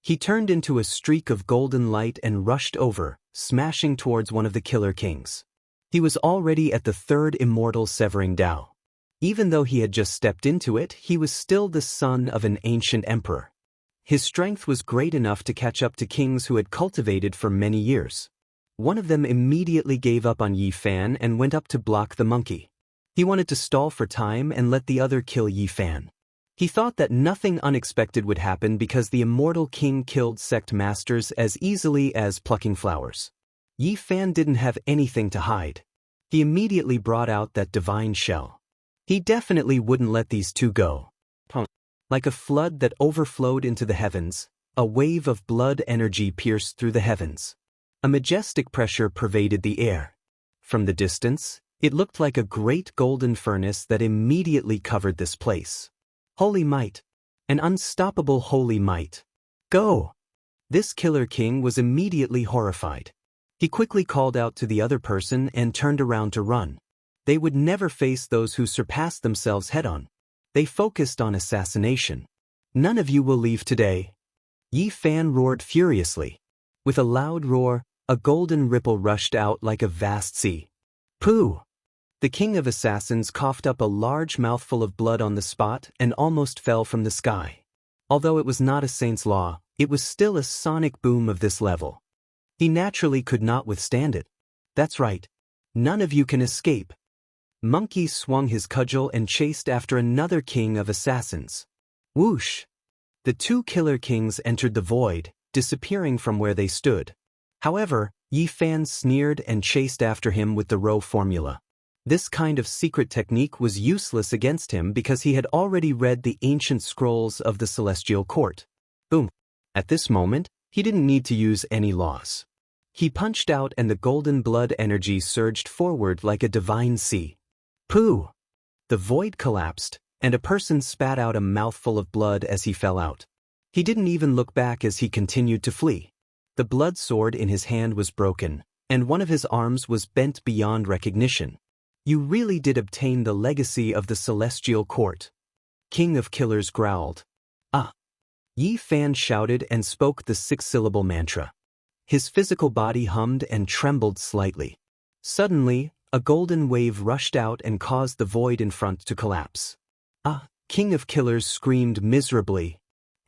He turned into a streak of golden light and rushed over, smashing towards one of the killer kings. He was already at the third immortal severing Dao. Even though he had just stepped into it, he was still the son of an ancient emperor. His strength was great enough to catch up to kings who had cultivated for many years. One of them immediately gave up on Yi Fan and went up to block the monkey. He wanted to stall for time and let the other kill Yi Fan. He thought that nothing unexpected would happen because the immortal king killed sect masters as easily as plucking flowers. Yi Fan didn't have anything to hide. He immediately brought out that divine shell. He definitely wouldn't let these two go. Like a flood that overflowed into the heavens, a wave of blood energy pierced through the heavens. A majestic pressure pervaded the air. From the distance, it looked like a great golden furnace that immediately covered this place. Holy might. An unstoppable holy might. Go! This killer king was immediately horrified. He quickly called out to the other person and turned around to run. They would never face those who surpassed themselves head-on. They focused on assassination. None of you will leave today. Yi Fan roared furiously. With a loud roar, a golden ripple rushed out like a vast sea. Pooh! The king of assassins coughed up a large mouthful of blood on the spot and almost fell from the sky. Although it was not a saint's law, it was still a sonic boom of this level. He naturally could not withstand it. That's right. None of you can escape. Monkey swung his cudgel and chased after another king of assassins. Whoosh! The two killer kings entered the void, disappearing from where they stood. However, Yi Fan sneered and chased after him with the row formula. This kind of secret technique was useless against him because he had already read the ancient scrolls of the celestial court. Boom! At this moment, he didn't need to use any laws. He punched out and the golden blood energy surged forward like a divine sea. Pooh! The void collapsed, and a person spat out a mouthful of blood as he fell out. He didn't even look back as he continued to flee. The blood sword in his hand was broken, and one of his arms was bent beyond recognition. You really did obtain the legacy of the celestial court. King of Killers growled. Ah! Yi Fan shouted and spoke the six-syllable mantra. His physical body hummed and trembled slightly. Suddenly, a golden wave rushed out and caused the void in front to collapse. Ah! King of Killers screamed miserably.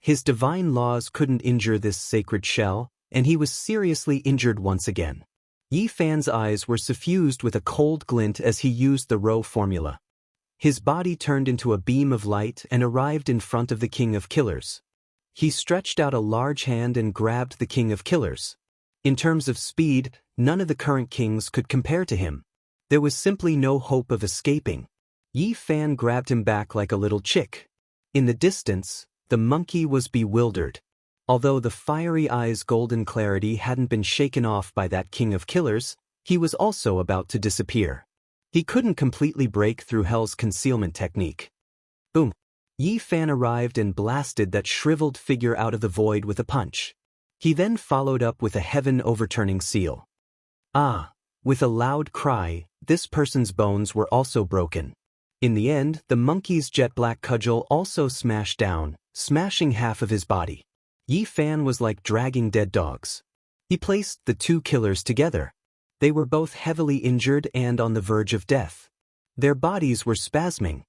His divine laws couldn't injure this sacred shell, and he was seriously injured once again. Yi Fan's eyes were suffused with a cold glint as he used the row formula. His body turned into a beam of light and arrived in front of the King of Killers. He stretched out a large hand and grabbed the King of Killers. In terms of speed, none of the current kings could compare to him. There was simply no hope of escaping. Yi Fan grabbed him back like a little chick. In the distance, the monkey was bewildered. Although the fiery eye's golden clarity hadn't been shaken off by that King of Killers, he was also about to disappear. He couldn't completely break through Hell's concealment technique. Boom! Yi Fan arrived and blasted that shriveled figure out of the void with a punch. He then followed up with a heaven-overturning seal. Ah! With a loud cry, this person's bones were also broken. In the end, the monkey's jet-black cudgel also smashed down, smashing half of his body. Yi Fan was like dragging dead dogs. He placed the two killers together. They were both heavily injured and on the verge of death. Their bodies were spasming.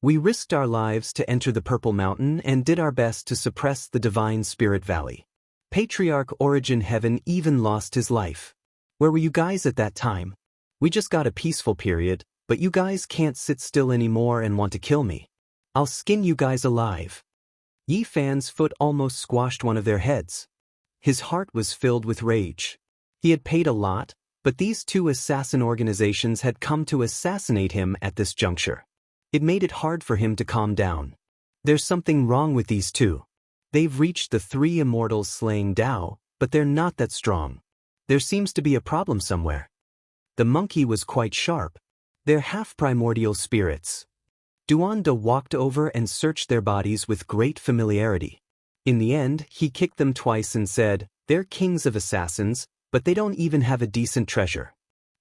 We risked our lives to enter the Purple Mountain and did our best to suppress the Divine Spirit Valley. Patriarch Origin Heaven even lost his life. Where were you guys at that time? We just got a peaceful period, but you guys can't sit still anymore and want to kill me. I'll skin you guys alive. Yi Fan's foot almost squashed one of their heads. His heart was filled with rage. He had paid a lot, but these two assassin organizations had come to assassinate him at this juncture. It made it hard for him to calm down. There's something wrong with these two. They've reached the three immortals slaying Dao, but they're not that strong. There seems to be a problem somewhere. The monkey was quite sharp. They're half-primordial spirits. Duanda walked over and searched their bodies with great familiarity. In the end, he kicked them twice and said, "They're kings of assassins, but they don't even have a decent treasure."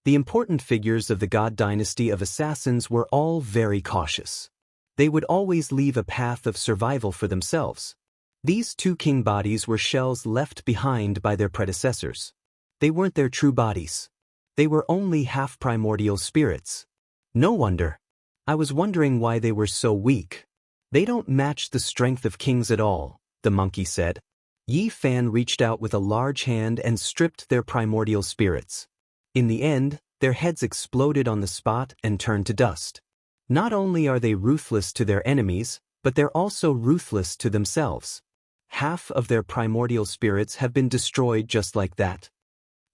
The important figures of the god dynasty of assassins were all very cautious. They would always leave a path of survival for themselves. These two king bodies were shells left behind by their predecessors. They weren't their true bodies. They were only half-primordial spirits. No wonder. I was wondering why they were so weak. They don't match the strength of kings at all, the monkey said. Yi Fan reached out with a large hand and stripped their primordial spirits. In the end, their heads exploded on the spot and turned to dust. Not only are they ruthless to their enemies, but they're also ruthless to themselves. Half of their primordial spirits have been destroyed just like that.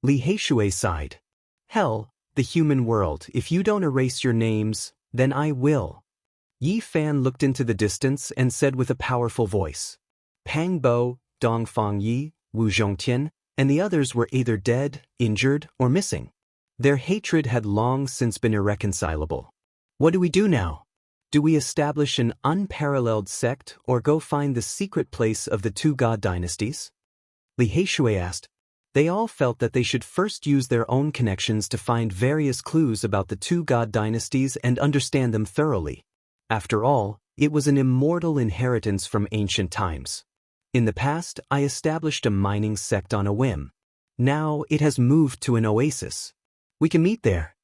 Li Heishui sighed. Hell, the human world, if you don't erase your names, then I will. Yi Fan looked into the distance and said with a powerful voice. Pang Bo, Dongfang Yi, Wu Zhongtian, and the others were either dead, injured, or missing. Their hatred had long since been irreconcilable. What do we do now? Do we establish an unparalleled sect or go find the secret place of the two god dynasties? Li Heishui asked. They all felt that they should first use their own connections to find various clues about the two god dynasties and understand them thoroughly. After all, it was an immortal inheritance from ancient times. In the past, I established a mining sect on a whim. Now it has moved to an oasis. We can meet there.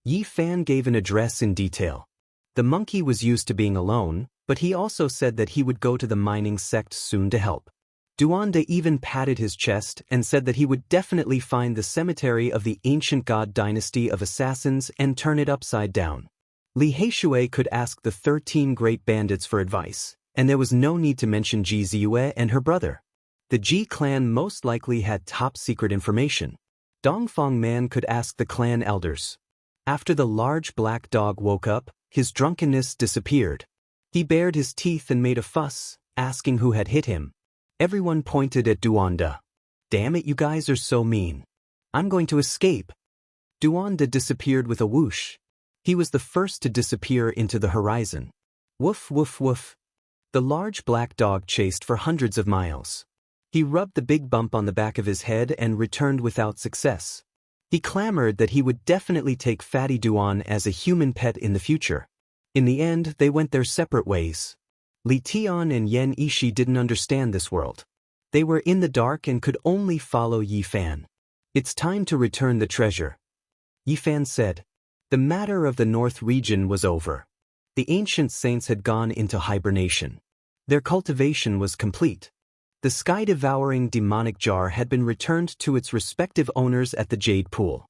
Yi Fan gave an address in detail. The monkey was used to being alone, but he also said that he would go to the mining sect soon to help. Duanda even patted his chest and said that he would definitely find the cemetery of the ancient god dynasty of assassins and turn it upside down. Li Heishui could ask the 13 great bandits for advice, and there was no need to mention Ji Ziyue and her brother. The Ji clan most likely had top-secret information. Dongfang Man could ask the clan elders. After the large black dog woke up, his drunkenness disappeared. He bared his teeth and made a fuss, asking who had hit him. Everyone pointed at Duanda. Damn it, you guys are so mean. I'm going to escape. Duanda disappeared with a whoosh. He was the first to disappear into the horizon. Woof woof woof. The large black dog chased for hundreds of miles. He rubbed the big bump on the back of his head and returned without success. He clamored that he would definitely take Fatty Duan as a human pet in the future. In the end, they went their separate ways. Li Tian and Yan Ishi didn't understand this world. They were in the dark and could only follow Yi Fan. It's time to return the treasure. Yi Fan said. The matter of the North region was over. The ancient saints had gone into hibernation. Their cultivation was complete. The sky-devouring demonic jar had been returned to its respective owners at the Jade Pool.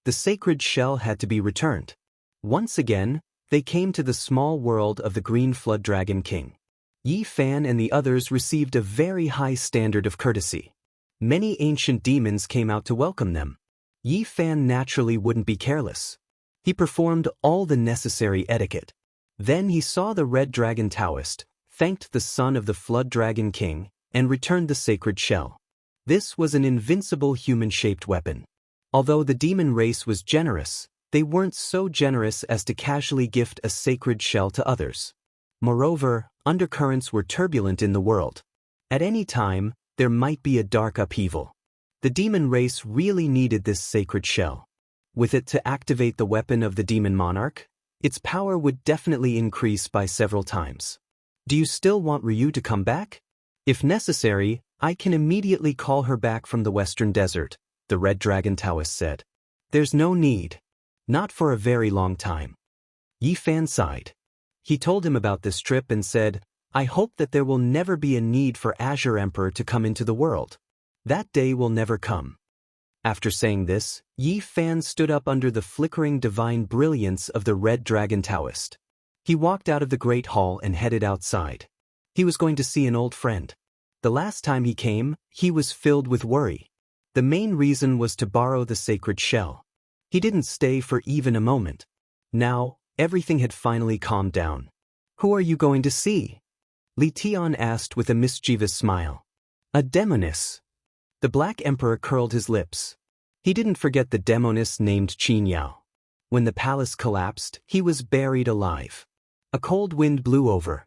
The sacred shell had to be returned. Once again, they came to the small world of the Green Flood Dragon King. Yi Fan and the others received a very high standard of courtesy. Many ancient demons came out to welcome them. Yi Fan naturally wouldn't be careless. He performed all the necessary etiquette. Then he saw the Red Dragon Taoist, thanked the son of the Flood Dragon King, and returned the sacred shell. This was an invincible human-shaped weapon. Although the demon race was generous, they weren't so generous as to casually gift a sacred shell to others. Moreover, undercurrents were turbulent in the world. At any time, there might be a dark upheaval. The demon race really needed this sacred shell. With it to activate the weapon of the demon monarch, its power would definitely increase by several times. Do you still want Ryu to come back? If necessary, I can immediately call her back from the Western Desert, the Red Dragon Taoist said. There's no need. Not for a very long time. Yi Fan sighed. He told him about this trip and said, I hope that there will never be a need for Azure Emperor to come into the world. That day will never come. After saying this, Yi Fan stood up under the flickering divine brilliance of the Red Dragon Taoist. He walked out of the Great Hall and headed outside. He was going to see an old friend. The last time he came, he was filled with worry. The main reason was to borrow the sacred shell. He didn't stay for even a moment. Now, everything had finally calmed down. Who are you going to see? Li Tian asked with a mischievous smile. A demoness. The Black Emperor curled his lips. He didn't forget the demoness named Qin Yao. When the palace collapsed, he was buried alive. A cold wind blew over.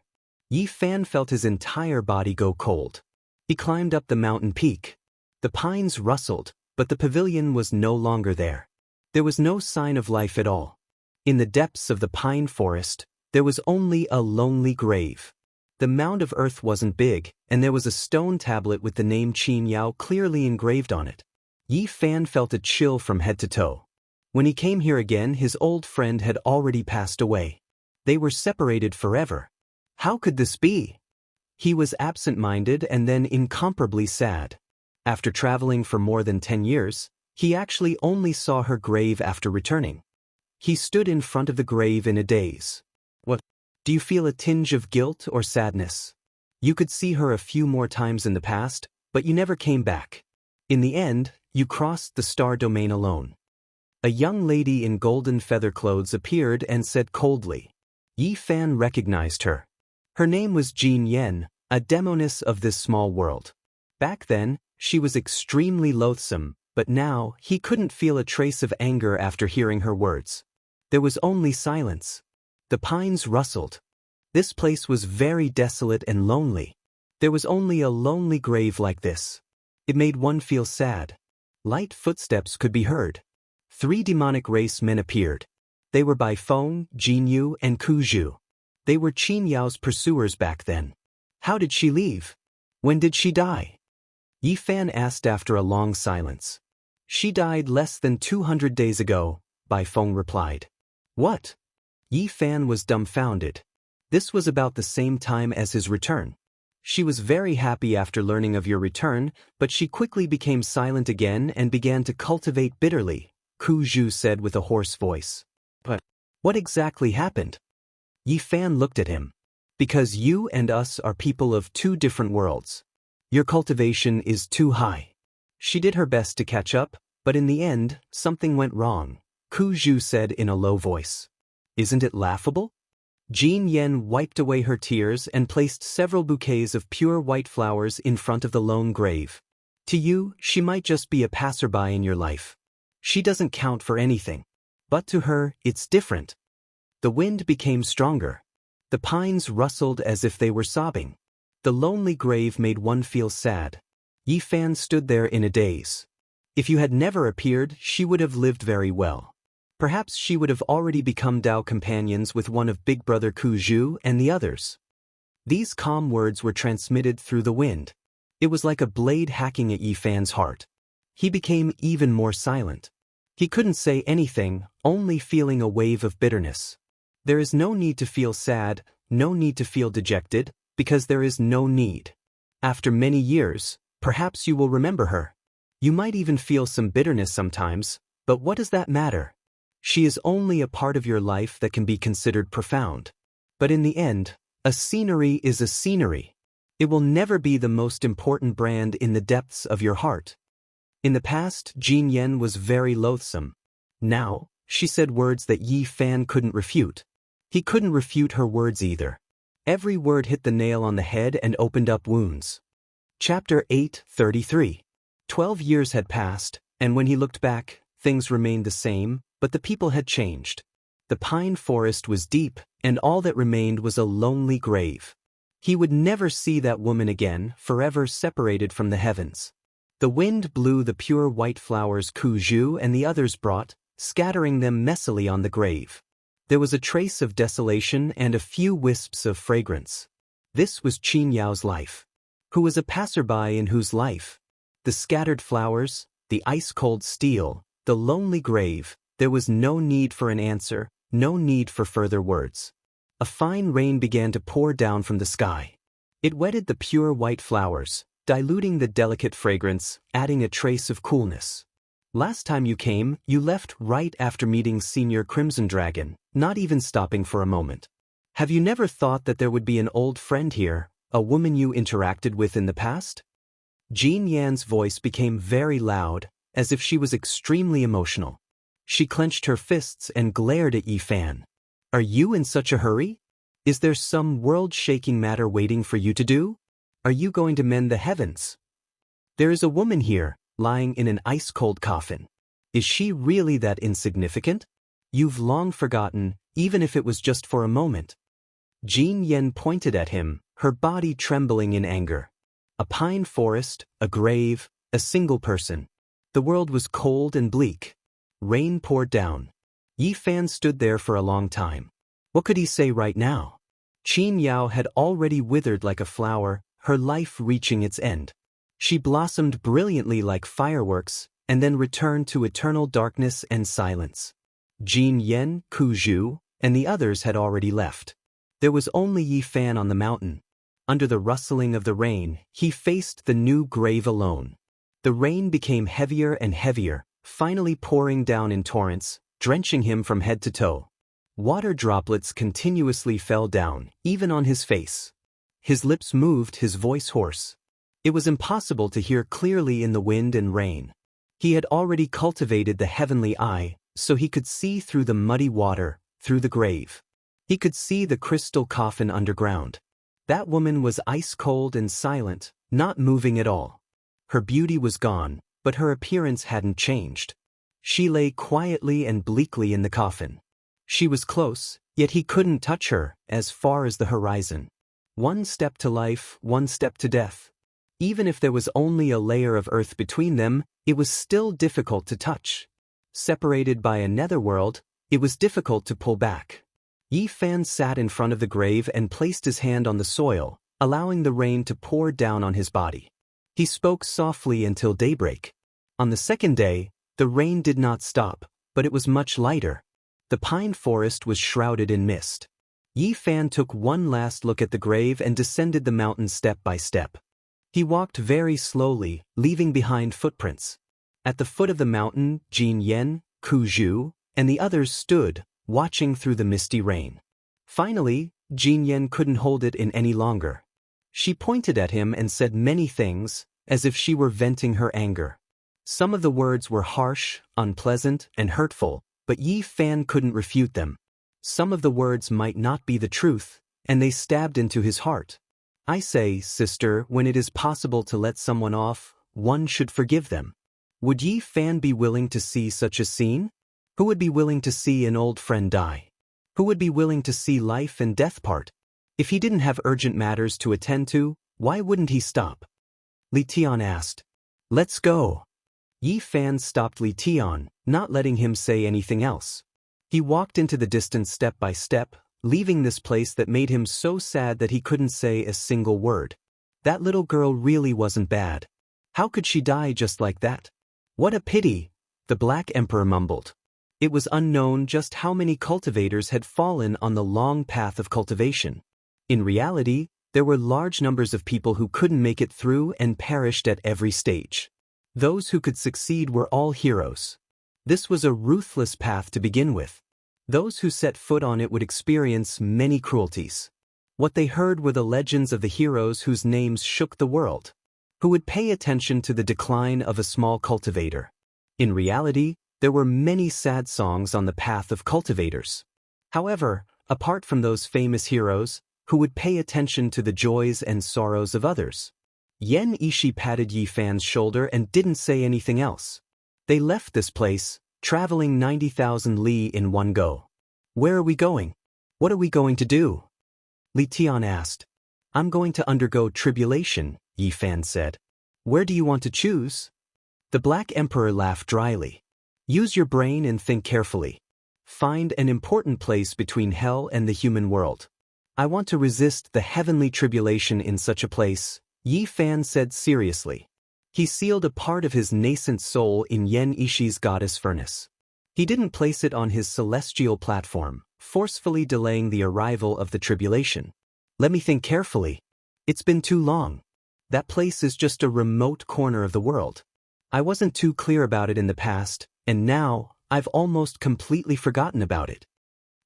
Yi Fan felt his entire body go cold. He climbed up the mountain peak. The pines rustled, but the pavilion was no longer there. There was no sign of life at all. In the depths of the pine forest, there was only a lonely grave. The mound of earth wasn't big, and there was a stone tablet with the name Qin Yao clearly engraved on it. Yi Fan felt a chill from head to toe. When he came here again, his old friend had already passed away. They were separated forever. How could this be? He was absent-minded and then incomparably sad. After traveling for more than 10 years, he actually only saw her grave after returning. He stood in front of the grave in a daze. What? Do you feel a tinge of guilt or sadness? You could see her a few more times in the past, but you never came back. In the end, you crossed the star domain alone. A young lady in golden feather clothes appeared and said coldly. Yi Fan recognized her. Her name was Jin Yen, a demoness of this small world. Back then, she was extremely loathsome, but now he couldn't feel a trace of anger after hearing her words. There was only silence. The pines rustled. This place was very desolate and lonely. There was only a lonely grave like this. It made one feel sad. Light footsteps could be heard. 3 demonic race men appeared. They were Bai Feng, Jinyu, and Ku Zhu. They were Qin Yao's pursuers back then. How did she leave? When did she die? Yi Fan asked after a long silence. She died less than 200 days ago, Bai Feng replied. What? Yi Fan was dumbfounded. This was about the same time as his return. She was very happy after learning of your return, but she quickly became silent again and began to cultivate bitterly, Ku Zhu said with a hoarse voice. But what exactly happened? Yi Fan looked at him. Because you and us are people of 2 different worlds. Your cultivation is too high. She did her best to catch up, but in the end, something went wrong, Ku Zhu said in a low voice. Isn't it laughable? Jin Yen wiped away her tears and placed several bouquets of pure white flowers in front of the lone grave. To you, she might just be a passerby in your life. She doesn't count for anything. But to her, it's different. The wind became stronger. The pines rustled as if they were sobbing. The lonely grave made one feel sad. Yi Fan stood there in a daze. If you had never appeared, she would have lived very well. Perhaps she would have already become Dao companions with one of Big Brother Ku Zhu and the others. These calm words were transmitted through the wind. It was like a blade hacking at Yi Fan's heart. He became even more silent. He couldn't say anything, only feeling a wave of bitterness. There is no need to feel sad, no need to feel dejected, because there is no need. After many years, perhaps you will remember her. You might even feel some bitterness sometimes, but what does that matter? She is only a part of your life that can be considered profound. But in the end, a scenery is a scenery. It will never be the most important brand in the depths of your heart. In the past, Jin Yen was very loathsome. Now, she said words that Yi Fan couldn't refute. He couldn't refute her words either. Every word hit the nail on the head and opened up wounds. Chapter 8:33. 12 years had passed, and when he looked back, things remained the same, but the people had changed. The pine forest was deep, and all that remained was a lonely grave. He would never see that woman again, forever separated from the heavens. The wind blew the pure white flowers Ku Zhu and the others brought, scattering them messily on the grave. There was a trace of desolation and a few wisps of fragrance. This was Qin Yao's life. Who was a passerby in whose life? The scattered flowers, the ice-cold steel, the lonely grave. There was no need for an answer, no need for further words. A fine rain began to pour down from the sky. It wetted the pure white flowers, diluting the delicate fragrance, adding a trace of coolness. Last time you came, you left right after meeting Senior Crimson Dragon, not even stopping for a moment. Have you never thought that there would be an old friend here, a woman you interacted with in the past? Jin Yan's voice became very loud, as if she was extremely emotional. She clenched her fists and glared at Yi Fan. Are you in such a hurry? Is there some world-shaking matter waiting for you to do? Are you going to mend the heavens? There is a woman here, lying in an ice-cold coffin. Is she really that insignificant? You've long forgotten, even if it was just for a moment. Jin Yen pointed at him, her body trembling in anger. A pine forest, a grave, a single person. The world was cold and bleak. Rain poured down. Yi Fan stood there for a long time. What could he say right now? Qin Yao had already withered like a flower, her life reaching its end. She blossomed brilliantly like fireworks, and then returned to eternal darkness and silence. Jin Yen, Ku Zhu, and the others had already left. There was only Yi Fan on the mountain. Under the rustling of the rain, he faced the new grave alone. The rain became heavier and heavier, finally pouring down in torrents, drenching him from head to toe. Water droplets continuously fell down, even on his face. His lips moved, his voice hoarse. It was impossible to hear clearly in the wind and rain. He had already cultivated the heavenly eye, so he could see through the muddy water, through the grave. He could see the crystal coffin underground. That woman was ice-cold and silent, not moving at all. Her beauty was gone, but her appearance hadn't changed. She lay quietly and bleakly in the coffin. She was close, yet he couldn't touch her, as far as the horizon. One step to life, one step to death. Even if there was only a layer of earth between them, it was still difficult to touch. Separated by a netherworld, it was difficult to pull back. Yi Fan sat in front of the grave and placed his hand on the soil, allowing the rain to pour down on his body. He spoke softly until daybreak. On the second day, the rain did not stop, but it was much lighter. The pine forest was shrouded in mist. Yi Fan took one last look at the grave and descended the mountain step by step. He walked very slowly, leaving behind footprints. At the foot of the mountain, Jin Yen, Ku Zhu, and the others stood, watching through the misty rain. Finally, Jin Yen couldn't hold it in any longer. She pointed at him and said many things, as if she were venting her anger. Some of the words were harsh, unpleasant, and hurtful, but Yi Fan couldn't refute them. Some of the words might not be the truth, and they stabbed into his heart. I say, sister, when it is possible to let someone off, one should forgive them. Would Yi Fan be willing to see such a scene? Who would be willing to see an old friend die? Who would be willing to see life and death part? If he didn't have urgent matters to attend to, why wouldn't he stop? Li Tian asked. Let's go. Yi Fan stopped Li Tian, not letting him say anything else. He walked into the distance step by step, leaving this place that made him so sad that he couldn't say a single word. That little girl really wasn't bad. How could she die just like that? What a pity, the Black Emperor mumbled. It was unknown just how many cultivators had fallen on the long path of cultivation. In reality, there were large numbers of people who couldn't make it through and perished at every stage. Those who could succeed were all heroes. This was a ruthless path to begin with. Those who set foot on it would experience many cruelties. What they heard were the legends of the heroes whose names shook the world. Who would pay attention to the decline of a small cultivator? In reality, there were many sad songs on the path of cultivators. However, apart from those famous heroes, who would pay attention to the joys and sorrows of others? Yen Ishi patted Yi Fan's shoulder and didn't say anything else. They left this place, traveling 90,000 li in one go. Where are we going? What are we going to do? Li Tian asked. I'm going to undergo tribulation, Yi Fan said. Where do you want to choose? The Black Emperor laughed dryly. Use your brain and think carefully. Find an important place between hell and the human world. I want to resist the heavenly tribulation in such a place, Yi Fan said seriously. He sealed a part of his nascent soul in Yen Ishi's goddess furnace. He didn't place it on his celestial platform, forcefully delaying the arrival of the tribulation. Let me think carefully. It's been too long. That place is just a remote corner of the world. I wasn't too clear about it in the past, and now, I've almost completely forgotten about it.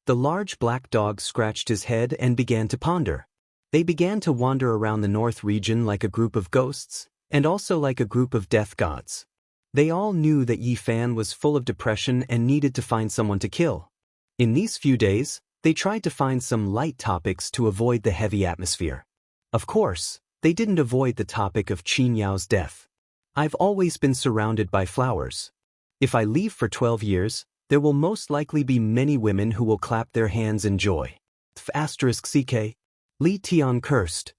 The large black dog scratched his head and began to ponder. They began to wander around the north region like a group of ghosts, and also like a group of death gods. They all knew that Yi Fan was full of depression and needed to find someone to kill. In these few days, they tried to find some light topics to avoid the heavy atmosphere. Of course, they didn't avoid the topic of Qin Yao's death. I've always been surrounded by flowers. If I leave for 12 years, there will most likely be many women who will clap their hands in joy. *CK. Li Tian cursed.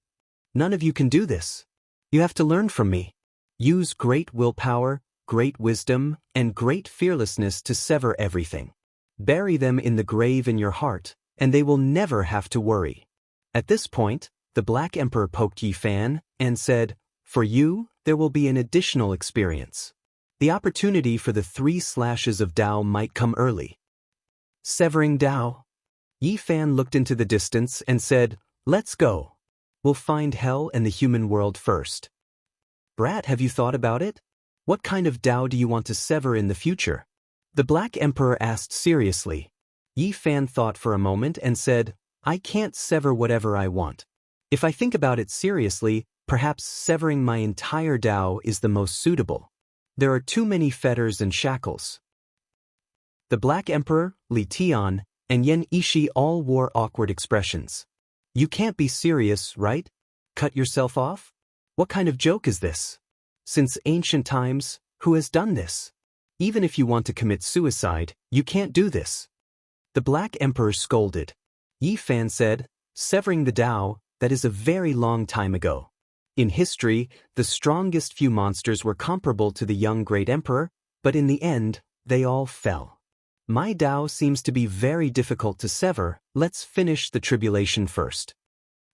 None of you can do this. You have to learn from me. Use great willpower, great wisdom, and great fearlessness to sever everything. Bury them in the grave in your heart, and they will never have to worry. At this point, the Black Emperor poked Yi Fan and said, For you, there will be an additional experience. The opportunity for the 3 slashes of Dao might come early. Severing Dao? Yi Fan looked into the distance and said, Let's go. We'll find hell and the human world first. Brat, have you thought about it? What kind of Tao do you want to sever in the future? The Black Emperor asked seriously. Yi Fan thought for a moment and said, I can't sever whatever I want. If I think about it seriously, perhaps severing my entire Tao is the most suitable. There are too many fetters and shackles. The Black Emperor, Li Tian, and Yen Ishi all wore awkward expressions. You can't be serious, right? Cut yourself off? What kind of joke is this? Since ancient times, who has done this? Even if you want to commit suicide, you can't do this. The Black Emperor scolded. Yi Fan said, severing the Tao, that is a very long time ago. In history, the strongest few monsters were comparable to the young Great Emperor, but in the end, they all fell. My Tao seems to be very difficult to sever, let's finish the tribulation first.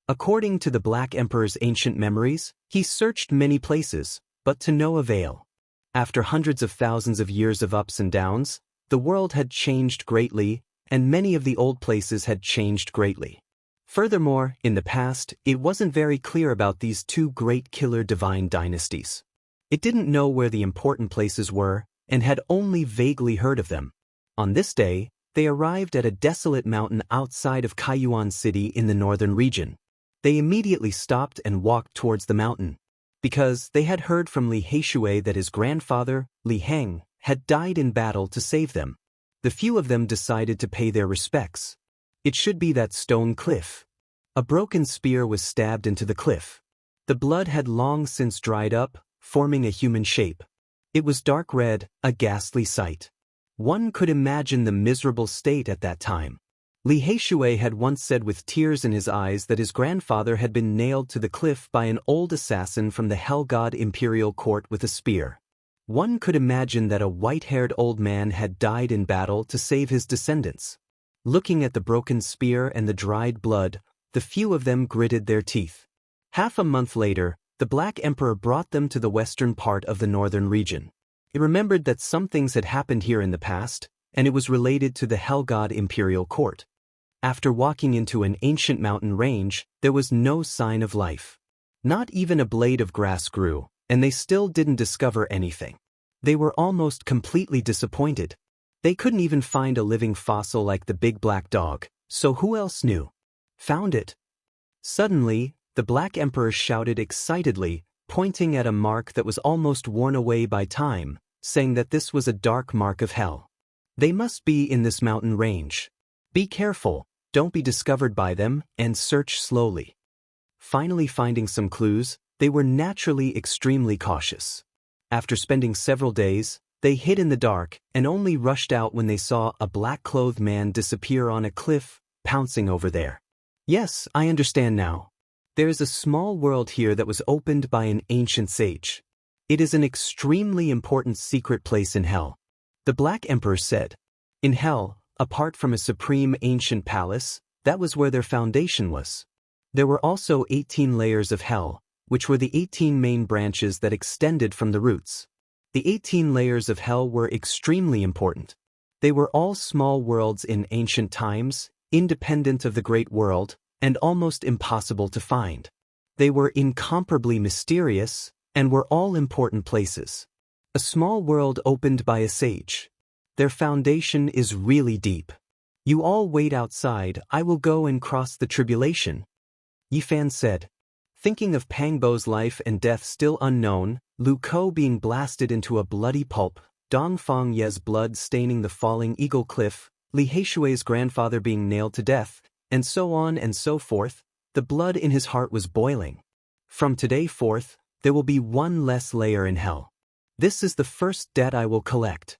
According to the Black Emperor's ancient memories, he searched many places, but to no avail. After hundreds of thousands of years of ups and downs, the world had changed greatly, and many of the old places had changed greatly. Furthermore, in the past, it wasn't very clear about these two great killer divine dynasties. It didn't know where the important places were, and had only vaguely heard of them. On this day, they arrived at a desolate mountain outside of Kaiyuan City in the northern region. They immediately stopped and walked towards the mountain, because they had heard from Li Heishui that his grandfather, Li Heng, had died in battle to save them. The few of them decided to pay their respects. It should be that stone cliff. A broken spear was stabbed into the cliff. The blood had long since dried up, forming a human shape. It was dark red, a ghastly sight. One could imagine the miserable state at that time. Li Heishui had once said with tears in his eyes that his grandfather had been nailed to the cliff by an old assassin from the Hell God Imperial Court with a spear. One could imagine that a white-haired old man had died in battle to save his descendants. Looking at the broken spear and the dried blood, the few of them gritted their teeth. Half a month later, the Black Emperor brought them to the western part of the northern region. He remembered that some things had happened here in the past, and it was related to the Hell God Imperial Court. After walking into an ancient mountain range, there was no sign of life. Not even a blade of grass grew, and they still didn't discover anything. They were almost completely disappointed. They couldn't even find a living fossil like the big black dog, so who else knew? Found it. Suddenly, the Black Emperor shouted excitedly, pointing at a mark that was almost worn away by time, saying that this was a dark mark of hell. They must be in this mountain range. Be careful, don't be discovered by them, and search slowly. Finally finding some clues, they were naturally extremely cautious. After spending several days, they hid in the dark and only rushed out when they saw a black-clothed man disappear on a cliff, pouncing over there. Yes, I understand now. There is a small world here that was opened by an ancient sage. It is an extremely important secret place in hell. The Black Emperor said. In hell, apart from a supreme ancient palace, that was where their foundation was. There were also 18 layers of hell, which were the 18 main branches that extended from the roots. The 18 layers of hell were extremely important. They were all small worlds in ancient times, independent of the great world, and almost impossible to find. They were incomparably mysterious, and were all important places. A small world opened by a sage. Their foundation is really deep. You all wait outside, I will go and cross the tribulation. Yi Fan said. Thinking of Pangbo's life and death still unknown, Lu Ko being blasted into a bloody pulp, Dong Feng Ye's blood staining the falling eagle cliff, Li Heishui's grandfather being nailed to death, and so on and so forth, the blood in his heart was boiling. From today forth, there will be one less layer in hell. This is the first debt I will collect.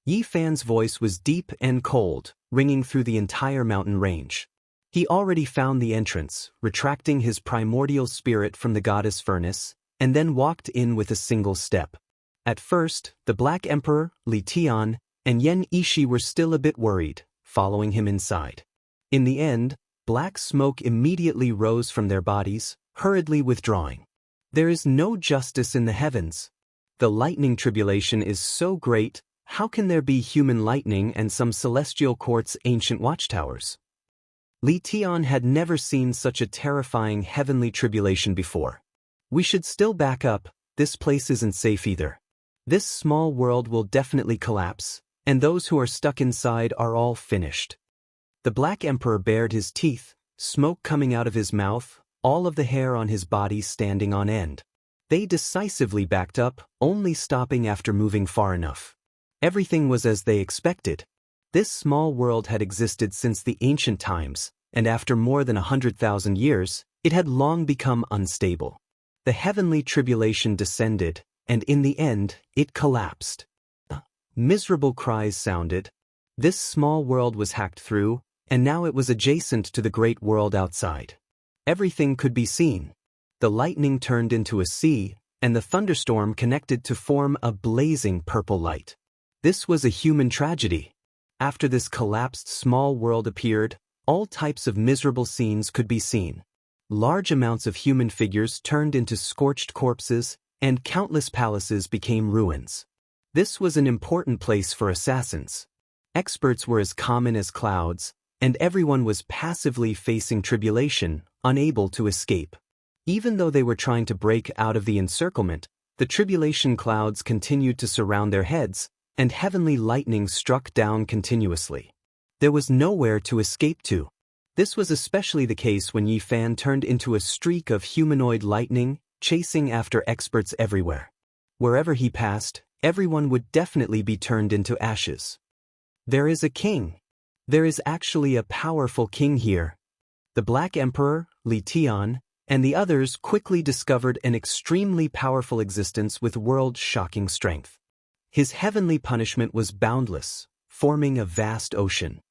Yi Fan's voice was deep and cold, ringing through the entire mountain range. He already found the entrance, retracting his primordial spirit from the goddess furnace, and then walked in with a single step. At first, the Black Emperor, Li Tian, and Yen Ishi were still a bit worried, following him inside. In the end, black smoke immediately rose from their bodies, hurriedly withdrawing. There is no justice in the heavens. The lightning tribulation is so great, how can there be human lightning and some celestial court's ancient watchtowers? Li Tian had never seen such a terrifying heavenly tribulation before. We should still back up, this place isn't safe either. This small world will definitely collapse, and those who are stuck inside are all finished. The Black Emperor bared his teeth, smoke coming out of his mouth, all of the hair on his body standing on end. They decisively backed up, only stopping after moving far enough. Everything was as they expected. This small world had existed since the ancient times, and after more than 100,000 years, it had long become unstable. The heavenly tribulation descended, and in the end, it collapsed. Miserable cries sounded. This small world was hacked through, and now it was adjacent to the great world outside. Everything could be seen. The lightning turned into a sea, and the thunderstorm connected to form a blazing purple light. This was a human tragedy. After this collapsed small world appeared, all types of miserable scenes could be seen. Large amounts of human figures turned into scorched corpses, and countless palaces became ruins. This was an important place for assassins. Experts were as common as clouds, and everyone was passively facing tribulation, unable to escape. Even though they were trying to break out of the encirclement, the tribulation clouds continued to surround their heads, and heavenly lightning struck down continuously. There was nowhere to escape to. This was especially the case when Yi Fan turned into a streak of humanoid lightning, chasing after experts everywhere. Wherever he passed, everyone would definitely be turned into ashes. There is a king. There is actually a powerful king here. The Black Emperor, Li Tian, and the others quickly discovered an extremely powerful existence with world-shocking strength. His heavenly punishment was boundless, forming a vast ocean.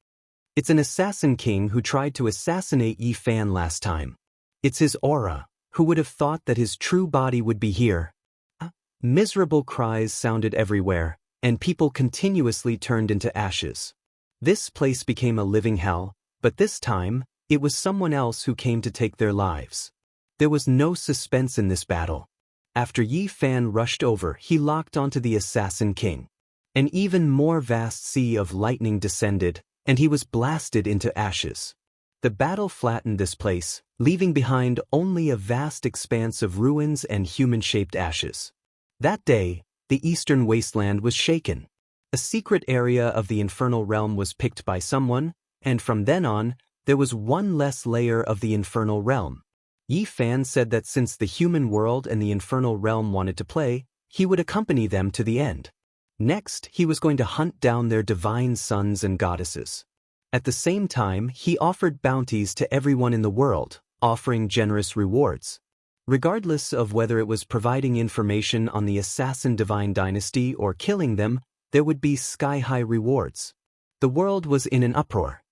It's an assassin king who tried to assassinate Yi Fan last time. It's his aura. Who would have thought that his true body would be here? Miserable cries sounded everywhere, and people continuously turned into ashes. This place became a living hell, but this time, it was someone else who came to take their lives. There was no suspense in this battle. After Yi Fan rushed over, he locked onto the Assassin King. An even more vast sea of lightning descended, and he was blasted into ashes. The battle flattened this place, leaving behind only a vast expanse of ruins and human-shaped ashes. That day, the eastern wasteland was shaken. A secret area of the infernal realm was picked by someone, and from then on, there was one less layer of the infernal realm. Yi Fan said that since the human world and the infernal realm wanted to play, he would accompany them to the end. Next, he was going to hunt down their divine sons and goddesses. At the same time, he offered bounties to everyone in the world, offering generous rewards. Regardless of whether it was providing information on the assassin divine dynasty or killing them, there would be sky-high rewards. The world was in an uproar.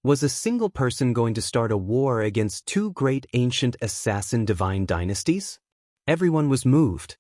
Was a single person going to start a war against two great ancient assassin divine dynasties? Everyone was moved.